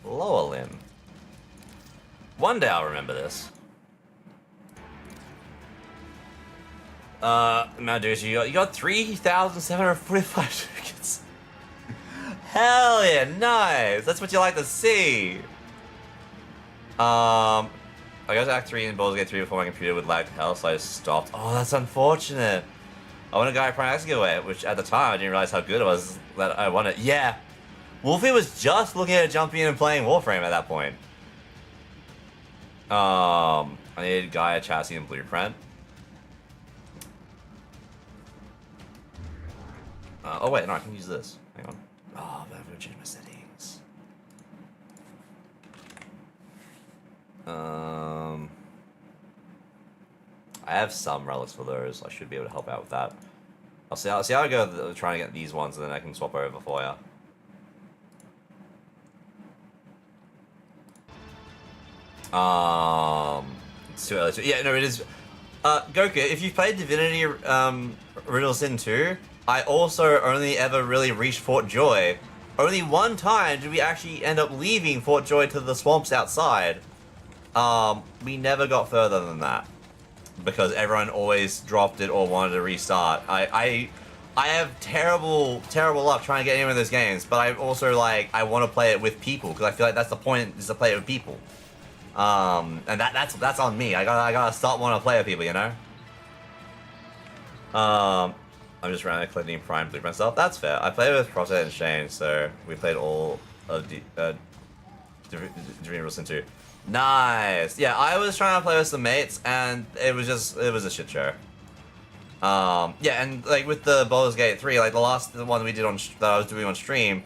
Lower limb. One day I'll remember this. Now, dude, you got 3,745 tickets. Hell yeah, nice. That's what you like to see. I got to Act 3 in Baldur's Gate 3 before my computer would lag to hell, so I just stopped. Oh, that's unfortunate. I won a guy Prime X giveaway, which at the time I didn't realize how good it was that I won it. Yeah. Wolfie was just looking at jumping in and playing Warframe at that point. I needed Gaia, Chassis, and Blueprint. Oh wait, no, I can use this. Hang on. Oh, but I'm gonna change my settings. I have some relics for those. I should be able to help out with that. I'll see how I go trying to get these ones, and then I can swap over for you. It's too early to... Yeah, no, it is... Goku, if you've played Divinity, Original Sin 2, I also only ever really reached Fort Joy. Only one time did we actually end up leaving Fort Joy to the swamps outside. We never got further than that. Because everyone always dropped it or wanted to restart. I have terrible luck trying to get any of those games, but I also, like, I want to play it with people, because I feel like that's the point, is to play it with people. And that's on me. I gotta stop wanting to play with people, you know? I'm just randomly collecting Prime Blueprint stuff. That's fair. I played with Prostate and Shane, so we played all of Divinity Sin 2. Nice! Yeah, I was trying to play with some mates, and it was a shit show. Yeah, and like with the Baldur's Gate 3, like the one we did that I was doing on stream,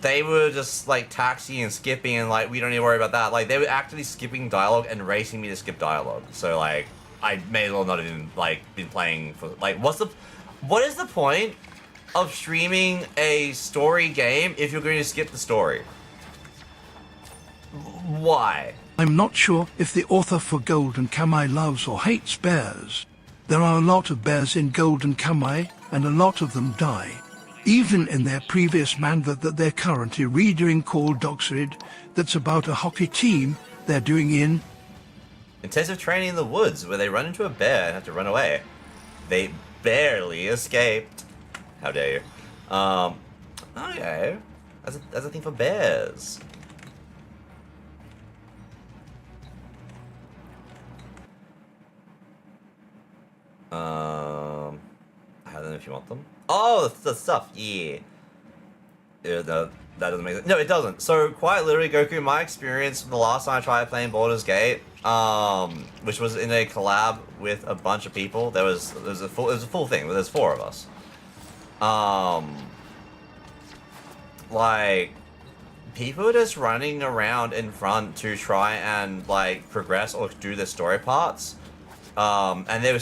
they were just like taxiing and skipping, and like we don't need to worry about that. Like they were actually skipping dialogue and racing me to skip dialogue. So like I may as well not have even like been playing for like what is the point of streaming a story game if you're going to skip the story? Why? I'm not sure if the author for Golden Kamuy loves or hates bears. There are a lot of bears in Golden Kamuy, and a lot of them die. Even in their previous manga that they're currently redoing called Doxrid, that's about a hockey team they're doing in intensive training in the woods, where they run into a bear and have to run away. They barely escaped. How dare you? Okay. That's a thing for bears. I don't know if you want them. Oh, the stuff, yeah. Yeah, no, that doesn't make sense. No, it doesn't. So, quite literally, Goku, my experience from the last time I tried playing Baldur's Gate, which was in a collab with a bunch of people. It was a full thing, but there's 4 of us. Like, people were just running around in front to try and like progress or do the story parts. And they were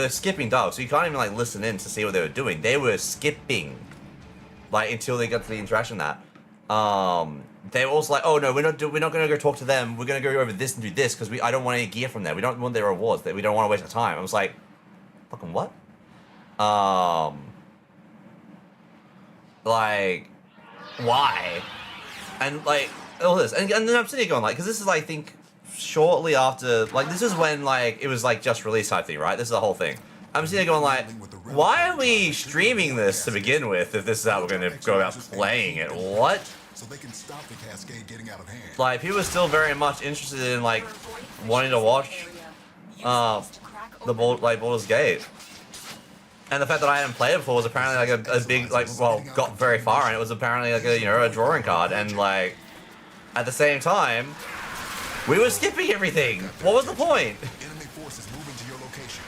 skipping dialogue, so you can't even like listen in to see what they were doing. They were skipping, like until they got to the interaction. That they were also like, oh no, we're not going to go talk to them. We're going to go over this and do this because I don't want any gear from there. We don't want their rewards. That we don't want to waste our time. I was like, fucking what? Like, why? And like all this, and then I'm sitting here going like, because this is like, I think shortly after, like this is when like it was like just release type thing, right? This is the whole thing. I'm sitting here going like, why are we streaming this to begin with if this is how we're going to go about playing it? What? So they can stop the cascade getting out of hand. Like people are still very much interested in like wanting to watch the Baldur's Gate. And the fact that I hadn't played it before was apparently like a big, like, well, got very far, and it was apparently like a, you know, a drawing card, and like, at the same time, we were skipping everything. What was the point? Enemy forces moving to your location.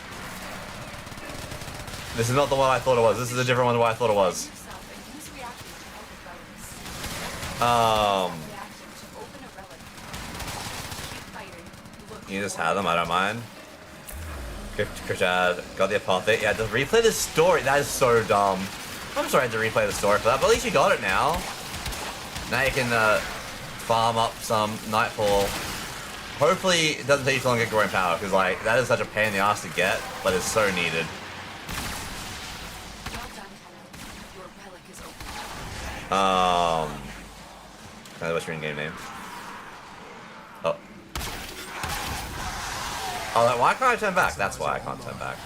This is not the one I thought it was. This is a different one than what I thought it was. You just have them, I don't mind. Krishad got the apothic. Yeah, to replay the story. That is so dumb. I'm sorry to replay the story for that, but at least you got it now. Now you can farm up some Nightfall. Hopefully it doesn't take you too long to get growing power, because like that is such a pain in the ass to get, but it's so needed. What's your in-game name? Oh. Oh, why can't I turn back? That's why I can't turn back.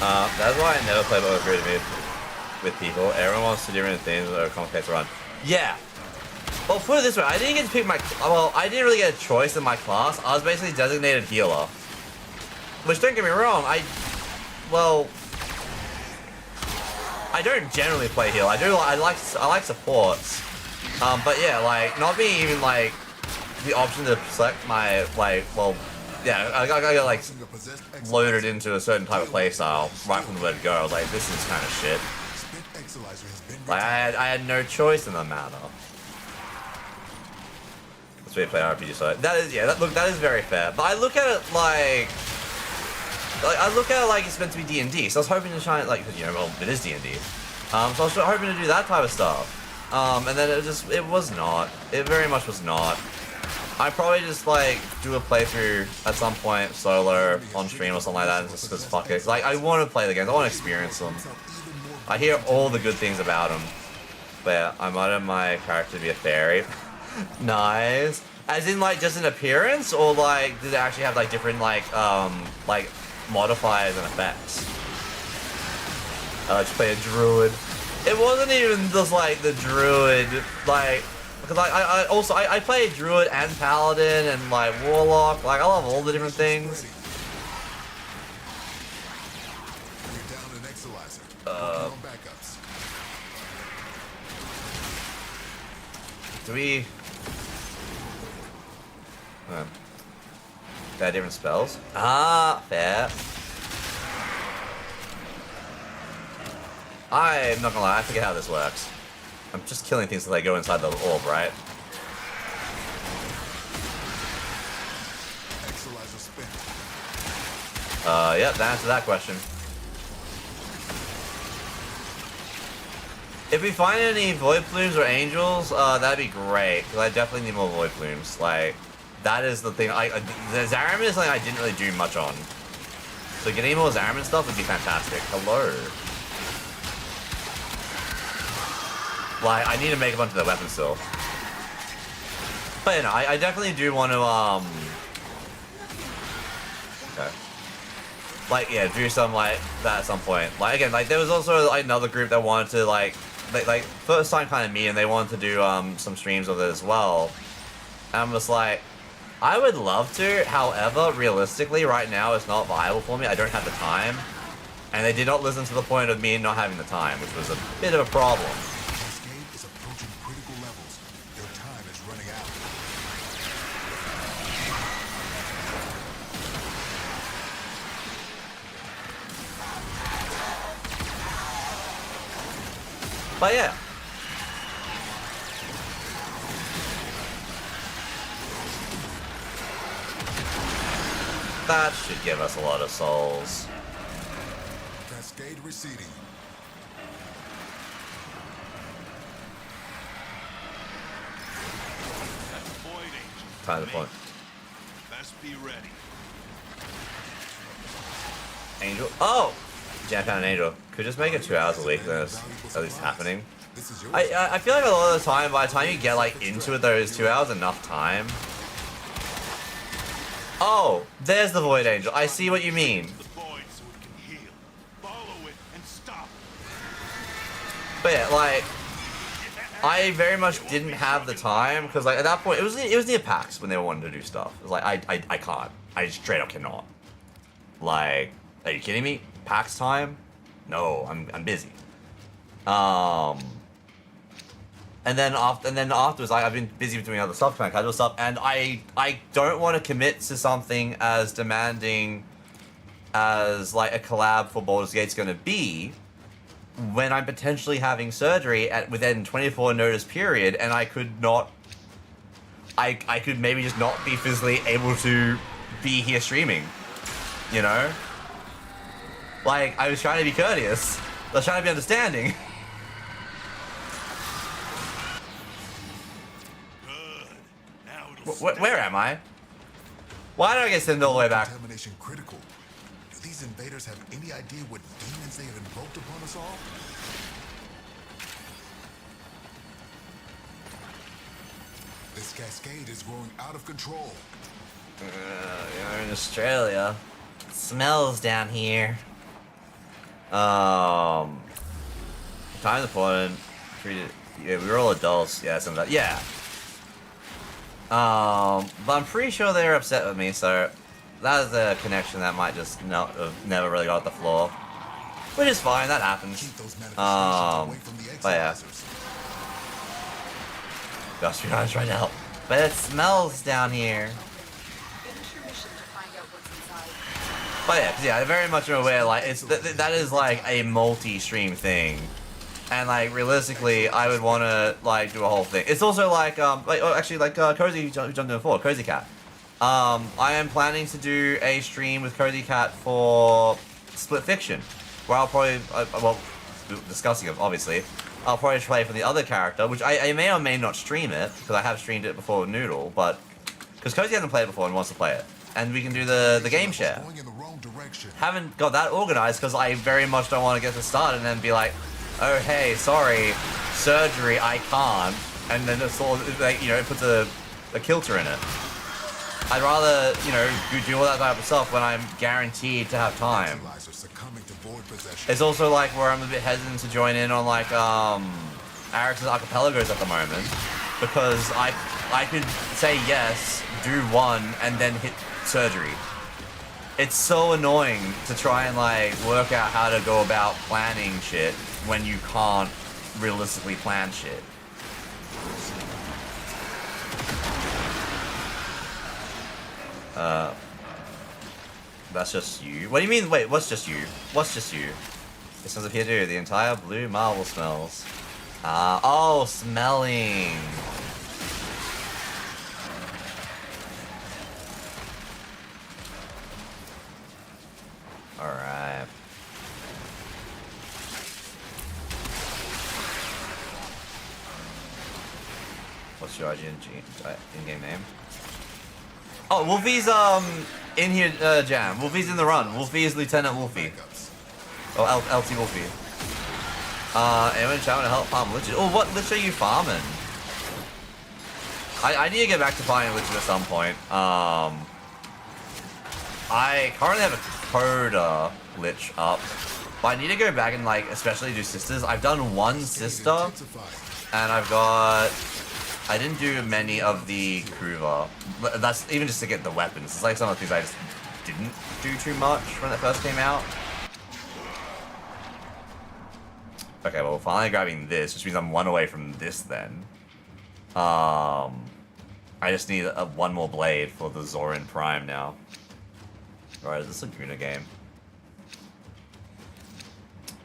That's why I never play Overcruited with people. Everyone wants to do different things that are complicated to run. Yeah. Well, put it this way, I didn't get to pick my... Well, I didn't really get a choice in my class. I was basically designated healer. Which, don't get me wrong, well... I don't generally play heal. I like supports. But yeah, like, not being even, like, the option to select my, like, well... Yeah, I got like, loaded into a certain type of playstyle right from the word go. I was like, this is kind of shit. Like, I had no choice in the matter. That's why you play RPG, so that is, yeah, that is very fair. But I look at it like it's meant to be D&D, so I was hoping to try, like, you know, well, it is D&D. So I was hoping to do that type of stuff. And then it was not. It very much was not. I'd probably just, like, do a playthrough at some point, solo, on stream or something like that, just because fuck it. Like, I want to play the games, I want to experience them. I hear all the good things about them. But yeah, I wanted my character to be a fairy. Nice. As in, like, just an appearance, or, like, did it actually have, like, different, like modifiers and effects? Just play a druid. It wasn't even just, like, the druid, like... Because I play druid and paladin and like warlock. Like, I love all the different things. Do we? Got different spells? Ah, fair. I'm not gonna lie, I forget how this works. I'm just killing things so they go inside the orb, right? Yep, that answers that question. If we find any void plumes or angels, that'd be great, because I definitely need more void plumes. Like, that is the thing. The Zariman is something I didn't really do much on. So getting more Zariman stuff would be fantastic. Hello. Like, I need to make a bunch of their weapons still. But, you know, I definitely do want to, okay. Like, yeah, do something like that at some point. Like, again, like, there was also, like, another group that wanted to, like, first time kind of me, and they wanted to do, some streams of it as well. And I'm just like, I would love to, however, realistically, right now, it's not viable for me. I don't have the time. And they did not listen to the point of me not having the time, which was a bit of a problem. But yeah. That should give us a lot of souls. Cascade receding. Time to point. Best be ready. Angel. Oh! Jam found an angel. Could just make it 2 hours a week, then it's at least happening. I feel like a lot of the time, by the time you get like into it, though, is 2 hours enough time? Oh, there's the Void Angel. I see what you mean. But yeah, like, I very much didn't have the time, because like at that point, it was near PAX when they wanted to do stuff. It was like, I can't. I straight up cannot. Like, are you kidding me? PAX time? No, I'm busy. And then afterwards, I've been busy doing other stuff, kind of casual stuff, and I don't want to commit to something as demanding as like a collab for Baldur's Gate's going to be when I'm potentially having surgery within 24 notice period, and I could not. I could maybe just not be physically able to be here streaming, you know? Like, I was trying to be courteous. I was trying to be understanding. Where am I? Why did I get sent all the way back? Contamination critical. Do these invaders have any idea what demons they have invoked upon us all? This cascade is growing out of control. You're in Australia. It smells down here. Time's important. Yeah, we were all adults. Yeah, some of that. Yeah. But I'm pretty sure they're upset with me, so that is a connection that might just not have never really got the floor. Which is fine, that happens. But yeah. Just be honest right now. But it smells down here. But yeah, very much am aware, like, it's that is like a multi-stream thing. And like realistically, I would want to like do a whole thing. It's also like Cozy who jumped in before, Cozy Cat. I am planning to do a stream with Cozy Cat for Split Fiction, where I'll probably discussing it obviously. I'll probably play for the other character, which I may or may not stream it because I have streamed it before with Noodle, but because Cozy hasn't played it before and wants to play it, and we can do the game share. Haven't got that organized because I very much don't want to get to start and then be like, oh hey, sorry, surgery, I can't, and then it's all like, you know, it puts a kilter in it. I'd rather, you know, do all that type of stuff when I'm guaranteed to have time. It's also like where I'm a bit hesitant to join in on like Arix's archipelagos at the moment, because I could say yes, do one, and then hit surgery. It's so annoying to try and like work out how to go about planning shit when you can't realistically plan shit. That's just you. What do you mean? Wait, what's just you? What's just you? It says up here too. The entire blue marble smells. Oh, smelling. Alright. What's your in-game name? Oh, Wolfie's in here, Jam. Wolfie's in the run. Wolfie is Lieutenant Wolfie. Oh, LT Wolfie. Anyone trying to help farm Lich? Oh, what Lich are you farming? I need to get back to farming Lich at some point. I currently have a Coda Lich up, but I need to go back and like especially do sisters. I've done one sister, and I didn't do many of the Kruva. That's even just to get the weapons. It's like some of the things I just didn't do too much when it first came out. Okay, well, finally grabbing this, which means I'm one away from this then. I just need one more blade for the Zorin Prime now. Alright, is this a Laguna game?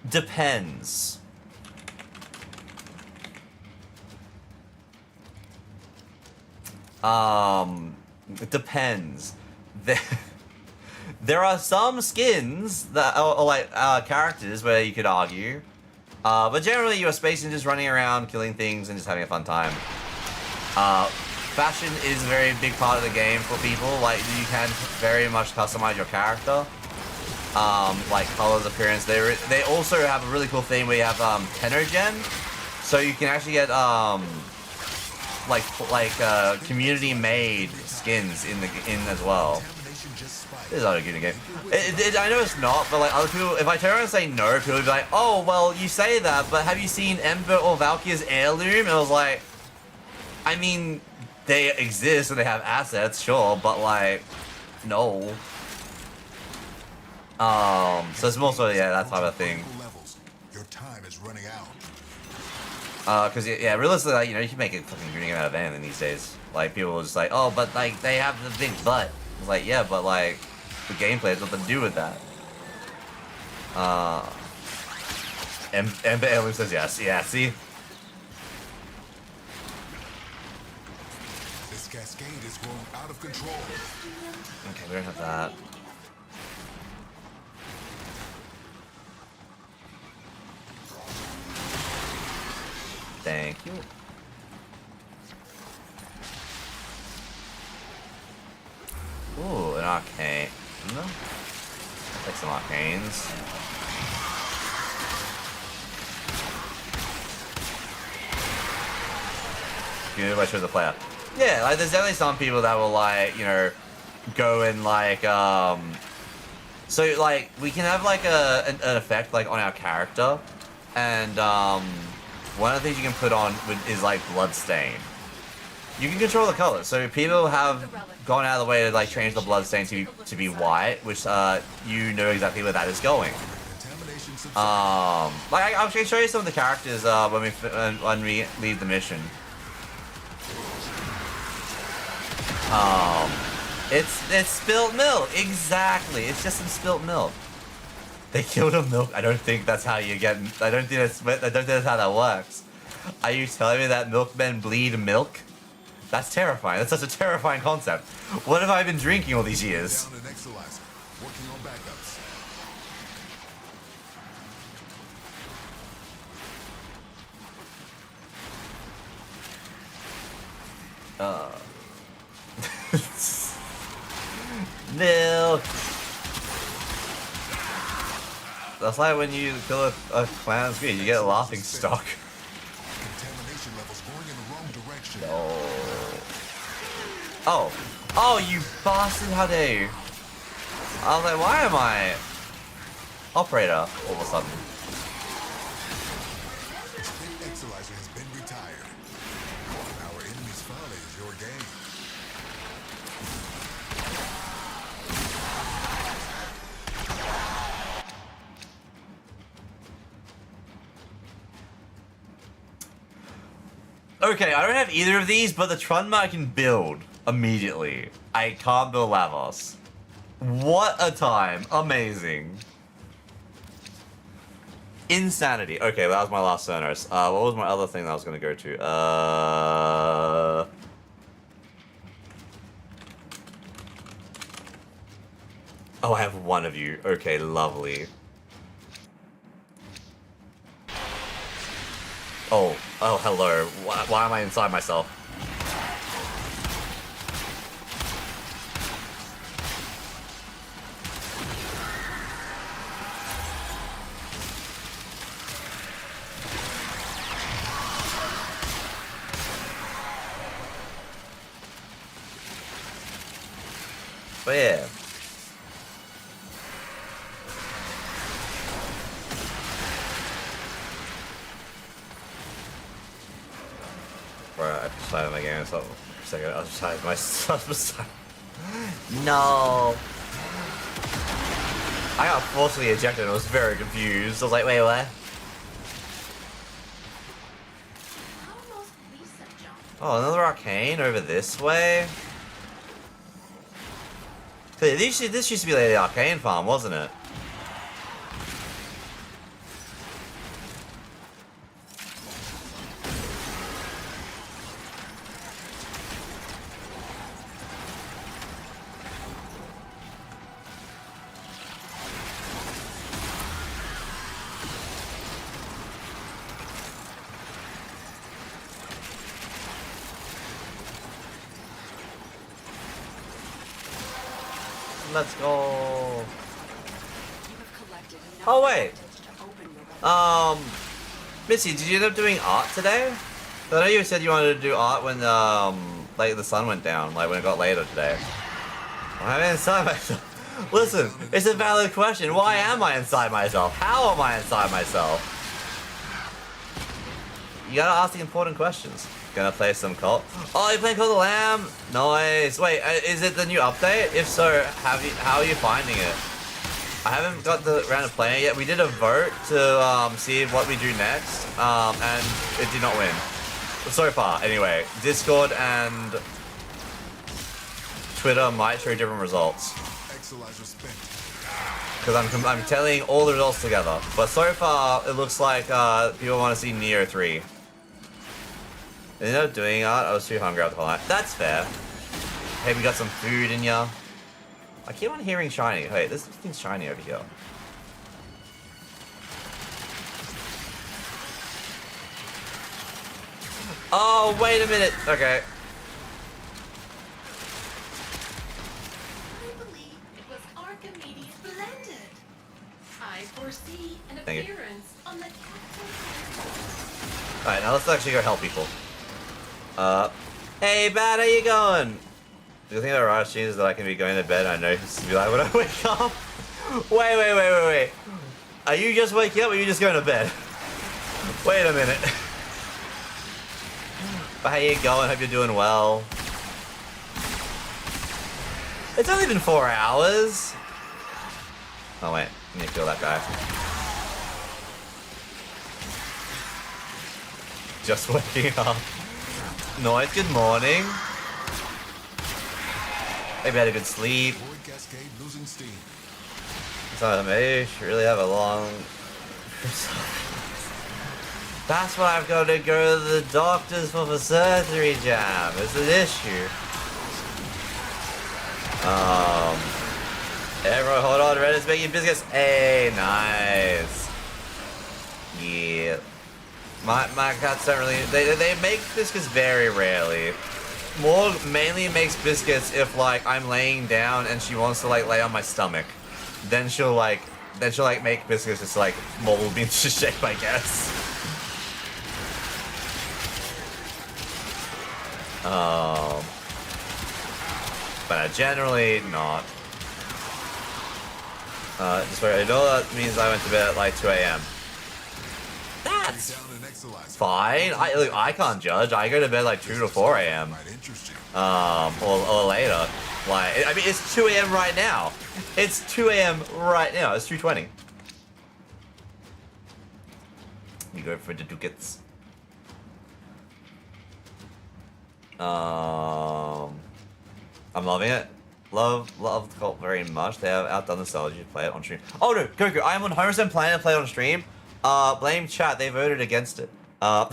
Depends. It depends. There are some skins that are like characters where you could argue, but generally you're space ninjas running around, killing things, and just having a fun time. Fashion is a very big part of the game for people. Like, you can very much customize your character. Like colors, appearance. They also have a really cool thing where you have Tenogen, so you can actually get community-made skins in as well. This is not a good game. I know it's not, but like other people, if I turn around and say no, people will be like, "Oh, well, you say that, but have you seen Ember or Valkyria's heirloom?" And I was like, I mean, they exist and they have assets, sure, but like, no. So it's more so, yeah, that type of thing. Your time is running out. Cause yeah, realistically, like, you know, you can make a fucking dream out of anything these days. Like, people are just like, oh, but like, they have the big butt. It's like, yeah, but like, the gameplay has nothing to do with that. Ember Heirloom says yes. Yeah, see? This cascade is growing out of control. Okay, we don't have that. Thank you. Ooh, an arcane. No? I'll take some arcanes. Good, I chose the player. Yeah, like there's definitely some people that will like, you know, go and like, so like we can have like an effect like on our character, and one of the things you can put on is like bloodstain. You can control the color, so people have gone out of the way to like change the bloodstain to be white, which you know exactly where that is going. Like I'll show you some of the characters when we leave the mission. It's spilt milk, exactly. It's just some spilt milk. They killed a milk. I don't think that's how you get. I don't think that's how that works. Are you telling me that milkmen bleed milk? That's terrifying. That's such a terrifying concept. What have I been drinking all these years? Milk. That's like when you kill a clown screen, you get a laughing stock. Contamination levels going in the wrong direction. No. Oh. Oh, you bastard, how dare you? I was like, why am I operator all of a sudden? The Exilizer has been retired. Our enemy's folly is your game. Okay, I don't have either of these, but the Trunma I can build immediately. I can't build Lavos. What a time. Amazing. Insanity. Okay, that was my last Cernos. What was my other thing that I was going to go to? Oh, I have one of you. Okay, lovely. Oh, hello. Why am I inside myself? But yeah. Right, I decided my game, so for a second, I decided myself. No! I got forcibly ejected and I was very confused. I was like, wait, what? Oh, another arcane over this way? This used to be like the arcane farm, wasn't it? Let's go. Oh wait. Missy, did you end up doing art today? I know you said you wanted to do art when like the sun went down, like when it got later today. Why am I inside myself? Listen, it's a valid question. Why am I inside myself? How am I inside myself? You gotta ask the important questions. Gonna play some Cult. Oh, you're playing Cult of the Lamb? Nice. Wait, is it the new update? If so, how are you finding it? I haven't got the round of playing it yet. We did a vote to see what we do next, and it did not win. So far, anyway. Discord and Twitter might show different results. Because I'm telling all the results together. But so far, it looks like people want to see Neo 3. They ended up doing it. I was too hungry after the night. That's fair. Hey, we got some food in ya. I keep on hearing shiny. Wait, this thing's shiny over here. Oh, wait a minute. Okay. I believe it was Archimedes blended. I foresee an Thank you. appearance on the capital. Alright, now let's actually go help people. Hey, Bat, how you going? The thing about Raj is that I can be going to bed and I know to be like when I wake up. Wait. Are you just waking up or are you just going to bed? Wait a minute. But how you going? Hope you're doing well. It's only been 4 hours. Oh wait, I need to kill that guy. Just waking up. Noise, good morning. Maybe had a good sleep. So maybe should really have a long... That's what I've got to go to the doctors for surgery, Jam. It's an issue. Everyone hold on, Red is making biscuits. Hey, nice. Yeah. My cats don't really... They make biscuits very rarely. Mainly makes biscuits if, like, I'm laying down and she wants to, like, lay on my stomach. Then she'll make biscuits just, like, mold me into shape, I guess. But generally not. Just wait, I know that means I went to bed at, like, 2 a.m. That's fine. I can't judge. I go to bed like 2 to 4 a.m. Or later. Like, I mean, it's 2 a.m. right now. It's 2 a.m. right now. It's 2:20. You go for the ducats. I'm loving it. Love the cult very much. They have outdone themselves. You play it on stream. Oh no, Goku! I am on 100% planning to play it on stream. Blame chat. They voted against it. No,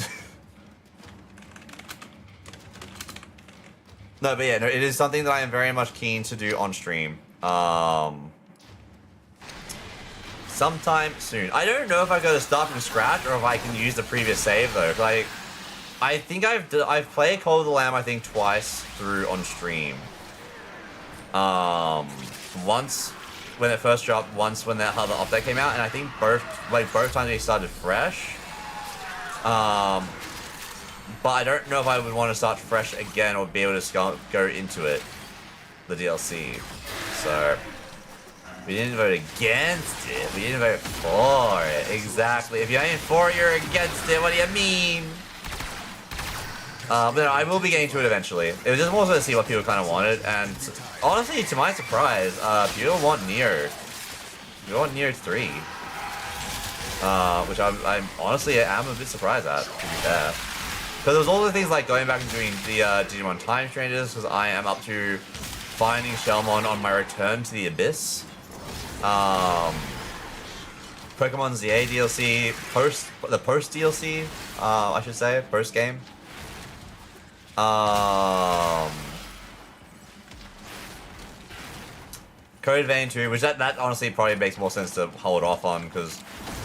but yeah, no, it is something that I am very much keen to do on stream. Sometime soon. I don't know if I go to start from scratch or if I can use the previous save though. Like, I think I've played Call of the Lamb I think twice through on stream. Once when it first dropped, once when that other update came out, and I think both times they started fresh. But I don't know if I would want to start fresh again or be able to go into it, the DLC. So we didn't vote against it. We didn't vote for it. Exactly. If you ain't for it, you're against it. What do you mean? But no, I will be getting to it eventually. It was just more so to see what people kind of wanted, and honestly, to my surprise, people want Neo. People want Neo 3. Which I'm honestly am a bit surprised at, to be fair. Because there was all the things like going back and doing the Digimon Time Strangers, because I am up to finding Shellmon on my return to the Abyss. Pokemon ZA DLC, the post DLC, I should say, post game. Code Vein 2, which that honestly probably makes more sense to hold off on, because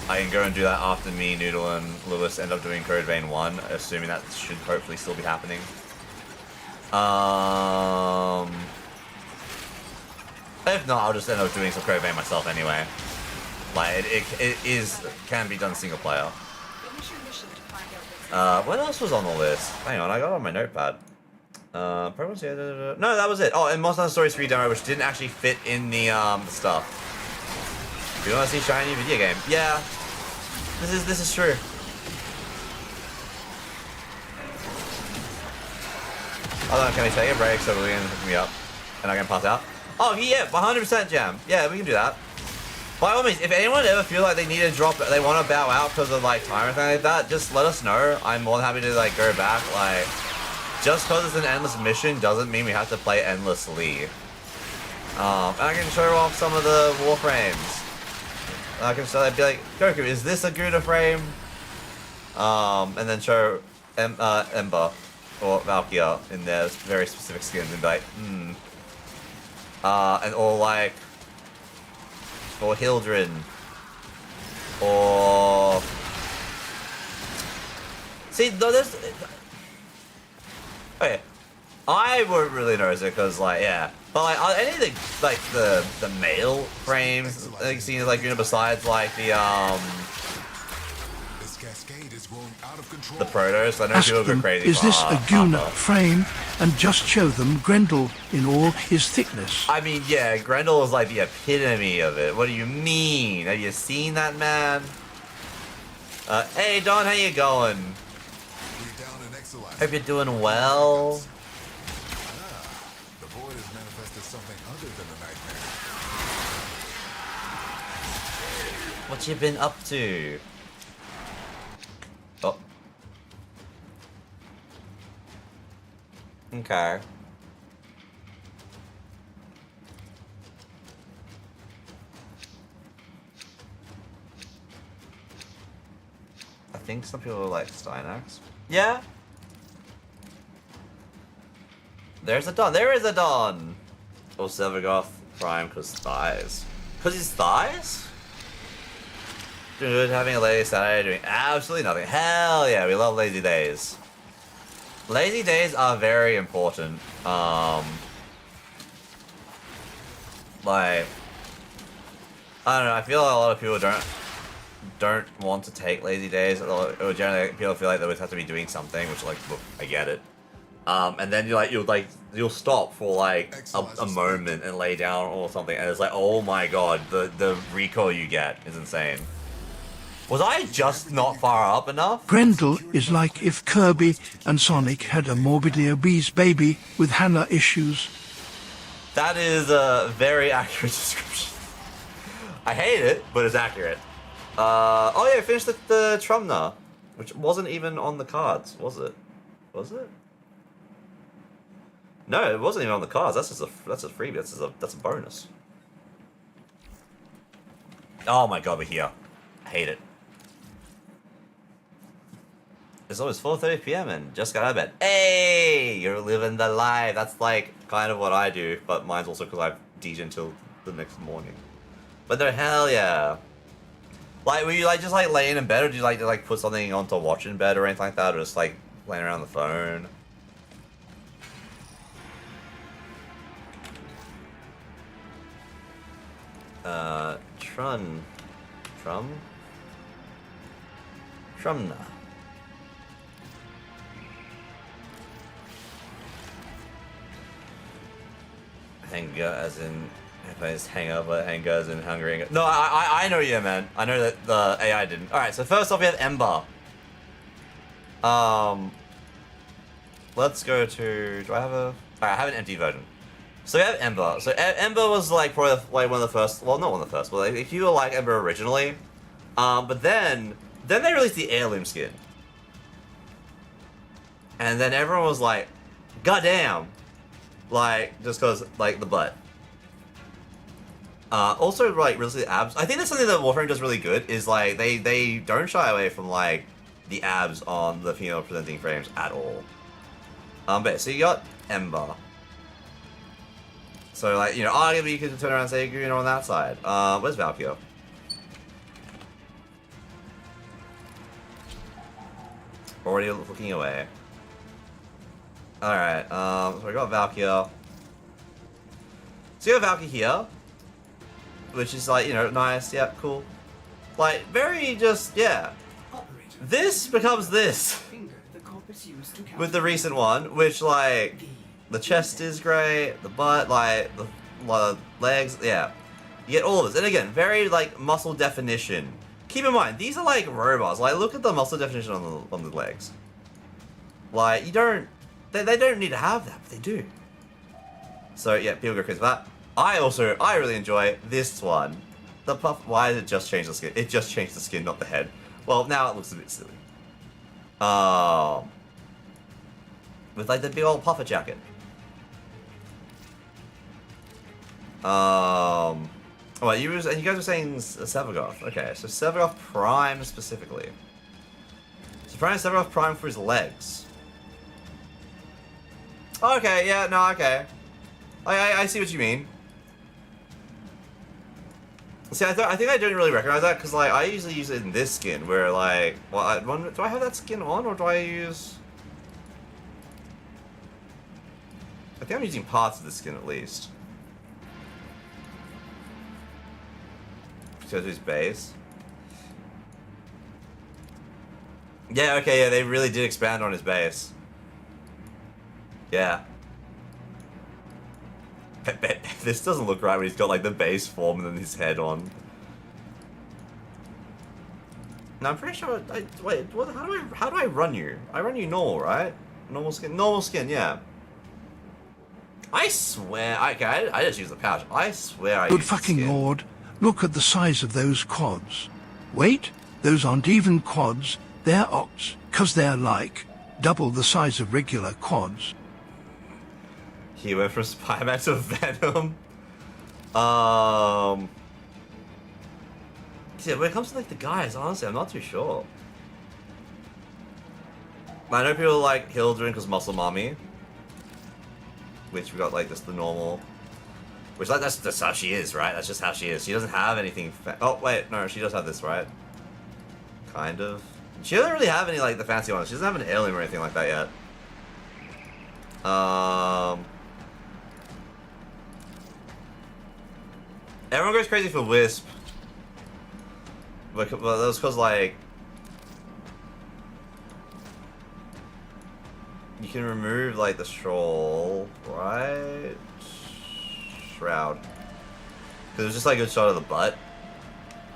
I can go and do that after me, Noodle, and Lewis end up doing Code Vein 1, assuming that should hopefully still be happening. If not, I'll just end up doing some Code Vein myself anyway. Like, it can be done single player. What else was on the list? Hang on, I got it on my notepad. No, that was it. Oh, and Monster Hunter Stories 3 demo, which didn't actually fit in the stuff. Do you want to see shiny video game? Yeah, this is true. Hold on, can I take a break so we can pick me up and I can pass out? Oh yeah, 100% Jam. Yeah, we can do that. By all means, if anyone ever feels like they need to drop, they want to bow out because of like time or anything like that, just let us know. I'm more than happy to like go back. Like, just because it's an endless mission doesn't mean we have to play endlessly. And I can show off some of the warframes. I can show, be like, Goku, is this a Gouda frame? And then show Ember or Valkyria in their very specific skins and be like, and or like, or Hildren, or see, though there's. Okay, I wouldn't really notice it because, like, yeah, but like, are any of the male frames like seen like besides like the Protos? I know Ask people go them, crazy. is this a Guna Papa. frame? And just show them Grendel in all his thickness. I mean, yeah, Grendel is like the epitome of it. What do you mean? Have you seen that man? Hey Don, how you going? Hope you're doing well. The void has manifested something other than a nightmare. What you been up to? Oh. Okay. I think some people like Steinax. Yeah. There's a Dawn. There is a Dawn. Or Silvergoth Prime because thighs. Because his thighs? Dude, having a lazy Saturday doing absolutely nothing. Hell yeah, we love lazy days. Lazy days are very important. Like, I don't know, I feel like a lot of people don't want to take lazy days, or generally people feel like they always have to be doing something, which, like, look, I get it. And then you'll stop for like a moment and lay down or something, and it's like, oh my god, the recoil you get is insane. Was I just not far up enough? Grendel is like if Kirby and Sonic had a morbidly obese baby with Hannah issues. That is a very accurate description. I hate it, but it's accurate. Oh yeah, I finished the Trumna, which wasn't even on the cards, was it? Was it? No, it wasn't even on the cards. That's a freebie. That's a bonus. Oh my god, we're here. I hate it. It's always 4:30 p.m. and just got out of bed. Hey, you're living the life. That's like kind of what I do, but mine's also because I've DJ until the next morning. But no, hell yeah. Like, were you like just like laying in bed, or do you like to like put something on to watch in bed or anything like that, or just like playing around the phone? Trumna. Hanga as in, if I just hang up, but hanga as in hungry. No, I know you, man. I know that the AI didn't. Alright, so first off we have Ember. Let's go to, do I have a, alright, I have an empty version. So we have Ember. So Ember was like probably like one of the first, well, not one of the first, but like if you were like Ember originally, but then they released the heirloom skin, and then everyone was like, "Goddamn!" Like just cause like the butt. Also, like releasing the abs. I think that's something that Warframe does really good. Is like they don't shy away from like the abs on the female presenting frames at all. But so you got Ember. So, like, you know, arguably you could turn around and say, you know, on that side. Where's Valkyria? Already looking away. Alright, so we got Valkyria. So you got Valkyria here. Which is, like, you know, nice, yeah, cool. Like, very just, yeah. This becomes this. With the recent one, which, like, the chest is great, the butt, like, the legs, yeah. You get all of this. And again, very, like, muscle definition. Keep in mind, these are, like, robots. Like, look at the muscle definition on the legs. Like, you don't... They don't need to have that, but they do. So, yeah, people go crazy for that. I really enjoy this one. the puff. Why did it just change the skin? It just changed the skin, not the head. Well, now it looks a bit silly. With like the big old puffer jacket. Oh, you guys were saying Sevagoth. Okay, so Sevagoth Prime specifically. So Prime Sevagoth Prime for his legs. Okay, yeah, no, okay. I see what you mean. See, I think I don't really recognize that because like I usually use it in this skin where like, well, do I have that skin on or do I use? I think I'm using parts of the skin at least. Because his base. Yeah, okay, yeah, they really did expand on his base. Yeah. This doesn't look right when he's got like the base form and then his head on. No, I'm pretty sure. Wait, how do I run you? I run you normal, right? Normal skin, yeah. I swear, okay, I just use the pouch. I swear I Good use the fucking skin. lord, look at the size of those quads. Wait, those aren't even quads, they're octs, 'cause they're like double the size of regular quads. He went from Spider-Man to Venom. Yeah, when it comes to like the guys, honestly, I'm not too sure. I know people like Hildren because Muscle Mommy. Which we got like just the normal, which like that's how she is, right? That's just how she is. She doesn't have anything. Oh wait, no, she does have this, right? Kind of. She doesn't really have any like the fancy ones. She doesn't have an heirloom or anything like that yet. Everyone goes crazy for Wisp. But well, that was because like you can remove like the shawl, right? Shroud. Because it's just like a good shot of the butt.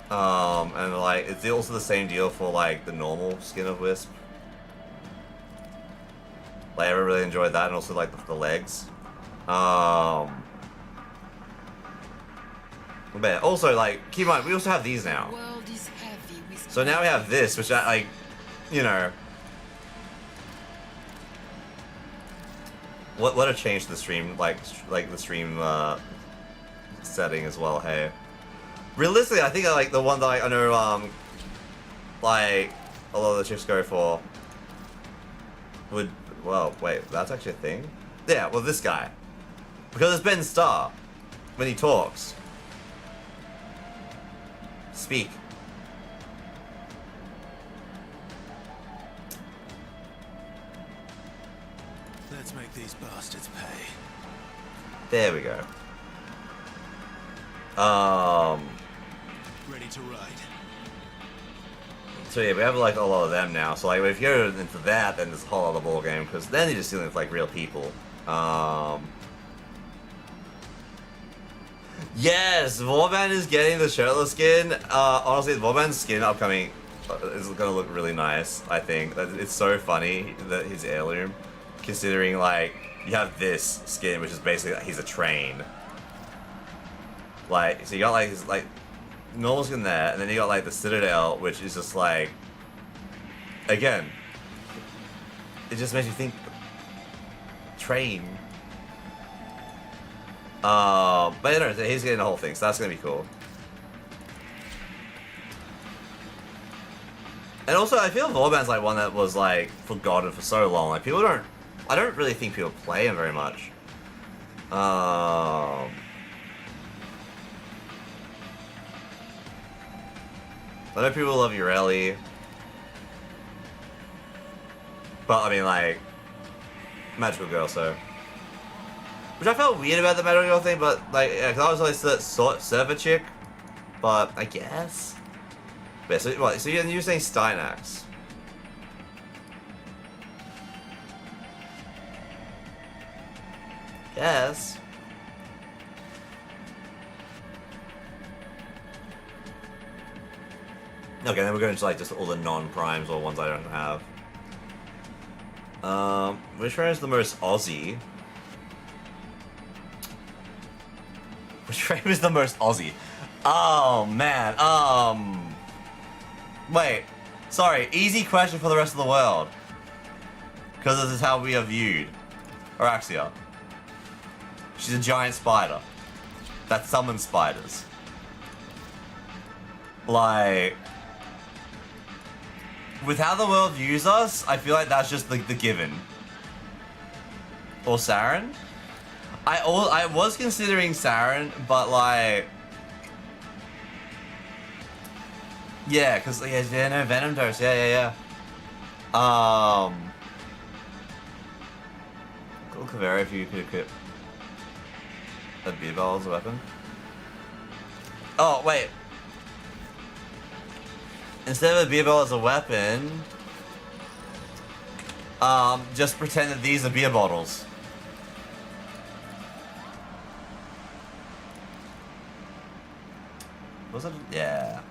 And like it's also the same deal for like the normal skin of Wisp. Like I really enjoyed that, and also like the legs. But also like keep in mind we also have these now. So now we have this, which I like, you know. What a change to the stream, like the stream setting as well. Hey, realistically, I think I like the one that I know like a lot of the chicks go for. Would well wait, that's actually a thing. Yeah, well this guy, because it's Ben Starr when he talks. Speak. Let's make these bastards pay. There we go. Ready to ride. So yeah, we have like a lot of them now. So like if you go into that, then there's a whole other ball game because then you're just dealing with like real people. Yes, Warband is getting the shirtless skin. Honestly, Warband's skin upcoming is gonna look really nice. I think it's so funny that his heirloom, considering like you have this skin, which is basically like, he's a train. Like so, you got like his like normal skin there, and then you got like the Citadel, which is just like again, it just makes you think train. But you know, he's getting the whole thing, so that's gonna be cool. And also, I feel Warband's like one that was like forgotten for so long. Like people don't, I don't really think people play him very much. I know people love Ureli, but I mean like Magical Girl, so. Which I felt weird about the Magical Girl thing, but like, yeah, cause I was always the surfer chick, but I guess. Yeah, so what? So you're saying Steinax? Yes. Okay, then we're going to like just all the non-primes or ones I don't have. Which one is the most Aussie? Which frame is the most Aussie? Oh man. Wait. Sorry. Easy question for the rest of the world. Because this is how we are viewed. Araxia. She's a giant spider that summons spiders. Like, with how the world views us, I feel like that's just the given. Or Saren? I was considering Saren, but like, yeah, because yeah, no Venom Dose, yeah. Cool Kaveri if you could equip a beer bottle as a weapon. Oh wait. Instead of a beer bottle as a weapon, just pretend that these are beer bottles. Was it? Yeah.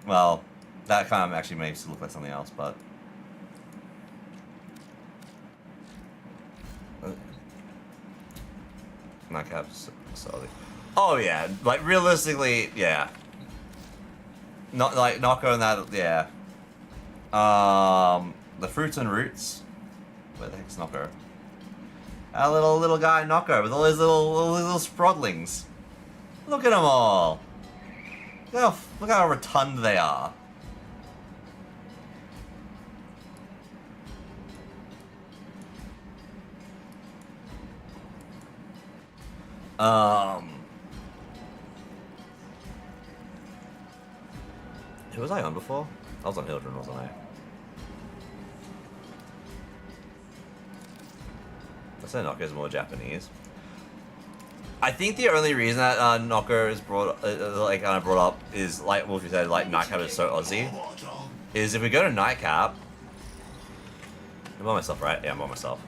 Well, that kind of actually makes it look like something else, but... Nightcaps, solid. Oh yeah, like realistically, yeah. Not like Knocko and that, yeah. The fruits and roots. Where the heck's Knocko? Our little guy Knocko with all his little sprodlings. Look at them all. Look how rotund they are. Who was I on before? I was on Hildren, wasn't I? I said Knocko is more Japanese. I think the only reason that Knocko is brought up is like Wolfie said, like Nightcap is so Aussie. Is if we go to Nightcap, I'm by myself, right? Yeah, I'm by myself.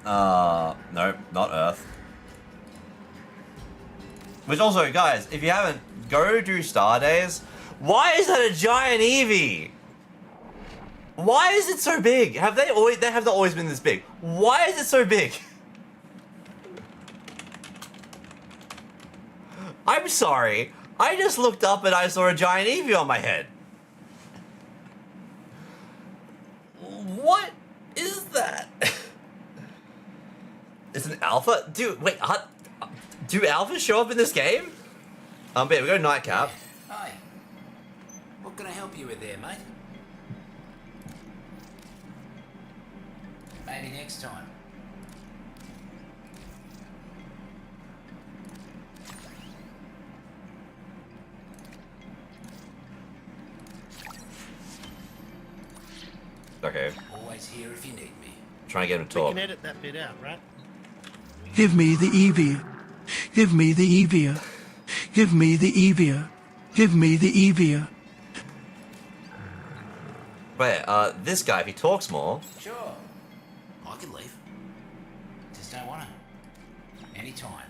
No, not Earth. Which also, guys, if you haven't, go do Star Days. Why is that a giant Eevee? Why is it so big? Have they have always been this big? Why is it so big? I'm sorry. I just looked up and I saw a giant Eevee on my head. What is that? It's an alpha? Dude, wait, do alphas show up in this game? But yeah, we go to Nightcap. Hi. What can I help you with there, mate? Maybe next time. Okay. Always here if you need me. Trying to get him to talk. We can edit that bit out, right? Give me the Eevee. Give me the Eevee. Give me the Eevee. Give me the Eevee. Wait, this guy, if he talks more... Sure. I can leave. Just don't want to. Anytime.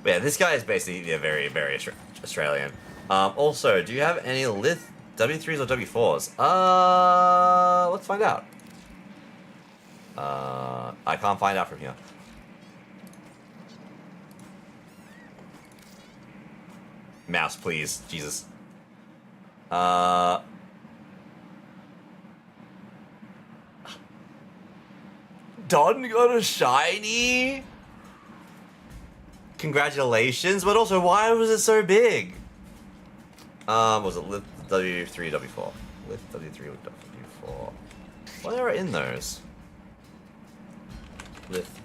But yeah, this guy is basically very, very Australian. Also, do you have any Lith W3s or W4s? Let's find out. I can't find out from here. Mouse, please. Jesus. Don got a shiny? Congratulations, but also, why was it so big? Was it Lith W3, W4? Lith W3 or W4? What are in those? Lith.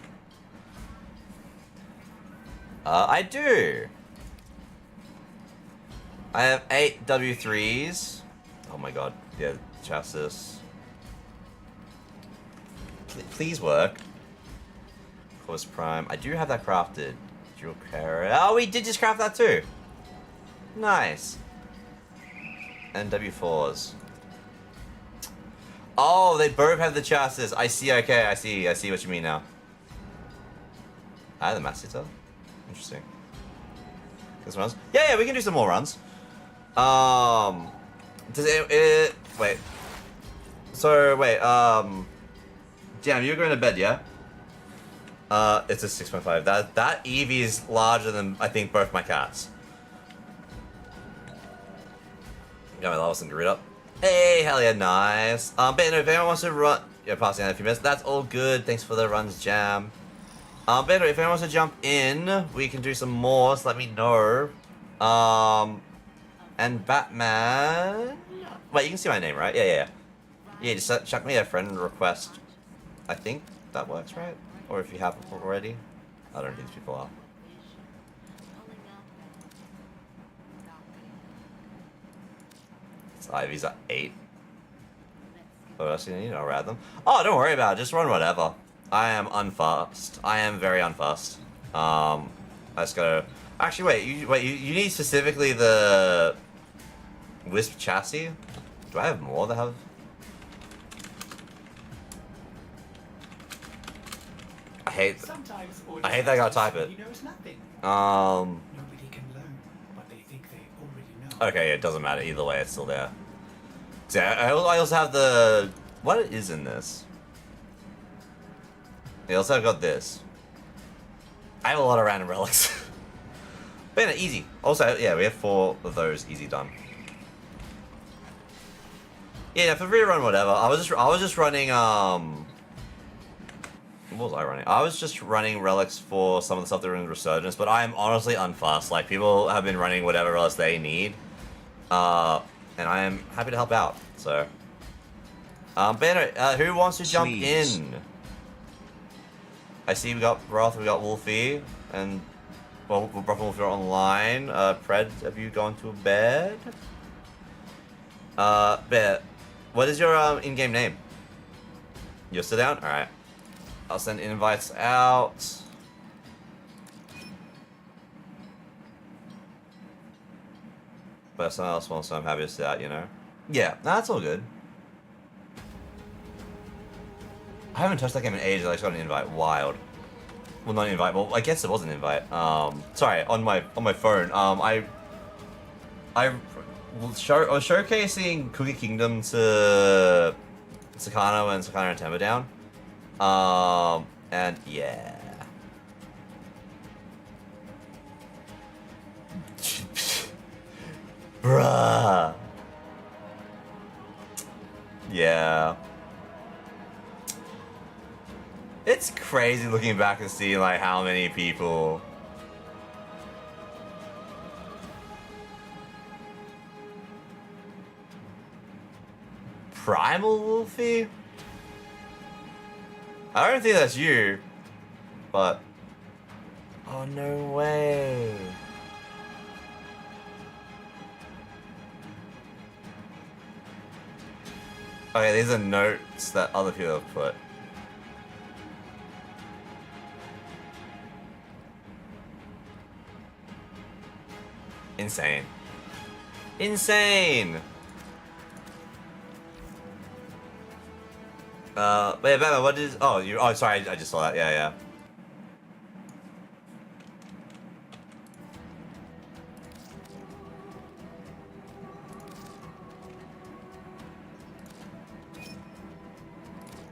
I do. I have 8 W3s. Oh my god, yeah, chassis. Please work. Course Prime. I do have that crafted. Dual carrot. Oh, we did just craft that too. Nice. And W4s. Oh, they both have the chassis. I see, okay, I see what you mean now. I have the Massiter. Interesting. This runs? Yeah, we can do some more runs. Does it wait. So wait, damn, you're going to bed, yeah? It's a 6.5. That Eevee is larger than I think both my cats. Got my level and read up. Hey, hell yeah, nice. But no, if anyone wants to run, yeah, passing out a few minutes. That's all good. Thanks for the runs, Jam. But anyway, if anyone wants to jump in, we can do some more. So let me know. And Batman. Wait, you can see my name, right? Yeah. Yeah, just chuck me a friend request. I think that works, right? Or if you haven't already. I don't know who these people are. It's Ivy's at 8. What else do you need? I'll rad them. Oh, don't worry about it. Just run whatever. I am unfussed. I am very unfussed. I just gotta... Actually, wait. You need specifically the Wisp chassis? Do I have more that have... I hate that I gotta type it. Okay, it doesn't matter either way. It's still there. See, I also have the... What is in this? I also got this. I have a lot of random relics. But yeah, easy. Also, yeah, we have 4 of those easy done. Yeah, for free run, whatever. I was just running. What was I running? I was just running relics for some of the stuff that are in Resurgence, but I am honestly unfussed. Like, people have been running whatever relics they need, and I am happy to help out. So, Banner, who wants to jump in? I see we got Roth, we got Wolfie, and well, Brock and Wolfie are online. Pred, have you gone to bed? Bear, what is your in-game name? You're still down? All right. I'll send invites out. But if someone else wants, so I'm happy to sit out, you know? Yeah, that's all good. I haven't touched that game in ages. I just got an invite. Wild. Well, not an invite. Well, I guess it was an invite. Sorry, on my phone. I was showcasing Cookie Kingdom to Sakano and Temba down. And yeah. Bruh. Yeah. It's crazy looking back and seeing like how many people Primal Wolfie? I don't think that's you, but oh no way. Okay, these are notes that other people have put. Insane. Insane! Wait, Bella, what is... Oh, sorry, I just saw that. Yeah.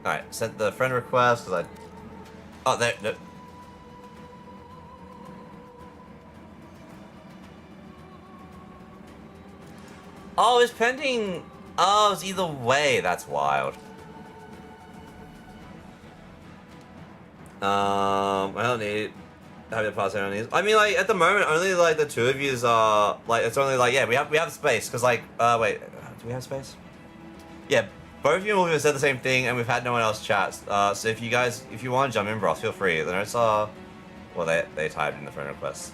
Alright, sent the friend request, because I... Oh, there, no. Oh, it's pending... Oh, it's either way. That's wild. I don't need having to pass on these. I mean, like, at the moment, only, like, the 2 of yous are, like, it's only, like, yeah, we have space, because, like, wait, do we have space? Yeah, both of you have said the same thing, and we've had no one else chat, so if you want to jump in, bro, feel free. The notes are, well, they typed in the friend request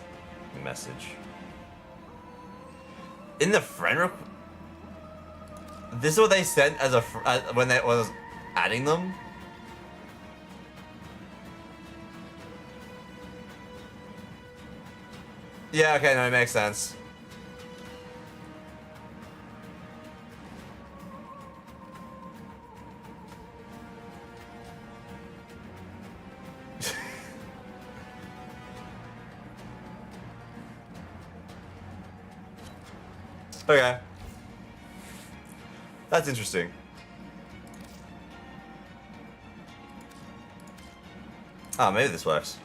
message. In the friend request? This is what they sent as when they was adding them? Yeah, okay, no, it makes sense. Okay. That's interesting. Oh, maybe this works.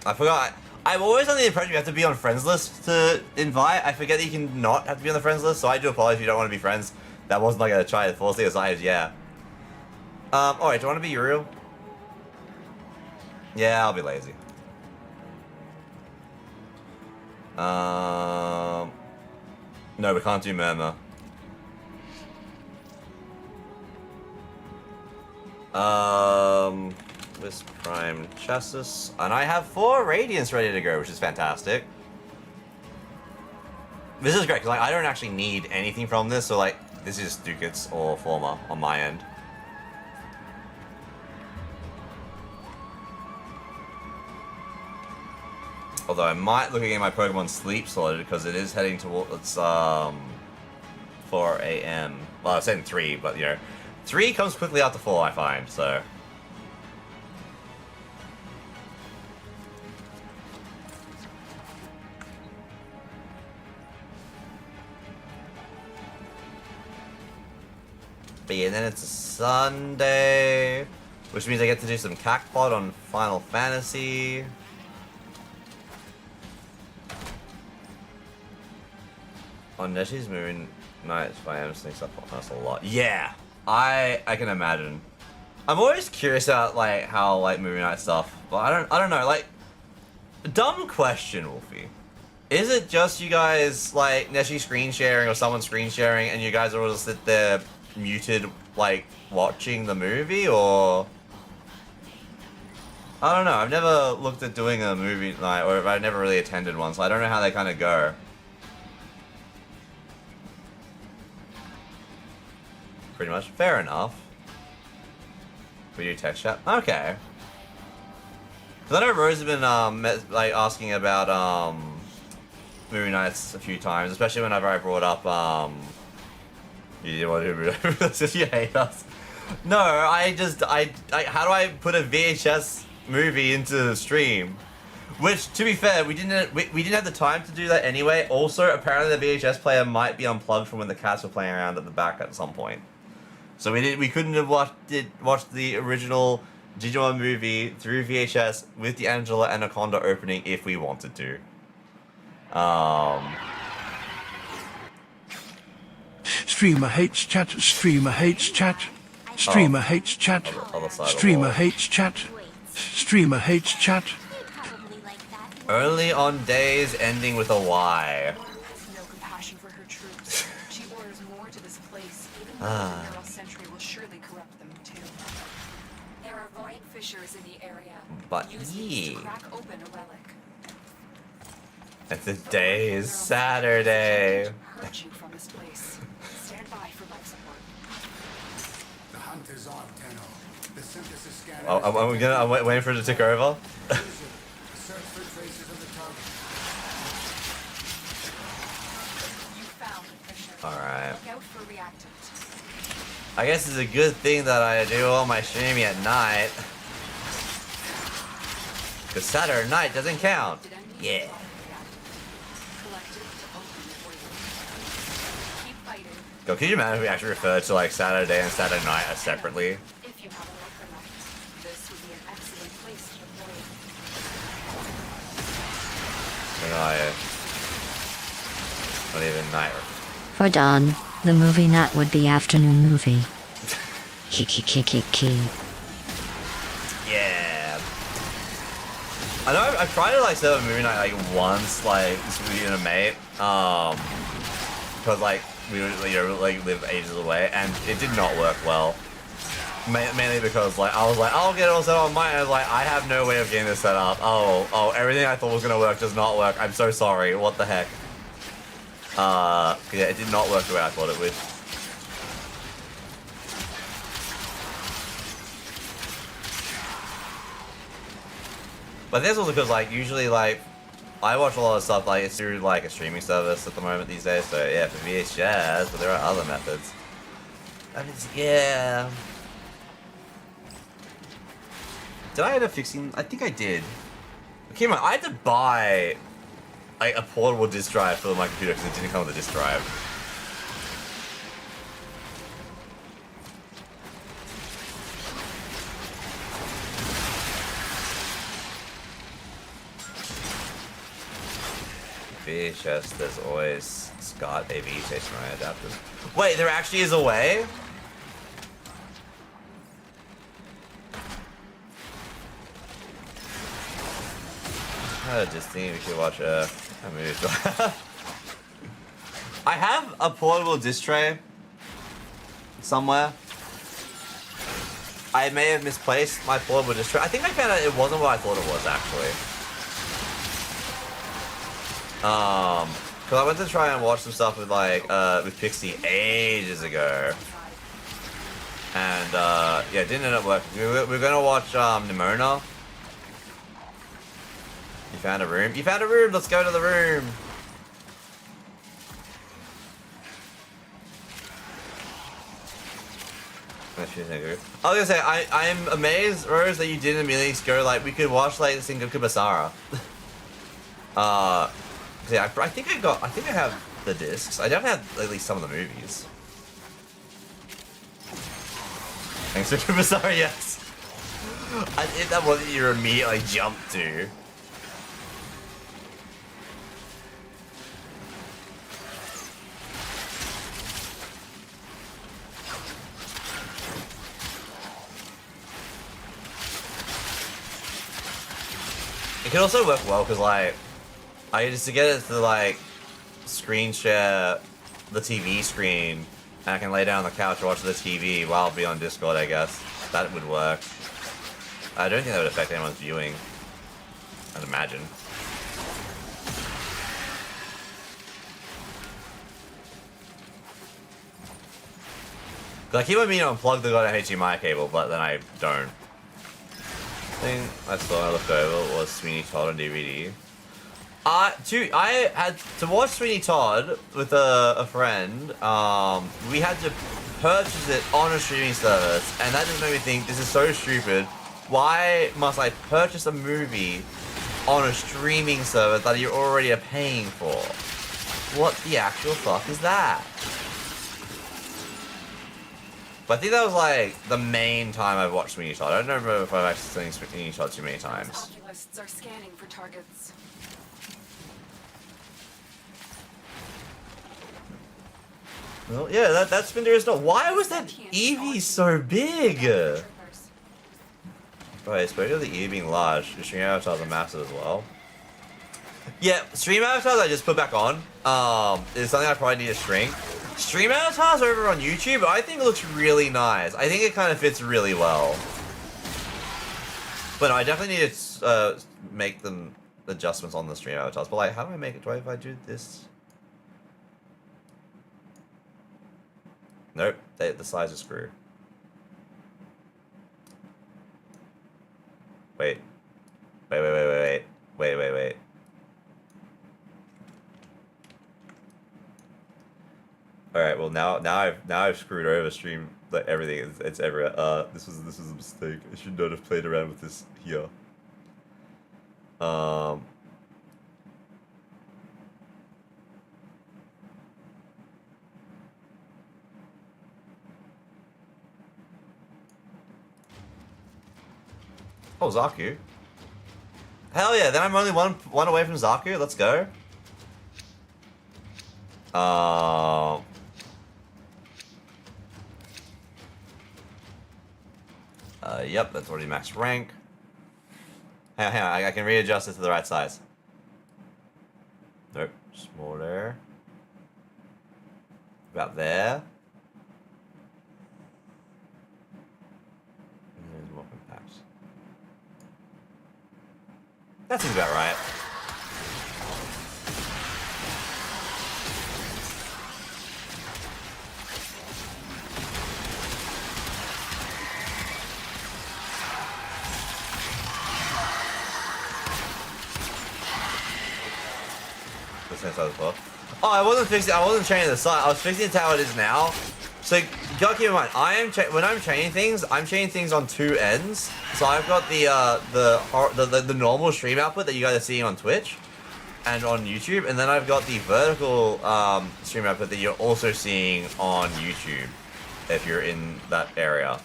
I forgot. I'm always under the impression you have to be on friends list to invite. I forget that you can not have to be on the friends list, so I do apologize if you don't want to be friends. That wasn't like a try to force the aside, yeah. Alright, do you want to be Uriel? Yeah, I'll be lazy. No, we can't do Murmur. Wisp Prime Chassis. And I have 4 Radiance ready to go, which is fantastic. This is great, because like, I don't actually need anything from this, so like, this is Ducats or Former on my end. Although I might look at my Pokemon Sleep slotted because it is heading towards 4 AM. Well, I was saying 3, but you know, 3 comes quickly after 4, I find, so. But yeah, then it's a Sunday, which means I get to do some Cacpot on Final Fantasy. On Neshi's Moon Nights by Am sneaks up on us a lot. Yeah, I can imagine. I'm always curious about like how like movie night stuff, but I don't know. Like, dumb question, Wolfie. Is it just you guys like Neshi screen sharing or someone screen sharing, and you guys are all just sit there muted like watching the movie, or I don't know. I've never looked at doing a movie night, or I've never really attended one, so I don't know how they kind of go. Pretty much. Fair enough. We do text chat? Okay. Because I know Rose has been like asking about movie nights a few times, especially whenever I brought up you didn't want to you hate us. No, I how do I put a VHS movie into the stream? Which, to be fair, we didn't have the time to do that anyway. Also, apparently the VHS player might be unplugged from when the cats were playing around at the back at some point. So we couldn't have watched the original Digimon movie through VHS with the Angela Anaconda opening if we wanted to. Streamer hates chat. Streamer hates chat. Streamer hates chat. Streamer hates chat. Streamer hates chat. Early on days ending with a Y. No compassion for her troops. She orders more to this place, even though the Neural Sentry will surely corrupt them too. There are void fissures in the area. But Use these to crack open a relic. And today is Saturday. Hurt you from this place. Stand by for life support. The hunt is on, Tenno. The synthesis scanner. I'm waiting for it to tick over. Search for traces of the target. You found the fissure. Alright. Look out for reactant. I guess it's a good thing that I do all my streaming at night. Because Saturday night doesn't count. Yeah. God, can you imagine if we actually referred to like Saturday and Saturday night as separately? If you have a local night, this would be an excellent place to deploy. Not even night. For Dawn, the movie night would be afternoon movie. Kiki. Yeah. I know I've tried to like set up a movie night like once, like this movie and a mate, because like we like live ages away, and it did not work well. Mainly because like I was like, I'll get it all set up on mine. I was like, I have no way of getting this set up. Oh, everything I thought was gonna work does not work. I'm so sorry. What the heck? Yeah, it did not work the way I thought it would. But this also because like usually like I watch a lot of stuff like it's through like a streaming service at the moment these days. So yeah, for VHS, but there are other methods. And it's, yeah. Did I end up fixing? I think I did. Okay, I had to buy like a portable disk drive for my computer because it didn't come with a disk drive. VHS, there's always Scott AV stationary adapters. Wait, there actually is a way? Just think we could watch a movie. I have a portable disc tray somewhere. I may have misplaced my portable disc tray. I think I found out it wasn't what I thought it was actually. Cause I went to try and watch some stuff with like with Pixie ages ago, and yeah, it didn't end up working. We're gonna watch Nimona. You found a room? You found a room! Let's go to the room! I was gonna say, I'm amazed, Rose, that you didn't immediately go like, we could watch like this thing of Kubasara. Yeah, I think I have the discs. I definitely have at least some of the movies. Thanks for Kubasara, yes. I think that wasn't your immediately jump to. It can also work well because like I used to get it to like screen share the TV screen and I can lay down on the couch and watch the TV while I'll be on Discord, I guess. That would work. I don't think that would affect anyone's viewing. I'd imagine. Cause I keep on meaning to unplug the goddamn HDMI cable, but then I don't. Thing I saw I looked over was Sweeney Todd on DVD. I had to watch Sweeney Todd with a friend. We had to purchase it on a streaming service, and that just made me think, this is so stupid. Why must I purchase a movie on a streaming service that you already are paying for? What the actual fuck is that? But I think that was like the main time I've watched Sweeney Todd. I don't remember if I've actually seen Sweeney Todd too many times. Oculists are scanning for targets. Well, yeah, that's been there. Not. Why was that Eevee so big? Right, especially the Eevee being large. The stream avatars are massive as well. Yeah, stream avatars I just put back on. Is something I probably need to shrink. Stream avatars over on YouTube, I think it looks really nice. I think it kind of fits really well. But no, I definitely need to make them adjustments on the stream avatars. But like, how do I make it? If I do this? Nope, the size is screw. Wait. Wait. Alright, well now I've screwed over stream like everything. It's everywhere. This was a mistake. I should not have played around with this here. Oh, Zaku. Hell yeah, then I'm only one away from Zaku. Let's go. Yep, that's already max rank. Hang on, I can readjust it to the right size. Nope, smaller. About there. And there's more compact. That seems about right. Oh, I wasn't changing the side. I was fixing it to how it is now. So you gotta keep in mind, when I'm changing things on two ends. So I've got the normal stream output that you guys are seeing on Twitch and on YouTube, and then I've got the vertical stream output that you're also seeing on YouTube if you're in that area.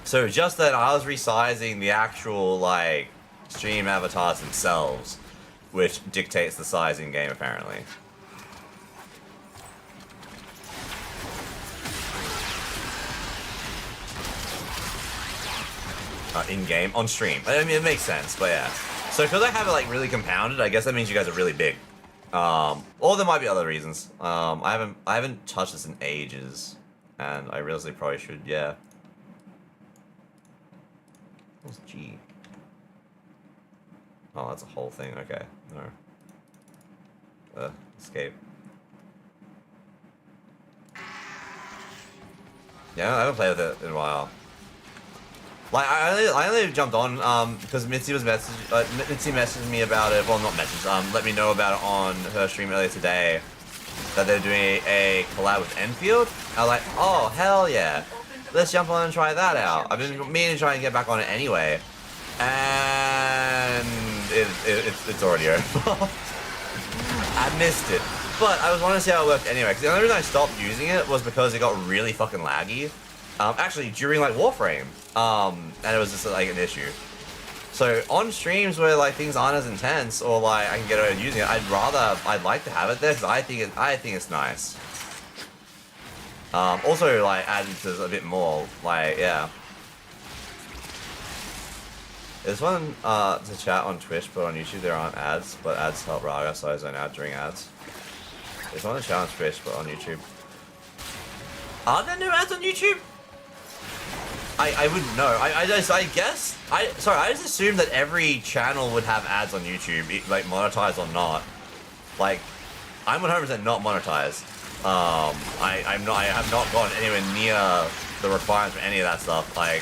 So just that I was resizing the actual like stream avatars themselves, which dictates the size in game apparently. In game, on stream. I mean, it makes sense, but yeah. So because I have it like really compounded, I guess that means you guys are really big. Or there might be other reasons. I haven't touched this in ages, and I really probably should. Yeah. What's G? Oh, that's a whole thing. Okay, no. Escape. Yeah, I haven't played with it in a while. Like I only jumped on because Mitzi was Mitzi messaged me about it. Well, not messaged. Let me know about it on her stream earlier today that they're doing a collab with Enfield. I was like, oh hell yeah, let's jump on and try that out. I've been meaning to try and get back on it anyway, and it's already over. I missed it, but I was wanting to see how it worked anyway. Because the only reason I stopped using it was because it got really fucking laggy. Actually, during like Warframe, and it was just like an issue. So on streams where like things aren't as intense or like I can get away with using it, I'd like to have it there because I think it's nice. Also like adding to a bit more, like yeah. There's one to chat on Twitch, but on YouTube there aren't ads, but ads help Raga, so I zone out during ads. There's one to chat on Twitch, but on YouTube. Are there no ads on YouTube? I wouldn't know. I just assumed that every channel would have ads on YouTube, like monetized or not. Like, I'm 100% not monetized. I have not gone anywhere near the requirements for any of that stuff. Like,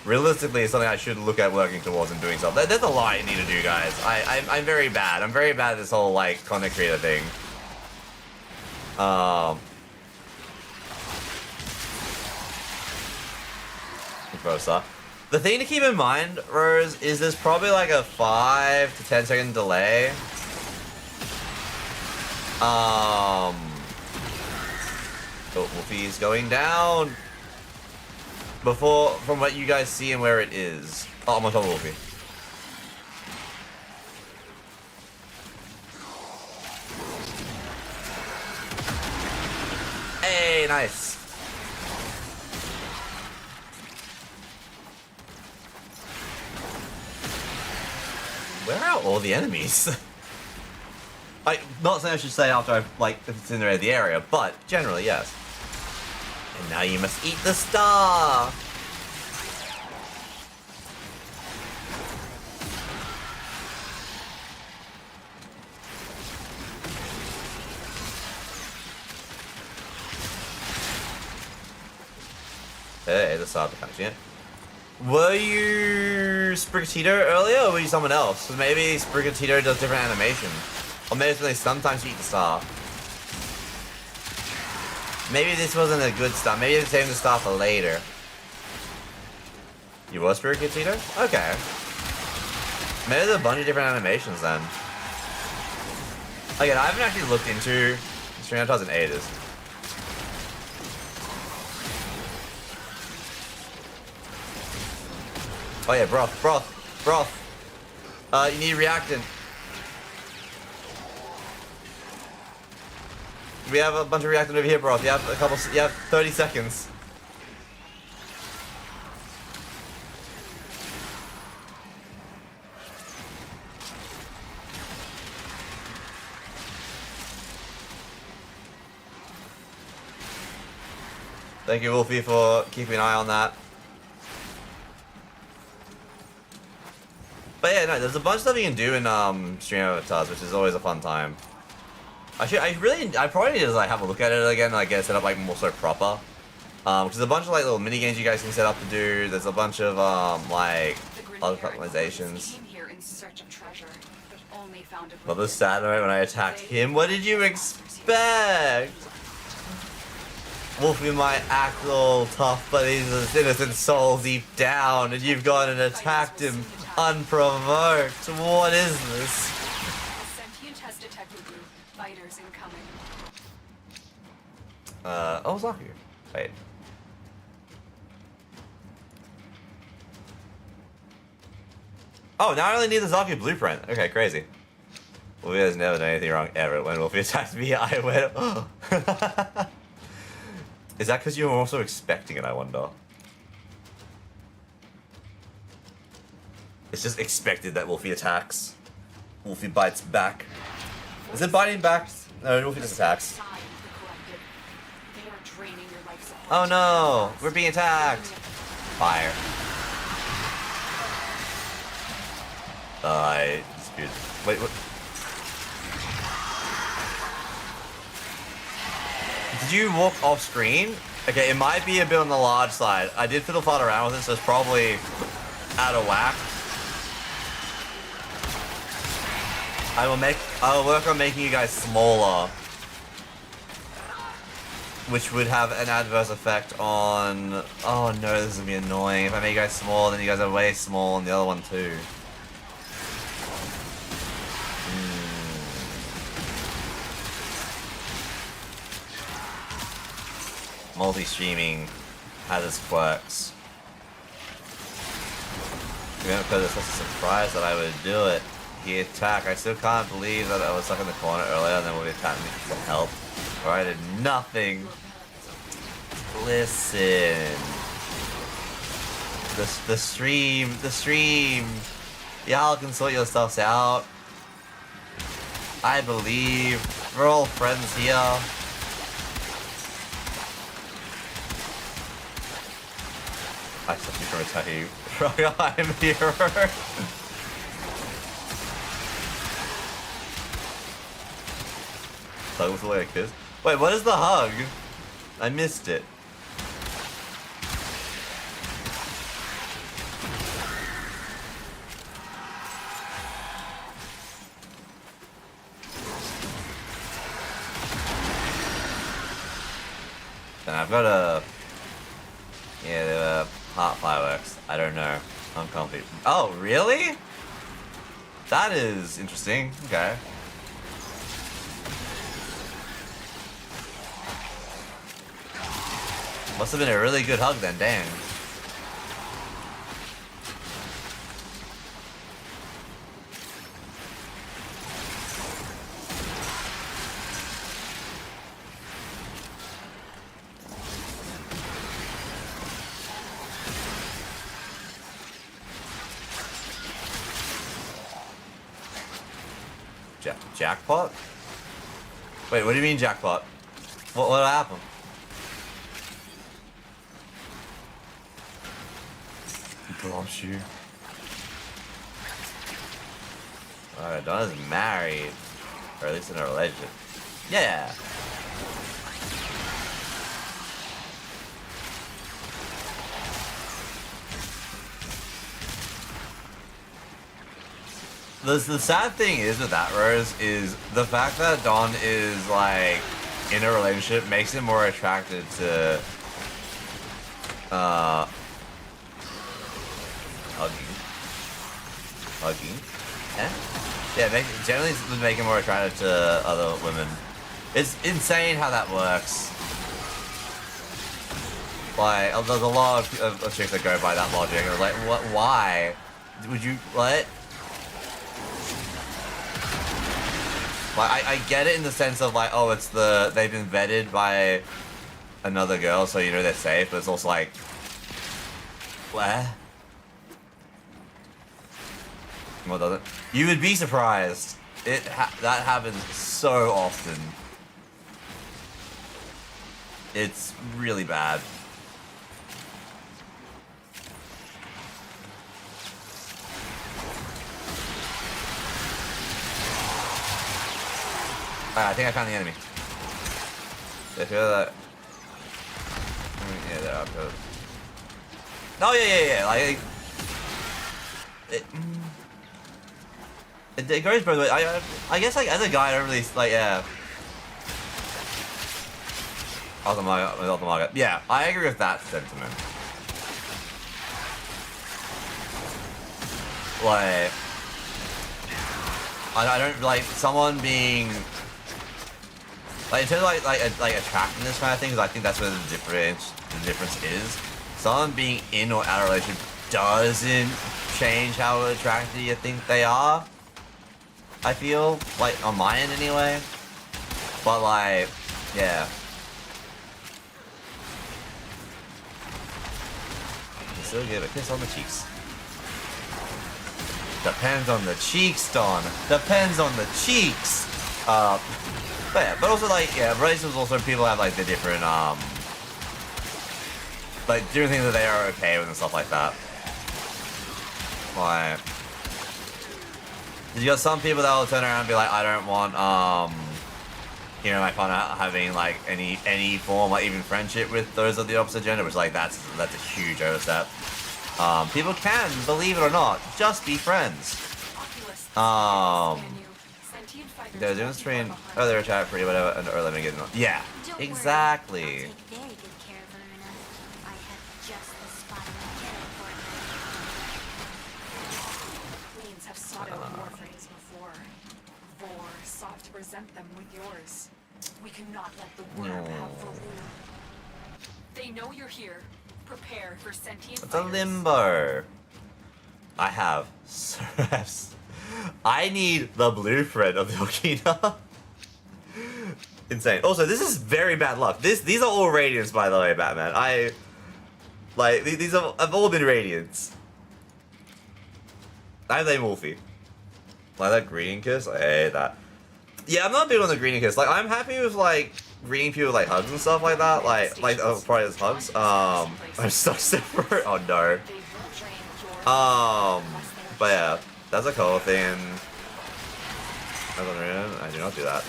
realistically, it's something I should look at working towards and doing stuff. There's a lot I need to do, guys. I'm very bad. I'm very bad at this whole like content creator thing. The thing to keep in mind, Rose, is there's probably like a 5 to 10 second delay. Oh, Wolfie's going down. From what you guys see and where it is. Oh, I'm on top of Wolfie. Hey, nice. Where are all the enemies? Not something I should say after I've, like, if it's in the area, but generally, yes. And now you must eat the star! Hey, the star catching it. Were you Sprigatito earlier, or were you someone else? Because maybe Sprigatito does different animation. Or maybe they sometimes eat the star. Maybe this wasn't a good star. Maybe they're saving the star for later. You were Sprigatito? Okay. Maybe there's a bunch of different animations then. Again, I haven't actually looked into stream avatars in ages. Oh yeah, broth. You need reactant. We have a bunch of reactant over here, broth. You have 30 seconds. Thank you, Wolfie, for keeping an eye on that. But yeah, no, there's a bunch of stuff you can do in stream avatars, which is always a fun time. I probably need to like have a look at it again, like get it set up like more so proper. Because there's a bunch of like little mini games you guys can set up to do. There's a bunch of like other customizations. Well, the sad moment when I attacked him. What did you expect? Wolfie might act all tough, but he's an innocent soul deep down, and you've gone and attacked him unprovoked. What is this? Sentient has detected you. Fighters incoming. Oh, Zaku. Wait. Oh, now I only need the Zaki blueprint. Okay, crazy. Wolfie has never done anything wrong ever. When Wolfie attacked me, I went. Oh. Is that because you were also expecting it, I wonder? It's just expected that Wolfie attacks. Wolfie bites back. Is it biting back? No, Wolfie just attacks. Oh no! We're being attacked! Fire. I disputed. Wait, what? Did you walk off screen? Okay, it might be a bit on the large side. I did fiddle fart around with it, so it's probably out of whack. I will work on making you guys smaller, which would have an adverse effect on. Oh no, this is gonna be annoying. If I make you guys small, then you guys are way small, and the other one too. Multi-streaming has its quirks. Because it's such a surprise that I would do it. He attacked. I still can't believe that I was stuck in the corner earlier and then when he attacked me for help. Or I did nothing. Listen. The stream. Y'all can sort your stuffs out. I believe. We're all friends here. I stopped you from attacking you. I'm here. Hug with the way I kiss. Wait, what is the hug? I missed it. Then I've got a. Yeah, there were heart fireworks. I don't know. I'm confident. Oh, really? That is interesting. Okay. Must have been a really good hug then, dang. Jackpot? Wait, what do you mean jackpot? What happened? Bless you. Alright, Donna's married. Or at least in a relationship. Yeah. The sad thing is with that, Rose, is the fact that Don is, like, in a relationship makes him more attracted to, hugging? Yeah, generally would make him more attracted to other women. It's insane how that works. Like, there's a lot of chicks that go by that logic, and like, what, why? Would you, what? Like, I get it in the sense of like, oh, it's they've been vetted by another girl, so you know they're safe, but it's also like, where? What does it? You would be surprised. That happens so often. It's really bad. I think I found the enemy. I feel that. Yeah, they're up. Oh yeah. Like it goes both ways. I guess like as a guy, I don't really like Off the market. Yeah, I agree with that sentiment. Like I don't like someone being. Like in terms of like attractiveness kind of things, I think that's where the difference is. Someone being in or out of a relationship doesn't change how attractive you think they are. I feel like on my end anyway. But like, yeah. You still give a kiss on the cheeks. Depends on the cheeks, Don. Depends on the cheeks. But yeah, but also like, yeah, races also people have like the different like different things that they are okay with and stuff like that. Like, you got some people that will turn around and be like, I don't want you know, my partner having like any form, like even friendship with those of the opposite gender, which like that's a huge overstep. People can, believe it or not, just be friends. They're doing this train, oh, they're chat free, whatever, and or let me get it on. Yeah, exactly. Queens have sought out warframes before. Vor sought to present them with yours. We cannot let the worm have full rule. They know you're here. Prepare for sentient It's a limbo. I have serfs. I need the blueprint of the Okina. Insane. Also, this is very bad luck. These are all radiants, by the way, Batman. These have all been radiants. I blame Wolfie. Like that greeting kiss, I hate that. Yeah, I'm not big on the greeting kiss. Like, I'm happy with like greeting people with like hugs and stuff like that. Like probably as hugs. I'm so separate. Oh no. But yeah, that's a cool thing. And I do not do that.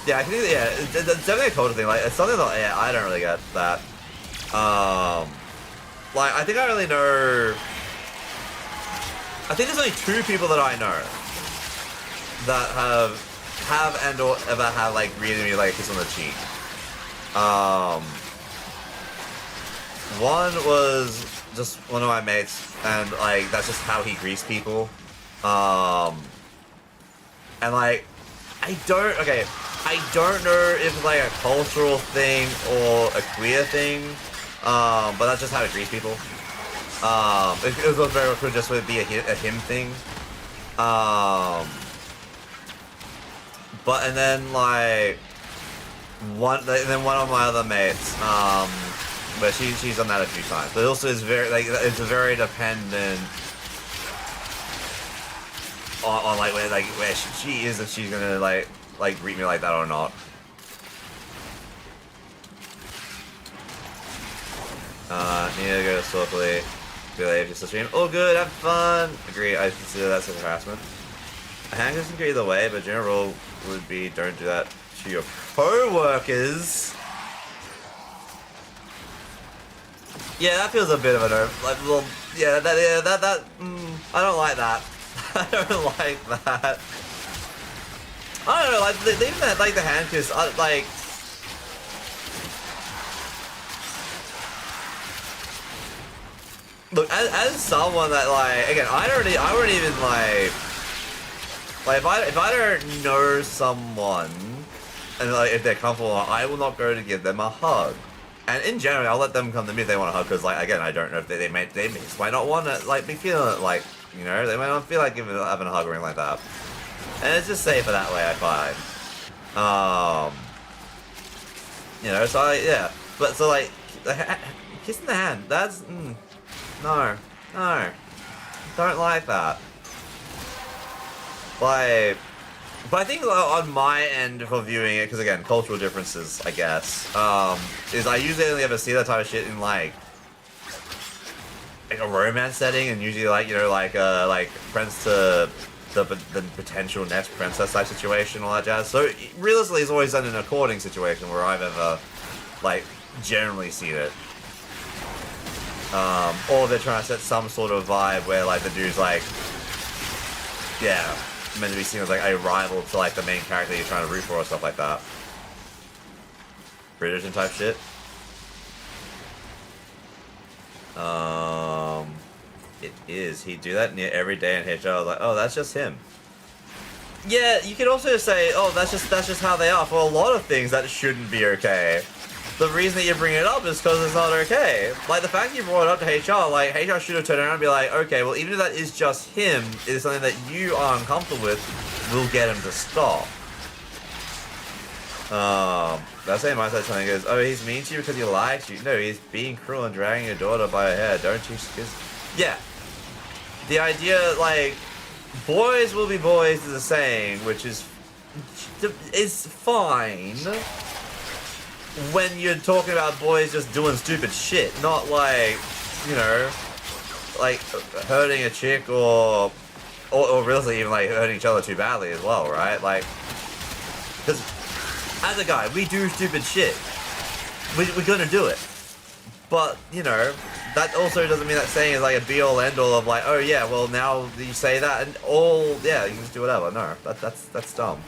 Yeah, I think it's definitely a culture thing. Like, it's something that yeah, I don't really get that. Like, I think I really know. I think there's only 2 people that I know that have and or ever have like greeted me like a kiss on the cheek. One was just one of my mates, and like that's just how he greets people. And like I don't know if it's like a cultural thing or a queer thing, but that's just how he greets people. It was very cool just would be a him thing. But and then like one of my other mates, but she's done that a few times. But also it's it's very dependent on like where she is, if she's gonna like greet me like that or not. Need to go to Swiftley. Be late just to stream. Oh good, have fun. Agree, I consider that such harassment. A hand can go either way, but general rule would be don't do that to your co-workers. Yeah, that feels a bit of an well, yeah, that I don't like that. I don't like that. I don't know, like even that, like the hand kiss, like. Look, as someone that like, again, I wouldn't even like if I don't know someone and like if they're comfortable, I will not go to give them a hug. And in general, I'll let them come to me if they want a hug, because like again, I don't know if they just might not want to like be feeling it, like, you know, they might not feel like having a hug or anything like that. And it's just safer that way, I find. You know, so yeah, but so like kissing the hand, that's no, don't like that. Like, but I think on my end for viewing it, because again, cultural differences, I guess, is I usually only ever see that type of shit in like a romance setting, and usually like, you know, like friends to the potential next princess type situation, all that jazz. So realistically, it's always done in a courting situation where I've ever like generally seen it. Or they're trying to set some sort of vibe where like the dude's like, yeah, meant to be seen as like a rival to like the main character you're trying to root for or stuff like that. British and type shit. It is. He'd do that near every day in HR. I was like, oh, that's just him. Yeah, you could also say, oh, that's just how they are. For a lot of things, that shouldn't be okay. the reason that you bring it up is because it's not okay. Like, the fact you brought it up to HR, like, HR should have turned around and be like, okay, well, even if that is just him, it is something that you are uncomfortable with, we'll get him to stop. That same mindset something goes, oh, he's mean to you because he likes you. No, he's being cruel and dragging your daughter by her hair. Don't you? Yeah. The idea, like, boys will be boys is a saying, which is fine when you're talking about boys just doing stupid shit, not like, you know, like hurting a chick or really even like hurting each other too badly as well, right? Like, because as a guy, we do stupid shit. We're gonna do it. But, you know, that also doesn't mean that saying is like a be-all end-all of like, oh yeah, well now you say that and all, yeah, you can just do whatever. No, that's dumb.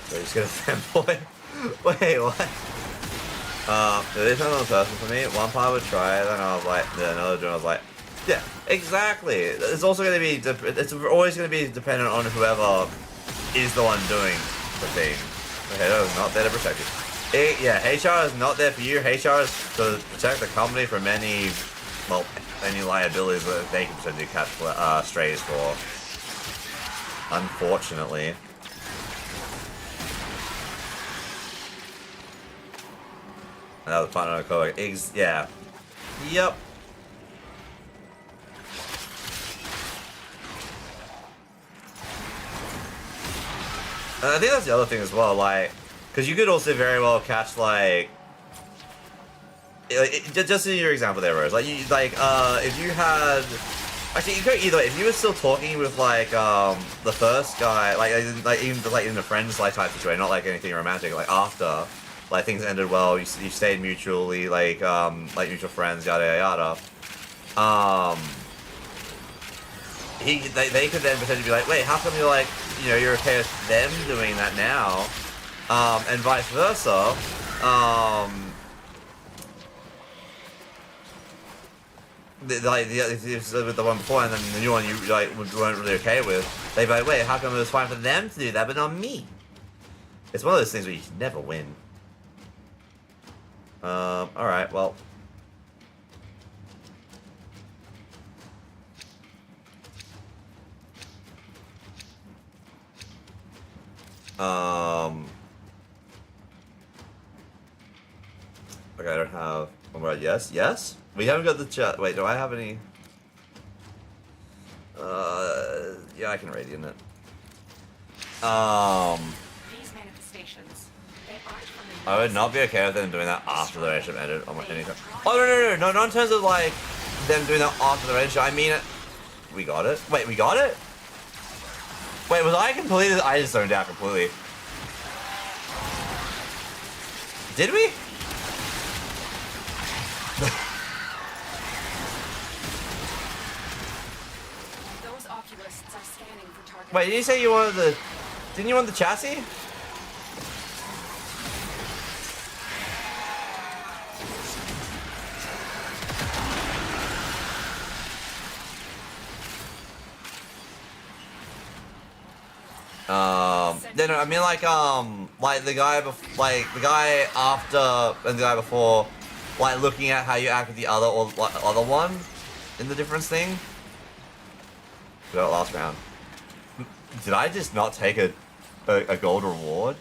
So you're just gonna fanboy? Wait, what? It is another person for me. One part I would try, then I was like, then another joint I was like, yeah, exactly. It's also gonna be, it's always gonna be dependent on whoever is the one doing the thing. Okay, that was not there to protect you. Yeah, HR is not there for you. HR is to protect the company from any, well, any liabilities that they can potentially catch strays for. Unfortunately. Another partner of co yeah. Yep. And I think that's the other thing as well, like, because you could also very well catch, like, just in your example there, Rose, like, if you had, actually, you go either way. If you were still talking with, like, the first guy, even in a friends, like, type situation, not, like, anything romantic, like, after, like, things ended well, you stayed mutually, like mutual friends, yada, yada, yada, they could then potentially be like, wait, how come you're like, you know, you're okay with them doing that now, and vice versa, with the one before and then the new one you like weren't really okay with, they'd be like, wait, how come it was fine for them to do that but not me? It's one of those things where you can never win. Alright, well. Okay, I don't have one more. Yes? Yes? We haven't got the chat. Wait, do I have any? Yeah, I can radiant it. These manifestations, they aren't from the I would not be okay with them doing that after the relationship ended. Oh, no, not in terms of like them doing that after the relationship. I mean it. We got it. Wait, we got it? Wait, was I completed? I just zoned out completely. Did we? Those oculists are scanning for targets. Wait, did you say you wanted the... Didn't you want the chassis? No, I mean like the guy the guy after and the guy before, like looking at how you act with the other or other one in the difference thing. We got last round. Did I just not take a gold reward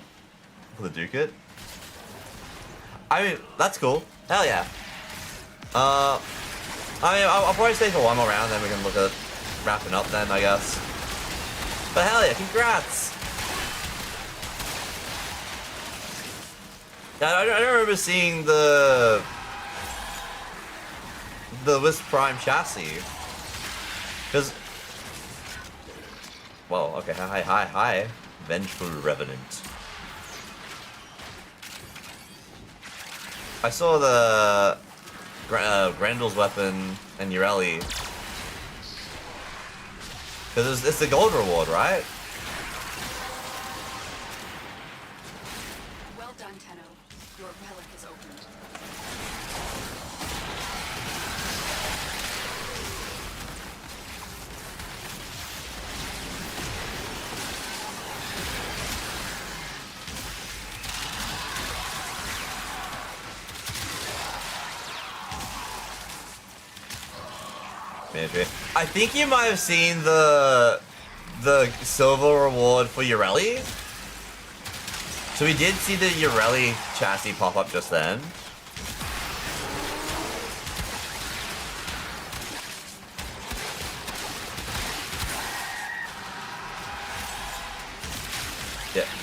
for the Ducat? I mean, that's cool. Hell yeah. I mean, I'll probably stay for one more round, then we can look at wrapping up then, I guess. But hell yeah, congrats! Yeah, I don't remember seeing the Wisp Prime chassis. Because... Whoa, okay, hi. Vengeful Revenant. I saw the Grendel's weapon and Ureli. Because it's the gold reward, right? Well done, Tenno. Your relic is opened. I think you might have seen the silver reward for Ureli. So we did see the Ureli chassis pop up just then.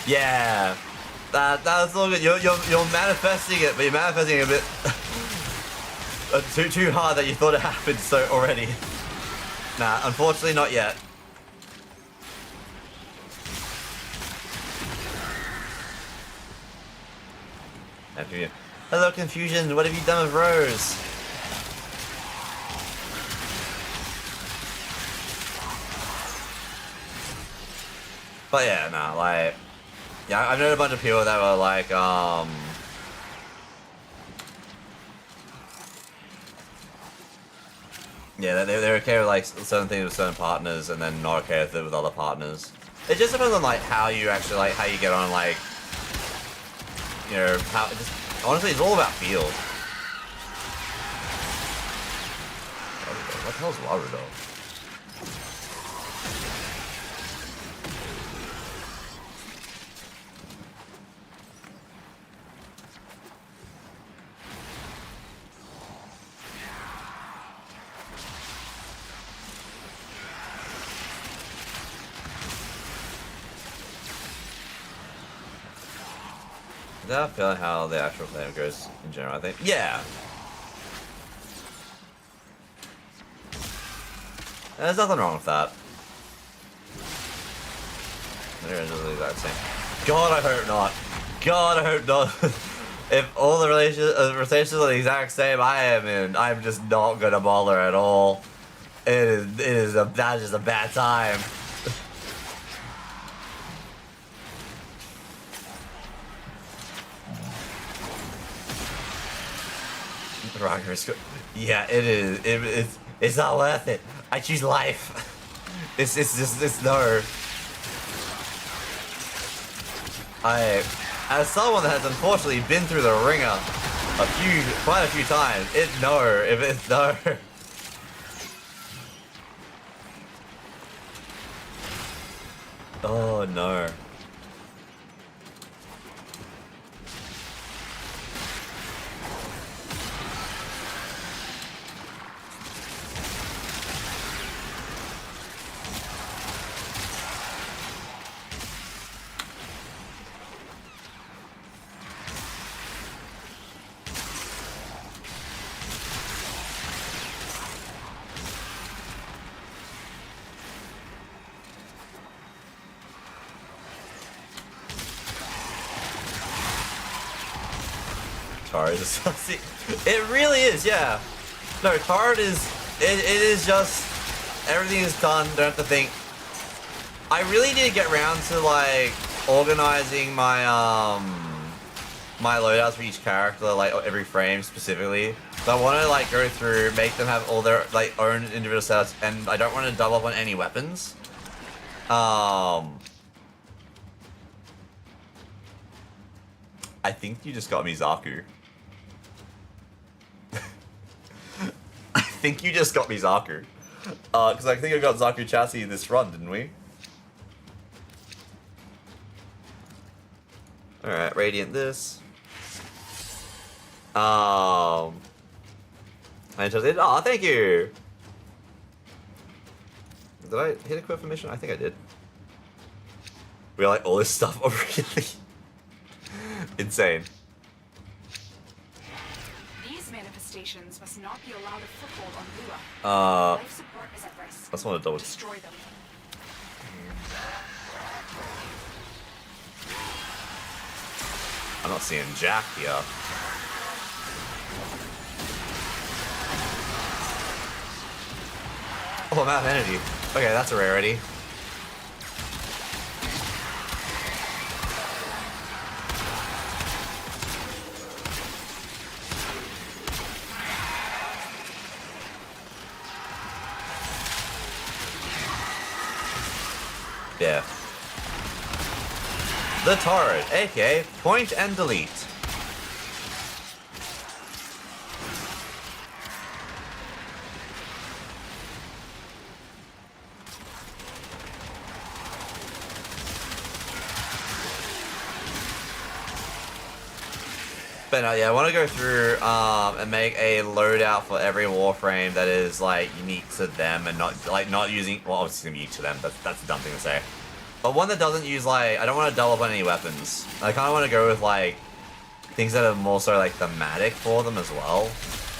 Yeah. That's all good. You're manifesting it, but you're manifesting it a bit too hard that you thought it happened so already. Nah, unfortunately not yet. Hello, Confusion. What have you done with Rose? But yeah, nah, like, yeah, I've known a bunch of people that were like, yeah, they're okay with like certain things with certain partners, and then not okay with it with other partners. It just depends on like how you actually like how you get on, like, you know, how it just honestly it's all about feel. What the hell's Warudo? Does that feel how the actual flame goes in general, I think? Yeah! There's nothing wrong with that. There is the exact same. God, I hope not. God, I hope not. If all the rotations are the exact same I'm just not gonna bother at all. That's just a bad time. Yeah, it is. It's not worth it. I choose life. It's no. As someone that has unfortunately been through the ringer quite a few times, it's no. Oh no. Tard is saucy. It really is, yeah. No, Tard is. It is just everything is done. Don't have to think. I really need to get around to like organizing my my loadouts for each character, like every frame specifically. So I want to like go through, make them have all their like own individual setups, and I don't want to double up on any weapons. I think you just got me Zaku. I think you just got me Zaku. Because I think I got Zaku chassis in this run, didn't we? Alright, Radiant this. I interested. Oh, thank you! Did I hit equip for mission? I think I did. We got like all this stuff already. Insane. These manifestations must not be allowed a foothold on Lua. Life support is at risk. I just want to double destroy them. I'm not seeing Jack here. Oh, I'm out of energy. Okay, that's a rarity. Yeah. The turret, aka point and delete. But yeah, I want to go through and make a loadout for every Warframe that is like unique to them and not using. Well, obviously unique to them. That's a dumb thing to say. But one that doesn't use like I don't want to double up on any weapons. I kind of want to go with like things that are more so like thematic for them as well.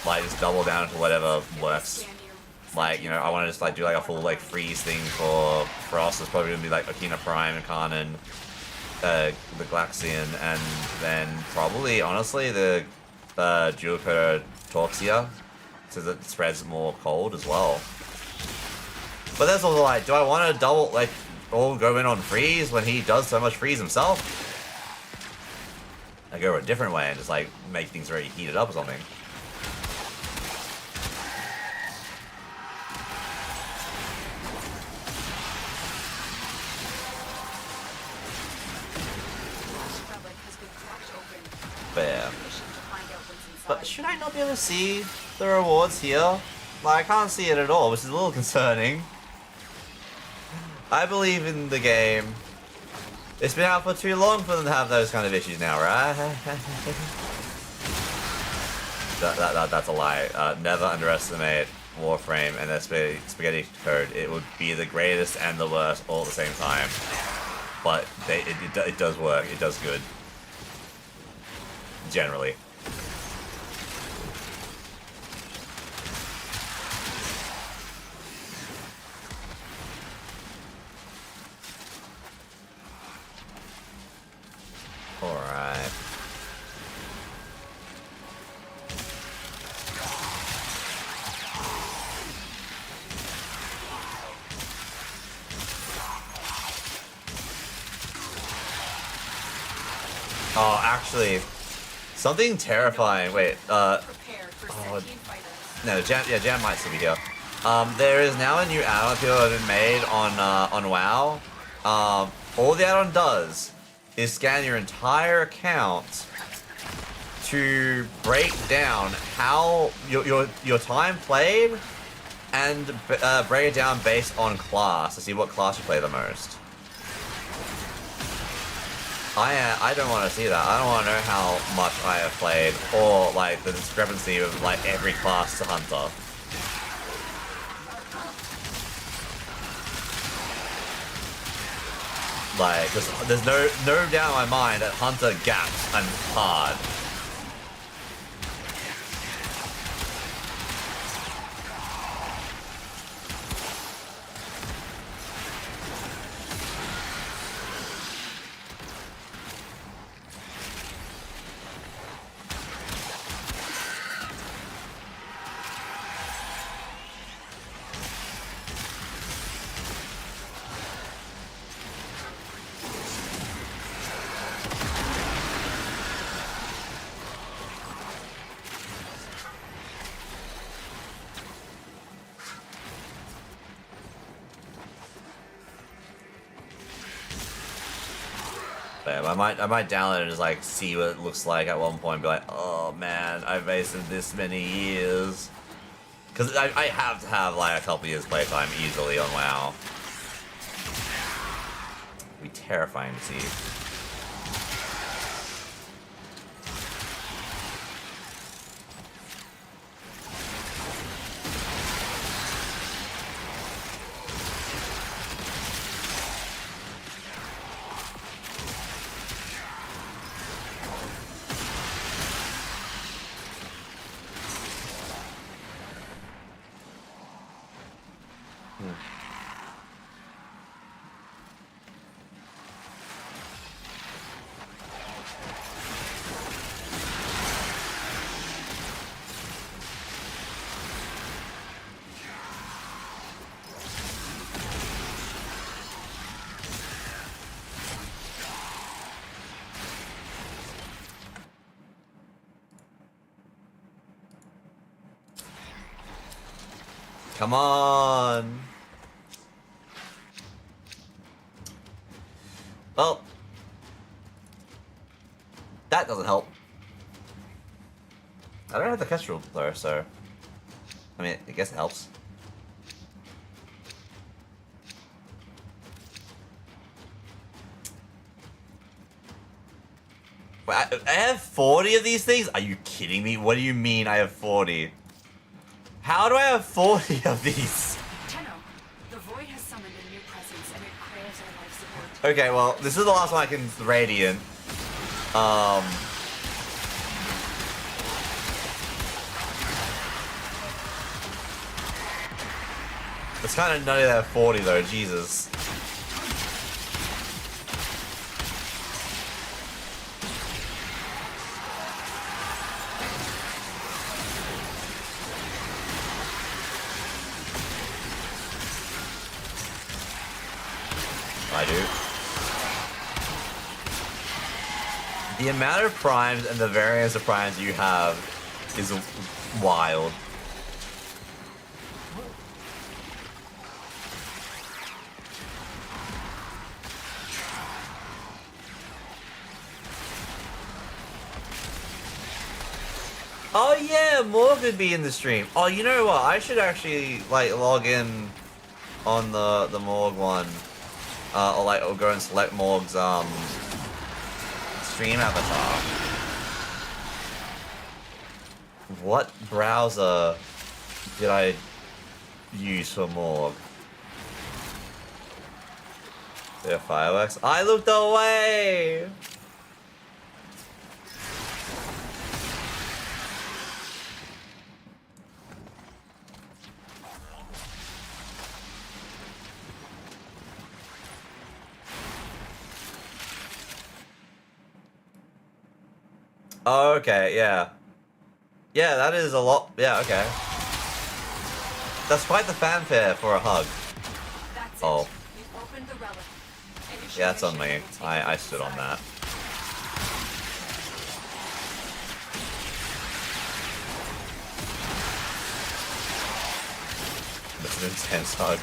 Like just double down to whatever works. Like, you know, I want to just like do like a full like freeze thing for Frost. It's probably gonna be like Okina Prime and Kanan, the Glaxian, and then probably honestly the Duocoda Torxia, so that it spreads more cold as well. But there's also like, do I want to double like all go in on freeze when he does so much freeze himself? I go a different way and just like make things very heated up or something. Fair. But should I not be able to see the rewards here? Like, I can't see it at all, which is a little concerning. I believe in the game. It's been out for too long for them to have those kind of issues now, right? That's a lie. Never underestimate Warframe and their spaghetti code. It would be the greatest and the worst all at the same time. But it does work. It does good. Generally. Alright. Oh, actually, something terrifying. Wait, no, Jam might still be here. There is now a new add-on people have been made on WoW. All the add-on does is scan your entire account to break down how your time played and break it down based on class to see what class you play the most. I don't want to see that. I don't want to know how much I have played or like the discrepancy of like every class to Hunter. Like, there's no doubt in my mind that Hunter gaps and hard. I might download it and just like see what it looks like at one point and be like, oh man, I've wasted this many years. Because I have to have like a couple years playtime easily on WoW. It'd be terrifying to see. Come on. Well, that doesn't help. I don't have the Kestrel though, so I mean, I guess it helps. I have 40 of these things? Are you kidding me? What do you mean I have 40? How do I have 40 of these? Tenno, the void has summoned a new presence and it craves our life support. Okay, well, this is the last one I can radiant. It's kind of nutty to have 40 though, Jesus. I do. The amount of primes and the variance of primes you have is wild. Oh yeah, Morg could be in the stream. Oh, you know what? I should actually like log in on the Morg one, or go and select Morg's stream avatar. What browser did I use for Morg? There fireworks. I looked away. Oh, okay, yeah. Yeah, that is a lot. Yeah, okay. That's quite the fanfare for a hug. That's oh. It. You've opened the relic. Yeah, that's on me. I stood on that. This is an intense hug.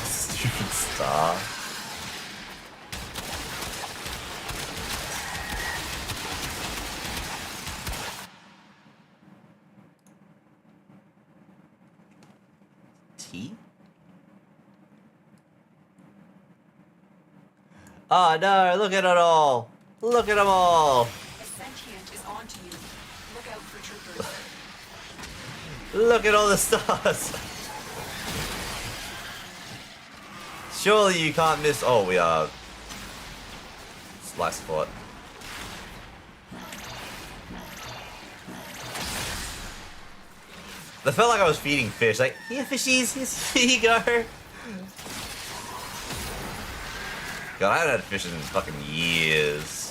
Stupid star. T? Oh no, look at it all! Look at them all! A sentient is onto you. Look out for troopers. Look at all the stars! Surely you can't miss. Oh, we are. Slice spot. I felt like I was feeding fish. Like, here, fishies, here you go. God, I haven't had fish in fucking years.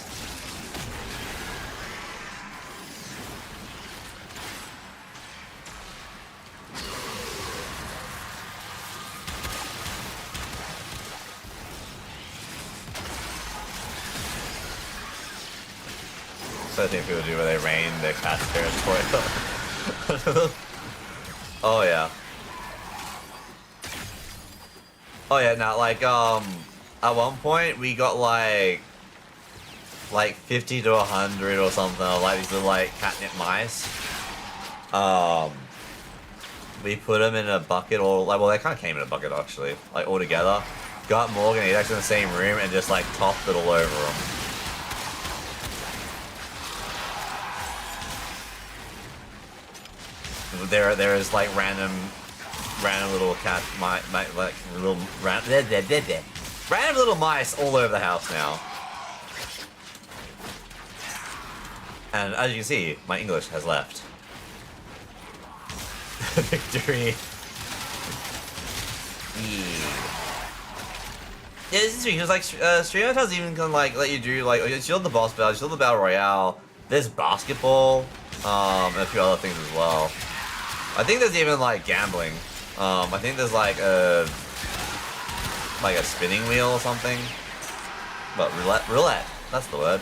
I think people do where they rain their cat's territory. Oh yeah. Oh yeah, now like at one point we got like 50 to 100 or something, or like these little like catnip mice. We put them in a bucket, or like, well, they kind of came in a bucket actually, like all together. Got Morgan, he's actually in the same room, and just like topped it all over him. There is like random little cat, like little random little mice all over the house now. And as you can see, my English has left. Victory. Yeah, this is true. Because like streamer doesn't even gonna like let you do like you shield the boss battle, shield the battle royale. There's basketball, and a few other things as well. I think there's even like gambling. I think there's like a spinning wheel or something. But roulette. That's the word.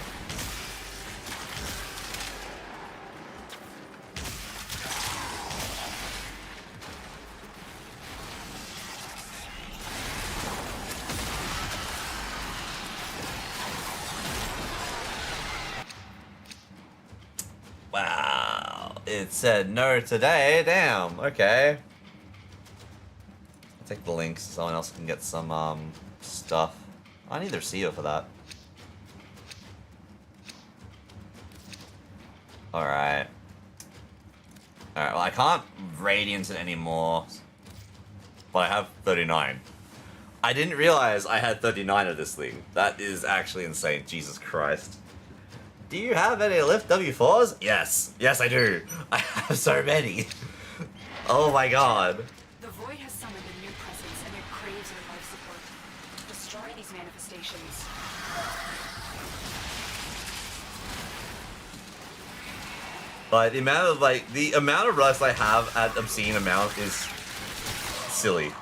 Wow, it said no today. Damn. Okay. I'll take the links so someone else can get some stuff. I need the receiver for that. Alright. Alright, well I can't radiance it anymore. But I have 39. I didn't realize I had 39 of this thing. That is actually insane. Jesus Christ. Do you have any lift W4s? Yes. Yes, I do. I have so many. Oh my god. The Void has summoned a new presence and it craves your life support. Destroy these manifestations. But the amount of rust I have at obscene amount is silly.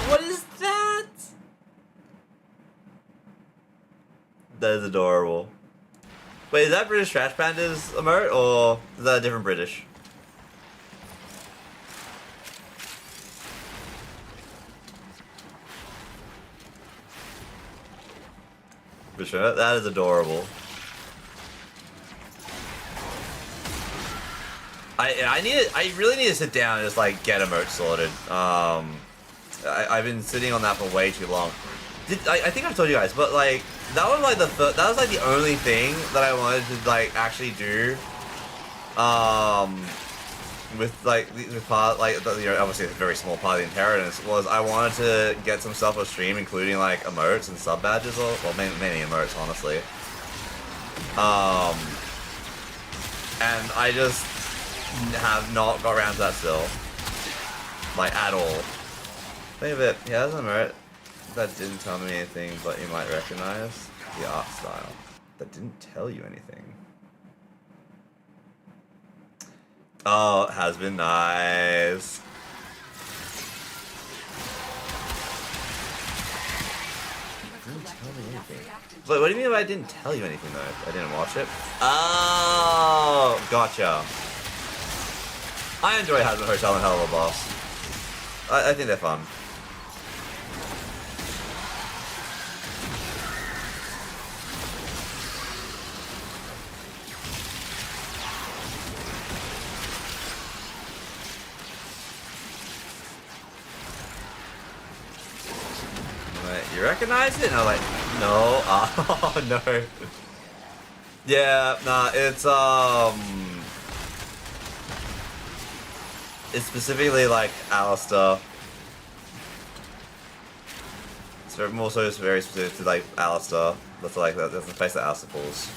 What is that? That is adorable. Wait, is that British Trash Panda's emote, or is that a different British? For sure, that is adorable. I really need to sit down and just like get emotes sorted. I've been sitting on that for way too long. I think I've told you guys, but like that was like the only thing that I wanted to like actually do. With part like obviously a very small part of the inheritance was I wanted to get some stuff on stream, including like emotes and sub badges, or well, many emotes honestly. And I just have not got around to that still, like at all. Think of it, yeah, there's an emote that didn't tell me anything, but you might recognize the art style. That didn't tell you anything. Oh, it has been nice. Didn't tell me anything. Wait, what do you mean if I didn't tell you anything though? I didn't watch it? Oh, gotcha. I enjoy Hazard Hotel and Hell of a Boss. I think they're fun. You recognize it? And I'm like, no. Oh, no. Yeah, nah, it's specifically like Alistair. It's more so it's very specific to like Alistair. That's like that's the face that Alistair pulls.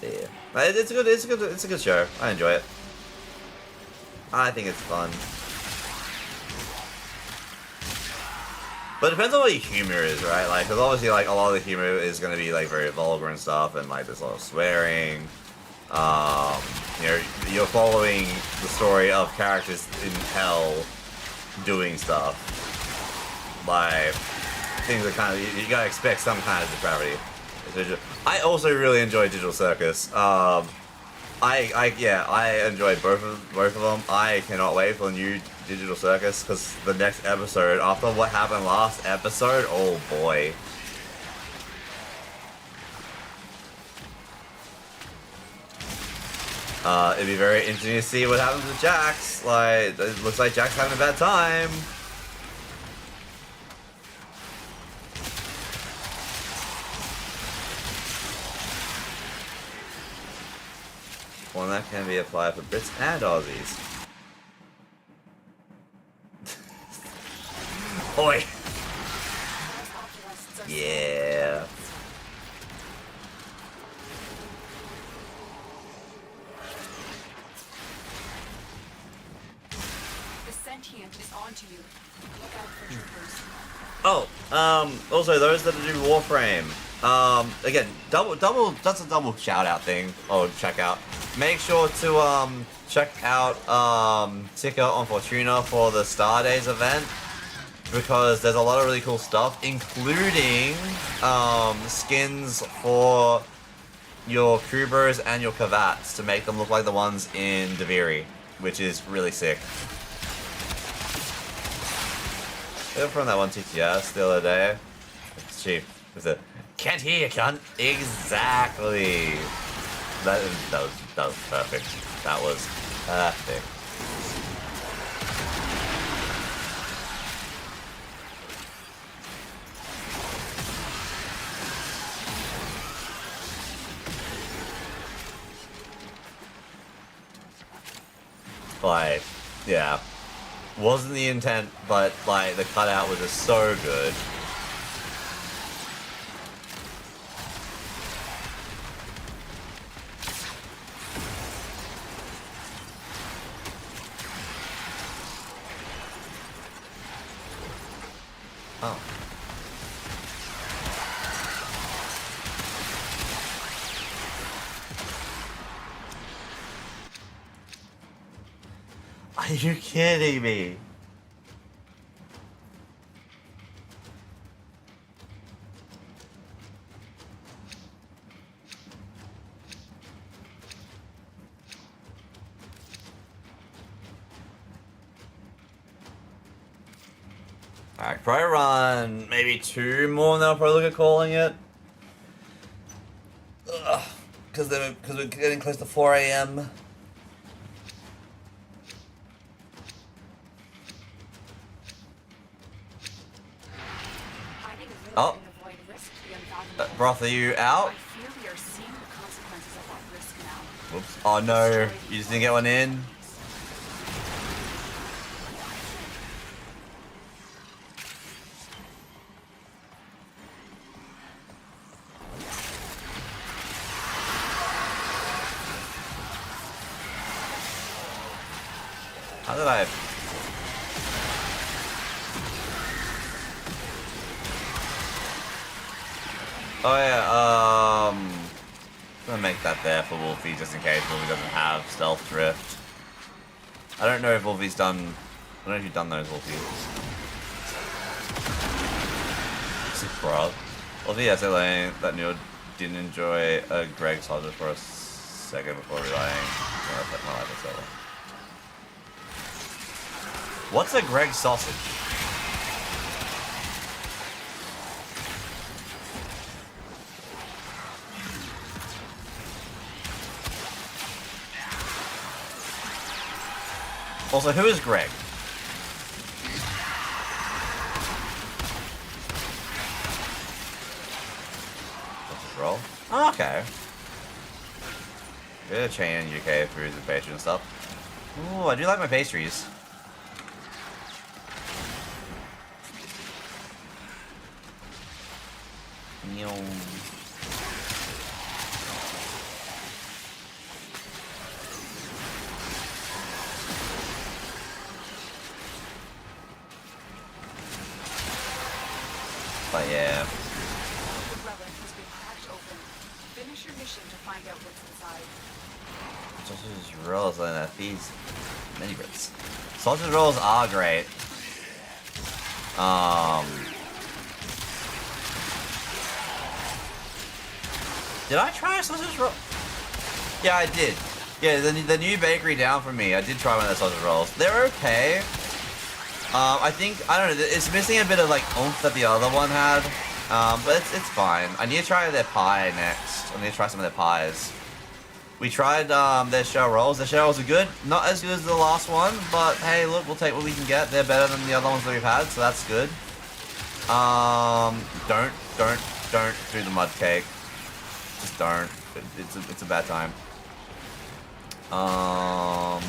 Yeah. It's a good show. I enjoy it. I think it's fun. But it depends on what your humor is, right? Like, because obviously, like, a lot of the humor is going to be, like, very vulgar and stuff, and, like, there's a lot of swearing. You know, you're following the story of characters in hell doing stuff. Like, things that kind of, you gotta expect some kind of depravity. I also really enjoy Digital Circus. I enjoy both of them. I cannot wait for the new Digital Circus, because the next episode, after what happened last episode, oh boy. It'd be very interesting to see what happens with Jax. Like, it looks like Jax having a bad time. One that can be applied for Brits and Aussies. Oi! Yeah. The sentient is onto you. Look out for troopers. Oh, also those that do Warframe. Again, that's a double shout out thing. Oh, check out. Make sure to check out Ticker on Fortuna for the Star Days event, because there's a lot of really cool stuff, including skins for your Kubers and your Kavats to make them look like the ones in Deviri, which is really sick. They were from that one TTS the other day. It's cheap. With a can't hear you, cunt. Exactly. That was perfect. That was perfect. Like, yeah. Wasn't the intent, but like the cutout was just so good. Oh. Are you kidding me? Alright, probably run maybe 2 more, and then I'll probably look at calling it. Because we're getting close to 4 AM. Oh. Broth, are you out? Whoops. Oh no, you just didn't get one in? How did I... Oh yeah, I'm gonna make that there for Wolfie just in case Wolfie doesn't have Stealth Drift. I don't know if Wolfie's done... I don't know if you've done those, Wolfie. Bro. Wolfie, yes, that Neil didn't enjoy a Greg sausage for a second before realizing when I put my life at 7. What's a Greg sausage? Also, who is Greg? Roll. Oh, okay. Bit of chain in UK foods and pastry and stuff. Ooh, I do like my pastries. But yeah. The relic has been cracked open. Finish your mission to find out what's inside. Sausage rolls and these mini Brits. Sausage rolls are great. Did I try a sausage roll? Yeah, I did. Yeah, the new bakery down from me, I did try one of the sausage rolls. They're okay. I think, I don't know, it's missing a bit of like oomph that the other one had. But it's fine. I need to try their pie next. I need to try some of their pies. We tried their shell rolls. Their shell rolls are good. Not as good as the last one, but hey, look, we'll take what we can get. They're better than the other ones that we've had, so that's good. Don't do the mud cake. Just don't. It's a bad time. I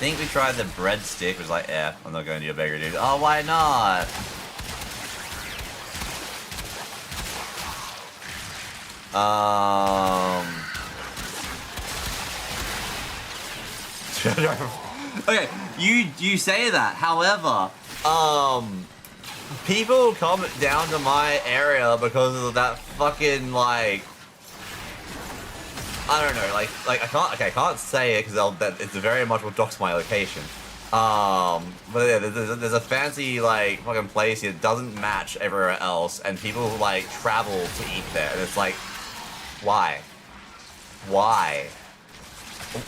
think we tried the breadstick. It was like, I'm not going to do a bakery, dude. Oh, why not? Okay, you say that. However, people come down to my area because of that fucking like. I don't know, like I can't say it because it's very much will dox my location. But yeah, there's a fancy like fucking place here that doesn't match everywhere else, and people like travel to eat there, and it's like, why? Why?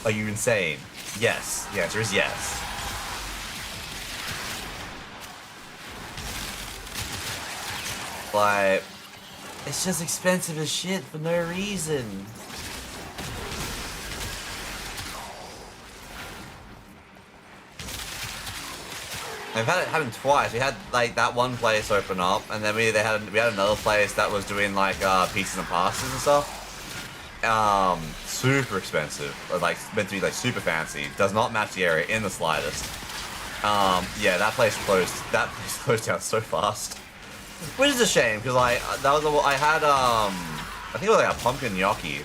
Are you insane? Yes. The answer is yes. Like, it's just expensive as shit for no reason. I've had it happen twice. We had like that one place open up, and then we had another place that was doing like pizzas and pastas and stuff. Super expensive, like meant to be like super fancy. Does not match the area in the slightest. Yeah, that place closed. That place closed down so fast, which is a shame because like that was I had I think it was like a pumpkin gnocchi,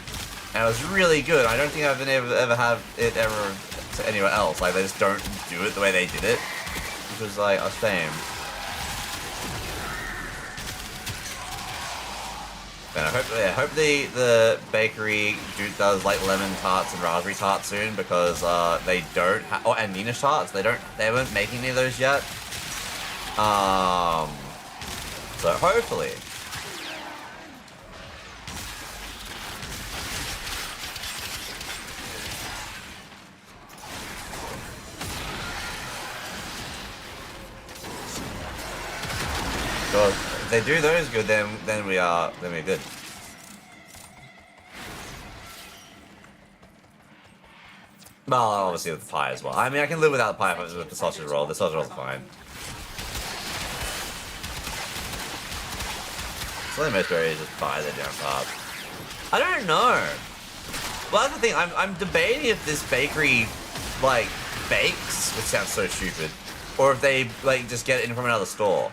and it was really good. I don't think I've been able to ever have it ever to anywhere else. Like they just don't do it the way they did it. Which was like a shame. And I hope the bakery does like lemon tarts and raspberry tarts soon because they don't and Nina's tarts they weren't making any of those yet. So hopefully. If they do those good, then we're good. Well, obviously with the pie as well. I mean, I can live without the pie with the sausage roll. The sausage roll's fine. So the most berries just buy the damn top. I don't know. Well, that's the thing. I'm debating if this bakery like bakes, which sounds so stupid, or if they like just get it in from another store.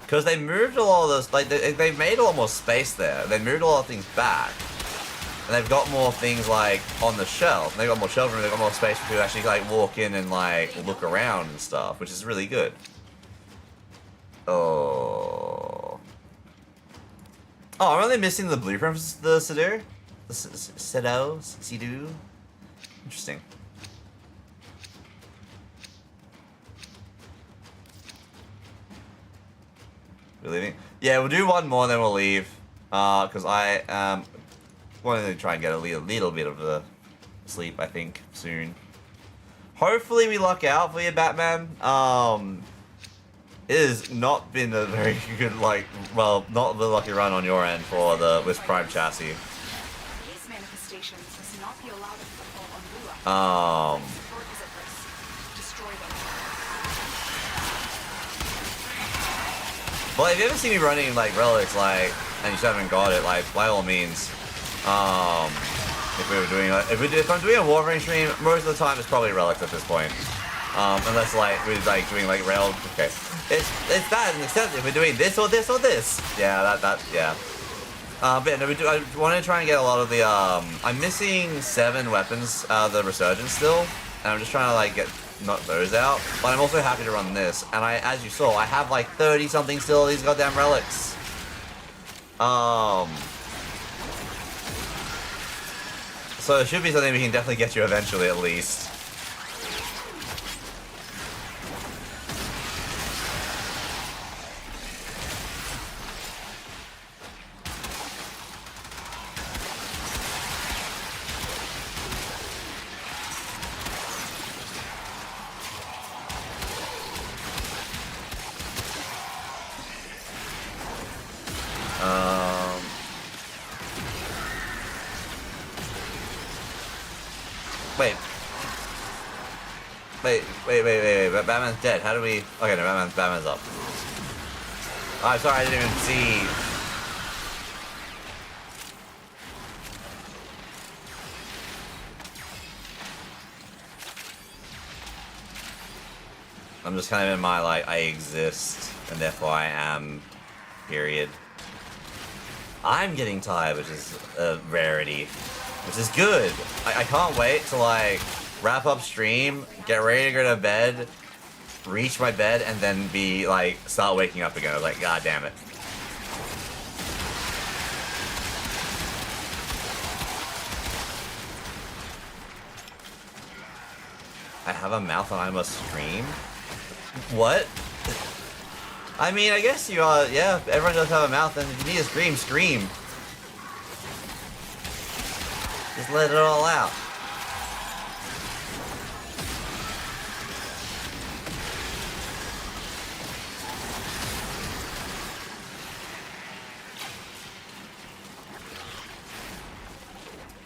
Because they moved a lot of those, like, they made a lot more space there. They moved a lot of things back. And they've got more things, like, on the shelf. And they've got more shelf room, they've got more space for people to actually, like, walk in and, like, look around and stuff, which is really good. Oh, I'm only missing the blueprint for the Sidhu? The Sidhu? Interesting. We're leaving? Yeah, we'll do one more, then we'll leave. Because I wanted to try and get a little bit of the sleep, I think, soon. Hopefully we luck out for you, Batman. It has not been a very good, like, well, not the lucky run on your end for the Wisp Prime chassis. These manifestations must not be allowed to fall on Lua. Support is at risk. Destroy them. Well, if you ever see me running, like, relics, like, and you still haven't got it, like, by all means, if we were doing, like, if I'm doing a Warframe stream, most of the time it's probably relics at this point. Unless, like, we're, like, doing, like, rail, okay. It's that in the sense if we're doing this or this or this. Yeah, yeah. But yeah, no, I want to try and get a lot of the, I'm missing 7 weapons out of the Resurgence still, and I'm just trying to, like, knock those out. But I'm also happy to run this, and as you saw, I have, like, 30-something still of these goddamn relics. So it should be something we can definitely get you eventually, at least. Wait. Wait. Batman's dead. How do we... Okay, no, Batman's up. Oh, I'm sorry, I didn't even see. I'm just kind of in my, like, I exist, and therefore I am, period. I'm getting tired, which is a rarity, which is good. I can't wait to, like, wrap up stream, get ready to go to bed, reach my bed, and then be, like, start waking up again. I was like, God damn it. I have a mouth and I must scream? What? I mean, I guess you, yeah, everyone does have a mouth, and if you need to scream, scream. Just let it all out.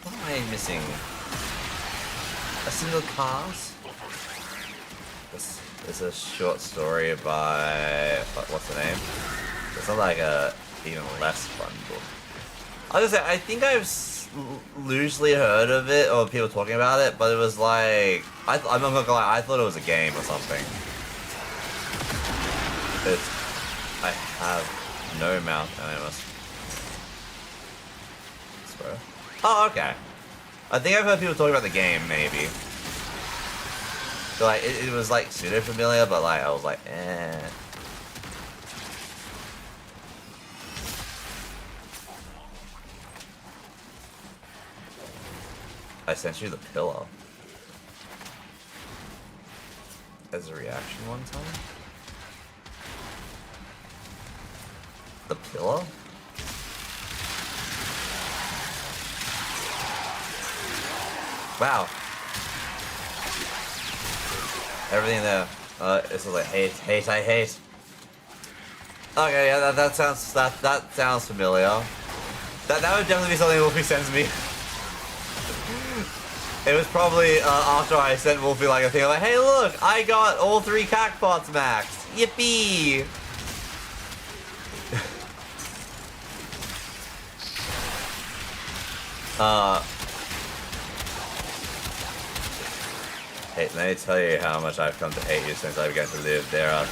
What am I missing? A single cast? This is a short story by... what's the name? It's not like a even less fun book. I was gonna say, I think I've loosely heard of it, or people talking about it, but it was like... I'm not gonna lie, I thought it was a game or something. I have no mouth and I must... swear. Oh, okay. I think I've heard people talking about the game, maybe. So, like, it was, like, pseudo-familiar, but, like, I was like, eh. I sent you the pillow. As a reaction one time? The pillow? Wow. Everything there. It's like hate, I hate. Okay, yeah, that sounds familiar. That would definitely be something Wolfie sends me. It was probably after I sent Wolfie like a thing like, hey look, I got all 3 cackpots maxed. Yippee! Hey, let me tell you how much I've come to hate you since I began to live. There are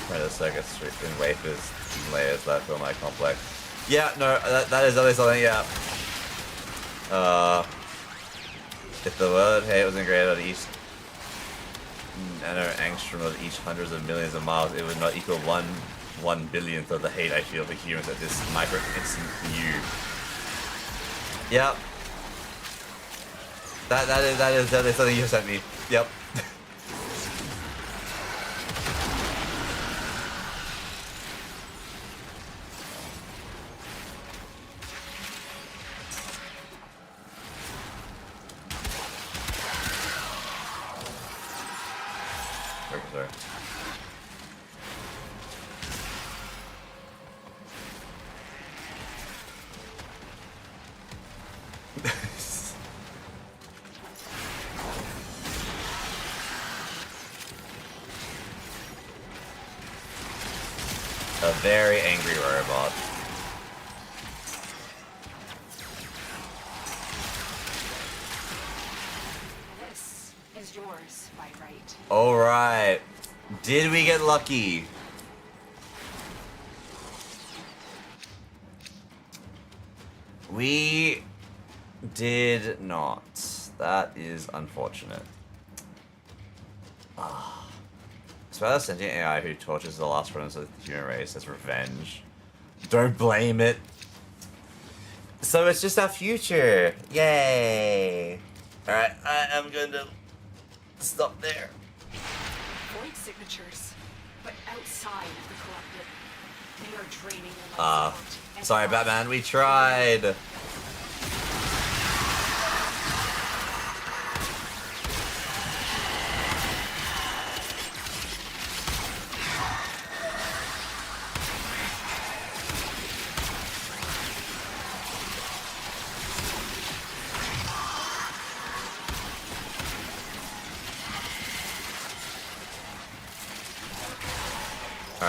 printed circuits in wafers and layers that fill my complex. Yeah, no, that is definitely something, yeah. If the word hate was integrated on each nanoangstrom of each hundreds of millions of miles, it would not equal one billionth of the hate I feel for humans at this micro instant view. Yep. That is definitely something you sent me. Yep. Sorry. A very angry robot. This is yours by right. Alright. Did we get lucky? We did not. That is unfortunate. It's about a sentient AI who tortures the last remnants of the human race as revenge. Don't blame it. So it's just our future. Yay. Alright, I am going to stop there. Void signatures, but outside of the collective. They are draining the life support. Sorry, Batman, we tried.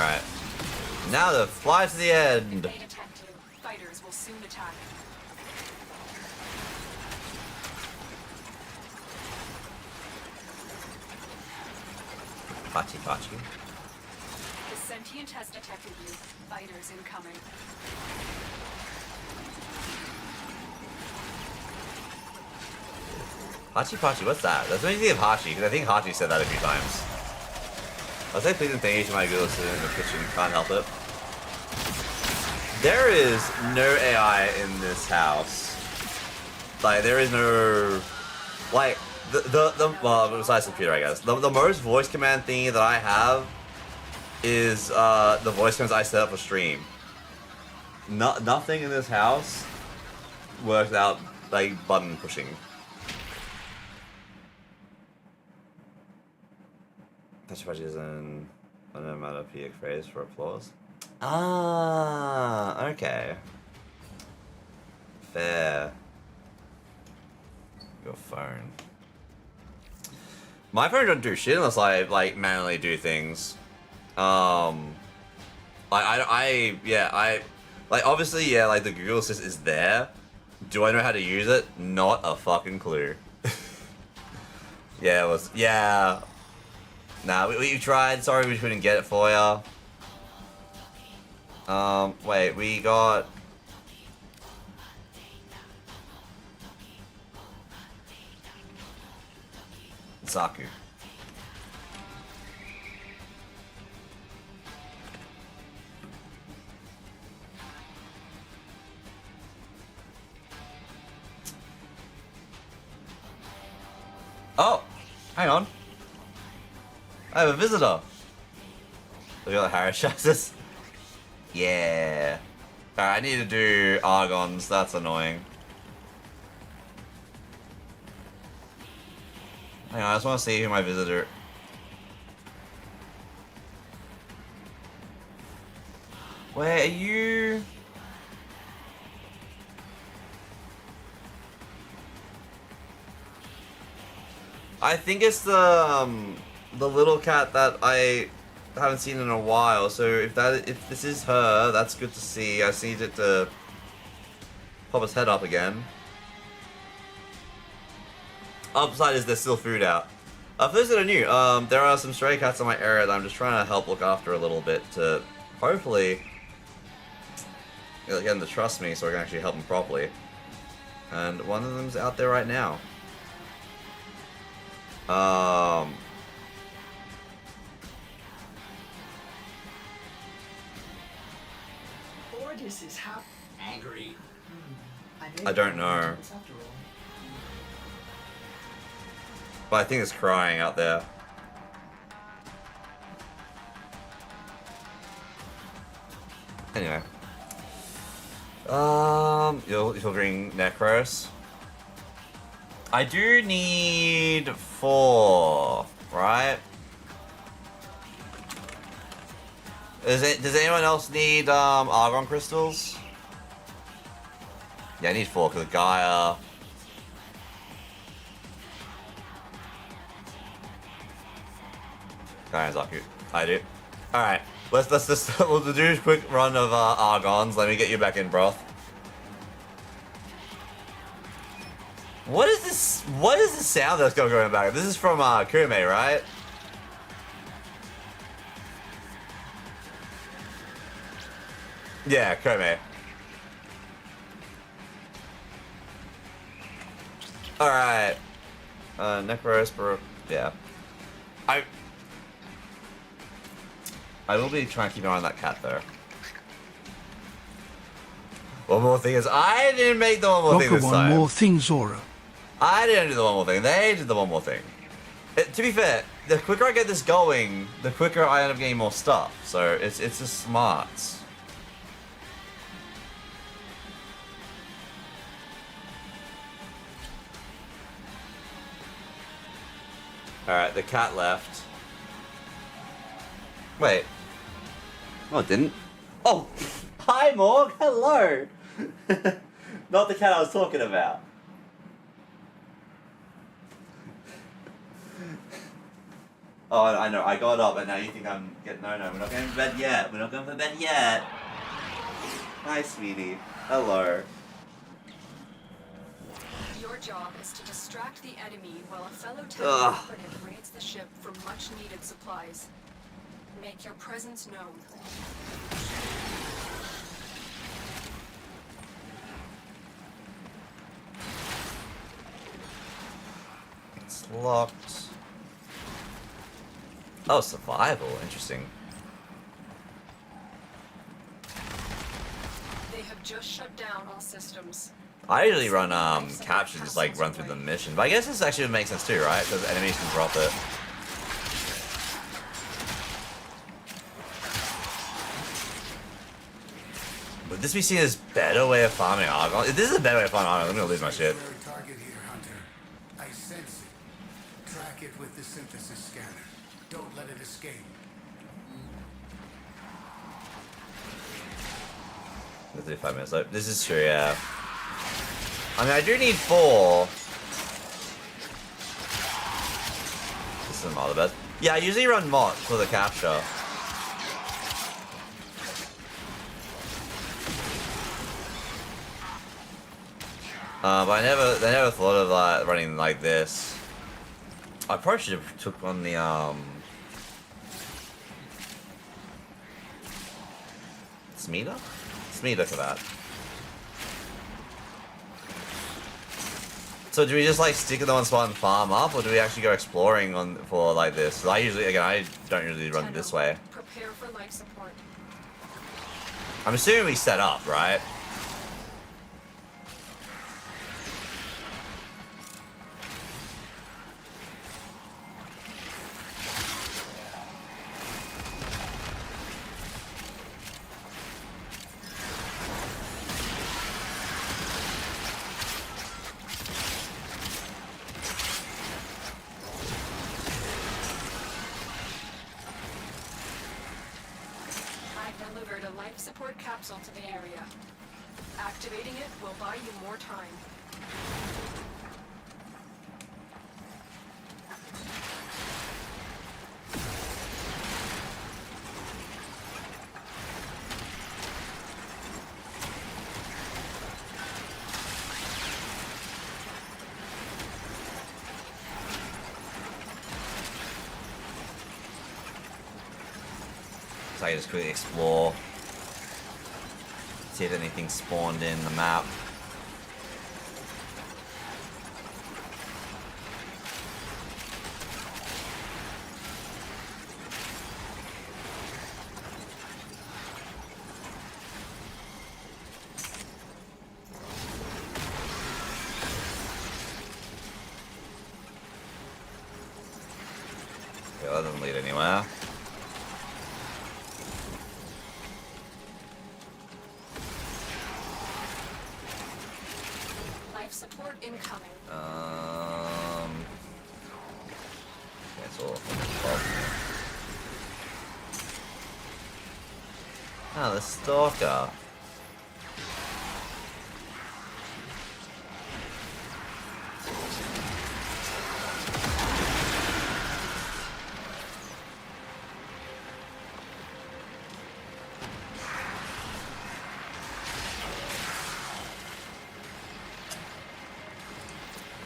Alright. Now to fly to the end. They detect you. Fighters will soon attack. Pachi Pachi. The sentient has detected you. Fighters incoming. Hachi Pachi, what's that? That's making me think of Hachi, because I think Hachi said that a few times. I was like, please and thank you to my Google assistant in the kitchen, can't help it. There is no AI in this house. Like, there is no... Like, well, besides the computer, I guess. The most voice command thingy that I have is the voice commands I set up for stream. Nothing in this house works out, like, button pushing. Touch is an onomatopoeic phrase for applause. Ah, okay. Fair. Your phone. My phone doesn't do shit unless I like manually do things. Like obviously, yeah, like the Google Assistant is there. Do I know how to use it? Not a fucking clue. Yeah, it was, yeah. Nah, we tried. Sorry we couldn't get it for ya. Wait, we got... Saku. Oh! Hang on. I have a visitor. Look at the Harris chances. Yeah. Alright, I need to do Argons. That's annoying. Hang on, I just want to see who my visitor... Where are you? I think it's the little cat that I haven't seen in a while. So if this is her, that's good to see. I just need it to pop his head up again. Upside is there's still food out. For those that are new, there are some stray cats in my area that I'm just trying to help look after a little bit to hopefully get them to trust me so I can actually help them properly. And one of them's out there right now. This is how angry. I don't know. But I think it's crying out there. Anyway. You'll bring Necros. I do need 4, right? Does anyone else need Argon crystals? Yeah, I need 4 because Gaia. Gaia's Zaku. I do. Alright. Let's just we'll do a quick run of Argons. Let me get you back in, broth. What is this? What is the sound that's going back? This is from Kume, right? Yeah, Kume. Alright. Necrospor. Yeah. I will be trying to keep an eye on that cat though. One more thing is, I didn't make the one more thing this time. One more thing, Zora. I didn't do the one more thing. They did the one more thing. To be fair, the quicker I get this going, the quicker I end up getting more stuff. So it's just smart. Alright, the cat left. Wait. No, it didn't. Oh! Hi, Morg! Hello! Not the cat I was talking about. Oh, I know. I got up, and now you think I'm getting... No, we're not going to bed yet. We're not going to bed yet. Hi, sweetie. Hello. Your job is to distract the enemy while a fellow town operative raids the ship for much-needed supplies. Make your presence known. It's locked. Oh, survival. Interesting. They have just shut down all systems. I usually run capture, just like run through the mission, but I guess this actually would make sense too, right? Because enemies can drop it. Would this be seen as better way of farming Argon? If this is a better way of farming Argon, I'm gonna lose my shit. Target here, Hunter. I sense it. Track it with the synthesis scanner. Don't let it escape. Let's do 5 minutes. This is true, yeah. I mean, I do need 4. This isn't all the best. Yeah, I usually run Mott for the capture. But I never thought of like running like this. I probably should have took on the Smeeta? Smeeta for that. So do we just like stick in the one spot and farm up, or do we actually go exploring on for like this? 'Cause I usually, again, I don't usually run it this way. Prepare for life support. I'm assuming we set up, right? Delivered a life support capsule to the area. Activating it will buy you more time. So I can just quickly explore, see if anything spawned in the map. Okay, that doesn't lead anywhere. Support incoming. Cancel. Ah, the stalker.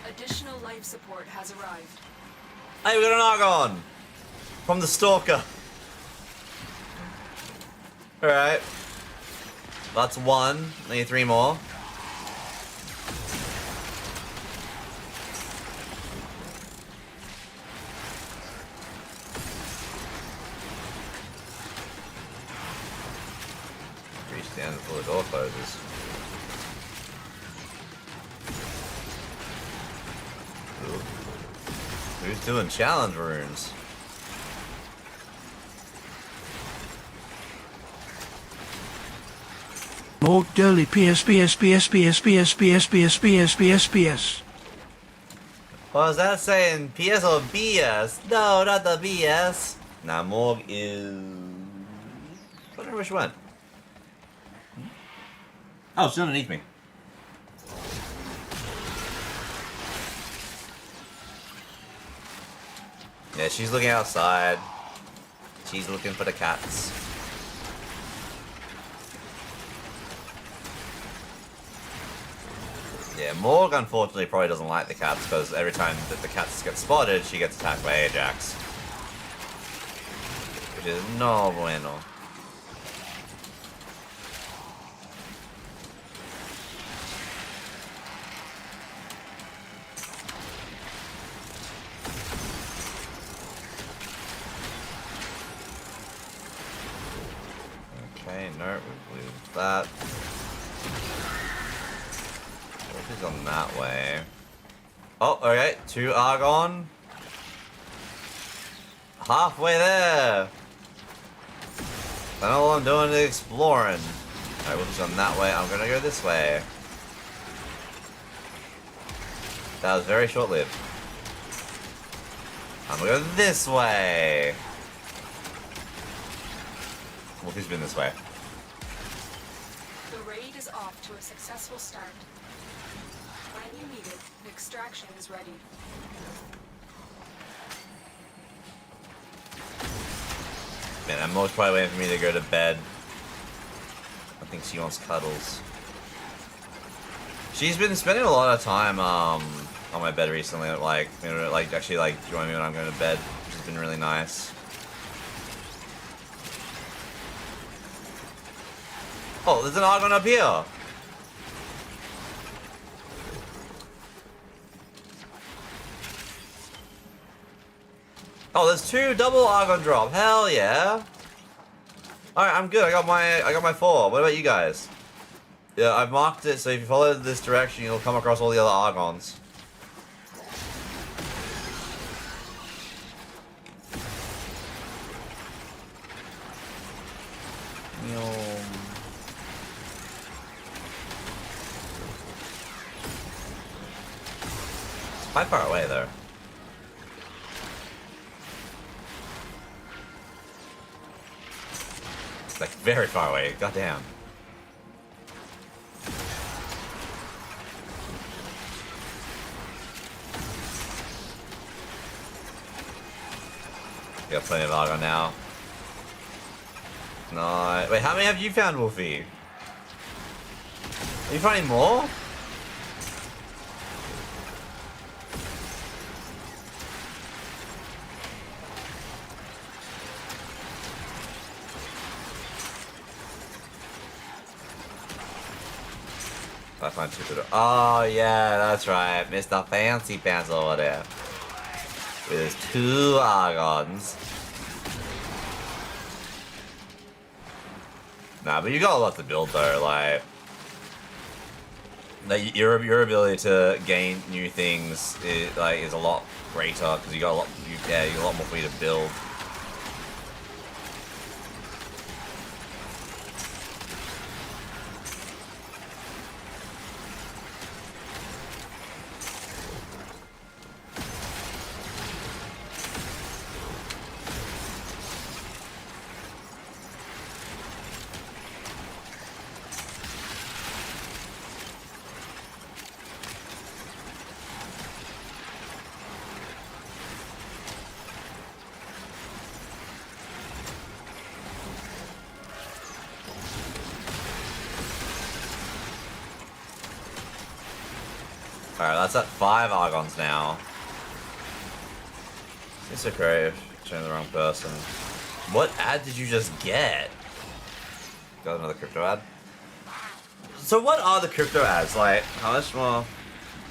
Additional life support has arrived. Hey, we got an Argon! From the stalker. Alright. That's 1. Need 3 more. Reach the end before the door closes. Who's doing challenge runes? Morg Durley PS. What was that saying? PS or BS? No, not the BS. Now Morg is... I wonder which one. Oh, she's underneath me. Yeah, she's looking outside. She's looking for the cats. Yeah, Morg unfortunately probably doesn't like the cats because every time that the cats get spotted, she gets attacked by Ajax. Which is no bueno. Okay, no, we lose that. He's on that way. Oh, okay, 2 Argon. Halfway there. And all I'm doing is exploring. Alright, we'll just go that way. I'm gonna go this way. That was very short-lived. I'm gonna go this way. Wolfie's been this way. The raid is off to a successful start. When you need it, extraction is ready. Man, Emma's probably waiting for me to go to bed. I think she wants cuddles. She's been spending a lot of time on my bed recently, like, you know, like actually like joining me when I'm going to bed, which has been really nice. Oh, there's an Argon up here. Oh, there's 2 double Argon drop. Hell yeah. Alright, I'm good. I got my 4. What about you guys? Yeah, I've marked it so if you follow this direction you'll come across all the other Argons. It's quite far away though. Like very far away, goddamn. Got plenty of Argon now. No, wait, how many have you found, Wolfie? Are you finding more? I find 2 good. Oh yeah, that's right, Mr. Fancy Pants over there. With his 2 Argons. Nah, but you got a lot to build though, like your ability to gain new things is a lot greater because you got a lot you got a lot more for you to build. Alright, that's at 5 Argons now. It's so creative. Showing the wrong person. What ad did you just get? Got another crypto ad? So what are the crypto ads? Like, how much more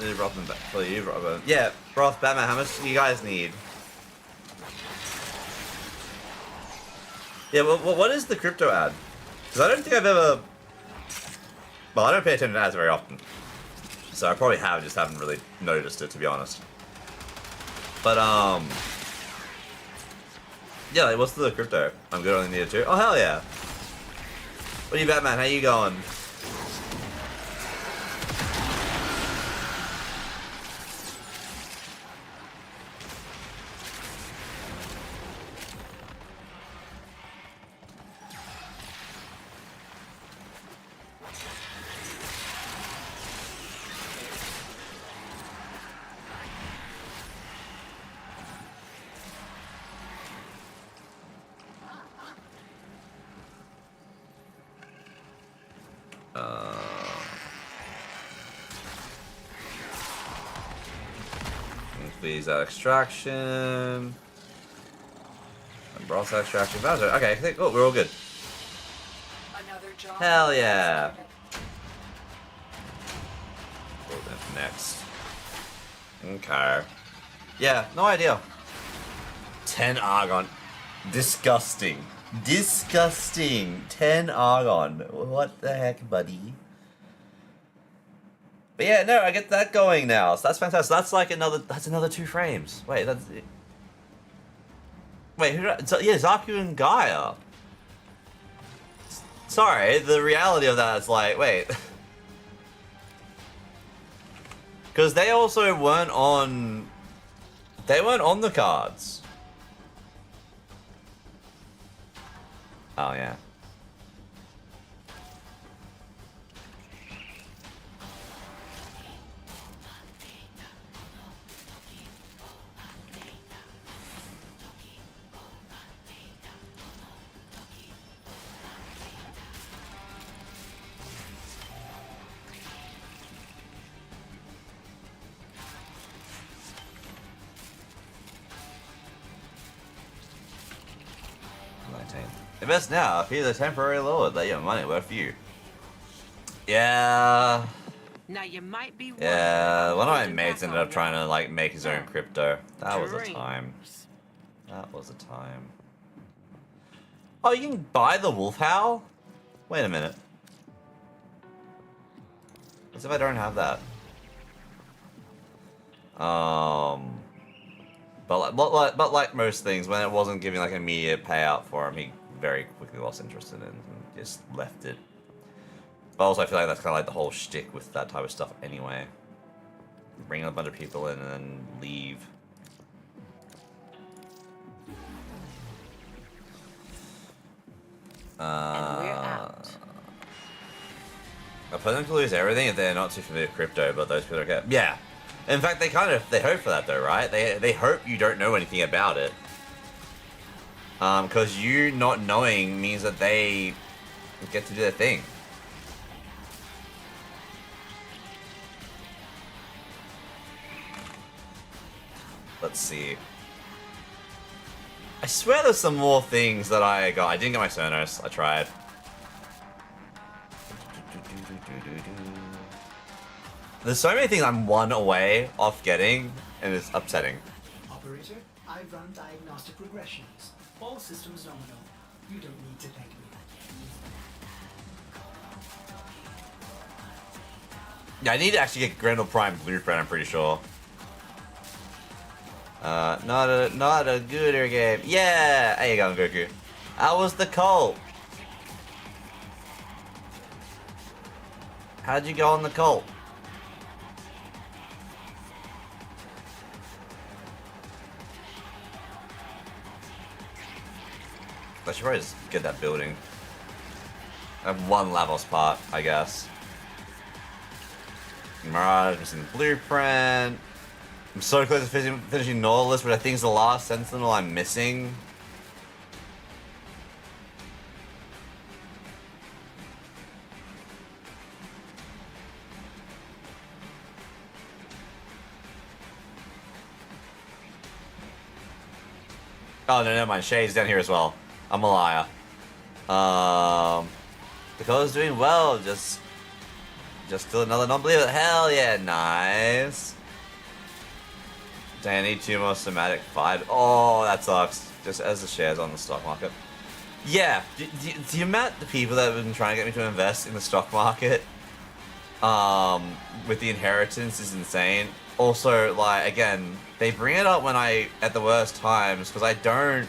did Roth back for you, Robert? Yeah, Roth, Batman, how much do you guys need? Yeah, well, what is the crypto ad? Because I don't think I've ever... Well, I don't pay attention to ads very often. So I probably have, just haven't really noticed it, to be honest. But, yeah, like, what's the crypto? I'm good, only needed 2. Oh, hell yeah. What are you, Batman? How you going? squeeze out extraction. And brass extraction. Okay, I think, oh, we're all good. Another job. Hell yeah. Next. Okay. Yeah, no idea. 10 argon. Disgusting. Disgusting. 10 argon. What the heck, buddy? But yeah, no, I get that going now. So that's fantastic. That's like another 2 frames. Wait, that's it. Wait, yeah, Zaku and Gaia. Sorry, the reality of that is like, wait. Because they also weren't on... They weren't on the cards. Oh, yeah. Invest now. If you're the temporary lord, let your money work for you. Yeah. Now you might be Yeah. One of my mates ended up trying to like make his own crypto. That was a time. That was a time. Oh, you can buy the wolf howl? Wait a minute. As if I don't have that. But like most things, when it wasn't giving like an immediate payout for him, he very quickly lost interest in it and just left it. But also I feel like that's kind of like the whole shtick with that type of stuff anyway. Bring a bunch of people in and then leave. And we're out. A person can lose everything if they're not too familiar with crypto, but those people are okay. Yeah. In fact, they hope for that though, right? They hope you don't know anything about it. Because you not knowing means that they get to do their thing. Let's see. I swear there's some more things that I got. I didn't get my Sonos. I tried. There's so many things I'm one away off getting, and it's upsetting. Operator, I've run diagnostic regressions. All systems nominal. You don't need to thank me. Yeah, I need to actually get Grendel Prime Blueprint, I'm pretty sure. Not a gooder game. Yeah! There you go, Goku. How was the cult? How'd you go on the cult? I should probably just get that building. I have one Lavos part, I guess. Mirage, missing Blueprint. I'm so close to finishing Nautilus, but I think it's the last Sentinel I'm missing. Oh, no, never mind. Shade's down here as well. I'm a liar. Dakota's doing well. Just kill another non-believer. Hell yeah, nice. Dang, I need 2 more somatic 5. Oh, that sucks. Just as the shares on the stock market. Yeah, the amount of people that have been trying to get me to invest in the stock market with the inheritance is insane. Also, like, again, they bring it up when at the worst times, because I don't...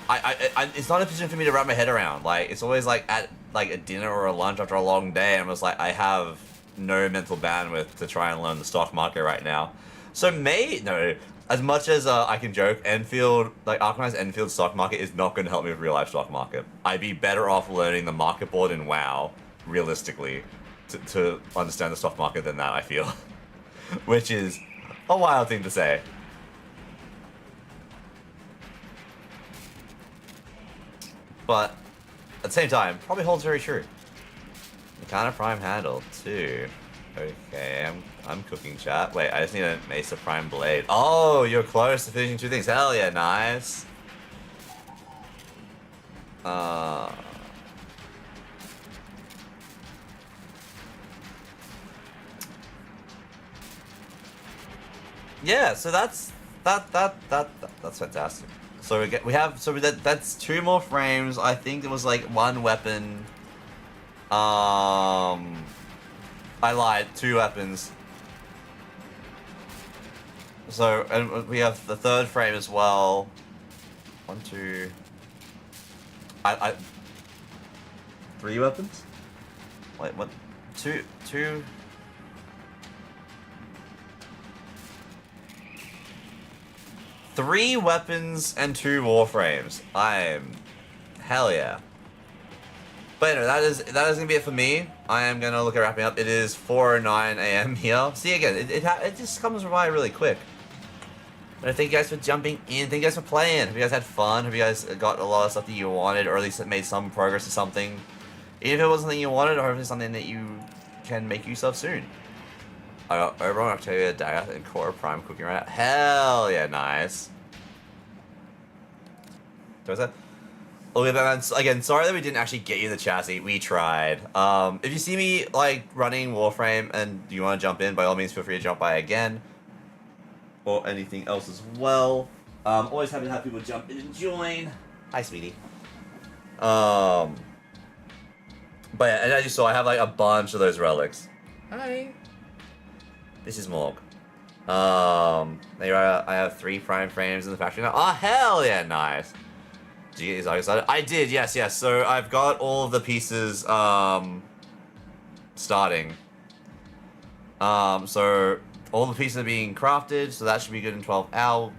it's not a position for me to wrap my head around. Like, it's always like at like a dinner or a lunch after a long day, and I'm just like, I have no mental bandwidth to try and learn the stock market right now. So as much as I can joke, Enfield, like Arcanized Enfield stock market is not going to help me with real life stock market. I'd be better off learning the market board in WoW, realistically, to understand the stock market than that, I feel. Which is a wild thing to say. But at the same time, probably holds very true. The kind of prime handle too. Okay, I'm cooking, chat. Wait, I just need a Mesa Prime Blade. Oh, you're close to finishing 2 things. Hell yeah, nice. Yeah, so that's fantastic. So that's 2 more frames. I think there was like 1 weapon. I lied, 2 weapons. So, and we have the 3rd frame as well. 1, 2. 3 weapons? Wait, what? 2. 3 weapons and 2 warframes. Hell yeah. But anyway, that is gonna be it for me. I am gonna look at wrapping up. It is 4:09 a.m. here. See again, it just comes by really quick. But thank you guys for jumping in. Thank you guys for playing. Have you guys had fun? Have you guys got a lot of stuff that you wanted, or at least made some progress or something? Even if it wasn't something you wanted, or if it's something that you can make use of soon. I got Oberon, Octavia, Dagger, and Core Prime cooking right now. Hell yeah, nice. What was that? Okay, again, sorry that we didn't actually get you the chassis. We tried. If you see me like running Warframe and you want to jump in, by all means, feel free to jump by again, or anything else as well. Always happy to have people jump in and join. Hi, sweetie. But yeah, and as you saw, I have like a bunch of those relics. Hi. This is Morg. There I have 3 prime frames in the factory now. Oh, hell yeah, nice. Did you get these items started? I did, yes. So I've got all of the pieces, starting. So all the pieces are being crafted, so that should be good in 12 hours.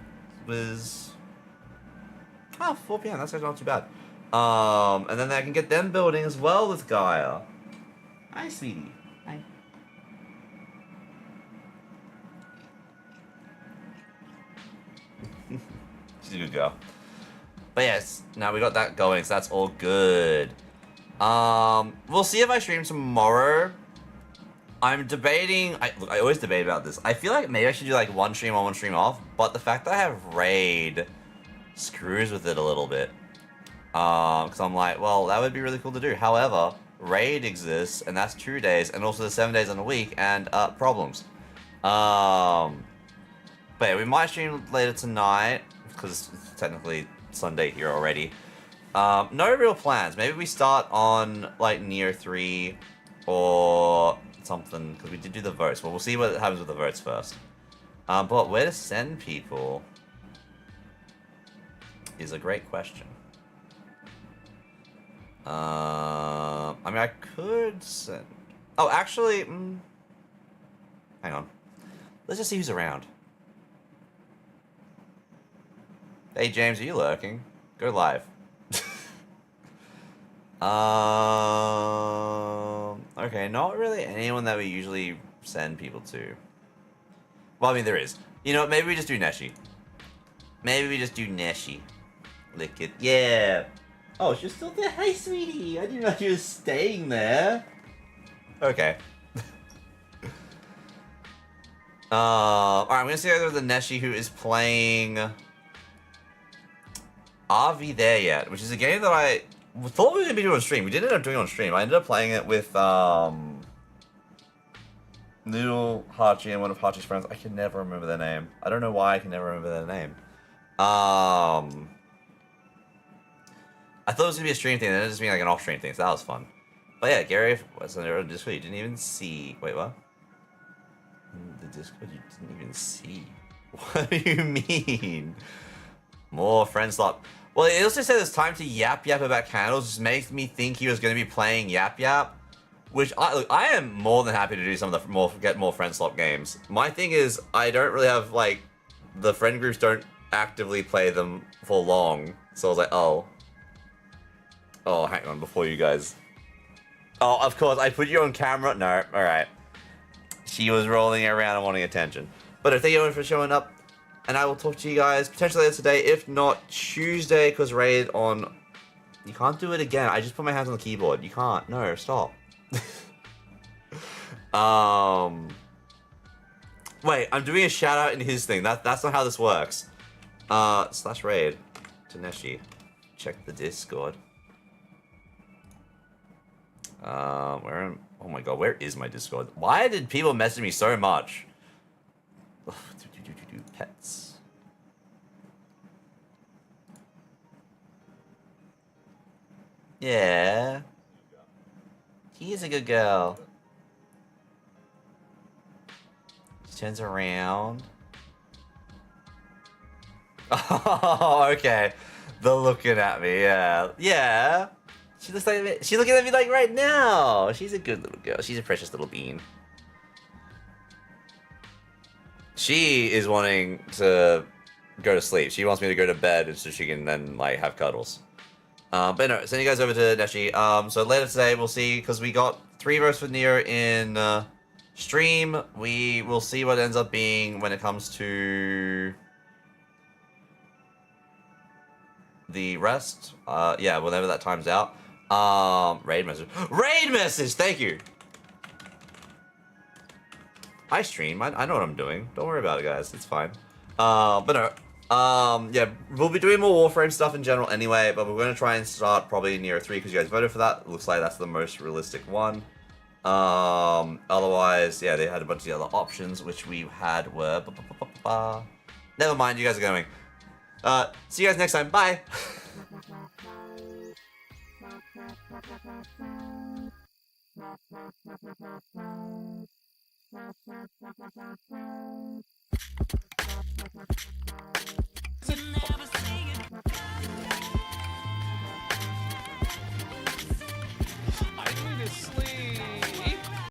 4 p.m., that's actually not too bad. And then I can get them building as well with Gaia. Hi, sweetie. Hi. She's a good girl. But yes, now we got that going, so that's all good. We'll see if I stream tomorrow. I'm debating, I always debate about this. I feel like maybe I should do like 1 stream on, 1 stream off, but the fact that I have Raid screws with it a little bit. Because I'm like, well, that would be really cool to do. However, Raid exists, and that's 2 days, and also the 7 days on a week, and problems. But yeah, we might stream later tonight, because it's technically Sunday here already. No real plans. Maybe we start on like Neo 3 or something, because we did do the votes. Well, we'll see what happens with the votes first. But where to send people is a great question. I mean, I could send... Oh, actually... hang on. Let's just see who's around. Hey, James, are you lurking? Go live. Okay, not really anyone that we usually send people to. Well, I mean, there is. You know what, maybe we just do Neshi. Maybe we just do Neshi. Lick it. Yeah. Oh, she's still there? Hey, sweetie. I didn't know you were staying there. Okay. Alright, I'm gonna say the Neshi who is playing... Are We There Yet? Which is a game that I thought we were going to be doing on stream. We did end up doing it on stream. I ended up playing it with Little Hachi and one of Hachi's friends. I can never remember their name. I don't know why I can never remember their name. I thought it was going to be a stream thing, and it ended up just being like an off-stream thing, so that was fun. But yeah, Gary was on the Discord. You didn't even see... Wait, what? The Discord you didn't even see? What do you mean? More friend slot. Well, it also said it's time to yap about candles, just makes me think he was going to be playing yap, which I am more than happy to do some of the get more friend slot games. My thing is, I don't really have, like, the friend groups don't actively play them for long, so I was like, oh, hang on, before you guys. Oh, of course, I put you on camera. No, alright. She was rolling around and wanting attention. But thank you everyone for showing up. And I will talk to you guys potentially later today, if not Tuesday, because Raid on... You can't do it again. I just put my hands on the keyboard. You can't. No, stop. Wait, I'm doing a shout out in his thing. That's not how this works. Slash raid to Neshi. Check the Discord. Oh my god, where is my Discord? Why did people message me so much? Pets. Yeah. He is a good girl. She turns around. Oh, okay. They're looking at me, yeah. Yeah. She looks like me. She's looking at me like right now. She's a good little girl. She's a precious little bean. She is wanting to go to sleep. She wants me to go to bed so she can then like have cuddles. But no, send you guys over to Neshi. So later today we'll see, because we got 3 votes for Nier in stream. We will see what it ends up being when it comes to the rest. Yeah, whenever that time's out. Raid message. Raid message! Thank you! I stream. I know what I'm doing. Don't worry about it, guys. It's fine. But no. Yeah, we'll be doing more Warframe stuff in general anyway, but we're going to try and start probably Nier 3 because you guys voted for that. Looks like that's the most realistic one. Otherwise, yeah, they had a bunch of the other options, which we had were... Never mind, you guys are going. See you guys next time. Bye!